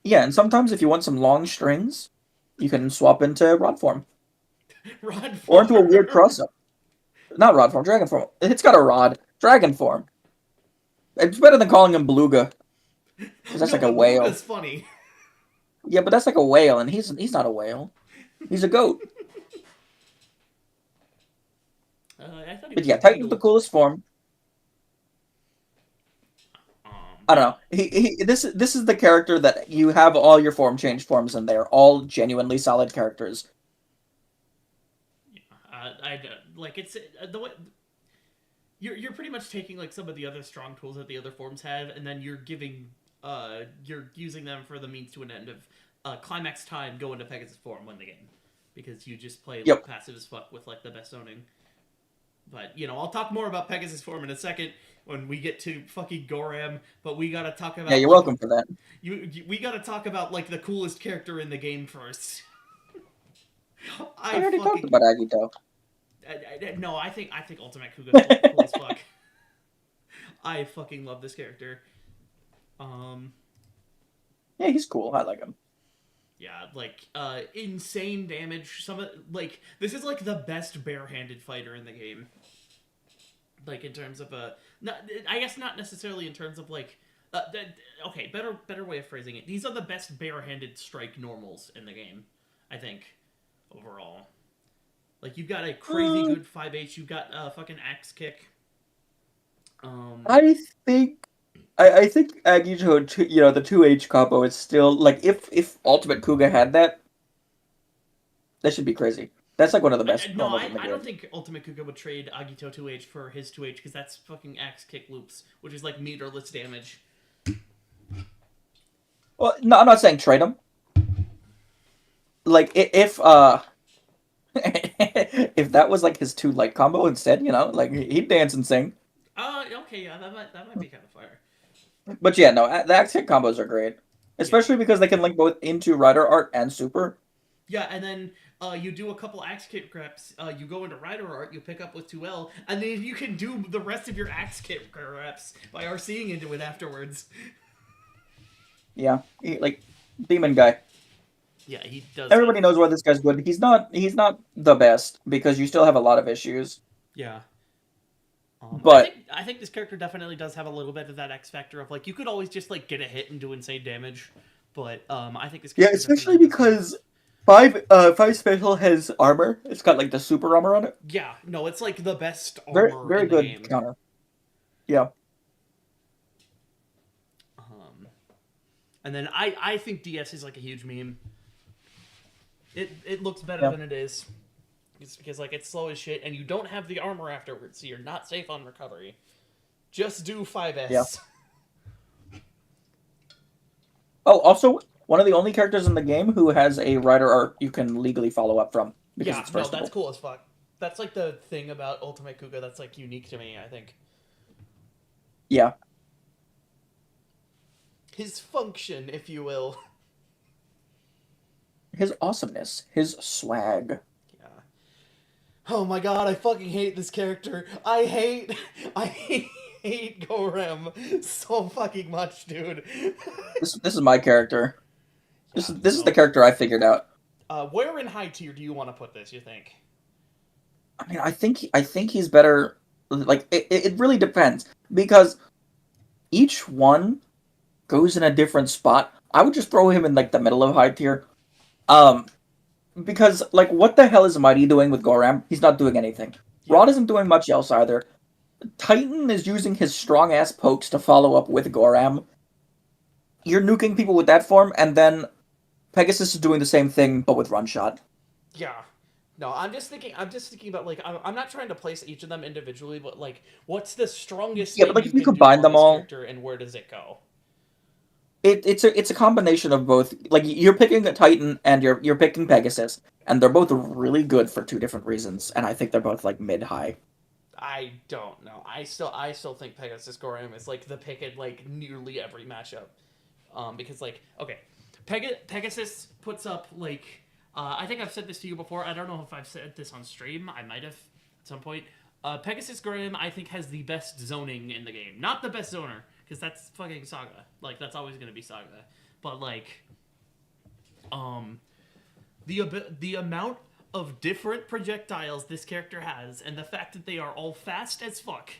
Yeah, and sometimes if you want some long strings, you can swap into Rod form. Rod form. Or into a weird cross-up. Not Rod form, Dragon form. It's got a rod. Dragon form. It's better than calling him Beluga. Because that's like a whale. Beluga's funny. Yeah, but that's like a whale, and he's not a whale. He's a goat. But yeah, Titan's the coolest form. I don't know. This is the character that you have all your form change forms in there, all genuinely solid characters. Yeah, like it's the way you're pretty much taking like some of the other strong tools that the other forms have, and then you're using them for the means to an end of climax time. Go into Pegasus form, win the game, because you just play like, passive as fuck with like the best zoning. But I'll talk more about Pegasus form in a second when we get to fucking Goram. But we gotta talk about. Yeah, you're welcome for that. We gotta talk about like the coolest character in the game first. I already talked about Agito. No, I think Ultimate Kuga's cool as fuck. I fucking love this character. Yeah, he's cool. I like him. Yeah, like insane damage. This is like the best barehanded fighter in the game. Like in terms of I guess not necessarily in terms of like. Okay, better way of phrasing it. These are the best barehanded strike normals in the game, I think, overall. Like, you've got a crazy good 5H, you've got a fucking axe kick. I think Agito, the 2H combo is still, like, if Ultimate Kuga had that should be crazy. That's, like, one of the best No, I don't think Ultimate Kuga would trade Agito 2H for his 2H, because that's fucking axe kick loops, which is, like, meterless damage. Well, no, I'm not saying trade him. Like, if If that was like his two light combo instead, like he'd dance and sing. Okay, yeah, that might be kind of fire. But yeah, no, the axe kick combos are great, Yeah, especially because they can link both into Rider Art and Super. yeah, and then you do a couple axe kick reps. You go into rider art, you pick up with 2L, and then you can do the rest of your axe kick reps by RCing into it afterwards. Yeah, like demon guy. Yeah, he does have. Everybody knows why this guy's good. He's not the best because you still have a lot of issues. Yeah. I But think I think this character definitely does have a little bit of that X factor of like you could always just like get a hit and do insane damage, but I think this yeah, character especially definitely does have. because five special has armor. It's got like the super armor on it. Yeah, no, it's like the best Very armor very in the good game. counter. Yeah. Um, and then I think DS is like a huge meme. It looks better Yeah. than it is. It's because like it's slow as shit, and you don't have the armor afterwards, so you're not safe on recovery. Just do 5S. Yeah. Oh, also one of the only characters in the game who has a Rider Art you can legally follow up from because Yeah, it's no, that's versatile. cool as fuck. That's like the thing about Ultimate Kuga that's like unique to me, I think. Yeah. His function, if you will. His awesomeness, his swag. Yeah. Oh my god, I fucking hate this character. I hate Gorem so fucking much, dude. This is my character. This Yeah, is this is the no. character I figured out. Where in high tier do you want to put this, you think? I mean, I think he's better. Like it really depends because each one goes in a different spot. I would just throw him in like the middle of high tier. Um, because like what the hell is Mighty doing with Goram? He's not doing anything. Yeah. Rod isn't doing much else either. Titan is using his strong ass pokes to follow up with Goram. You're nuking people with that form, and then Pegasus is doing the same thing but with Run Shot. Yeah. No, I'm just thinking about like I'm not trying to place each of them individually, but like what's the strongest Yeah, but thing like you if you can do combine on them this all, character and where does it go? it's a combination of both. Like you're picking a Titan and you're picking Pegasus, and they're both really good for two different reasons. And I think they're both like mid high. I don't know. I still think Pegasus Gorham is like the pick at like nearly every matchup. Because like okay, Pegasus puts up like I think I've said this to you before. I don't know if I've said this on stream. I might have at some point. Pegasus Gorham I think has the best zoning in the game. Not the best zoner because that's fucking Saga. Like that's always gonna be Saga. But like um the amount of different projectiles this character has, and the fact that they are all fast as fuck,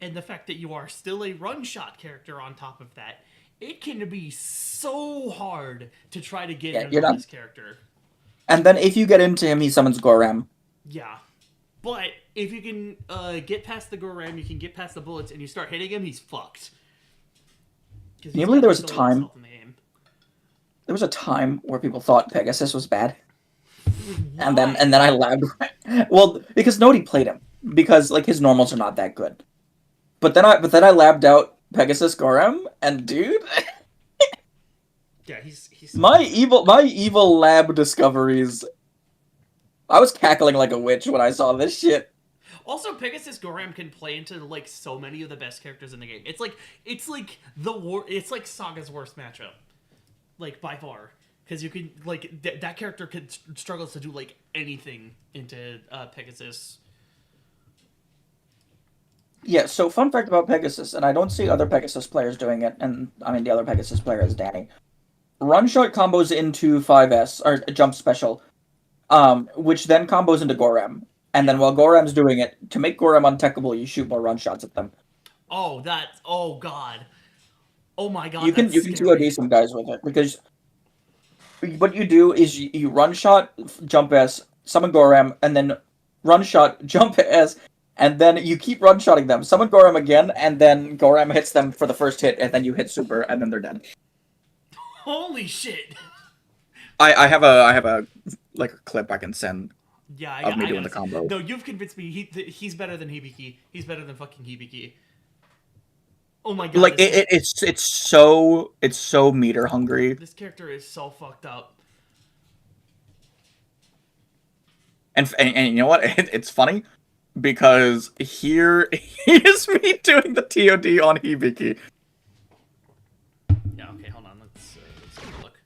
and the fact that you are still a run shot character on top of that, it can be so hard to try to get Yeah, in you're on not. this character. And then if you get into him, he summons Goram. Yeah. But if you can get past the Goram, you can get past the bullets, and you start hitting him, he's fucked. Because Can you he's believe got there like was a the lowest time? health in the game. There was a time where people thought Pegasus was bad, and then Why? and then I labbed. Well, because nobody played him because like his normals are not that good. But then I labbed out Pegasus Goram, and dude, Yeah, he's so my fucking good. evil lab discoveries. I was cackling like a witch when I saw this shit. Also, Pegasus Goram can play into like so many of the best characters in the game. It's like the war. It's like Saga's worst matchup, like by far, because you can like that character could struggles to do like anything into Pegasus. Yeah, so fun fact about Pegasus, and I don't see other Pegasus players doing it, and I mean the other Pegasus player is Danny. Run shot combos into 5S or jump special, which then combos into Goram. And then Yeah. while Goram's doing it, to make Goram untechable, you shoot more run shots at them. Oh, that. Oh God. Oh my You God, can that's you can scary. COD some guys with it because what you do is you run shot, jump S, summon Goram, and then run shot, jump S, and then you keep run shotting them. Summon Goram again, and then Goram hits them for the first hit, and then you hit super, and then they're dead. Holy shit. I have a like a clip I can send Yeah, of me I doing gotta the see. combo. No, you've convinced me. He's better than Hibiki. He's better than fucking Hibiki. Oh my God, Like it's so meter hungry. this character is so fucked up. And you know what? It's funny because here is me doing the TOD on Hibiki. Yeah. Okay. Hold on. Let's take a look.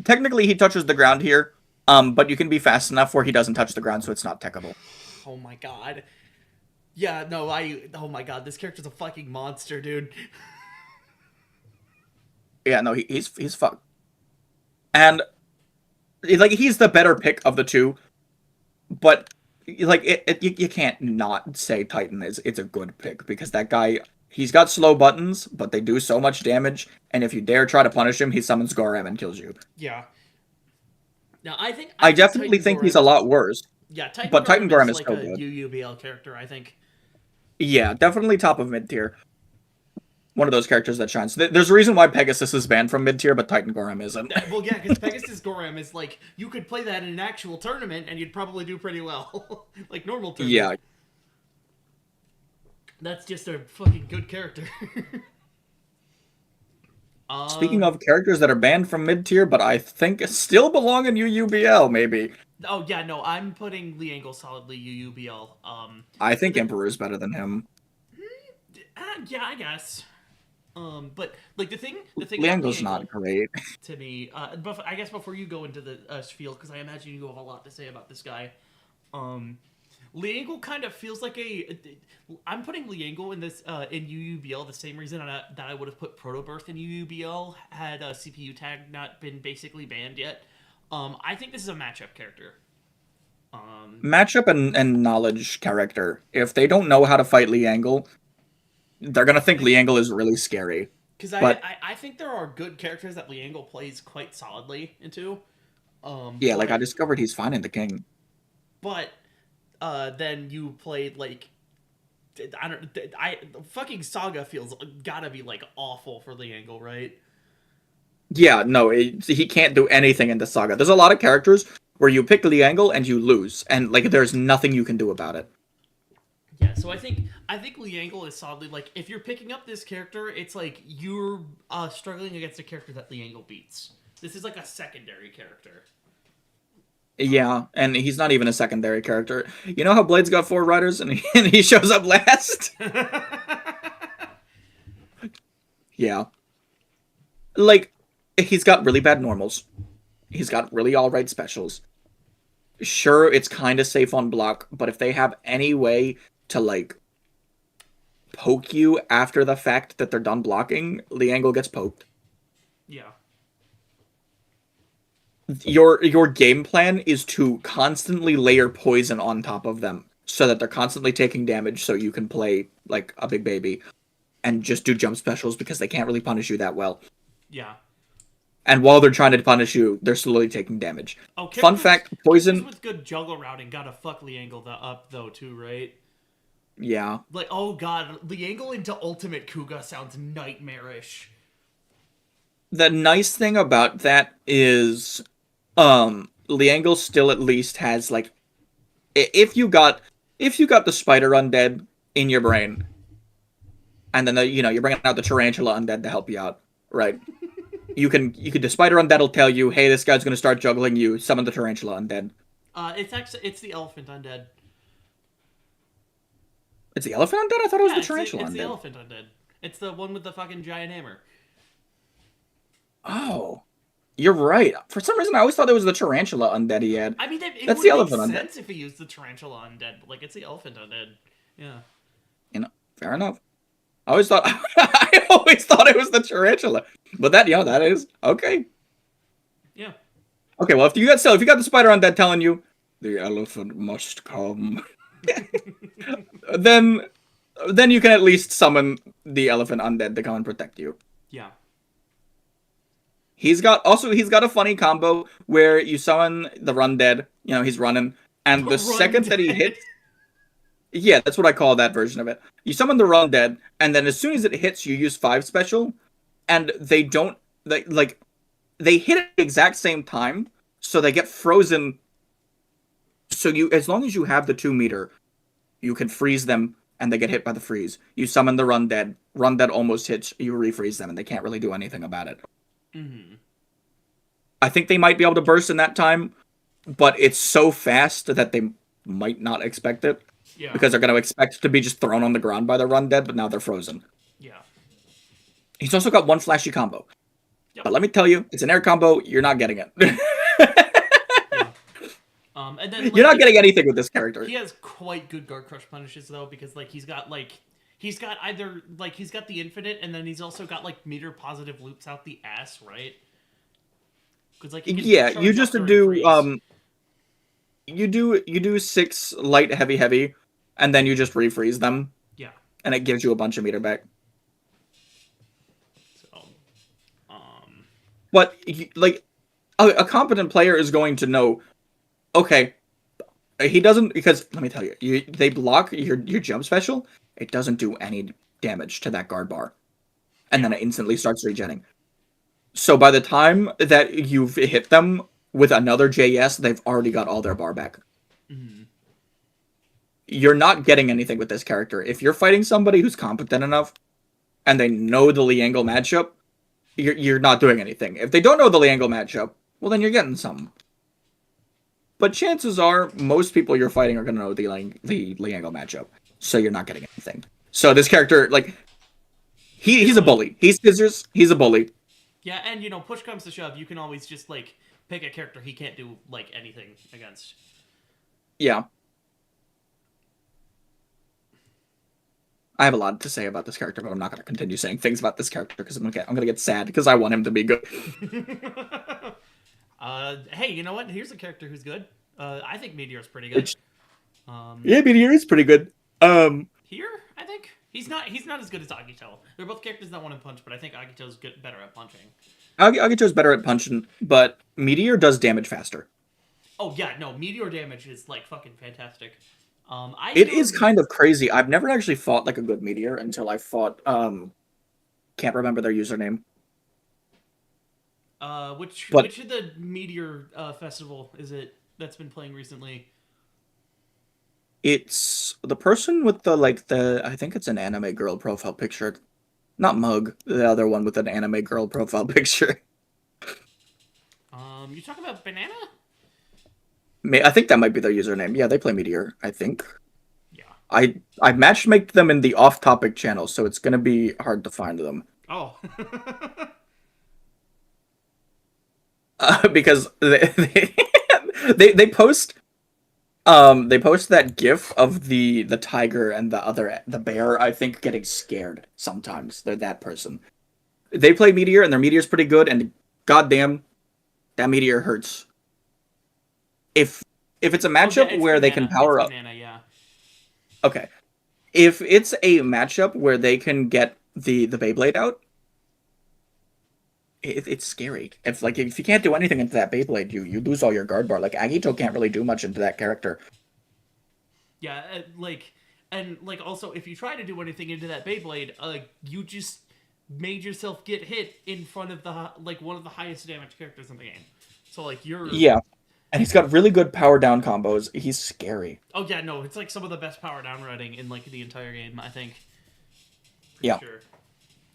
Technically, he touches the ground here, but you can be fast enough where he doesn't touch the ground, so it's not techable. Oh my god. Yeah. No. Oh my god. This character's a fucking monster, dude. Yeah, no, he's fucked. And like he's the better pick of the two, but like you can't not say Titan is it's a good pick because that guy he's got slow buttons, but they do so much damage, and if you dare try to punish him, he summons Gorem and kills you. Yeah. Now I think I think definitely Titan think he's Gorem a is, lot worse, yeah, Titan but Titan Gorem is Gorem is like so a good. UUBL character. I think. Yeah, definitely top of mid tier. One of those characters that shines. There's a reason why Pegasus is banned from mid tier, but Titan Gorem isn't. Well, yeah, because Pegasus Gorem is like you could play that in an actual tournament and you'd probably do pretty well, like normal tournament. Yeah. That's just a fucking good character. Speaking of characters that are banned from mid tier, but I think still belong in UUBL, maybe. Oh yeah, no, I'm putting Liangle solidly UUBL. I think Emperor's better than him. Yeah, I guess. But like the thing Liangle's about Liangle not great. to me. But I guess before you go into the spiel, because I imagine you have a lot to say about this guy. Liangle kind of feels like I'm putting Liangle in this in UUBL the same reason that I would have put Protobirth in UUBL had CPU tag not been basically banned yet. I think this is a matchup character. Matchup and knowledge character. If they don't know how to fight Liangle, they're gonna think Liangle is really scary. Because I think there are good characters that Liangle plays quite solidly into. Yeah, like I discovered he's fine in the king. But then you played like fucking Saga feels gotta be like awful for Liangle, right? Yeah, no, he can't do anything in the Saga. There's a lot of characters where you pick Liangle and you lose, and like there's nothing you can do about it. Yeah, so I think Liangle is solidly like if you're picking up this character, it's like you're struggling against a character that Liangle beats. This is like a secondary character. Yeah, and he's not even a secondary character. You know how Blade's got 4 riders and he shows up last? Yeah. Like, he's got really bad normals. He's got really alright specials. Sure, it's kind of safe on block, but if they have any way to, like, poke you after the fact that they're done blocking, Liangle gets poked. Yeah. Your game plan is to constantly layer poison on top of them so that they're constantly taking damage so you can play like a big baby and just do jump specials because they can't really punish you that well. Yeah. And while they're trying to punish you, they're slowly taking damage. Oh, fun fact, poison with good juggle routing gotta fuck Liangle up though too, right? Yeah. Like, oh god, Liangle into ultimate Kuga sounds nightmarish. The nice thing about that is Liangle still at least has like if you got the spider undead in your brain and then you're bringing out the tarantula undead to help you out, right? the spider undead will tell you, hey, this guy's gonna start juggling you, summon the tarantula undead. It's the elephant undead. It's the elephant undead? I thought it was the tarantula undead. It's the elephant undead. It's the one with the fucking giant hammer. Oh. You're right. For some reason, I always thought it was the tarantula undead he had. I mean, that's the elephant undead. It would make sense if he used the tarantula undead, but like, it's the elephant undead. Yeah. Fair enough. I always thought it was the tarantula, but that is okay. Yeah. Okay, well, if you got the spider undead telling you the elephant must come, then you can at least summon the elephant undead to come and protect you. Yeah. He's got a funny combo where you summon the run dead, he's running, and the second that he hits, yeah, that's what I call that version of it. You summon the run dead, and then as soon as it hits, you use 5 special, and they hit at the exact same time, so they get frozen. So as long as you have the 2 meter, you can freeze them, and they get hit by the freeze. You summon the run dead almost hits, you refreeze them, and they can't really do anything about it. Mm-hmm. I think they might be able to burst in that time, but it's so fast that they might not expect it Yeah. because they're going to expect to be just thrown on the ground by their undead, but now they're frozen. Yeah. He's also got one flashy combo. Yep. But let me tell you, it's an air combo. You're not getting it. Yeah. And then You're like not getting anything with this character. he has quite good guard crush punishes though, because like he's got either like he's got the infinite, and then he's also got like meter positive loops out the ass, right? Because like he can Yeah, you charge up just during do freeze. you do 6 light heavy heavy, and then you just refreeze them, Yeah. and it gives you a bunch of meter back. So, um, But like a competent player is going to know, okay, he doesn't, because let me tell you, they block your jump special. It doesn't do any damage to that guard bar, and yeah. then it instantly starts regenning. So by the time that you've hit them with another JS, they've already got all their bar back. Mm-hmm. You're not getting anything with this character. If you're fighting somebody who's competent enough and they know the Liangle matchup, you're not doing anything. If they don't know the Liangle matchup, well, then you're getting some. But chances are, most people you're fighting are going to know the Liangle matchup, so you're not getting anything. So this character, like, he's a bully. He's scissors. He's a bully. Yeah, and you know, push comes to shove, you can always just like pick a character he can't do like anything against. Yeah. I have a lot to say about this character, but I'm not going to continue saying things about this character because I'm gonna get sad because I want him to be good. Hey, you know what? Here's a character who's good. I think Meteor's pretty good. Yeah, Meteor is pretty good. Here, I think he's not as good as Agito. They're both characters that want to punch, but I think Agito's better at punching. Agito's better at punching, but Meteor does damage faster. Oh yeah, no, Meteor damage is like fucking fantastic. It is kind of crazy. I've never actually fought like a good Meteor until I fought can't remember their username. Which But of the Meteor festival is it that's been playing recently? it's the person with the I think it's an anime girl profile picture. Not Mug, the other one with an anime girl profile picture. You talking about Banana? I think that might be their username. Yeah, they play Meteor, I think. Yeah. I matchmaked them in the off-topic channel, so it's gonna be hard to find them. Oh. Because they post that gif of the tiger and the bear, I think, getting scared sometimes. They're that person. They play Meteor and their Meteor's pretty good, and goddamn, that Meteor hurts. If it's a matchup it's where Banana. they can power up. Banana, yeah. Okay. If it's a matchup where they can get the Beyblade out, it's scary. If you can't do anything into that Beyblade, you lose all your guard bar. Like Agito can't really do much into that character. Yeah, and also if you try to do anything into that Beyblade, you just made yourself get hit in front of the one of the highest damage characters in the game. So like you're And he's got really good power down combos. He's scary. Oh yeah, no, it's like some of the best power down writing in like the entire game, I think. Yeah. Sure.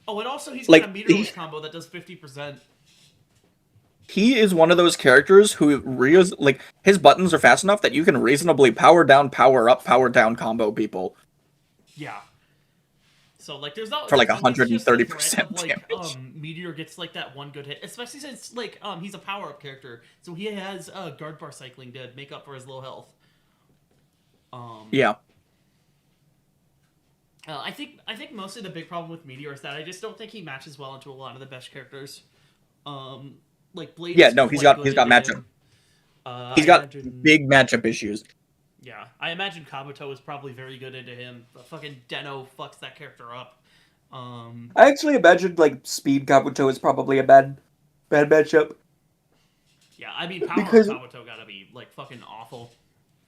Oh, and also he's got a meterless combo that does 50%. He is one of those characters who his buttons are fast enough that you can reasonably power down, power up, power down combo people. Yeah. So like there's not for like there's 130% damage. Meteor gets like that one good hit, especially since he's a power up character, so he has guard bar cycling to make up for his low health. Yeah. I think mostly the big problem with Meteor is that I just don't think he matches well into a lot of the best characters. Like Blade. Yeah, no, he's got matchup. He's got big matchup issues. Yeah, I imagine Kabuto is probably very good into him. But fucking Deno fucks that character up. I actually imagine Speed Kabuto is probably a bad matchup. Yeah, I mean Power Up Kabuto gotta be fucking awful.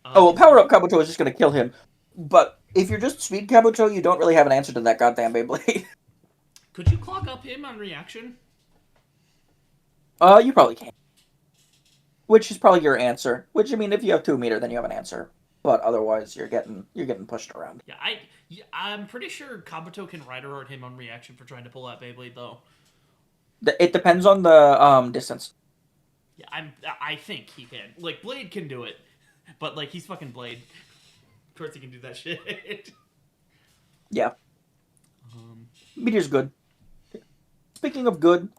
Power Up Kabuto is just gonna kill him. But if you're just Speed Kabuto, you don't really have an answer to that goddamn Beyblade. Could you clock up him on reaction? You probably can. Which is probably your answer. Which, I mean, if you have 2 meter, then you have an answer. But otherwise, you're getting pushed around. Yeah, I'm pretty sure Kabuto can Rider Art him on reaction for trying to pull out Beyblade, though. It depends on the distance. Yeah, I think he can. Like Blade can do it, but like he's fucking Blade. Of course he can do that shit. Yeah, um, Meteor's good. Speaking of good,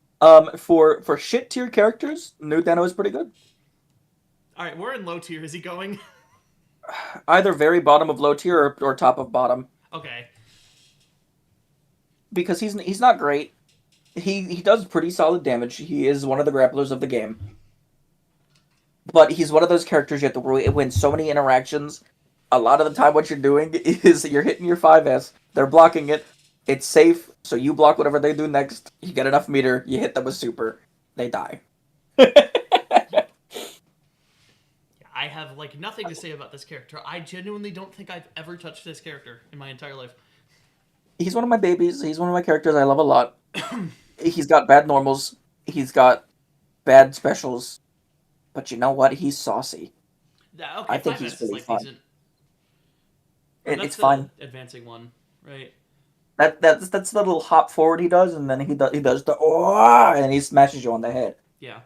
for shit tier characters, New Dano is pretty good. all right, we're in low tier. Is he going? Either very bottom of low tier or top of bottom, Okay. because he's not great. He does pretty solid damage. He is one of the grapplers of the game, but he's one of those characters you have to win so many interactions. A lot of the time, what you're doing is you're hitting your 5S. They're blocking it. It's safe, so you block whatever they do next. You get enough meter. You hit them with super. They die. I have like nothing to say about this character. I genuinely don't think I've ever touched this character in my entire life. He's one of my babies. He's one of my characters I love a lot. He's got bad normals. He's got bad specials. But you know what? He's saucy. Yeah, okay, I think 5S he's is really like fun. decent. That's It's the fine. advancing one, right? That's the little hop forward he does, and then he does the oh, and he smashes you on the head. Yeah.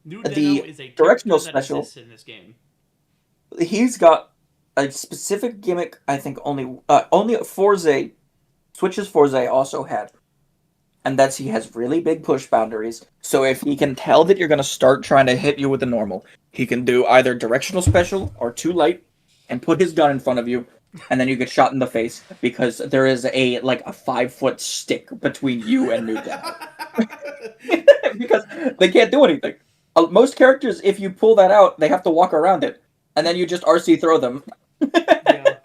New Deno The is a directional character that special, exists in this game. he's got a specific gimmick. I think only Forze switches Forze also had, and that's he has really big push boundaries. So if he can tell that you're gonna start trying to hit you with a normal, he can do either directional special or too light, and put his gun in front of you, and then you get shot in the face because there is a 5 foot stick between you and New Deno. Because they can't do anything. Most characters, if you pull that out, they have to walk around it, and then you just RC throw them. Yeah.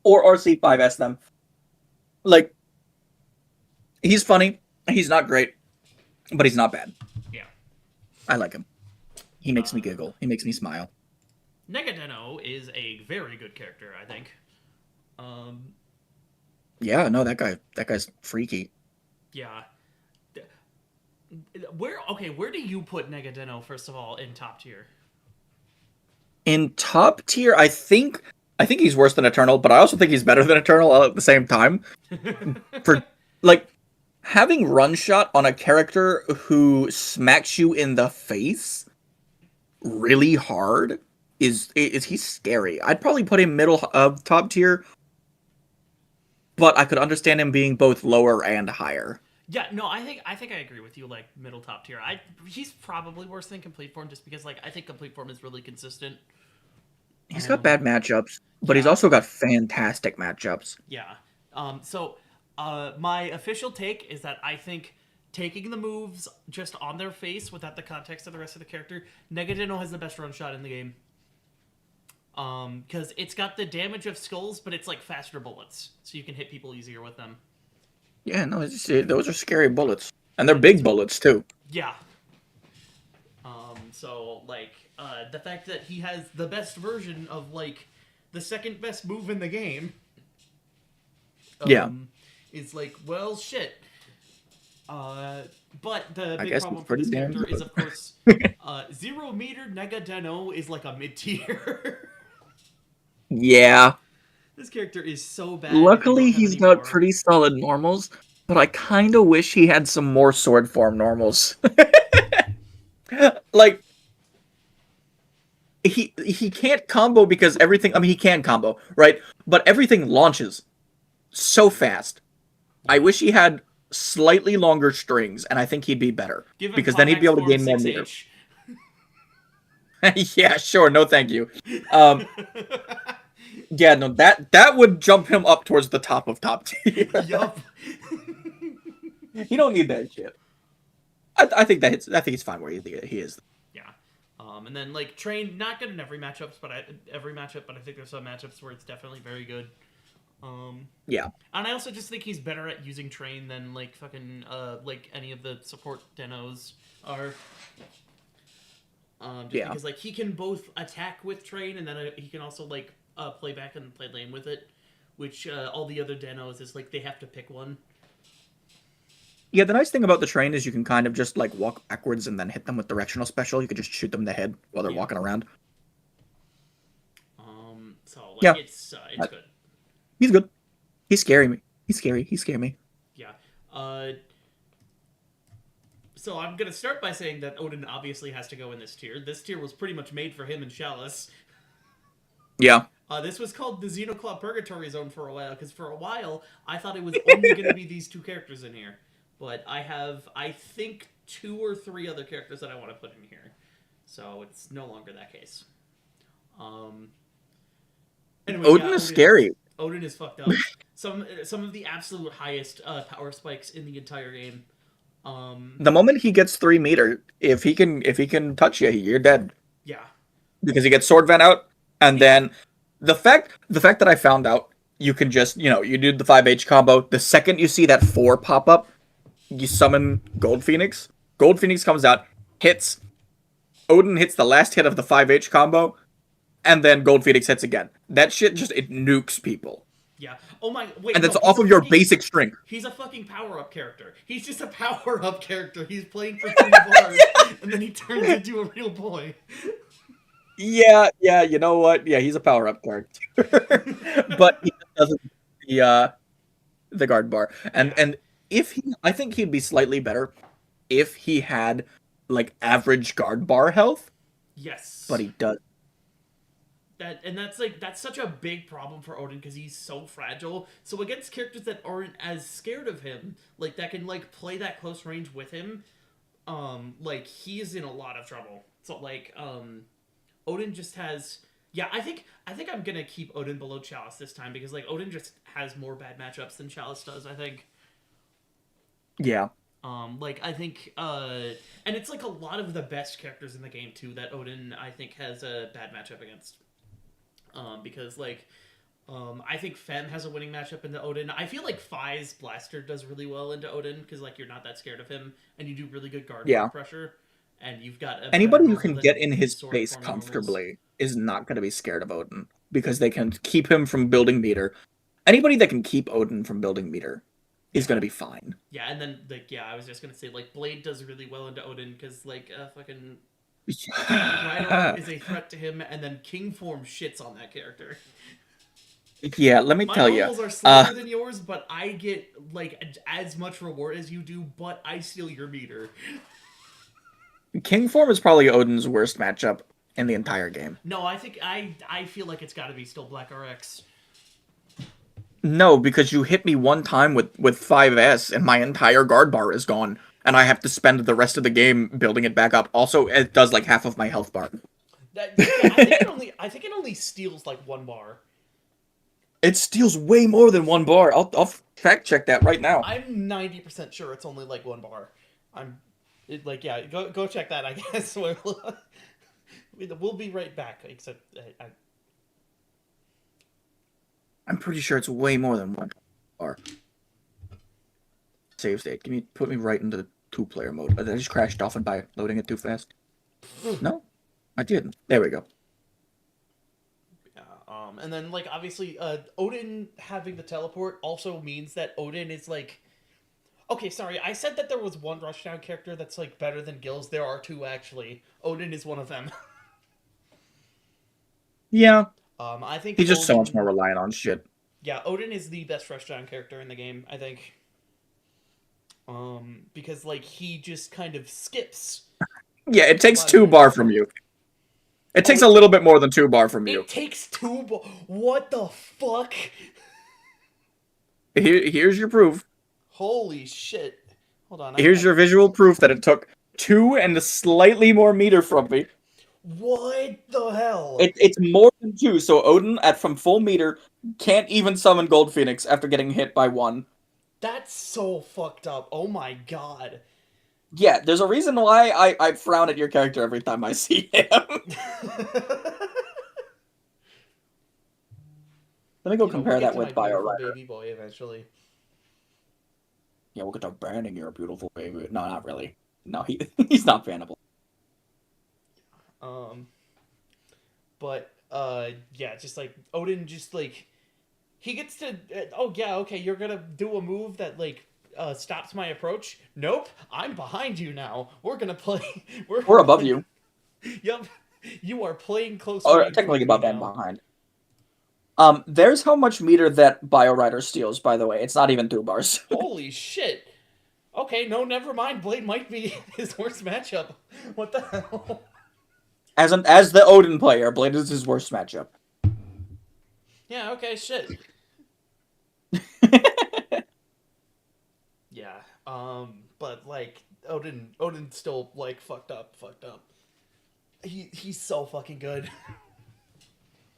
Or RC 5S them. Like, he's funny. He's not great, but he's not bad. Yeah. I like him. He makes me giggle. He makes me smile. Negadeno is a very good character, I think. Yeah, no, that guy's freaky. Yeah. Where do you put Negadeno, first of all, in top tier? In top tier, I think he's worse than Eternal, but I also think he's better than Eternal all at the same time. For like having run shot on a character who smacks you in the face really hard is he's scary. I'd probably put him middle of top tier, but I could understand him being both lower and higher. Yeah, no, I think I agree with you. Like middle top tier. He's probably worse than complete form, just because like I think complete form is really consistent. He's got bad matchups, but he's yeah. also got fantastic matchups. Yeah. So, my official take is that I think taking the moves just on their face without the context of the rest of the character, Negadeno has the best run shot in the game. Because it's got the damage of skulls, but it's like faster bullets, so you can hit people easier with them. Yeah, no, those are scary bullets, and they're big bullets too. Yeah. So like, the fact that he has the best version of like the second best move in the game. Yeah. Is like, well, shit. But the I big guess problem it's for pretty this damn character good. is, of course, 0 meter Negadeno is like a mid tier. Yeah. This character is so bad. Luckily, he's got pretty solid normals, but I kind of wish he had some more sword form normals. Like, he can't combo because everything. I mean, he can combo, right? But everything launches so fast. I wish he had slightly longer strings, and I think he'd be better Give him because then he'd be able to gain more meter. 6H. Yeah, sure, no, thank you. Yeah, no, that would jump him up towards the top of top tier. Yup. You don't need that shit. I think he's fine where he is. Yeah. And then like Train, not good in every matchup, but I think there's some matchups where it's definitely very good. Yeah. And I also just think he's better at using Train than like fucking like any of the support Denos are. Because like he can both attack with Train and then he can also like play back and play lane with it, which all the other Denos is like they have to pick one. Yeah, the nice thing about the Train is you can kind of just like walk backwards and then hit them with directional special. You could just shoot them in the head while they're walking around. So like it's good. He's good. He's scaring me. He's scary. He scared me. Yeah. Uh, so I'm gonna start by saying that Odin obviously has to go in this tier. This tier was pretty much made for him and Chalice. Yeah. This was called the Xenoclaw Purgatory Zone for a while, because for a while I thought it was only going to be these two characters in here. But I have, I think, 2 or 3 other characters that I want to put in here. So it's no longer that case. Um, anyway, Odin is scary. Odin is fucked up. Some of the absolute highest power spikes in the entire game. The moment he gets 3 meter, if he can touch you, you're dead. Yeah. Because he gets sword vent out, and then the fact that I found out you can just, you do the 5H combo. The second you see that 4 pop up, you summon Gold Phoenix. Gold Phoenix comes out, hits. Odin hits the last hit of the 5H combo, and then Gold Phoenix hits again. That shit just, it nukes people. Yeah. Oh my, wait. And that's off of your basic strength. He's a fucking power-up character. He's just a power-up character. He's playing for 2 bars, and then he turns into a real boy. Yeah, you know what? Yeah, he's a power-up character. But he doesn't the guard bar. And if I think he'd be slightly better if he had like average guard bar health. Yes. But he does. That's such a big problem for Odin because he's so fragile. So against characters that aren't as scared of him, like that can like play that close range with him, like he is in a lot of trouble. So like Odin just has, yeah, I think I'm gonna keep Odin below Chalice this time because like Odin just has more bad matchups than Chalice does, I think. Yeah. Like I think and it's like a lot of the best characters in the game too that Odin I think has a bad matchup against. Because like I think Fem has a winning matchup into Odin. I feel like Fi's Blaster does really well into Odin because like you're not that scared of him and you do really good guard pressure. And you've got anybody who can get in his space comfortably is not going to be scared of Odin because they can keep him from building meter. Anybody that can keep Odin from building meter is going to be fine. Yeah, and then like I was just going to say like Blade does really well into Odin because like fucking Rhino is a threat to him, and then King Form shits on that character. Yeah, let me tell you. My levels are slower than yours, but I get like as much reward as you do, but I steal your meter. King Form is probably Odin's worst matchup in the entire game. No, I think I feel like it's got to be still Black RX. No, because you hit me one time with 5S and my entire guard bar is gone, and I have to spend the rest of the game building it back up. Also, it does like half of my health bar. I think it only steals like 1 bar. It steals way more than 1 bar. I'll fact check that right now. I'm 90% sure it's only like 1 bar. Go check that, I guess. We'll be right back. Except I'm pretty sure it's way more than 1 bar. Save state. Put me right into the 2-player mode. I just crashed off by loading it too fast. No, I didn't. There we go. And then like obviously, Odin having the teleport also means that Odin is like. Okay, sorry. I said that there was 1 rushdown character that's like better than Gills. There are 2 actually. Odin is one of them. Yeah. I think he's just so much more reliant on shit. Yeah, Odin is the best rushdown character in the game, I think. Because like he just kind of skips. Yeah, it takes 2 bar from you. It takes a little bit more than 2 bar from you. It takes 2 bar. What the fuck? Here's your proof. Holy shit. Hold on. Here's your visual proof that it took 2 and slightly more meter from me. What the hell? It's more than 2, so Odin, from full meter, can't even summon Gold Phoenix after getting hit by 1. That's so fucked up. Oh my god. Yeah, there's a reason why I frown at your character every time I see him. Let me go compare that with Bio Rider. Baby boy eventually. Yeah, we'll get to banning your beautiful baby. No, not really. No, he's not bannable. But yeah, just like Odin, just like he gets to. Oh yeah, okay, you're gonna do a move that like stops my approach. Nope, I'm behind you now. We're gonna play. We're above you. Yep, you are playing close. Or technically above and behind. There's how much meter that Biorider steals, by the way. It's not even 2 bars. Holy shit. Okay, no, never mind. Blade might be his worst matchup. What the hell? As the Odin player, Blade is his worst matchup. Yeah, okay, shit. Yeah. But like Odin still like fucked up. He's so fucking good.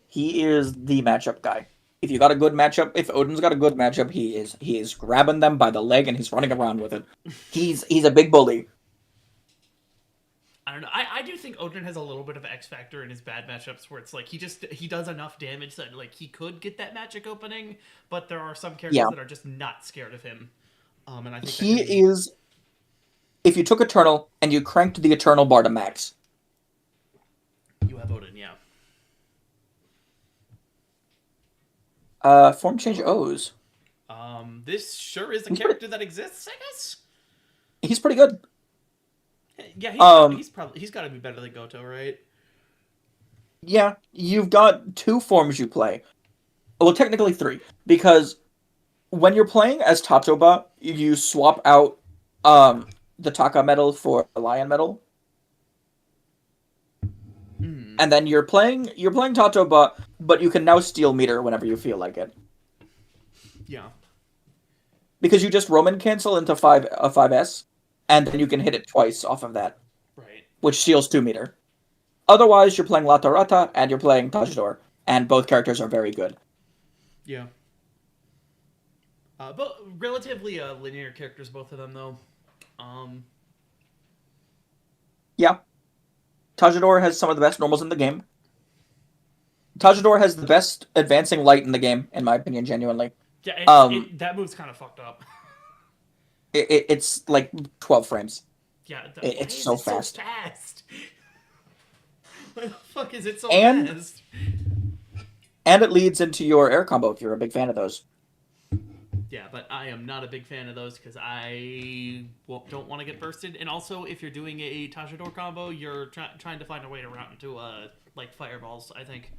He is the matchup guy. If you got a good matchup, if Odin's got a good matchup, he is grabbing them by the leg and he's running around with it. He's a big bully. I don't know. I do think Odin has a little bit of X factor in his bad matchups where it's like he does enough damage that like he could get that magic opening, but there are some characters Yeah. that are just not scared of him. And I think He that can be... is. If you took Eternal and you cranked the Eternal bar to max, You have Odin, yeah. form change O's. This sure is a He's character that exists, I guess. He's pretty good. Yeah, he's got to be better than Goto, right? Yeah, you've got 2 forms you play. Well, technically 3, because when you're playing as Tatoba, you swap out the Taka medal for the Lion medal, and then you're playing Tatoba, but you can now steal meter whenever you feel like it. Yeah. Because you just Roman cancel into 5S, and then you can hit it twice off of that, Right. which steals 2 meter. Otherwise, you're playing Latarata and you're playing Tajidor, and both characters are very good. Yeah. But relatively linear characters, both of them, though. Yeah. Tajidor has some of the best normals in the game. Tajidor has the best advancing light in the game, in my opinion, genuinely. Yeah, that move's kind of fucked up. It's like 12 frames. Yeah, It's so fast. So fast? Why the fuck is it so And- fast? And it leads into your air combo if you're a big fan of those. Yeah, but I am not a big fan of those because I don't want to get bursted. And also, if you're doing a Tajidor combo, you're trying to find a way to route into like fireballs, I think.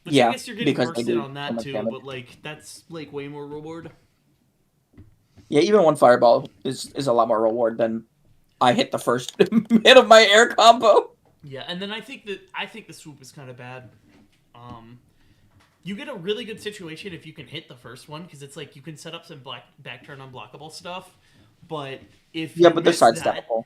Which Yeah, I guess you're getting because they bursted do on so that much too, damage. but like that's like way more reward. Yeah, even one fireball is a lot more reward than I hit the first hit of my air combo. Yeah, and then I think the swoop is kind of bad. You get a really good situation if you can hit the first one because it's like you can set up some back turn unblockable stuff, but if Yeah, you but they're miss that, sidesteppable.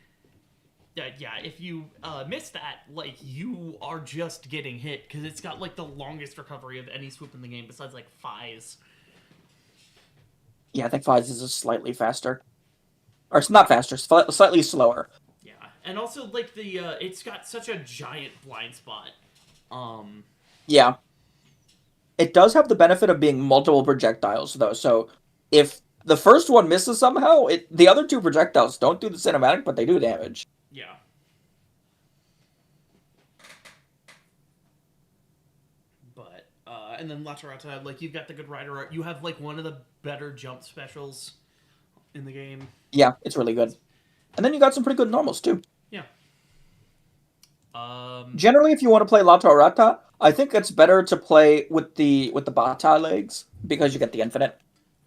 yeah, if you miss that, like you are just getting hit because it's got like the longest recovery of any swoop in the game besides like Fies. Yeah, I think Fives is just slightly faster. Or it's not faster, slightly slower. Yeah, and also like the it's got such a giant blind spot. Yeah. It does have the benefit of being multiple projectiles, though, so if the first one misses somehow, the other 2 projectiles don't do the cinematic, but they do damage. Yeah. But and then Latarata, like you've got the good rider art. You have like one of the better jump specials in the game. Yeah, it's really good. And then you got some pretty good normals, too. Yeah. Generally, if you want to play Latarata, I think it's better to play with the Bata legs, because you get the infinite.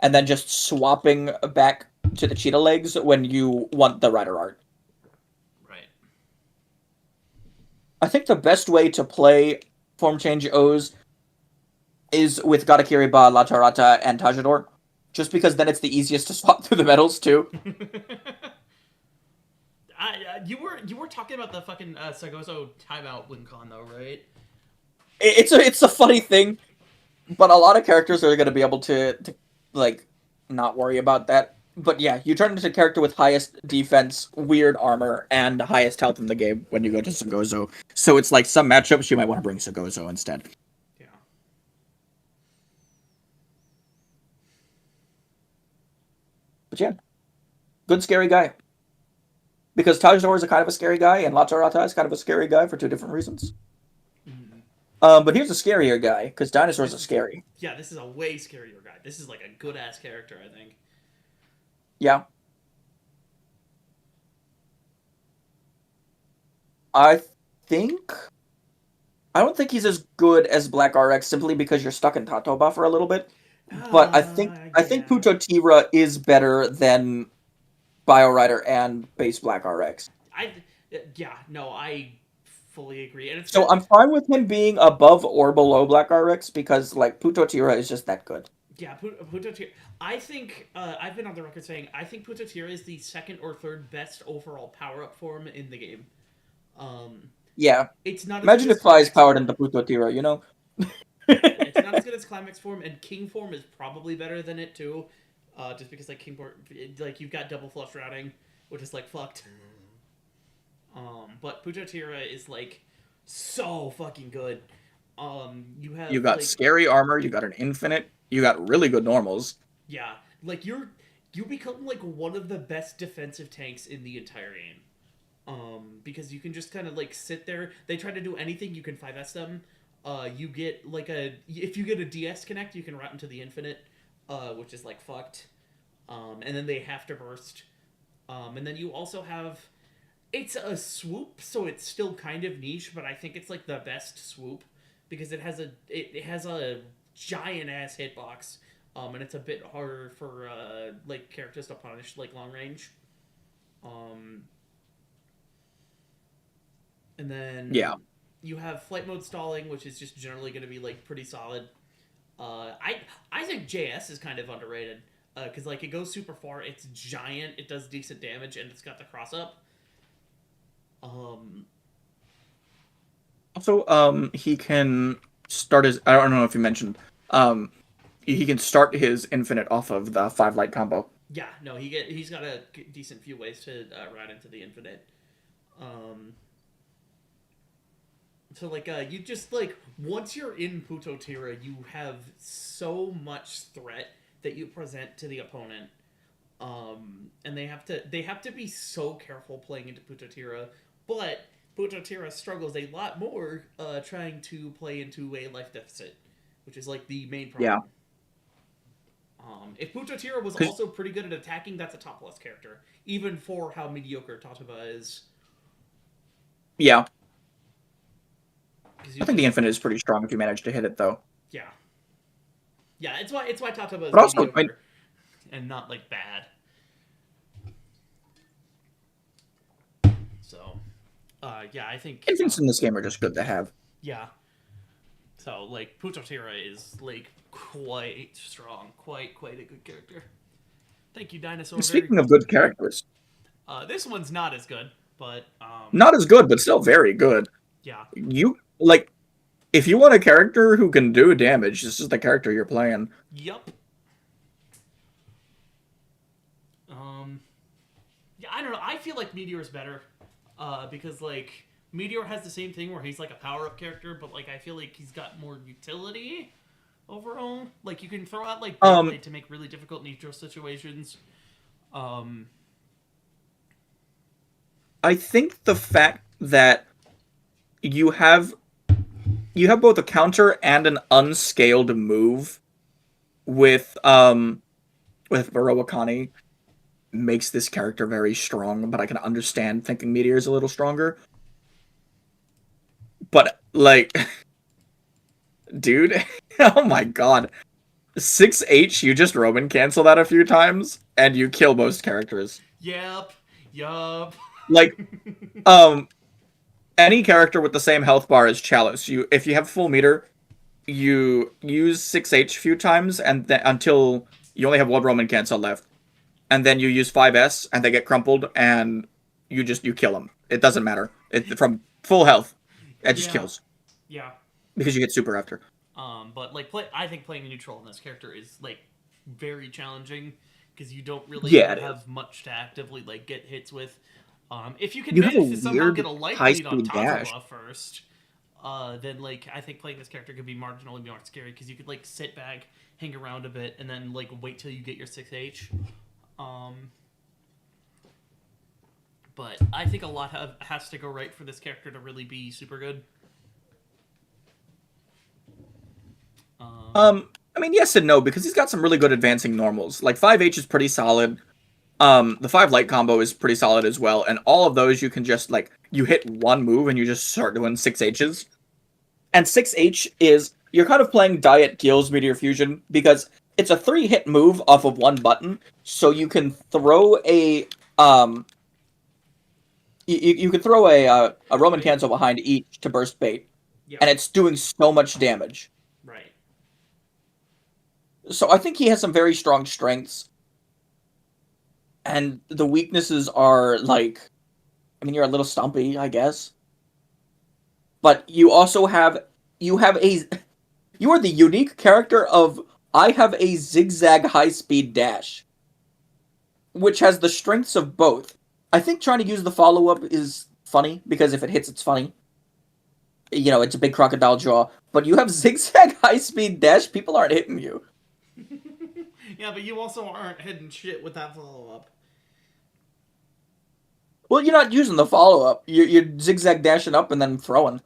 And then just swapping back to the cheetah legs when you want the rider art. Right. I think the best way to play form change O's is with Gatakiriba, Latarata, and Tajidor. Just because then it's the easiest to swap through the medals, too. You were talking about the fucking Sagoso timeout WinCon though, right? It's a funny thing, but a lot of characters are going to be able to like not worry about that. But yeah, you turn into a character with highest defense, weird armor, and highest health in the game when you go to Sagoso. So it's like some matchups you might want to bring Sagoso instead. Yeah. But yeah, good scary guy. Because Tajidor is a kind of a scary guy, and Latarata is kind of a scary guy for 2 different reasons. But here's a scarier guy, because dinosaurs are scary. Yeah, this is a way scarier guy. This is like a good ass character, I think. Yeah. I think I don't think he's as good as Black RX simply because you're stuck in Tatoba for a little bit. But I think Yeah. Putotira is better than BioRider and base Black RX. I yeah, no, I fully agree. And it's So that I'm fine with him being above or below Black RX because like Putotira is just that good. yeah, Putotira. I think I've been on the record saying I think Putotira is the second or third best overall power up form in the game. Um, Yeah. it's not as good Imagine as if Fly's Climax powered into form. Putotira, you know? It's not as good as Climax form, and King form is probably better than it too. Just because like King form, like you've got double flush routing, which is like fucked. But Putotira is like so fucking good. You You have got like scary armor, you got an infinite, you got really good normals. yeah, like you become like one of the best defensive tanks in the entire game. Because you can just kind of like sit there. They try to do anything, you can 5S them. You get like if you get a DS connect, you can route into the infinite, which is like fucked. And then they have to burst. And then you also have it's a swoop, so it's still kind of niche, but I think it's like the best swoop because it has a giant ass hitbox, and it's a bit harder for like characters to punish like long range. Um, and Yeah. then you have flight mode stalling, which is just generally going to be like pretty solid. I think JS is kind of underrated because like it goes super far, it's giant, it does decent damage, and it's got the cross up. Um, Also, he can start his. I don't know if you mentioned. Um, he can start his infinite off of the 5 light combo. yeah, no, he's got a decent few ways to ride into the infinite. Um, so like you just like once you're in Putotira, you have so much threat that you present to the opponent. And they have to be so careful playing into Putotira, but Putotira struggles a lot more trying to play into a life deficit, which is like the main Yeah, problem. If Putotira was because also pretty good at attacking, that's a top plus character, even for how mediocre Tataba is. yeah, Because I you think the just infinite is pretty strong if you manage to hit it though. yeah, yeah, it's why Tataba is But also, I mean, mediocre and not like bad. So, yeah, I think infinites in this game are just good to have. yeah. So like Putotira is like quite strong, quite a good character. Thank you, Dinosaur. And speaking of good characters, This one's not as good, but not as good, but still very good. yeah, You like if you want a character who can do damage, this is the character you're playing. yup. Um, yeah, I don't know. I feel like Meteor's better, because like Meteor has the same thing where he's like a power up character, but like I feel like he's got more utility overall. Like you can throw out like Um, Beyblade to make really difficult neutral situations. Um, I think the fact that you have you have both a counter and an unscaled move with Baroakani makes this character very strong, but I can understand thinking Meteor is a little stronger. But like dude, oh my god. 6H, you just Roman cancel that a few times and you kill most characters. yep, yup. Like um any character with the same health bar as Chalice, if you have full meter, you use 6H a few times and then until you only have one Roman cancel left. And then you use 5S and they get crumpled and you kill them. It doesn't matter. From full health. It just Yeah, kills yeah. because you get super after. But like I think playing a neutral in this character is like very challenging because you don't really Yeah, it is. have much to actively like get hits with. If you can You have a manage to somehow get weird a life high lead on speed dash. Tazova first, then like I think playing this character could be marginally more scary because you could like sit back, hang around a bit, and then like wait till you get your 6H. Um, but I think a lot has to go right for this character to really be super good. Um, I mean, yes and no, because he's got some really good advancing normals. Like 5H is pretty solid. The 5 light combo is pretty solid as well, and all of those you can just like you hit one move and you just start doing 6Hs. And 6H is you're kind of playing Diet Gil's Meteor Fusion because it's a 3-hit move off of one button, so you can throw you can throw a Roman cancel behind each to burst bait, Yep. and it's doing so much damage. Right. So I think he has some very strong strengths, and the weaknesses are like, I mean, you're a little stumpy, I guess, but you also have you are the unique character of I have a zigzag high speed dash, which has the strengths of both. I think trying to use the follow up is funny because if it hits, it's funny. You know, it's a big crocodile jaw. But you have zigzag high speed dash, people aren't hitting you. Yeah, but you also aren't hitting shit with that follow up. Well, you're not using the follow up. You're zigzag dashing up and then throwing.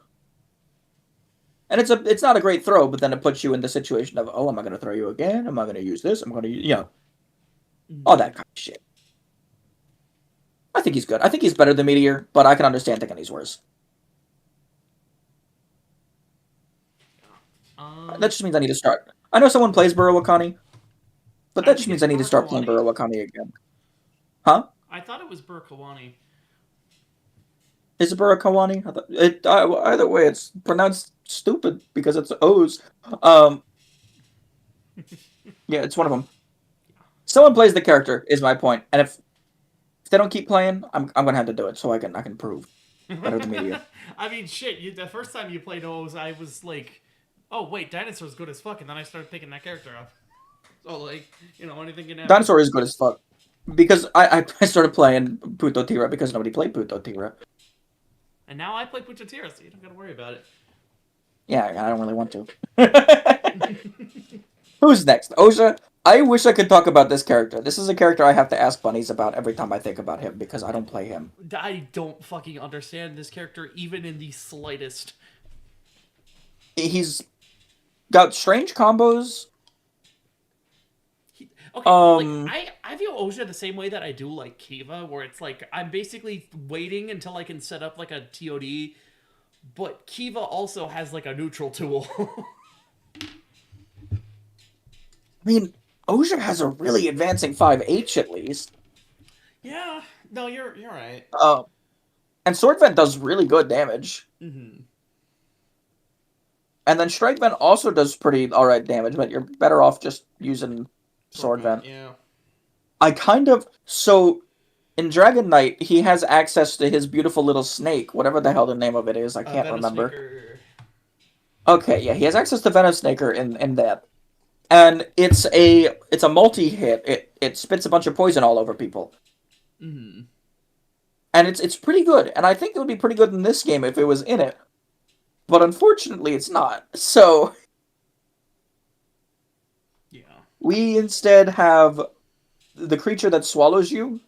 And it's not a great throw, but then it puts you in the situation of, oh, am I going to throw you again? Am I going to use this? I'm going to, all that kind of shit. I think he's good. I think he's better than Meteor, but I can understand thinking he's worse. That just means I need to start. I know someone plays Buro Wakani, but that just means I need to start playing Buro Wakani again. Huh? I thought it was Burakawani. Is it Burakawani? Either way, it's pronounced stupid because it's O's. Yeah, it's one of them. Someone plays the character is my point, and if they don't keep playing, I'm gonna have to do it so I can prove better than Meteor. I mean, shit. The first time you played O's, I was like, oh wait, Dinosaur's good as fuck, and then I started picking that character up. So like, anything can happen. Dinosaur is good as fuck because I started playing Puto Tira because nobody played Puto Tira. And now I play Puto Tira, so you don't gotta worry about it. Yeah, I don't really want to. Who's next? Oja? I wish I could talk about this character. This is a character I have to ask bunnies about every time I think about him because I don't play him. I don't fucking understand this character even in the slightest. He's got strange combos. Okay, I view Oja the same way that I do like Kiva, where it's like I'm basically waiting until I can set up like a TOD, but Kiva also has like a neutral tool. I mean, Oja has a really advancing 5H at least. Yeah, no, you're right. And Sword Vent does really good damage. Mm-hmm. And then Strike Vent also does pretty alright damage, but you're better off just using Sword Vent. Yeah. So, in Dragon Knight, he has access to his beautiful little snake, whatever the hell the name of it is, I can't remember. Snaker. Okay, yeah, he has access to Venom Snaker in that. And it's a multi-hit. It spits a bunch of poison all over people. Mm-hmm. And it's pretty good. And I think it would be pretty good in this game if it was in it. But unfortunately, it's not. So, yeah. We instead have the creature that swallows you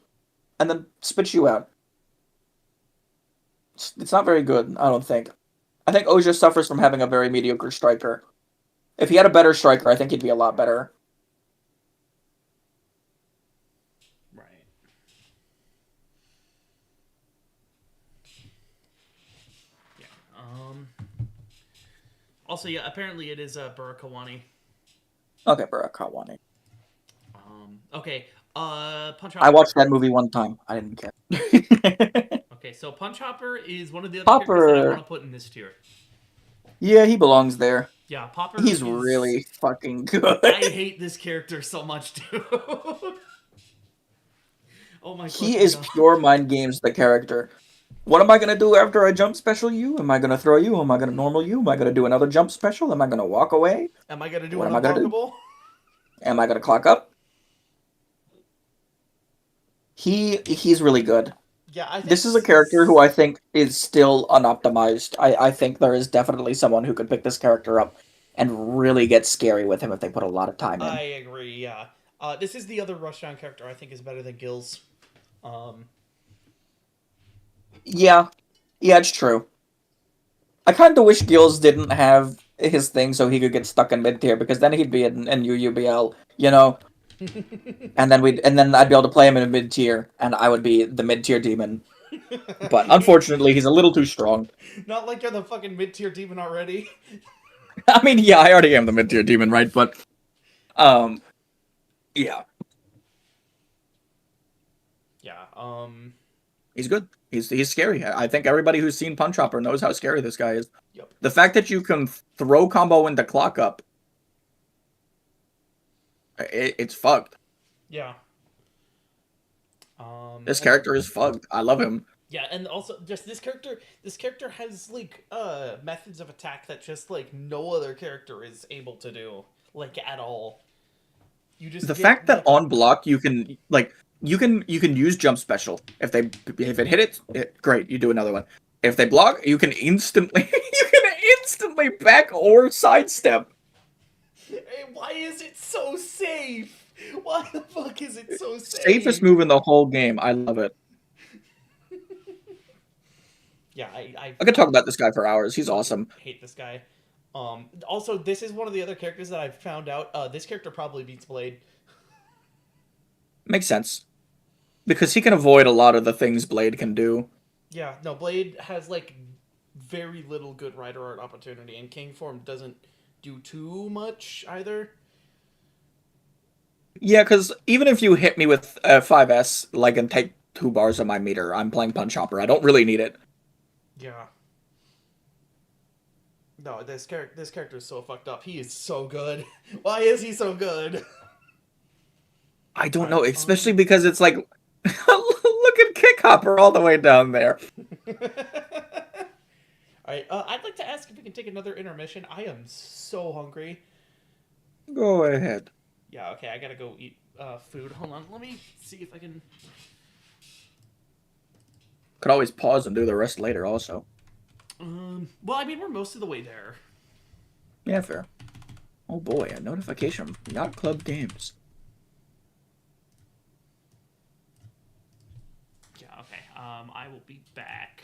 and then spits you out. It's not very good, I don't think. I think Oja suffers from having a very mediocre striker. If he had a better striker, I think he'd be a lot better. Right. Yeah. Also, yeah, apparently it is Burakawani. Okay, Burakawani. Okay. Punch Hopper. I watched that movie one time. I didn't care. Okay, so Punch Hopper is one of the other characters that I want to put in this tier. Yeah, he belongs there. Yeah, Popper. He's really fucking good. I hate this character so much, dude. Oh my god. He is pure mind games, the character. What am I gonna do after I jump special you? Am I gonna throw you? Am I gonna normal you? Am I gonna do another jump special? Am I gonna walk away? Am I gonna do what an unblockable? Am I gonna clock up? He's really good. Yeah, I think this is a character who I think is still unoptimized. I think there is definitely someone who could pick this character up and really get scary with him if they put a lot of time in. I agree, yeah. This is the other Rushdown character I think is better than Gills. Yeah, it's true. I kind of wish Gills didn't have his thing so he could get stuck in mid tier because then he'd be in UUBL, you know. and then I'd be able to play him in a mid tier, and I would be the mid tier demon. But unfortunately, he's a little too strong. Not like you're the fucking mid-tier demon already. I mean, yeah, I already am the mid-tier demon, right? But, yeah, Yeah, he's good. He's scary. I think everybody who's seen Punch Hopper knows how scary this guy is. yep. The fact that you can throw combo into clock up, it's fucked. Yeah. This And character is fucked. I love him. yeah, and also just this character has like methods of attack that just like no other character is able to do, like at all. You just The get fact that like on block you can you can use jump special. If it hit great, you do another one. If they block, you can instantly back or sidestep. Hey, why is it so safe? Why the fuck is it so safe? Safest move in the whole game. I love it. Yeah, I could talk about this guy for hours. He's awesome. hate this guy. Also, this is one of the other characters that I've found out. This character probably beats Blade. Makes sense. Because he can avoid a lot of the things Blade can do. Yeah, no, Blade has like very little good rider art opportunity, and King Form doesn't do too much either. Yeah, because even if you hit me with 5S, like, and take 2 bars of my meter, I'm playing Punch Hopper. I don't really need it. Yeah. No, this character is so fucked up. He is so good. Why is he so good? I don't know, especially because it's like, look at Kick Hopper all the way down there. Alright, I'd like to ask if we can take another intermission. I am so hungry. Go ahead. Yeah, okay, I gotta go eat food. Hold on, let me see if I can... Could always pause and do the rest later also. Well, I mean, we're most of the way there. Yeah, fair. Oh boy, a notification from Yacht Club Games. Yeah, okay, I will be back.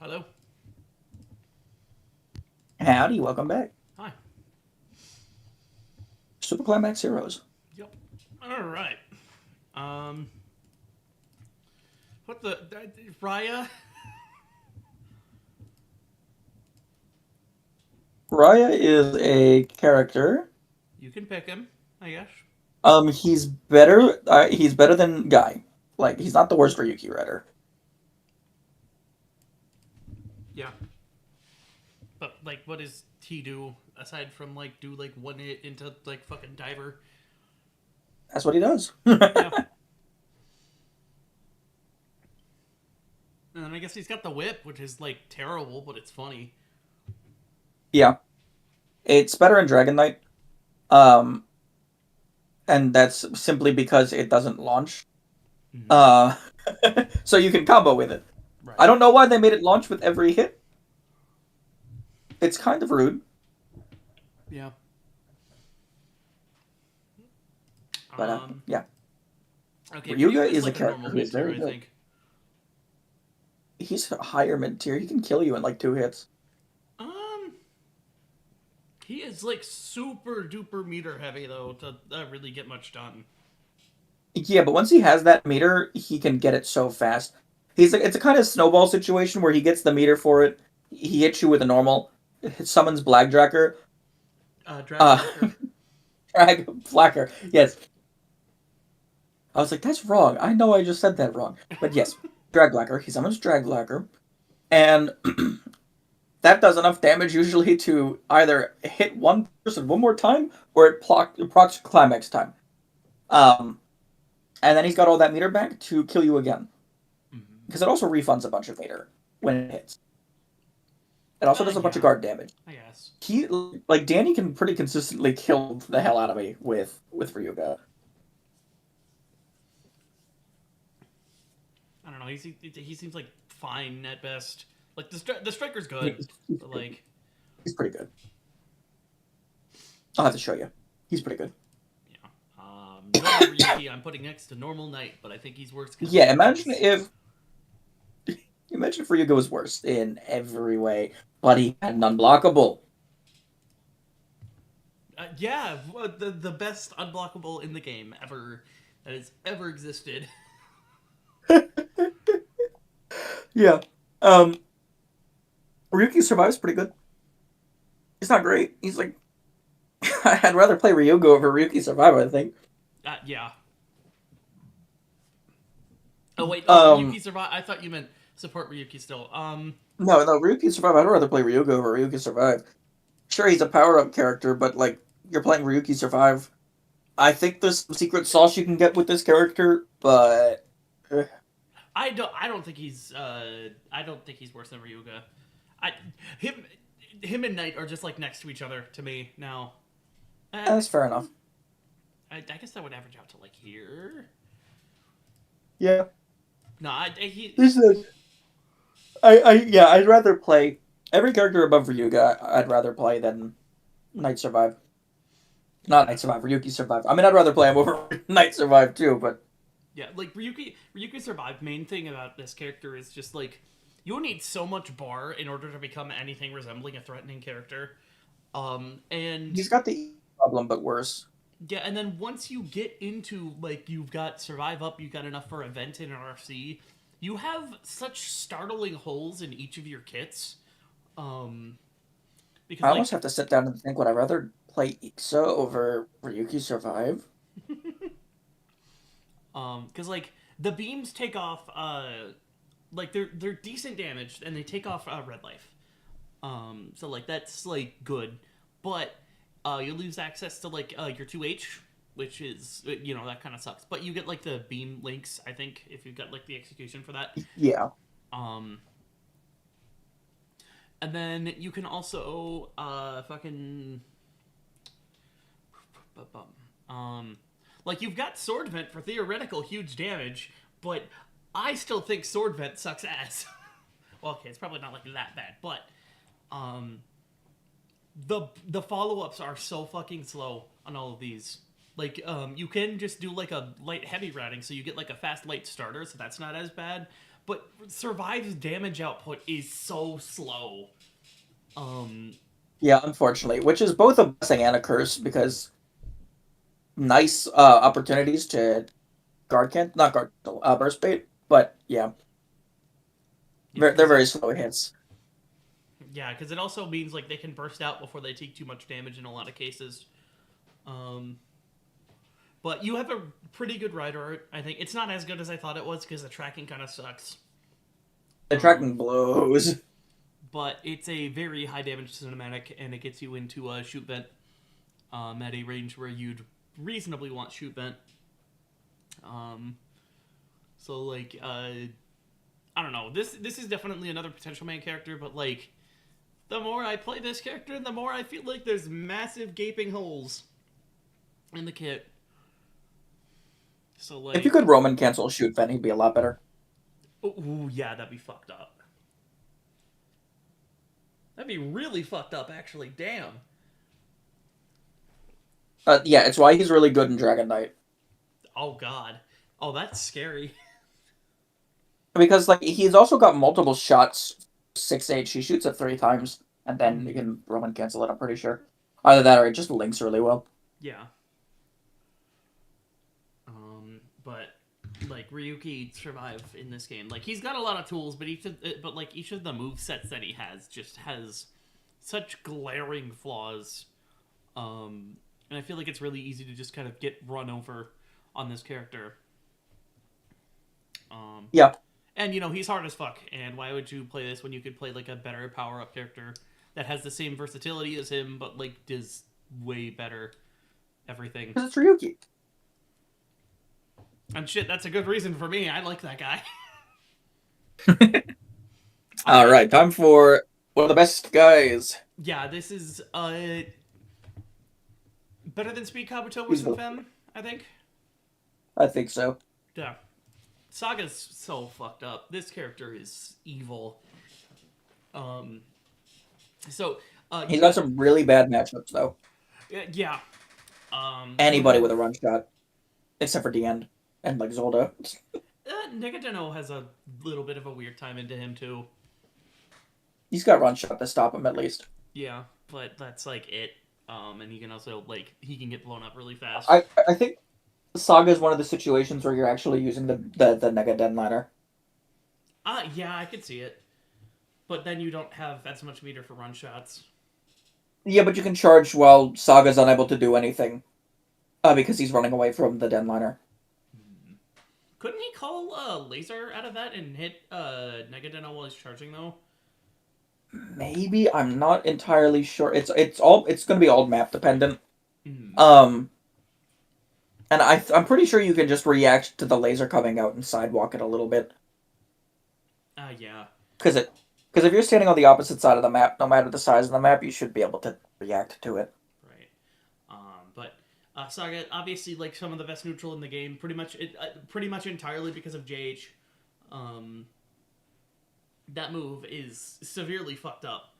Hello. Howdy, welcome back. Hi. Super Climax Heroes. Yep. All right. Um. What the Raya? Raya is a character. You can pick him, I guess. He's better. He's better than Guy. Like he's not the worst Ryuki writer. Yeah. But like, what does he do aside from like do like one hit into like fucking diver? That's what he does. Yeah. And then I guess he's got the whip, which is like terrible, but it's funny. Yeah, it's better in Dragon Knight. Um, and that's simply because it doesn't launch. Mm-hmm. Uh, so you can combo with it. Right. I don't know why they made it launch with every hit. It's kind of rude. Yeah. But yeah. Okay. Ryuga Ryuga's is like a character normal who is mid-tier, very I good. think. He's a higher mid tier. He can kill you in like 2 hits. He is like super duper meter heavy though to really get much done. Yeah, but once he has that meter, he can get it so fast. He's like it's a kind of snowball situation where he gets the meter for it. He hits you with a normal, summons Black Dracker. Drag Uh, Blacker. Drag Flacker. Yes. I was like, that's wrong. I know I just said that wrong. But yes, Drag Blacker. He summons Drag Blacker. And that does enough damage usually to either hit one person one more time or it procs climax time. And then he's got all that meter back to kill you again. Because it also refunds a bunch of meter when it hits. It also does a bunch of guard damage. I guess. He like Danny can pretty consistently kill the hell out of me with Ryuga. I don't know. He seems like fine at best. Like the striker's good, but like he's pretty good. I'll have to show you. He's pretty good. Yeah. Normal Ryuki I'm putting next to normal Knight, but I think he's worse. Yeah, imagine if Ryuga was worse in every way, but he had an unblockable. Yeah, the best unblockable in the game ever that has ever existed. Yeah. Ryuki Survives pretty good. He's not great. He's like I'd rather play Ryuga over Ryuki Survive, I think. Yeah. Oh wait, Ryuki Survive. I thought you meant support Ryuki still. No, Ryuki Survive. I'd rather play Ryuga over Ryuki Survive. Sure, he's a power-up character, but like you're playing Ryuki Survive. I think there's some secret sauce you can get with this character, but I don't think he's worse than Ryuga. Him and Knight are just like next to each other to me now. That's fair enough. I guess that would average out to like here. Yeah. No, I'd rather play every character above Ryuga. I'd rather play than Knight Survive. Not Knight Survive, Ryuki Survive. I mean, I'd rather play him over Knight Survive too, but yeah, like Ryuki Survive. Main thing about this character is just like you need so much bar in order to become anything resembling a threatening character. And he's got the problem, but worse. Yeah, and then once you get into like you've got Survive up, you've got enough for Event and RFC. You have such startling holes in each of your kits. Because I almost have to sit down and think, would I rather play Ixa over Ryuki Survive? Because like the beams take off, like they're decent damage and they take off red life. So like that's like good, but you lose access to like your 2H, which is that kind of sucks. But you get like the beam links, I think, if you've got like the execution for that. Yeah. And then you can also like you've got Sword Vent for theoretical huge damage, but I still think Sword Vent sucks ass. Well, okay, it's probably not like that bad, but the follow-ups are so fucking slow on all of these. Like, you can just do like a light heavy routing, so you get like a fast light starter, so that's not as bad. but Survive's damage output is so slow. Yeah, unfortunately, which is both a blessing and a curse because nice opportunities to guard can not guard burst bait, but yeah, Yeah, they're because very slow hits. it also means like they can burst out before they take too much damage in a lot of cases. Um, but you have a pretty good rider art. I think it's not as good as I thought it was because the tracking kind of sucks. The tracking blows. But it's a very high damage cinematic, and it gets you into a shoot vent at a range where you'd reasonably want shoot vent. So like I don't know. This is definitely another potential main character, but like the more I play this character, the more I feel like there's massive gaping holes in the kit. So like, If you could Roman cancel shoot vent, he'd be a lot better. ooh, yeah, that'd be fucked up. That'd be really fucked up, actually. Damn. Yeah, it's why he's really good in Dragon Knight. Oh god. Oh, that's scary. Because like he's also got multiple shots, 6H. He shoots it 3 times, and then you can Roman cancel it. I'm pretty sure. Either that or it just links really well. Yeah. But like Ryuki survive in this game. Like he's got a lot of tools, but each of the move sets that he has just has such glaring flaws. And I feel like it's really easy to just kind of get run over on this character. Yeah. And you know he's hard as fuck. And why would you play this when you could play like a better power up character that has the same versatility as him, but like does way better everything? Because it's Ryuki. And shit, that's a good reason for me. I like that guy. All right, time for one of the best guys. Yeah, this is better than Speed Kabuto He's with some Fem, I think. I think so. Yeah. Saga's so fucked up. This character is evil. So He's got some really bad matchups though. yeah. Anybody with a run shot, except for Deanne and like Zolda. Nikodeno has a little bit of a weird time into him too. He's got run shot to stop him at least. Yeah, but that's like it. And he can also like he can get blown up really fast. I think Saga is one of the situations where you're actually using the Nega Deadliner. Yeah, I could see it. But then you don't have as much meter for run shots. Yeah, but you can charge while Saga's unable to do anything. Because he's running away from the Deadliner. Couldn't he call a laser out of that and hit Negadeno while he's charging though? Maybe, I'm not entirely sure. It's gonna be all map dependent. And I'm pretty sure you can just react to the laser coming out and sidewalk it a little bit. Yeah. Because if you're standing on the opposite side of the map, no matter the size of the map, you should be able to react to it. Right. But Saga, obviously, like some of the best neutral in the game, pretty much entirely because of JH. That move is severely fucked up.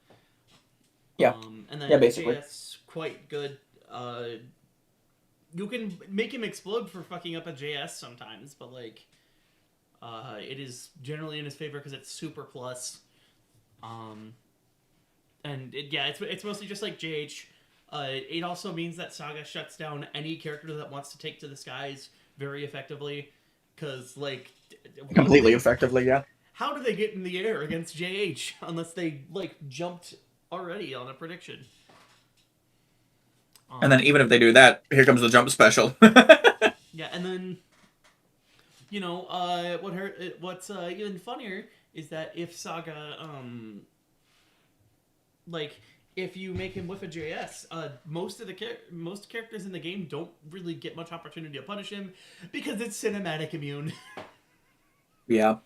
Yeah. And then yeah, basically. JS quite good. You can make him explode for fucking up a JS sometimes, but like, it is generally in his favor because it's super plus. It's mostly just like JH. It also means that Saga shuts down any character that wants to take to the skies very effectively, because like Completely effectively, yeah. How do they get in the air against JH unless they like jumped already on a prediction? And then even if they do that, here comes the jump special. Yeah, and then you know what's even funnier is that if Saga like if you make him whiff a JS, most characters in the game don't really get much opportunity to punish him because it's cinematic immune. Yeah.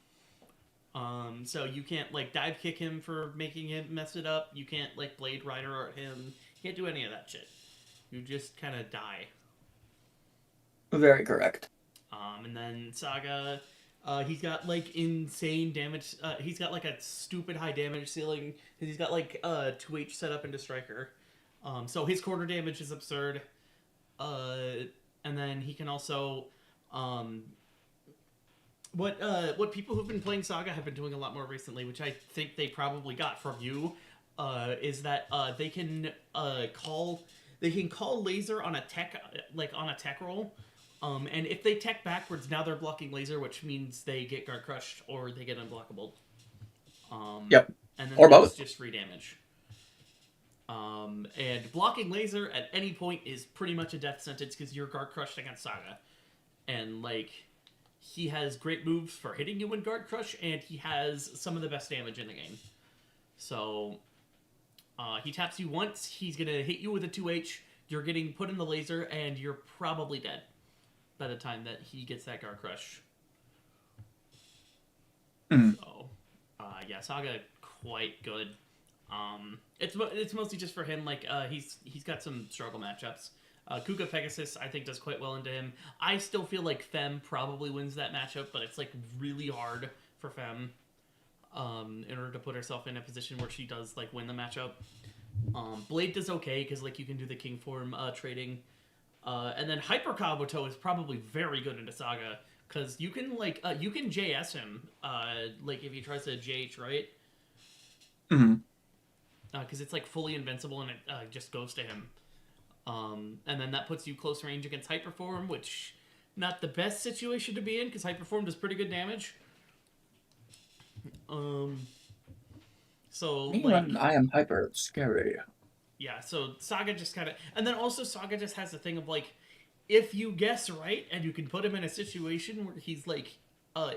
So you can't like dive kick him for making him mess it up. You can't like Blade Rider art him. You can't do any of that shit. You just kind of die. Very correct. And then Saga, he's got like insane damage. He's got like a stupid high damage ceiling because he's got like 2H set up into Striker. So his quarter damage is absurd. And then he can also what people who've been playing Saga have been doing a lot more recently, which I think they probably got from you, is that they can call laser on a tech roll, and if they tech backwards, now they're blocking laser, which means they get guard crushed or they get unblockable. Yep. And then Or that's both. just free damage. And blocking laser at any point is pretty much a death sentence because you're guard crushed against Saga, and like he has great moves for hitting you in guard crush, and he has some of the best damage in the game. So he taps you once, he's gonna hit you with a 2H. You're getting put in the laser, and you're probably dead by the time that he gets that guard crush. Mm. So yeah, Saga quite good. It's mostly just for him. Like he's got some struggle matchups. Kuga Pegasus I think does quite well into him. I still feel like Fem probably wins that matchup, but it's like really hard for Fem in order to put herself in a position where she does like win the matchup. Blade does okay because like you can do the king form trading, and then Hyper Kabuto is probably very good into Saga because you can you can JS him like if he tries to JH right. Mm-hmm. Because it's like fully invincible and it just goes to him. And then that puts you close range against Hyperform, which not the best situation to be in because Hyperform does pretty good damage. So Me like when I am hyper scary. yeah, so Saga just kind of, and then also Saga just has the thing of like, if you guess right and you can put him in a situation where he's like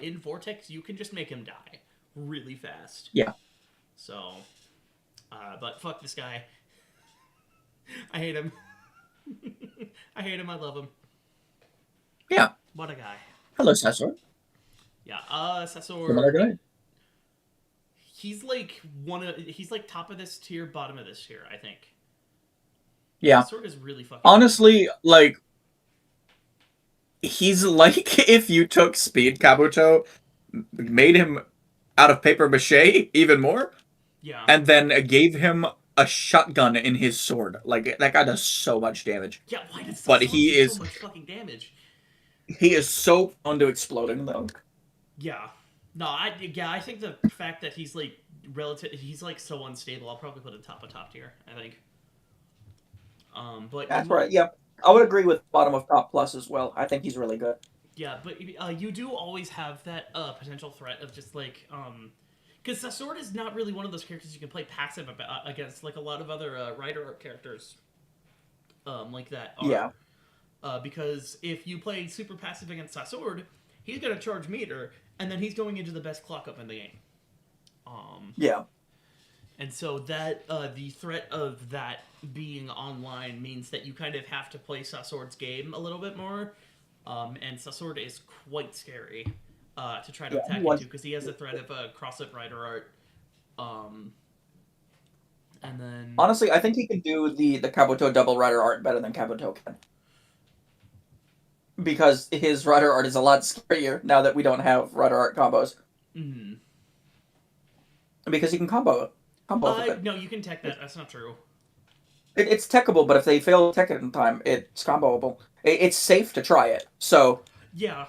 in Vortex, you can just make him die really fast. Yeah. So. But fuck this guy. I hate him. I hate him. I love him. Yeah. What a guy. Hello, Sessor. Yeah. Another Sasor. guy. He's like top of this tier, bottom of this tier. I think. Yeah. Sasor is really fucking. Honestly, like he's like if you took Speed Kabuto, made him out of paper mache even more, Yeah. and then gave him a shotgun in his sword. Like that guy does so much damage. Yeah. Why does But Sasor do so much fucking damage? he is so prone to exploding though. Yeah. No, I think the fact that he's like he's like so unstable. I'll probably put him top of top tier. I think. But That's right. Yeah, I would agree with bottom of top plus as well. I think he's really good. yeah, but you do always have that potential threat of just like because Sasord is not really one of those characters you can play passive against like a lot of other Rider Art characters like that are. Yeah. Because if you play super passive against Sasord, he's gonna charge meter, and then he's going into the best clock up in the game. Yeah. And so that the threat of that being online means that you kind of have to play Sasord's game a little bit more. And Sasord is quite scary to try to attack into because he has the threat of a cross-up Rider Art. And then Honestly, I think he can do the Kabuto double Rider Art better than Kabuto can. Because his Rider Art is a lot scarier now that we don't have Rider Art combos. Mm-hmm. Because he can combo with it. No, you can tech that. That's not true. It's techable, but if they fail to tech it in time, it's comboable. It's safe to try it. So yeah,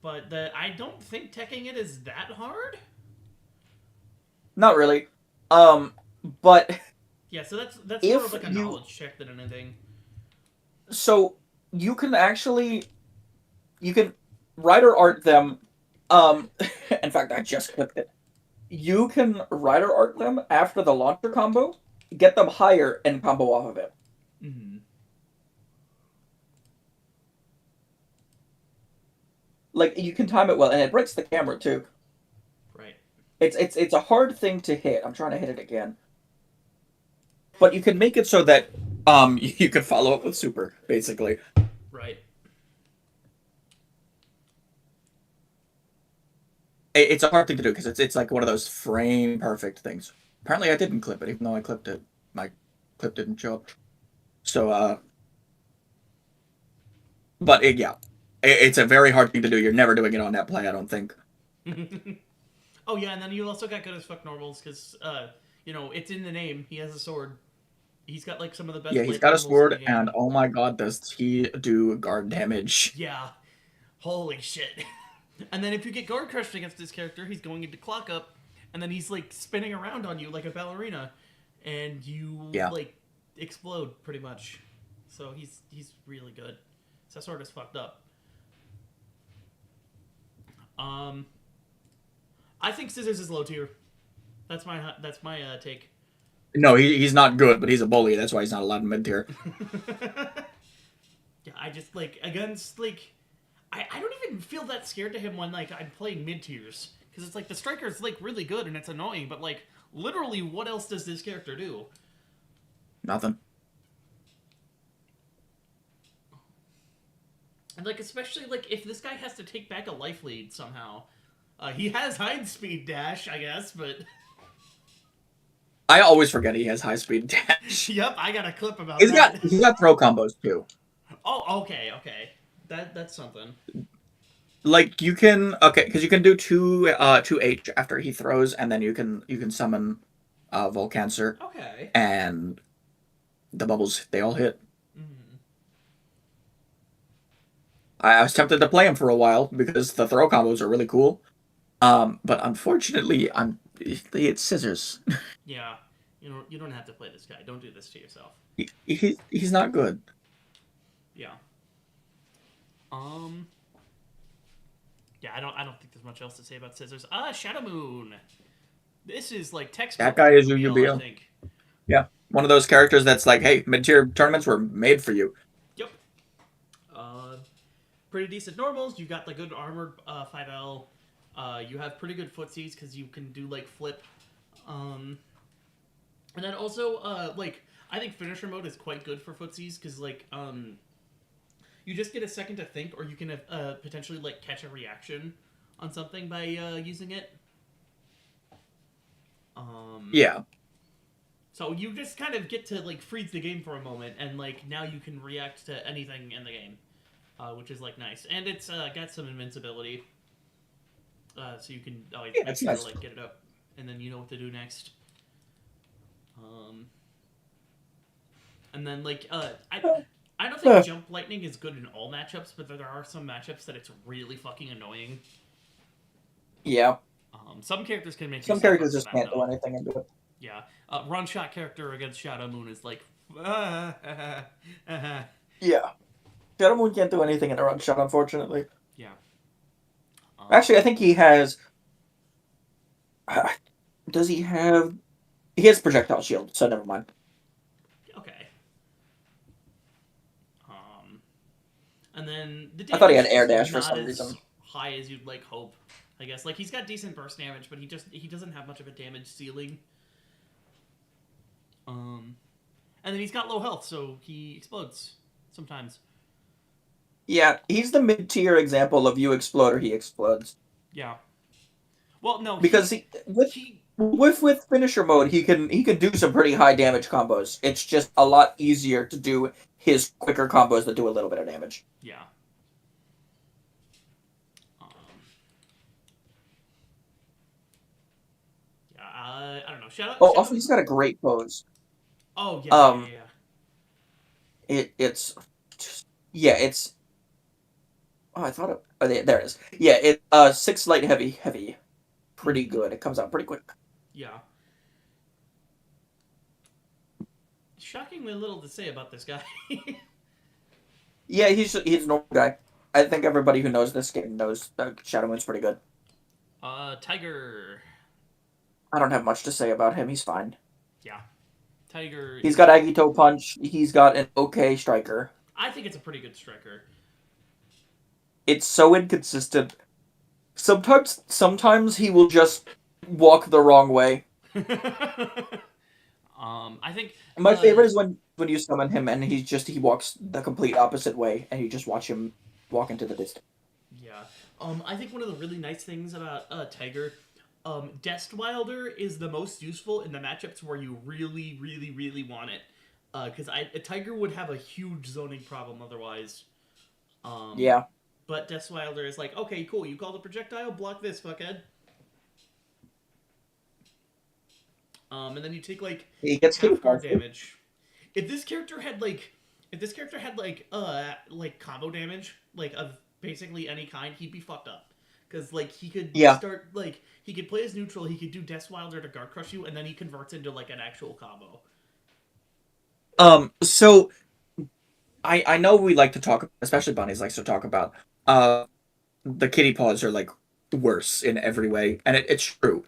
but I don't think teching it is that hard. not really. But yeah, so that's more of like a knowledge check than anything. So you can Rider Art them. In fact, I just clicked it. You can Rider Art them after the launcher combo, get them higher, and combo off of it. Mm-hmm. Like you can time it well, and it breaks the camera too. Right. It's a hard thing to hit. I'm trying to hit it again, but you can make it so that you can follow up with super basically. Right. It's a hard thing to do because it's like one of those frame perfect things. Apparently, I didn't clip it, even though I clipped it. My clip didn't show up. So, but yeah, it's a very hard thing to do. You're never doing it on that play, I don't think. Oh yeah, and then you also got good as fuck normals because it's in the name. He has a sword. He's got like some of the best. Yeah, he's got a sword, and oh my god, does he do guard damage? Yeah. Holy shit. And then if you get guard crushed against this character, he's going into clock up, and then he's like spinning around on you like a ballerina, and you Yeah. like explode pretty much. So he's really good. So that sword is fucked up. Um, I think Scissors is low tier. That's my take. No, he's not good, but he's a bully. That's why he's not allowed in mid tier. Yeah, I just like against like I don't even feel that scared to him when like I'm playing mid tiers because it's like the striker's like really good and it's annoying, but like literally, what else does this character do? Nothing. And like especially like if this guy has to take back a life lead somehow, he has hide speed dash, I guess, but I always forget he has high speed dash. yep, I got a clip about He's that. got throw combos too. Oh, okay. That's something. Like you can because you can do two H after he throws, and then you can summon Volcancer, Okay. and the bubbles they all hit. Mm. I was tempted to play him for a while because the throw combos are really cool. But unfortunately, it's scissors. Yeah, you don't have to play this guy. Don't do this to yourself. He's not good. Yeah. Um. Yeah, I don't think there's much else to say about scissors. Shadow Moon. This is like textbook. That guy is UBL, I UUBL. think. Yeah, one of those characters that's like, hey, mid tier tournaments were made for you. Yep. Pretty decent normals. You got the good armored 5L. You have pretty good footsies because you can do like flip. And then also like I think finisher mode is quite good for footsies because like you just get a second to think, or you can potentially like catch a reaction on something by using it. Yeah. So you just kind of get to like freeze the game for a moment, and like now you can react to anything in the game, which is like nice. And it's got some invincibility, so you can always make That's sure nice. to like get it up, and then you know what to do next. And then like I don't think jump lightning is good in all matchups, but there are some matchups that it's really fucking annoying. Yeah. Some characters can make you Some suffer characters from just that, can't do though. anything into it. Yeah. Run shot character against Shadow Moon is like. Yeah. Shadow Moon can't do anything in a run shot, unfortunately. Yeah. Actually, I think he has. Does he have? He has projectile shield, so never mind. Okay. And then the I thought he had damage air is dash for not some as reason. high as you'd like hope. I guess like he's got decent burst damage, but he doesn't have much of a damage ceiling. And then he's got low health, so he explodes sometimes. Yeah, he's the mid tier example of you explode or he explodes. Yeah. Well, no, Because he with finisher mode, he can do some pretty high damage combos. It's just a lot easier to do his quicker combos that do a little bit of damage. yeah. Yeah, I don't know. Oh, also he's got a great pose. Oh yeah, Um, yeah. it's yeah, it's oh I thought it oh, there it is. Yeah, it 6 light heavy. Pretty good. It comes out pretty quick. Yeah. Shockingly little to say about this guy. Yeah, he's a normal guy. I think everybody who knows this game knows Shadow Moon's pretty good. Tiger. I don't have much to say about him. He's fine. Yeah. Tiger He's is... got Agito Punch. He's got an okay striker. I think it's a pretty good striker. It's so inconsistent. Sometimes he will just walk the wrong way. I think... My favorite is when you summon him and he walks the complete opposite way and you just watch him walk into the distance. Yeah. I think one of the really nice things about Tiger... Destwilder is the most useful in the matchups where you really, really, really want it. Because a Tiger would have a huge zoning problem otherwise. Yeah. But Destwilder is like, okay, cool, you call the projectile, block this, fuckhead. And then you take like He gets half guard damage. If this character had like combo damage, like of basically any kind, he'd be fucked up. Because like he could Yeah. start like he could play as neutral, he could do Death Wilder to guard crush you, and then he converts into like an actual combo. So I know we like to talk, especially Bunnies likes to talk about the kitty paws are like worse in every way, and it's true.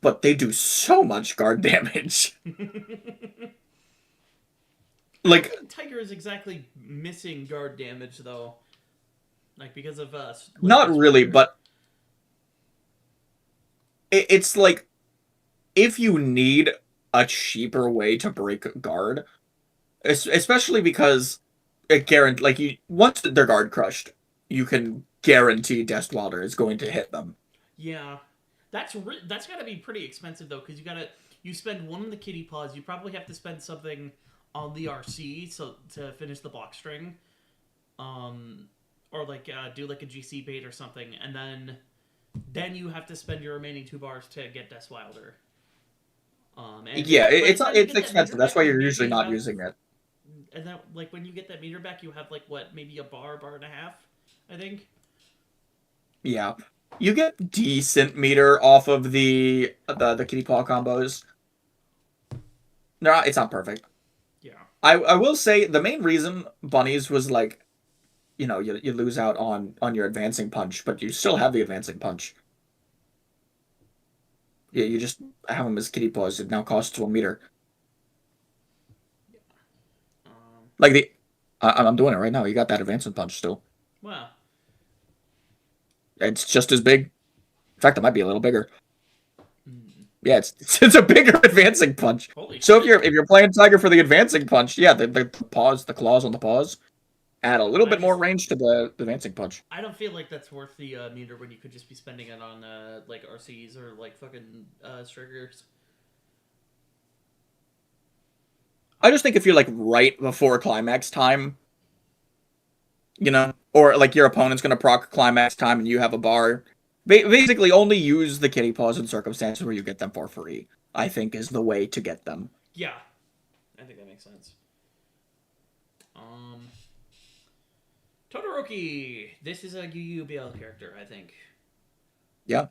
But they do so much guard damage. I don't Like, think Tiger is exactly missing guard damage though, like because of like not Death really, Wilder. but it's like if you need a cheaper way to break guard, especially because it guarantee like you once they're guard crushed, you can guarantee Death Wilder is going to hit them. Yeah, that's got to be pretty expensive though, because you spend one on the kitty paws. You probably have to spend something on the RC so to finish the block string, or like do like a GC bait or something, and then you have to spend your remaining 2 bars to get Death Wilder. And Yeah, by the time you it's get that meter expensive. That's back, why you you're maybe usually not have, using it. and then like when you get that meter back, you have like what, maybe a bar and a half, I think. Yeah. You get decent meter off of the kitty paw combos. No, it's not perfect. Yeah. I will say the main reason Bunnies was like, you lose out on your advancing punch, but you still have the advancing punch. Yeah, you just have them as kitty paws. It now costs 1 meter. Um. Like I'm doing it right now. You got that advancing punch still. Well. It's just as big. In fact, it might be a little bigger. Hmm. Yeah, it's a bigger advancing punch. Holy So shit. if you're playing Tiger for the advancing punch, yeah, the paws, the claws on the paws add a little I bit more just range to the advancing punch. I don't feel like that's worth the meter when you could just be spending it on like RCs or like fucking striggers. I just think if you're like right before climax time, or like your opponent's gonna proc climax time and you have a bar, basically only use the kitty paws in circumstances where you get them for free. I think is the way to get them. Yeah, I think that makes sense. Um, Todoroki. This is a UUBL character, I think. Yeah,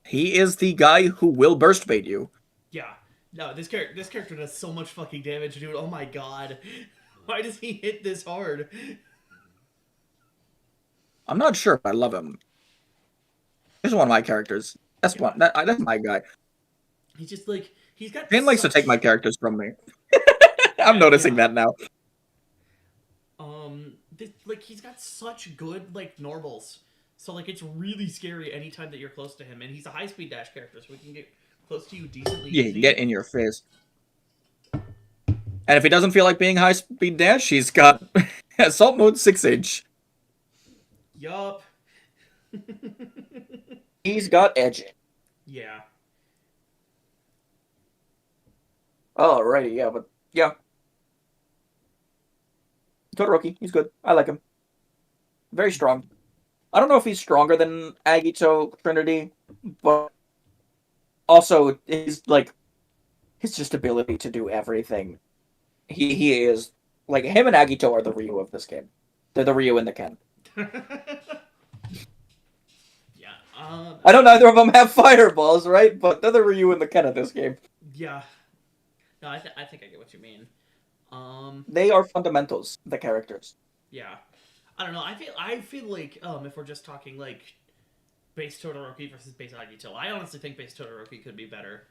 he is the guy who will burst bait you. Yeah. No, this character does so much fucking damage, dude. Oh my god. Why does he hit this hard? I'm not sure, but I love him. This is one of my characters. Yeah. That's my guy. He's just like he's got Shane likes to take my such characters from me. I'm yeah, noticing yeah. that now. Like he's got such good like normals. So like it's really scary anytime that you're close to him, and he's a high speed dash character, so we can get close to you decently Yeah, he can easy. get in your face. And if he doesn't feel like being high speed dash, he's got assault mode 6-inch. Yup. He's got edge. Yeah. Alrighty, yeah, but yeah. Todoroki, he's good. I like him. Very strong. I don't know if he's stronger than Agito Trinity, but also his just ability to do everything. He is like him and Agito are the Ryu of this game. They're the Ryu and the Ken. Yeah. I know neither of them have fireballs, right? But they're the Ryu and the Ken of this game. Yeah. No, I think I get what you mean. They are fundamentals, the characters. Yeah. I don't know. I feel like if we're just talking like base Todoroki versus base Agito, I honestly think base Todoroki could be better.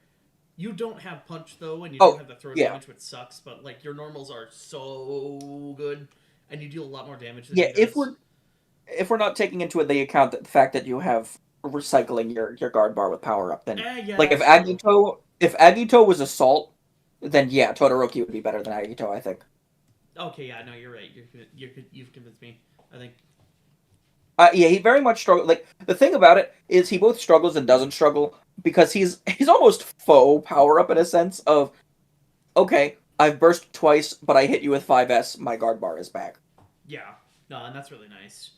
You don't have punch though, and you don't have the throw Yeah. damage, which sucks. But like your normals are so good, and you deal a lot more damage than Yeah, he does. if we're not taking into the account the fact that you have recycling your guard bar with power up, then Yeah, like that's true. If Agito was assault, then yeah, Todoroki would be better than Agito, I think. Okay, yeah, no, you're right. You've convinced me. I think. Yeah, he very much struggles. Like the thing about it is, he both struggles and doesn't struggle because he's almost faux power up in a sense of, okay, I've burst twice, but I hit you with 5S. My guard bar is back. Yeah, no, and that's really nice.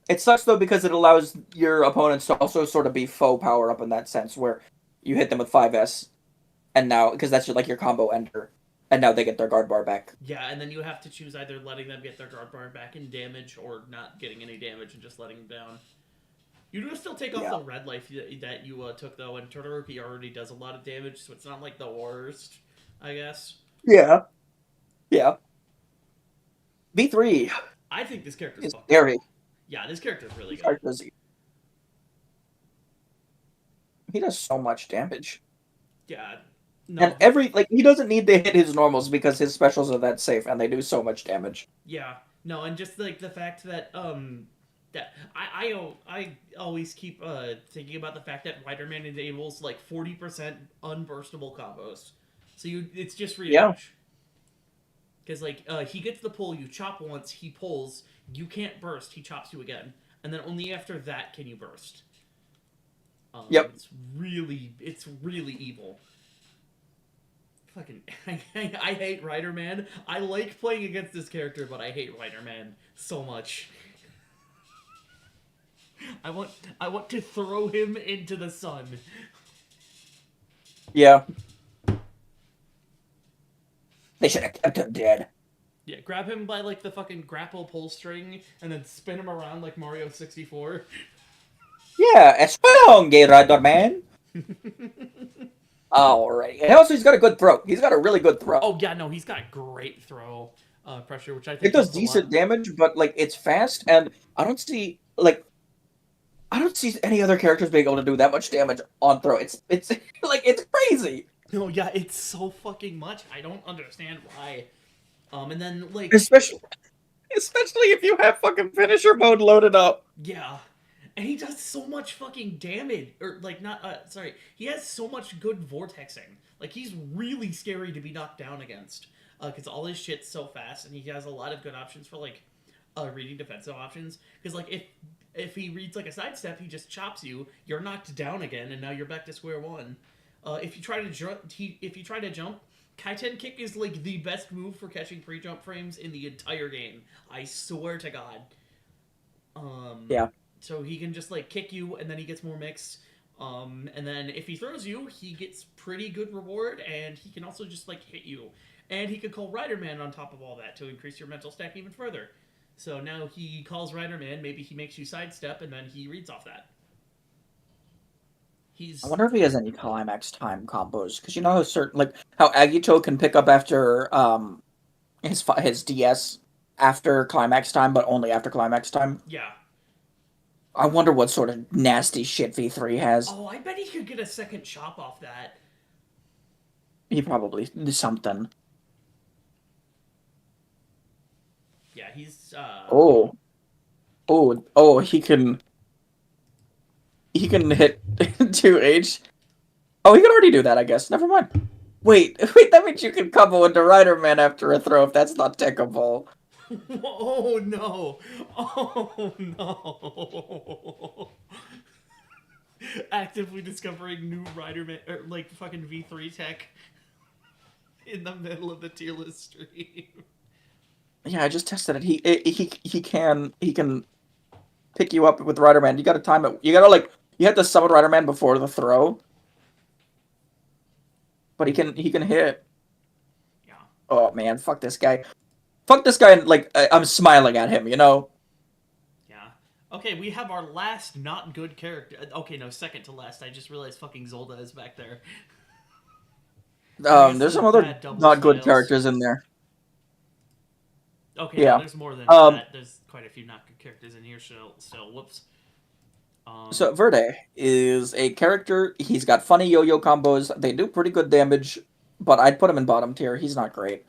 It sucks though because it allows your opponents to also sort of be faux power up in that sense, where you hit them with 5S, and now because that's like your combo ender, and now they get their guard bar back. Yeah, and then you have to choose either letting them get their guard bar back in damage or not getting any damage and just letting them down. You do still take off Yeah. the red life that you took, though, and Todoroki already does a lot of damage, so it's not, like, the worst, I guess. Yeah. Yeah. V3 I think this character's is fucking scary. good. Yeah, this character's really He's good. hard to see. He does so much damage. Yeah. No. And he doesn't need to hit his normals because his specials are that safe and they do so much damage. Yeah. No, and just, like, the fact that, that I always keep thinking about the fact that Riderman enables like 40% unburstable combos, so it's just rehash. Yeah. Because like he gets the pull, you chop once, he pulls, you can't burst, he chops you again, and then only after that can you burst. Yep. It's really evil. Fucking, I hate Riderman. I like playing against this character, but I hate Riderman so much. I want to throw him into the sun. Yeah. They should have kept him dead. Yeah, grab him by like the fucking grapple pull string and then spin him around like Mario 64. Yeah, strong, gay rider man. Alright. And also he's got a good throw. He's got a really good throw. Oh yeah, no, he's got great throw pressure, which I think It does decent damage, but like it's fast, and I don't see any other characters being able to do that much damage on throw. It's like it's crazy. No, yeah, it's so fucking much. I don't understand why. And then like Especially if you have fucking finisher mode loaded up. yeah. And he does so much fucking damage. Or like not sorry. He has so much good vortexing. Like he's really scary to be knocked down against. Cuz all his shit's so fast and he has a lot of good options for like reading defensive options. Cuz like if he reads like a sidestep, he just chops you. You're knocked down again, and now you're back to square one. If you try to jump, Kaiten kick is like the best move for catching pre-jump frames in the entire game. I swear to God. Yeah. So he can just like kick you, and then he gets more mix. And then if he throws you, he gets pretty good reward, and he can also just like hit you. And he could call Riderman on top of all that to increase your mental stack even further. So now he calls Riderman, maybe he makes you sidestep, and then he reads off that. I wonder if he has any climax time combos, because you know how Agito can pick up after his DS after climax time, but only after climax time. Yeah. I wonder what sort of nasty shit V3 has. Oh, I bet he could get a second chop off that. He probably did something. Yeah, he's Oh, he can hit 2H. Oh, he can already do that, I guess. Never mind. Wait, that means you can combo into Riderman after a throw if that's not techable. Oh no! Oh no! Actively discovering new Riderman, or like fucking V3 tech in the middle of the tier list stream. Yeah, I just tested it. He can pick you up with Riderman. You gotta time it. You have to summon Riderman before the throw. But he can hit. Yeah. Oh man, fuck this guy. Fuck this guy, and like I'm smiling at him, you know? Yeah. Okay, we have our last not good character. Okay, no, second to last. I just realized fucking Zolda is back there. There's some other not good characters in there. Okay, yeah. No, there's more than that. There's quite a few not good characters in here still. Whoops. So Verde is a character. He's got funny yo-yo combos. They do pretty good damage, but I'd put him in bottom tier. He's not great.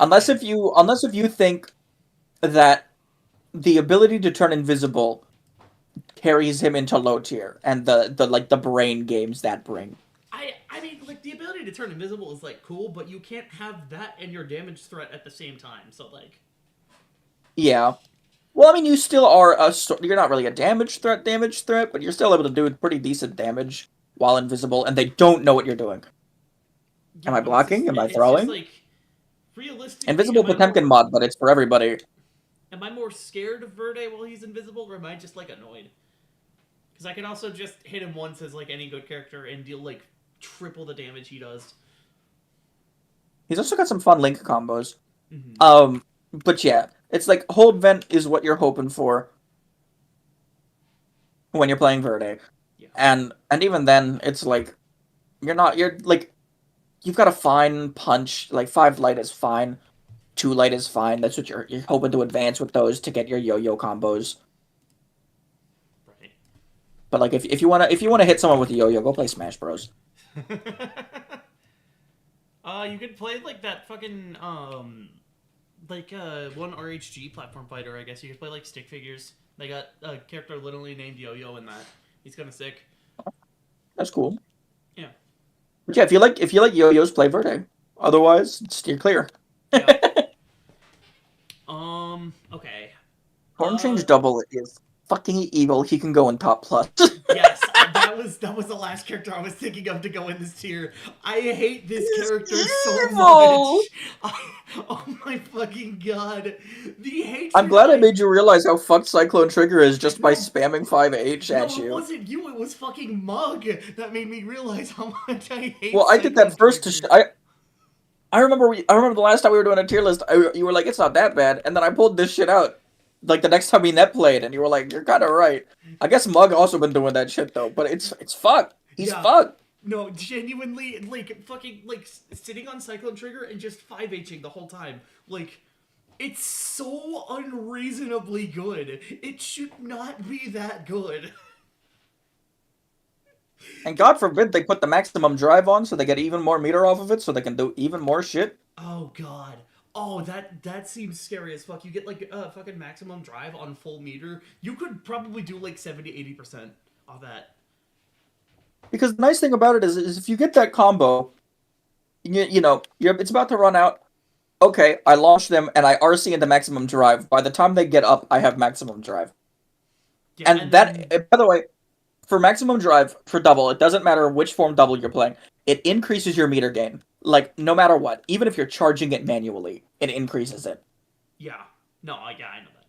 Unless if you think that the ability to turn invisible carries him into low tier, and the brain games that bring. I mean, like, the ability to turn invisible is, like, cool, but you can't have that and your damage threat at the same time, so, like... Yeah. Well, I mean, you still are you're not really a damage threat, but you're still able to do pretty decent damage while invisible, and they don't know what you're doing. Yeah, Am I blocking? Am I throwing? Just, like, realistically... Invisible Potemkin mod, but it's for everybody. Am I more scared of Verde while he's invisible, or am I just, like, annoyed? Because I can also just hit him once as, like, any good character and deal, like, triple the damage he does. He's also got some fun Link combos. Hmm. But yeah, it's like hold vent is what you're hoping for when you're playing Verde, Yeah. and even then, it's like you're like you've got a fine punch. Like 5 light is fine, 2 light is fine. That's what you're hoping to advance with those to get your yo-yo combos. Right. But like if you wanna hit someone with a yo-yo, go play Smash Bros. You could play like that fucking like one RHG platform fighter. I guess you could play like stick figures. They got a character literally named Yo-Yo in that. He's kind of sick. That's cool. Yeah. But yeah, if you like yo-yos, play Verde. Otherwise, steer clear. Yeah. Okay. Form Uh. change double is fucking evil. He can go in top plus. Yes, that was the last character I was thinking of to go in this tier. I hate this He's character so evil. much. Oh my fucking god, the I'm hatred glad I I made you realize how fucked Cyclone Trigger is just by no spamming 5H no at it you. wasn't you. It was fucking Mug that made me realize how much I hate Well, I did Cyclone that first Trigger. I remember the last time we were doing a tier list. You were like, "It's not that bad," and then I pulled this shit out. Like the next time we net played, and you were like, "You're kind of right." I guess Mug also been doing that shit though, but it's fucked. He's Yeah. fucked. No, genuinely, like fucking, like sitting on Cyclone Trigger and just 5Hing the whole time. Like, it's so unreasonably good. It should not be that good. And God forbid they put the maximum drive on, so they get even more meter off of it, so they can do even more shit. Oh god. Oh, that seems scary as fuck. You get like fucking maximum drive on full meter. You could probably do like 70-80% of that. Because the nice thing about it is if you get that combo, it's about to run out. Okay, I launch them and I RC into maximum drive. By the time they get up, I have maximum drive. Yeah, And and that, then by the way, for maximum drive for double, it doesn't matter which form double you're playing. It increases your meter gain. Like no matter what, even if you're charging it manually, it increases it. yeah. No, yeah, I know that.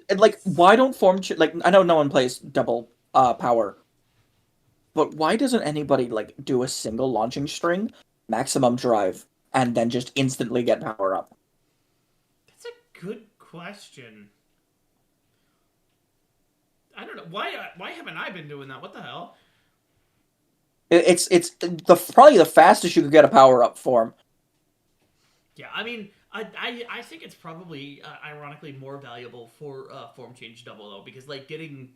And like, It's why don't like I know no one plays double power, but why doesn't anybody like do a single launching string, maximum drive, and then just instantly get power up? that's a good question. I don't know why haven't I been doing that? What the hell? It's the probably the fastest you could get a power up form. Yeah, I mean, I think it's probably ironically more valuable for form change double though, because like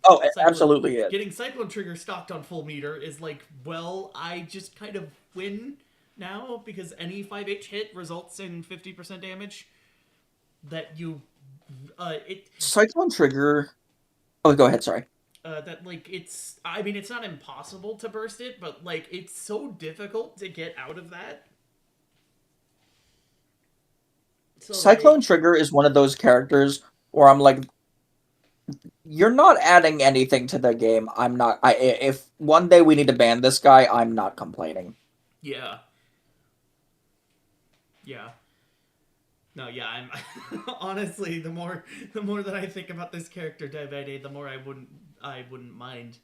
Oh, it cyclone absolutely is. getting cyclone trigger stocked on full meter is like, well, I just kind of win now because any 5H hit results in 50% damage that you it Cyclone Trigger. Oh, go ahead. Sorry. that like it's I mean it's not impossible to burst it, but like it's so difficult to get out of that. So Cyclone like Trigger is one of those characters where I'm like, you're not adding anything to the game. I'm not. If one day we need to ban this guy, I'm not complaining. yeah. Yeah. No, yeah, I'm honestly the more that I think about this character day by day, the more I wouldn't mind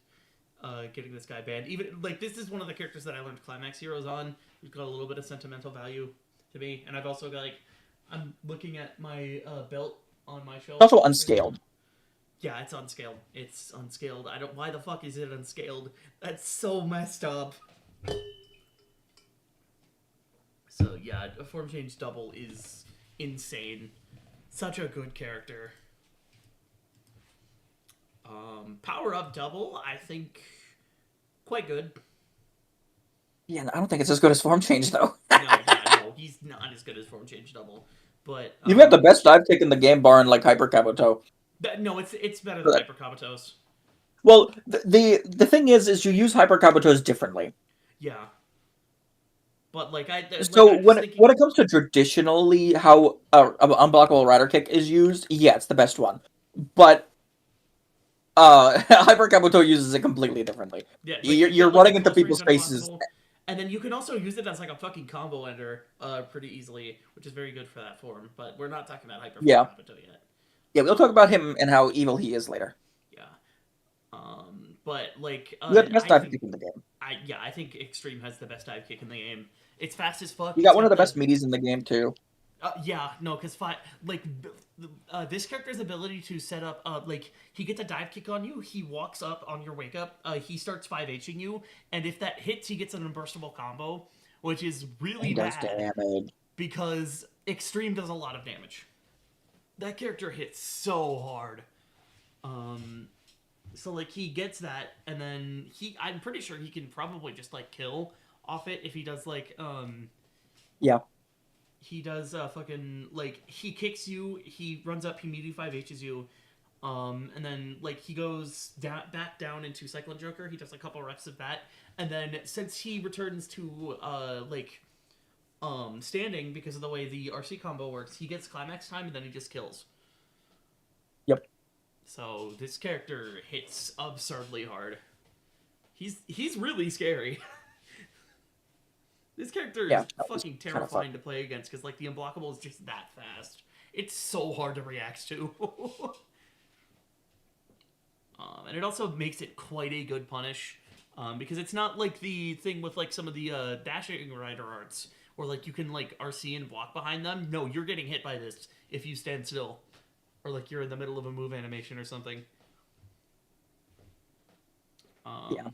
getting this guy banned. Even like this is one of the characters that I learned Climax Heroes on. He's got a little bit of sentimental value to me, and I've also got like I'm looking at my belt on my It's shelf also right now. unscaled. Yeah, it's unscaled. It's unscaled. I don't. Why the fuck is it unscaled? That's so messed up. So yeah, a form change double is insane. Such a good character. Power up double, I think, quite good. Yeah, I don't think it's as good as Form Change though. No, yeah, no, he's not as good as form change double, but You've got the best dive kick in the game, bar in like Hyper Kabuto. no, it's better than Hyper Kabuto's. Well, the thing is you use Hyper Kabutos differently. Yeah, but like So I'm when just when thinking. it comes to traditionally how unblockable rider kick is used, yeah, it's the best one. But Hyper Kabuto uses it completely differently. Yeah, like You're, you you're get like a running into close range people's faces. unblockable, and then you can also use it as like a fucking combo ender, pretty easily, which is very good for that form. But we're not talking about Hyper Form Yeah, Kabuto yet. yeah. We'll talk about Um, him and how evil he is later. yeah. But like, You got the best I dive think kick in the game. I think Extreme has the best dive kick in the game. It's fast as fuck. You It's got one of got the the best meaties in the game too. yeah, no, because this character's ability to set up like he gets a dive kick on you, he walks up on your wake up, he starts 5Hing you, and if that hits, he gets an unburstable combo, which is really He does bad damage. because Extreme does a lot of damage. That character hits so hard. So like he gets that, and then I'm pretty sure he can probably just like kill off it if he does like Yeah. he does fucking like he kicks you, he runs up, he immediately 5Hs you, and then like he goes back down into Cyclone Joker. He does a couple reps of that, and then since he returns to standing because of the way the RC combo works, he gets climax time and then he just kills. Yep. So this character hits absurdly hard. He's really scary. This character Yeah, is that was fucking kind of terrifying fun. to play against because like the unblockable is just that fast. It's so hard to react to. And it also makes it quite a good punish because it's not like the thing with like some of the dashing rider arts where like you can like RC and block behind them. No, you're getting hit by this if you stand still or like you're in the middle of a move animation or something. Yeah.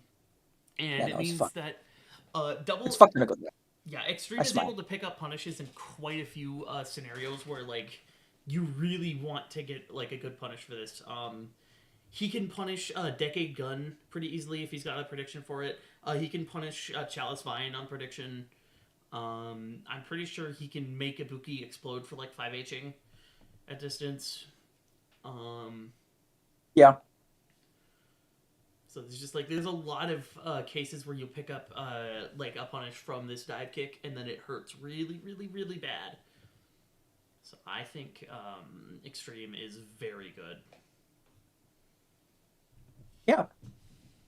And Yeah, it no, it's means fun. that double It's fucking a good. yeah, Extreme I is smile. able to pick up punishes in quite a few scenarios where like you really want to get like a good punish for this. He can punish Decade Gun pretty easily if he's got a prediction for it. He can punish Chalice Vine on prediction. I'm pretty sure he can make Ibuki explode for like 5Hing at distance. Yeah. So there's a lot of cases where you pick up like a punish from this dive kick and then it hurts really, really, really bad. So I think Extreme is very good. Yeah.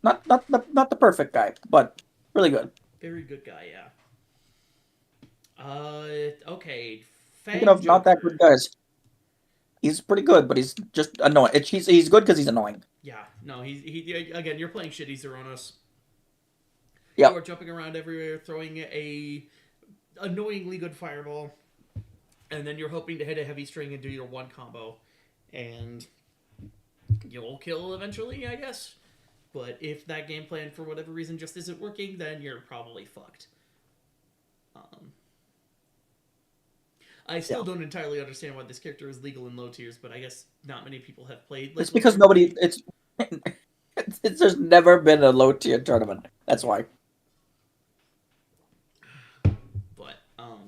Not the perfect guy, but really good. Very good guy, yeah. Okay. Thinking Fang of not that good Joker. guys. He's pretty good, but he's just annoying. He's good because he's annoying. Yeah, no, he again. You're playing shitty Zeronos. You are Yep. jumping around everywhere, throwing a annoyingly good fireball, and then you're hoping to hit a heavy string and do your one combo, and you'll kill eventually, I guess. But if that game plan for whatever reason just isn't working, then you're probably fucked. I still Yeah. don't entirely understand why this character is legal in low tiers, but I guess not many people have played It's like low because tier nobody. Fang. It's there's never been a low tier tournament. That's Yeah, why. but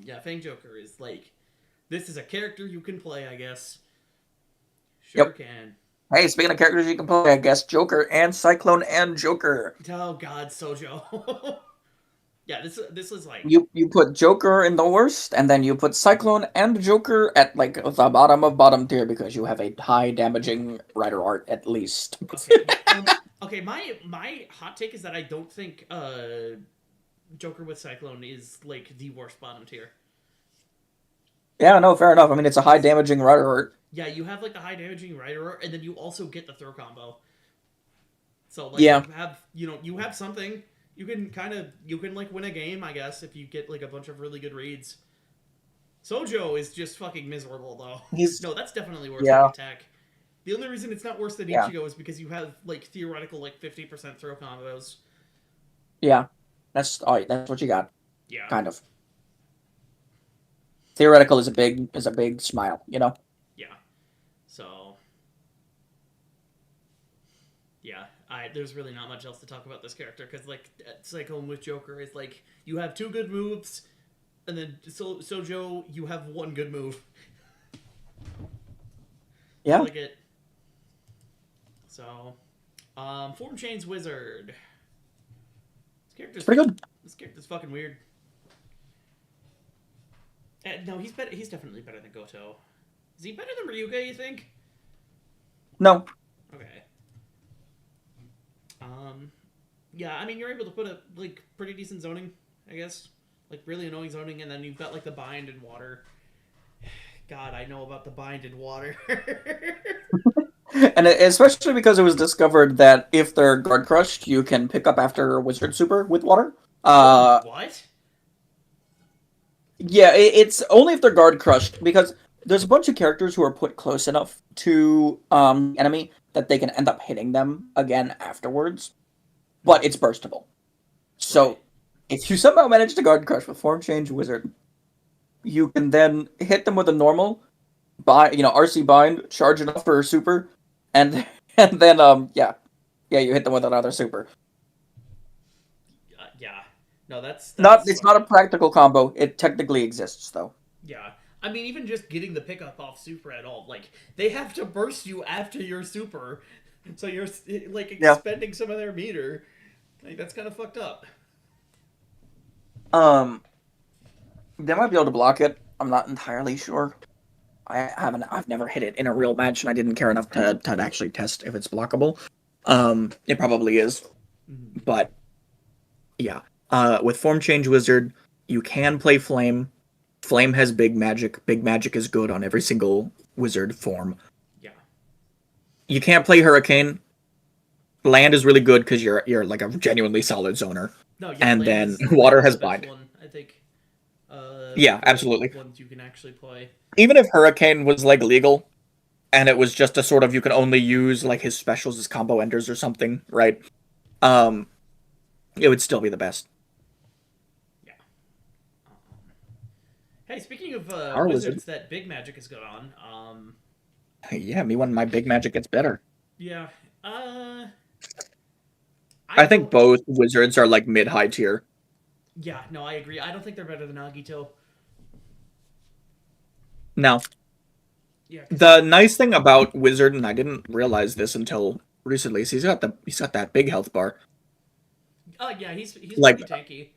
yeah, Fang Joker is like this is a character you can play, I guess. Sure Yep. can. Hey, speaking of characters you can play, I guess Joker and Cyclone and Joker. Oh God, Sojo. Yeah, this is like You put Joker in the worst, and then you put Cyclone and Joker at like the bottom of bottom tier because you have a high damaging rider art at least. okay. Okay. My hot take is that I don't think Joker with Cyclone is like the worst bottom tier. Yeah, no, fair enough. I mean, it's a high damaging rider art. Yeah, you have like the high damaging rider, and then you also get the throw combo. So like Yeah, you have something. You can like win a game, I guess, if you get like a bunch of really good reads. Sojo is just fucking miserable though. he's No, that's definitely worse than yeah, attack. The only reason it's not worse than yeah, Ichigo is because you have like theoretical like 50% throw combos. yeah. That's what you got, Yeah. kind of. Theoretical is a big smile, you know. Yeah. So yeah, I there's really not much else to talk about this character because like Cyclone with Joker is like you have two good moves, and then Sojo you have one good move. That's Yeah, like it. So, Form Chains Wizard. it's pretty good. This character's fucking weird. No, he's better. He's definitely better than Goto. Is he better than Ryuga? You think? No, Okay. Yeah, I mean you're able to put a like pretty decent zoning, I guess. Like really annoying zoning, and then you've got like the bind and water. God, I know about the bind and water. And especially because it was discovered that if they're guard crushed, you can pick up after Wizard Super with water. Wait, Uh, what? yeah, it's only if they're guard crushed because there's a bunch of characters who are put close enough to the enemy that they can end up hitting them again afterwards, but Mhm. it's burstable. Right. So if you somehow manage to guard crush with Form Change Wizard, you can then hit them with a normal RC bind, charge enough for a super, and and then yeah, you hit them with another super. Yeah. No, Not that's it's fucked not a up. practical combo. It technically exists though. Yeah. I mean, even just getting the pickup off super at all, like they have to burst you after your super, so you're like Yeah. expending some of their meter. Like that's kind of fucked up. Um, they might be able to block it. I'm not entirely sure. I've never hit it in a real match, and I didn't care enough to actually test if it's blockable. It probably is, Mhm. but yeah. With Form Change Wizard, you can play Flame. Flame has big magic. Big magic is good on every single wizard form. Yeah. You can't play Hurricane. Land is really good because you're like a genuinely solid zoner. No, yeah, And land then is Water the has best Bind. one, I think. Yeah, For absolutely. ones you can actually play. Even if Hurricane was like legal, and it was just a sort of you can only use like his specials as combo enders or something, right? Um, it would still be the best. Yeah. Um, hey, speaking of Power Wizard. wizards that big magic has got on, Yeah, me when my big magic gets better. yeah, uh, I I think don't. both wizards are like mid high tier. Yeah, no, I agree. I don't think they're better than Agito. Now, Yeah, because the nice thing about Wizard, and I didn't realize this until recently, is he's got that big health bar. yeah, he's Like pretty tanky,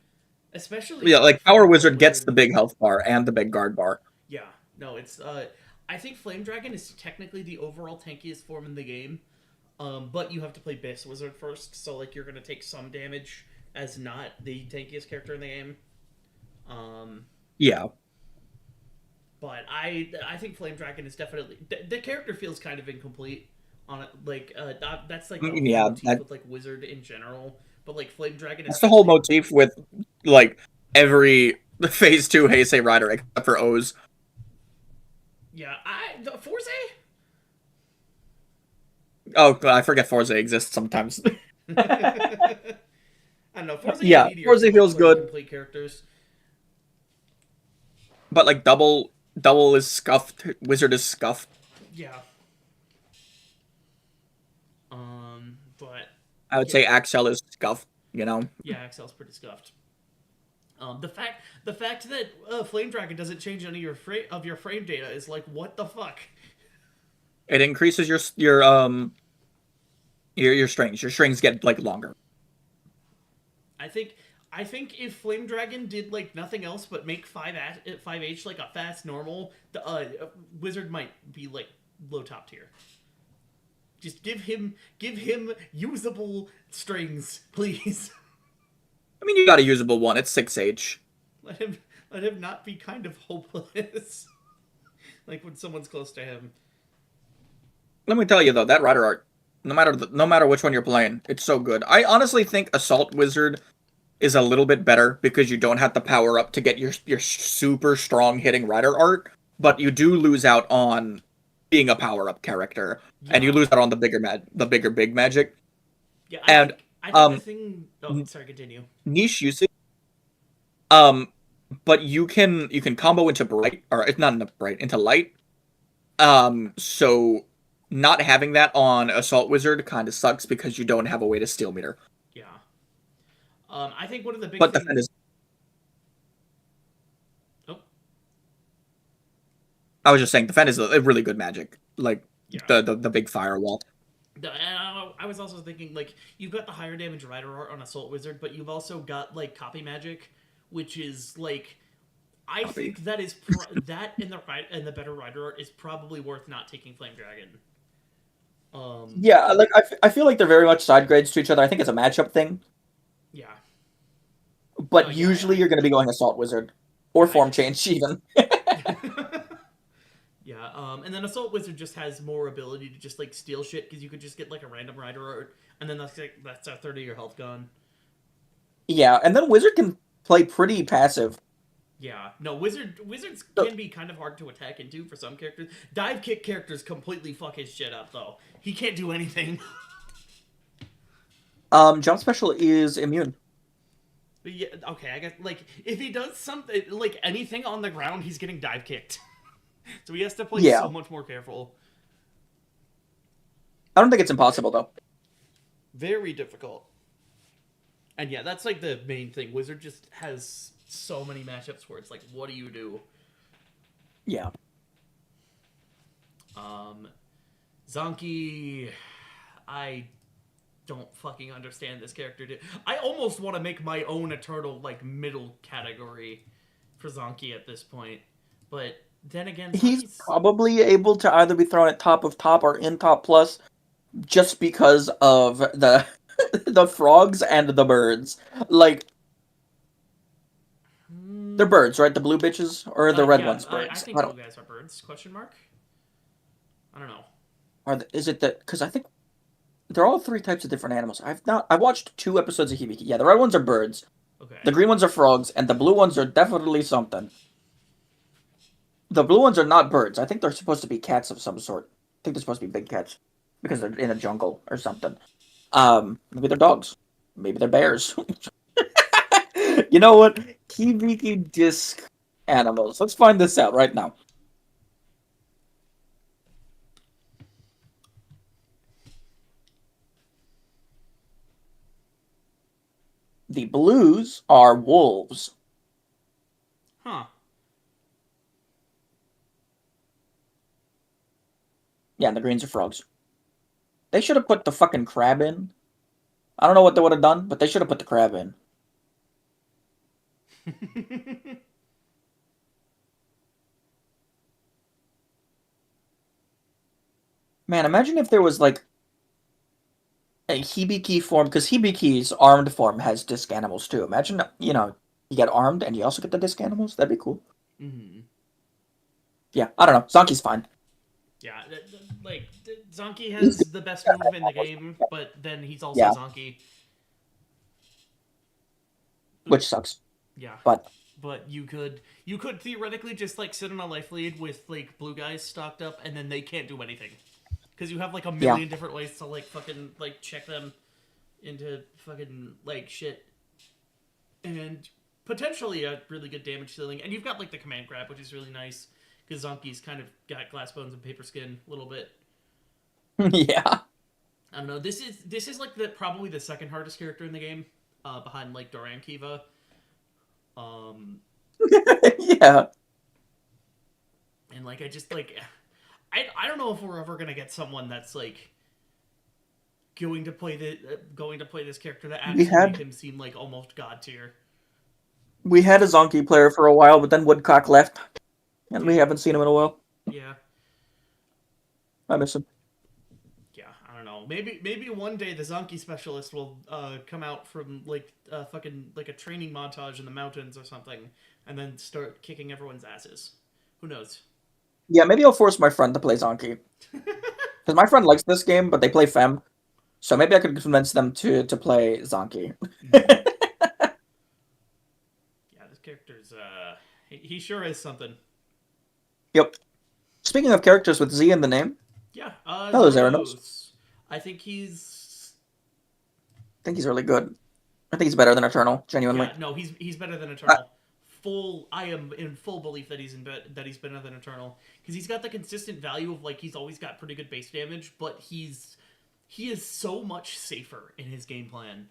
especially yeah, for like Power for a Wizard gets the wizard. big health bar and the big guard bar. Yeah, no, it's I think Flame Dragon is technically the overall tankiest form in the game. But you have to play Base Wizard first, so like you're gonna take some damage as not the tankiest character in the game. Um, Yeah. but I think Flame Dragon is definitely the character feels kind of incomplete on it. Like that's like the whole Yeah, motif with like Wizard in general. But like Flame Dragon that's the whole especially. motif with like every phase 2 Heisei Rider except for O's. Yeah, Forze. Oh, I forget Forza exists sometimes. I don't know. Forze and Yeah, Meteor Forza seem like feels two other good, complete characters. but like double is scuffed, Wizard is scuffed. Yeah. But I would yeah, say Axel is scuffed, you know. yeah, Excel's pretty scuffed. The fact that Flame Dragon doesn't change any of your frame data is like what the fuck. It increases your strings. Your strings get like longer. I think I think if Flame Dragon did like nothing else but make 5H like a fast normal, the Wizard might be like low top tier. Just give him usable strings, please. I mean, you got a usable one. It's 6H. let him let him not be kind of hopeless. Like when someone's close to him. Let me tell you though, that rider art, no matter which one you're playing, it's so good. I honestly think Assault Wizard is a little bit better because you don't have to power up to get your super strong hitting rider art, but you do lose out on being a power up character, and you Yeah, lose out on the bigger big magic. yeah. I And think I think the um, thing. Oh, n- sorry. Continue. niche usage. Um, but you can combo into bright or it's not into bright into light. So not having that on Assault Wizard kind of sucks because you don't have a way to steal meter. Yeah. I think one of the big But thing. defend is. Oh, I was just saying defend is a really good magic. Like yeah. the big firewall. I was also thinking like you've got the higher damage rider art on Assault Wizard, but you've also got like copy magic, which is like I Copy. think that is that and the better rider art is probably worth not taking Flame Dragon. Yeah, like I feel like they're very much side grades to each other. I think it's a matchup thing, Yeah. No, but yeah, usually you're going to be going Assault Wizard or yeah, Form Change even. yeah, Yeah, and then Assault Wizard just has more ability to just like steal shit because you could just get like a random rider art, and then that's a third of your health gone. Yeah, and then Wizard can play pretty passive. Yeah, no, wizards So, can be kind of hard to attack into for some characters. Dive kick characters completely fuck his shit up though. He can't do anything. jump special is immune. But yeah, okay, I guess like if he does something like anything on the ground, he's getting dive kicked. So he has to play Yeah, so much more careful. I don't think it's impossible though. Very difficult. And yeah, that's like the main thing. Wizard just has so many matchups where it's like, what do you do? Yeah. Um, Zonky, I don't fucking understand this character. I almost want to make my own Eternal like middle category for Zonky at this point, but then again, He's Zonky's probably able to either be thrown at top of top or in top plus just because of the the frogs and the birds. Like they're birds, right? The blue bitches or the red yeah, ones I birds. think I blue don't guys are birds? Question mark. I don't know. is it that cuz I think they're all three types of different animals. I've watched 2 episodes of Hibiki. Yeah, the red ones are birds. The Okay. green ones are frogs and the blue ones are definitely something. The blue ones are not birds. I think they're supposed to be cats of some sort. I think they're supposed to be big cats because they're in a jungle or something. Maybe they're dogs. Maybe they're bears. You know what? Hibiki disc animals. Let's find this out right now. The blues are wolves. Huh. Yeah, and the greens are frogs. They should have put the fucking crab in. I don't know what they would have done, but they should have put the crab in. Man, imagine if there was like a Hibiki form, because Hibiki's armed form has disc animals too. Imagine, you get armed and you also get the disc animals. That'd be cool. Hmm. Yeah, I don't know. Zonky's fine. Yeah, like Zonky He's has good. the best move in the game, but then he's also Yeah, Zonky. which sucks. Yeah, But but you could theoretically just like sit on a life lead with like blue guys stocked up, and then they can't do anything because you have like a yeah, million different ways to like fucking like check them into fucking like shit and potentially a really good damage ceiling. And you've got like the command grab, which is really nice because Zonky's kind of got glass bones and paper skin a little bit. yeah, I don't know. This is like the probably the second hardest character in the game, behind like Doran Kiva. Um, yeah. and like I just like I don't know if we're ever gonna get someone that's like going to play this character that We actually make had him seem like almost god tier. we had a Zonky player for a while, but then Woodcock left, and we Yeah, haven't seen him in a while. yeah, I miss him. yeah. I don't know. Maybe one day the Zonky specialist will come out from like fucking like a training montage in the mountains or something, and then start kicking everyone's asses. Who knows? Yeah, maybe I'll force my friend to play Zonky because my friend likes this game, but they play Fem, so maybe I could convince them to play Zonky. Mhm. Yeah, this character's he sure is something. Yep. Speaking of characters with Z in the name, Yeah, hello, Zeranos. Zeranos. I think he's I think he's really good. I think he's better than Eternal, genuinely. yeah, no, he's better than Eternal. I am in full belief that that he's better than Eternal because he's got the consistent value of like he's always got pretty good base damage, but he is so much safer in his game plan.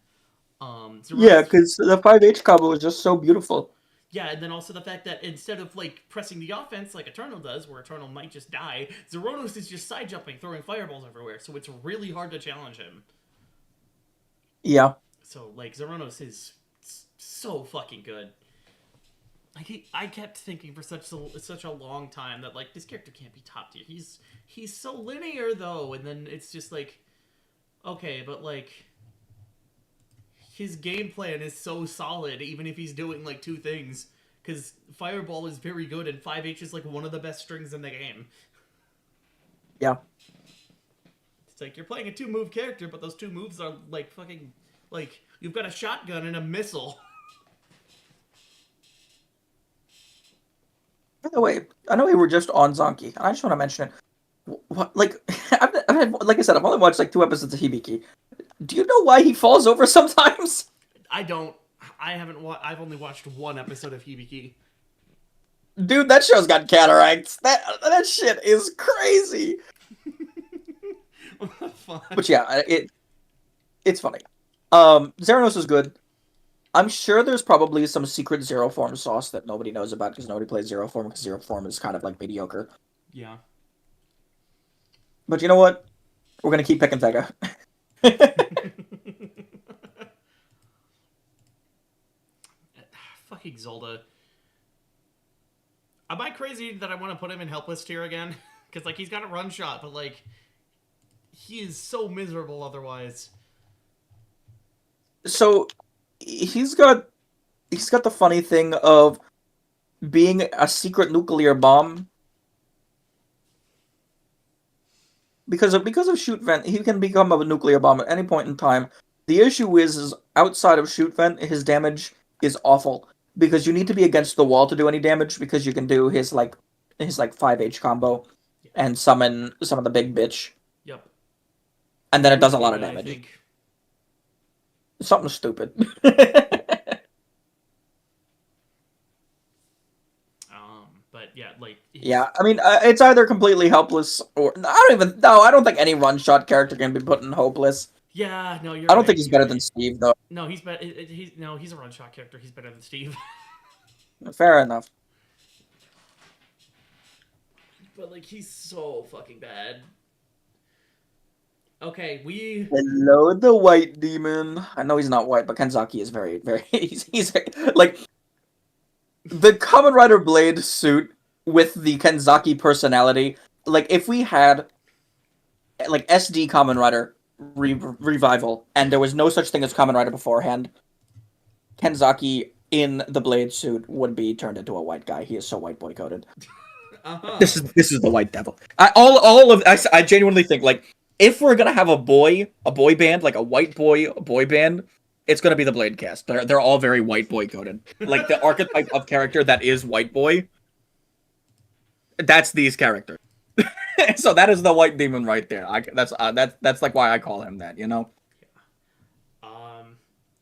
Yeah, Zeranos, because the 5H combo is just so beautiful. yeah, and then also the fact that instead of like pressing the offense like Eternal does, where Eternal might just die, Zeranos is just side jumping, throwing fireballs everywhere, so it's really hard to challenge him. Yeah. So like Zeranos is so fucking good. Like I kept thinking for such a long time that like this character can't be top tier. He's so linear though, and then it's just like okay, but like his game plan is so solid, even if he's doing like two things. Because Fireball is very good, and 5H is like one of the best strings in the game. Yeah. It's like you're playing a 2-move character, but those 2 moves are like fucking like you've got a shotgun and a missile. By the way, I know we were just on Zonky, and I just want to mention it. What, like, like I said, I've only watched like 2 episodes of Hibiki. Do you know why he falls over sometimes? I don't. I haven't. I've only watched 1 episode of Hibiki. Dude, that show's got cataracts. That shit is crazy. What the fuck? But yeah, it's funny. Zeranos is good. I'm sure there's probably some secret Zero Form sauce that nobody knows about because nobody plays Zero Form because Zero Form is kind of like mediocre. Yeah. But you know what? We're gonna keep picking Vega. Fucking Zolda. Am I crazy that I want to put him in helpless tier again? Because like he's got a run shot, but like he is so miserable otherwise. So he's got the funny thing of being a secret nuclear bomb. Because of shoot vent, he can become a nuclear bomb at any point in time. The issue is outside of shoot vent, his damage is awful because you need to be against the wall to do any damage because you can do his 5H combo and summon the big bitch. Yep. And then it does a lot of I damage. think. Something stupid. But yeah, like Yeah, I mean, it's either completely helpless or I don't think any one shot character can be put in hopeless. yeah, no, you're I don't right. think he's better than Steve though. No, he's better. He's a run shot character. He's better than Steve. Fair enough. But like he's so fucking bad. Okay, we. Hello, the white demon. I know he's not white, but Kenzaki is very, very. He's like the Kamen Rider Blade suit with the Kenzaki personality. Like if we had like SD Kamen Rider revival, and there was no such thing as Kamen Rider beforehand, Kenzaki in the Blade suit would be turned into a white guy. He is so white boy coded. Uh-huh. This is the white devil. I genuinely think like if we're gonna have a boy band, like a white boy band, it's gonna be the Blade cast. They're all very white boy coded. Like the archetype of character that is white boy. That's these characters. So that is the white demon right there. That's like why I call him that. You know.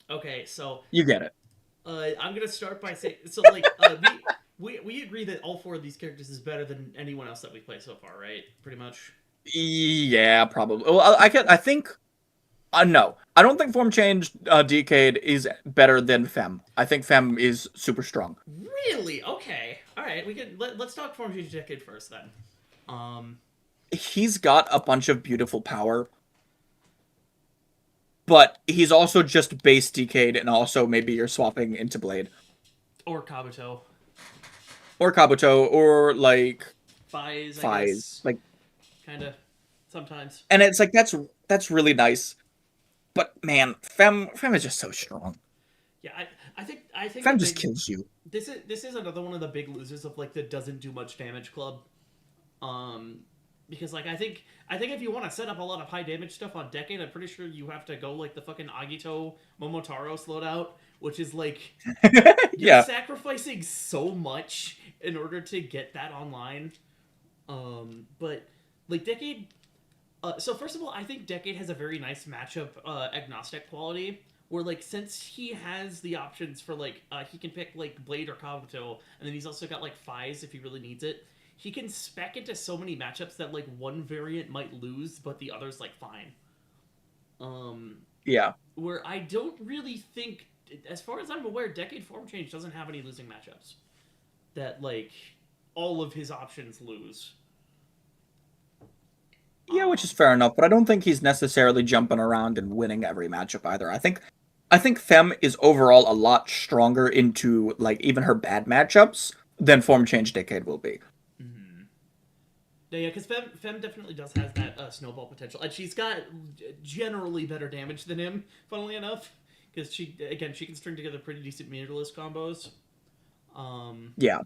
Okay, so You get it. I'm gonna start by saying so like we agree that all 4 of these characters is better than anyone else that we played so far, right? Pretty much. Yeah, probably. Well, I think. No, I don't think Form Change Decade is better than Fem. I think Fem is super strong. Really? Okay. All right. We can let's talk Form Change Decade first then. He's got a bunch of beautiful power, but he's also just base Decade, and also maybe you're swapping into Blade Or Kabuto. or Kabuto or like Fize, I Fize, guess. like Kind of. Sometimes. and it's like that's really nice. But man, Fem is just so strong. Yeah, I think Fem just kills you. This is another one of the big losers of like the doesn't do much damage club. Because like I think if you want to set up a lot of high damage stuff on Decade, I'm pretty sure you have to go like the fucking Agito Momotaro loadout, which is like you're sacrificing so much in order to get that online. But like Decade. So first of all, I think Decade has a very nice matchup agnostic quality. Where like since he has the options for like he can pick like Blade or Kabuto, and then he's also got like Fize if he really needs it. He can spec into so many matchups that like one variant might lose, but the other's like fine. Yeah. Where I don't really think, as far as I'm aware, Decade Form Change doesn't have any losing matchups. That like all of his options lose. Yeah, which is fair enough, but I don't think he's necessarily jumping around and winning every matchup either. I think Fem is overall a lot stronger into like even her bad matchups than Form Change Decade will be. Mm-hmm. Yeah, because Fem definitely does have that snowball potential, and she's got generally better damage than him. Funnily enough, because she can string together pretty decent meterless combos. Yeah.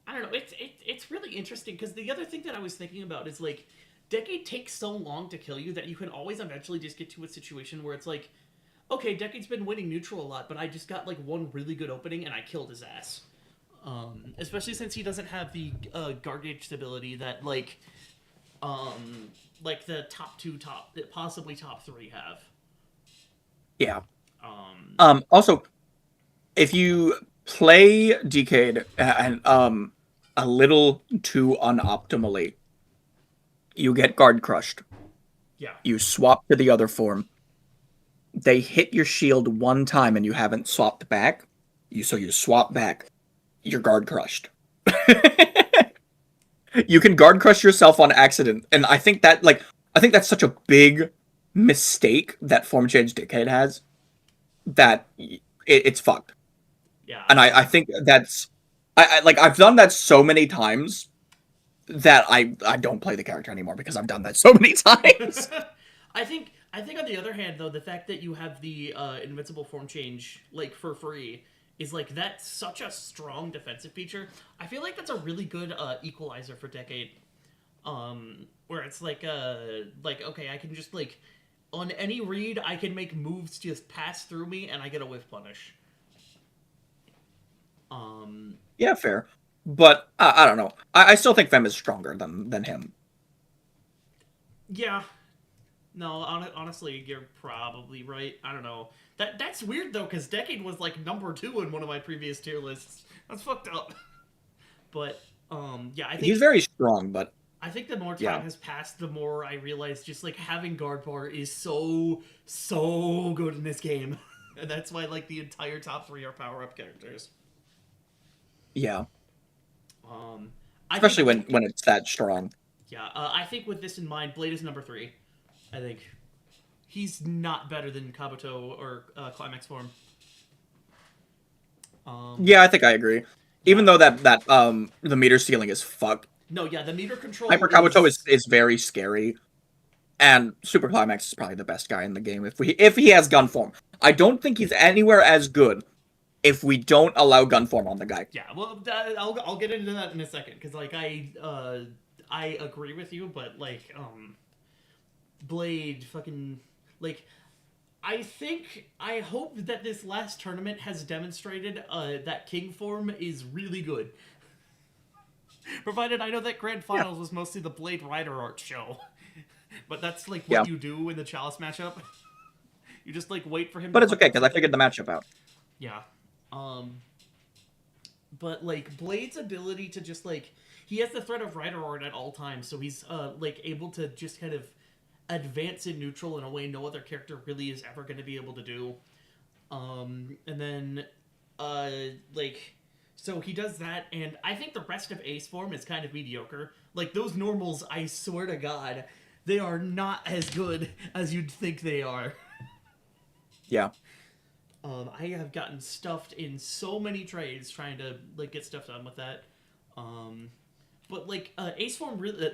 I don't know. It's really interesting because the other thing that I was thinking about is like, Decade takes so long to kill you that you can always eventually just get to a situation where it's like, okay, Decade's been winning neutral a lot, but I just got like one really good opening and I killed his ass. Especially since he doesn't have the guard gauge stability that like the top two, possibly top three have. Yeah. Um, Also, if you play Decade and a little too unoptimally, you get guard crushed. yeah. You swap to the other form. They hit your shield one time and you haven't swapped back. You swap back. You're guard crushed. You can guard crush yourself on accident, and I think that's such a big mistake that Form Change Decade has that it's fucked. Yeah, And I think that's I've done that so many times that I don't play the character anymore because I've done that so many times. I think on the other hand though, the fact that you have the invincible form change like for free is like that's such a strong defensive feature. I feel like that's a really good equalizer for Decade. Where it's like okay, I can just like on any read I can make moves just pass through me and I get a whiff punish. Um Yeah, fair. But I don't know. I still think Fem is stronger than him. yeah. No, honestly, you're probably right. I don't know. That's weird though, because Decade was like number 2 in one of my previous tier lists. That's fucked up. But yeah, He's very strong, but I think the more time yeah. has passed, the more I realize just like having guard bar is so good in this game, and that's why like the entire top 3 are power up characters. Yeah. Um, I think Especially when it's that strong. yeah, I think with this in mind, Blade is number 3. I think he's not better than Kabuto or Climax form. Yeah, I think I agree. Yeah. Even though that the meter ceiling is fucked. No, yeah, the meter control Hyper Kabuto is is very scary. And Super Climax is probably the best guy in the game if he has gun form. I don't think he's anywhere as good if we don't allow gun form on the guy. yeah. Well, I'll get into that in a second because like I agree with you, but like Blade fucking like I hope that this last tournament has demonstrated that King form is really good. Provided I know that Grand Yeah. Finals was mostly the Blade Rider art show. But that's like Yeah. what you do in the Chalice matchup. You just like wait for him But to it's fuck okay up because I something. figured the matchup out. Yeah. Um but like Blade's ability to just like he has the threat of Rider Art at all times, so he's like able to just kind of advance in neutral in a way no other character really is ever going to be able to do. And then uh like so he does that, and I think the rest of Ace form is kind of mediocre. Like those normals, I swear to God, they are not as good as you'd think they are. Yeah. I have gotten stuffed in so many trades trying to like get stuff done with that. Um, but like Ace form really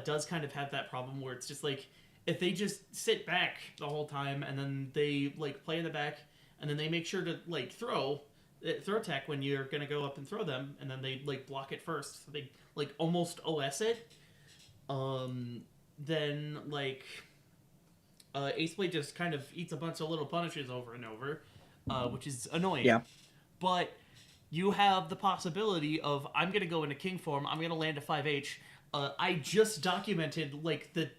does kind of have that problem where it's just like if they just sit back the whole time and then they like play in the back and then they make sure to like throw tech when you're gonna go up and throw them and then they like block it first, so they like almost OS it. Then like Ace Blade just kind of eats a bunch of little punishes over and over, which is annoying. Yeah. But you have the possibility of I'm gonna go into King form. I'm gonna land a 5H. I just documented like the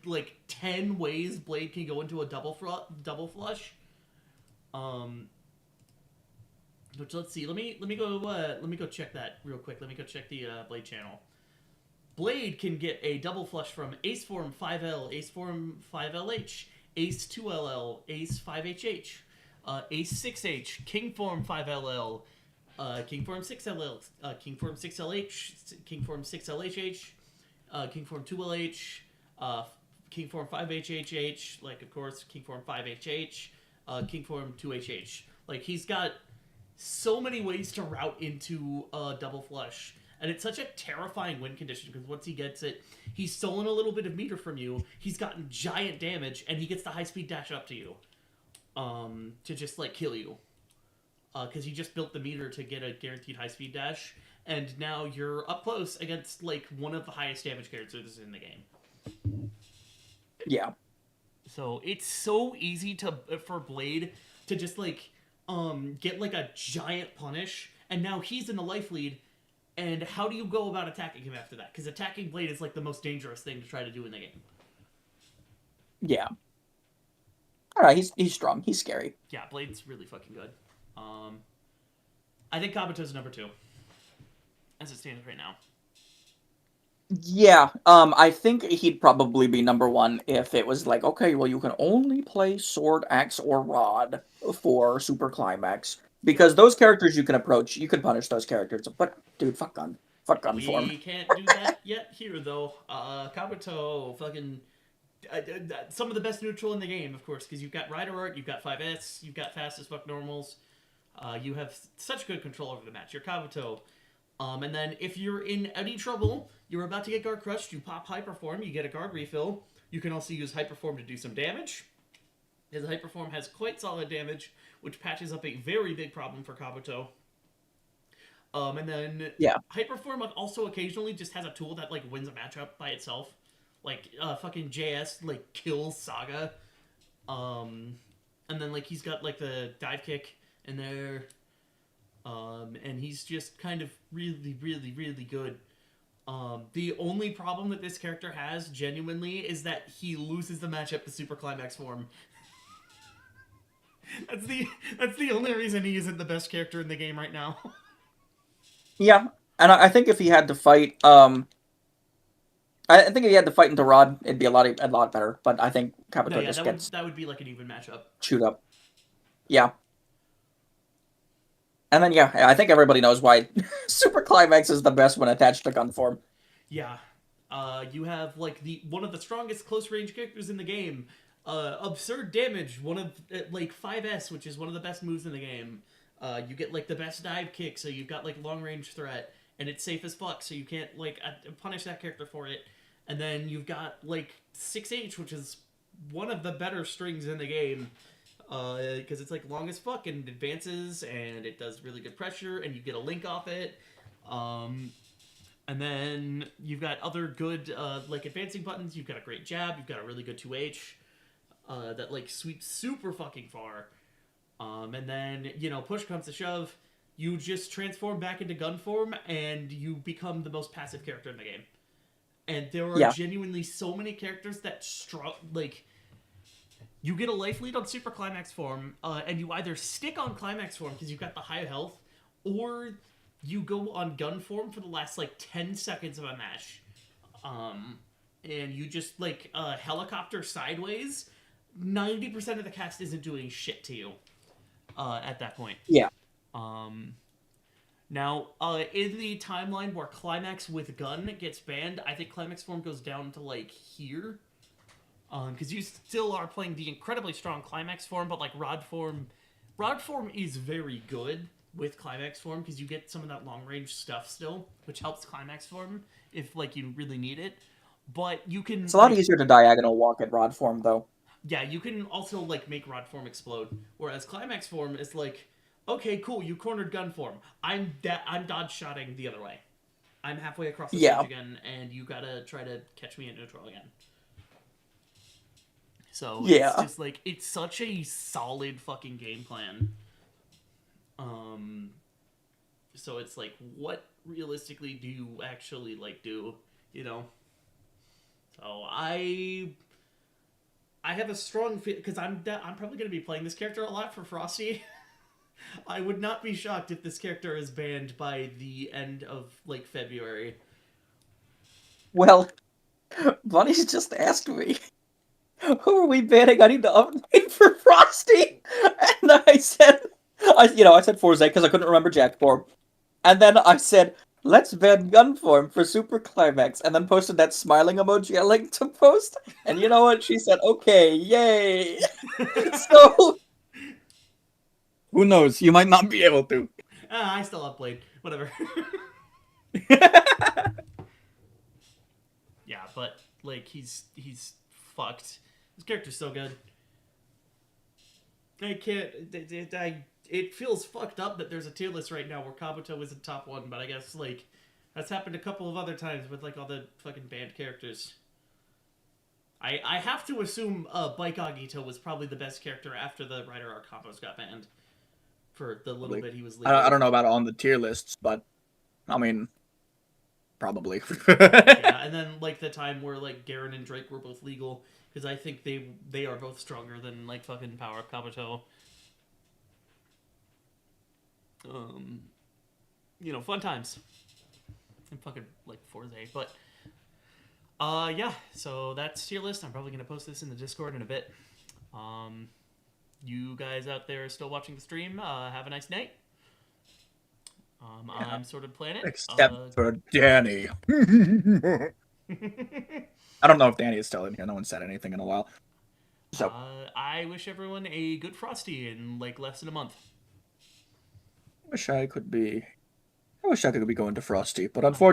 10 ways Blade can go into a double flush. Which let's see. Let me go check that real quick. Let me go check the Blade channel. Blade can get a double flush from Ace Form 5L, Ace Form 5LH, Ace 2LL, Ace 5HH, Ace 6H, King Form 5LL, King Form 6LL, King Form 6LH, King Form 6LHH, King Form 2LH, King Form 5HHH, like of course King Form 5HH, King Form 2HH. Like he's got so many ways to route into a double flush. And it's such a terrifying win condition because once he gets it, he's stolen a little bit of meter from you. He's gotten giant damage, and he gets the high speed dash up to you, to just like kill you, because he just built the meter to get a guaranteed high speed dash. and now you're up close against like one of the highest damage characters in the game. Yeah. So it's so easy to for Blade to just like get like a giant punish, and now he's in the life lead. And how do you go about attacking him after that? Because attacking Blade is like the most dangerous thing to try to do in the game. Yeah. All right, he's strong. He's scary. Yeah, Blade's really fucking good. I think Kabuto's number 2 as it stands right now. Yeah, I think he'd probably be number 1 if it was like, okay, well, you can only play Sword, Axe, or Rod for Super Climax. Because those characters you can approach, you can punish those characters. But, dude, fuck gun. Fuck gun form. We can't do that yet here, though. Kabuto, fucking... some of the best neutral in the game, of course, because you've got Rider Art, you've got 5S, you've got fast as fuck normals. You have such good control over the match. You're Kabuto. And then if you're in any trouble, you're about to get guard crushed, you pop Hyperform, you get a guard refill. You can also use Hyperform to do some damage. His Hyperform has quite solid damage, which patches up a very big problem for Kabuto. And then Yeah. Hyperform also occasionally just has a tool that like wins a matchup by itself. Like fucking JS like kills Saga. And then like he's got like the dive kick in there. And he's just kind of really, really, really good. The only problem that this character has, genuinely, is that he loses the matchup to Super Climax form. That's the only reason he isn't the best character in the game right now. Yeah, and I think if he had to fight, I think if he had to fight into Rod, it'd be a lot better. But I think Kabuto No, yeah, just gets that would be like an even matchup. chewed up. Yeah. And then, yeah, I think everybody knows why Super Climax is the best when attached to gun form. Yeah. You have, like, one of the strongest close-range characters in the game. Absurd damage, one of, like, 5S, which is one of the best moves in the game. You get, like, the best dive kick, so you've got, like, long-range threat, and it's safe as fuck, so you can't, like, punish that character for it. And then you've got, like, 6H, which is one of the better strings in the game. Because it's like long as fuck and advances and it does really good pressure and you get a link off it. And then you've got other good like advancing buttons. You've got a great jab. You've got a really good 2H that like sweeps super fucking far. And then, you know, push comes to shove, you just transform back into gun form and you become the most passive character in the game. And there are genuinely so many characters that like. You get a life lead on Super Climax form, and you either stick on Climax form because you've got the high health, or you go on gun form for the last, like, 10 seconds of a match. And you just, like, helicopter sideways. 90% of the cast isn't doing shit to you at that point. Yeah. Now, in the timeline where Climax with gun gets banned, I think Climax form goes down to, like, here. Because you still are playing the incredibly strong Climax form, but like Rod form is very good with Climax form because you get some of that long range stuff still, which helps Climax form if like you really need it. But you can. It's a lot easier to diagonal walk at Rod form though. Yeah, you can also like make Rod form explode, whereas Climax form is like, okay, cool, you cornered gun form. I'm dodge shotting the other way. I'm halfway across the stage again, and you gotta try to catch me at neutral again. So it's just like, it's such a solid fucking game plan. So it's like, what realistically do you actually like do, you know? So I have a strong feel because I'm probably gonna be playing this character a lot for Frosty. I would not be shocked if this character is banned by the end of like February. Well, Bunny's just asked me. Who are we banning? I need to update for Frosty. And I said Forze because I couldn't remember Jack form. And then I said, let's ban gun form for Super Climax. And then posted that smiling emoji I linked to post. And you know what? She said, okay, yay. So, who knows? You might not be able to. I still have played. Whatever. Yeah, but, like, he's fucked. This character's so good. I can't. it feels fucked up that there's a tier list right now where Kabuto isn't top 1, but I guess, like, that's happened a couple of other times with, like, all the fucking banned characters. I have to assume Bike Agito was probably the best character after the Rider Arc combos got banned. For the little bit he was legal. I don't know about on the tier lists, but I mean, probably. Yeah, and then like the time where like Garen and Drake were both legal, because I think they are both stronger than like fucking Power Up Kabuto. Fun times. And fucking like Forza, but yeah. So that's tier list. I'm probably gonna post this in the Discord in a bit. You guys out there still watching the stream, have a nice night. I'm sword&planet. Except for Danny. I don't know if Danny is still in here. No one said anything in a while. So I wish everyone a good Frosty in like less than a month. I wish I could be going to Frosty, but unfortunately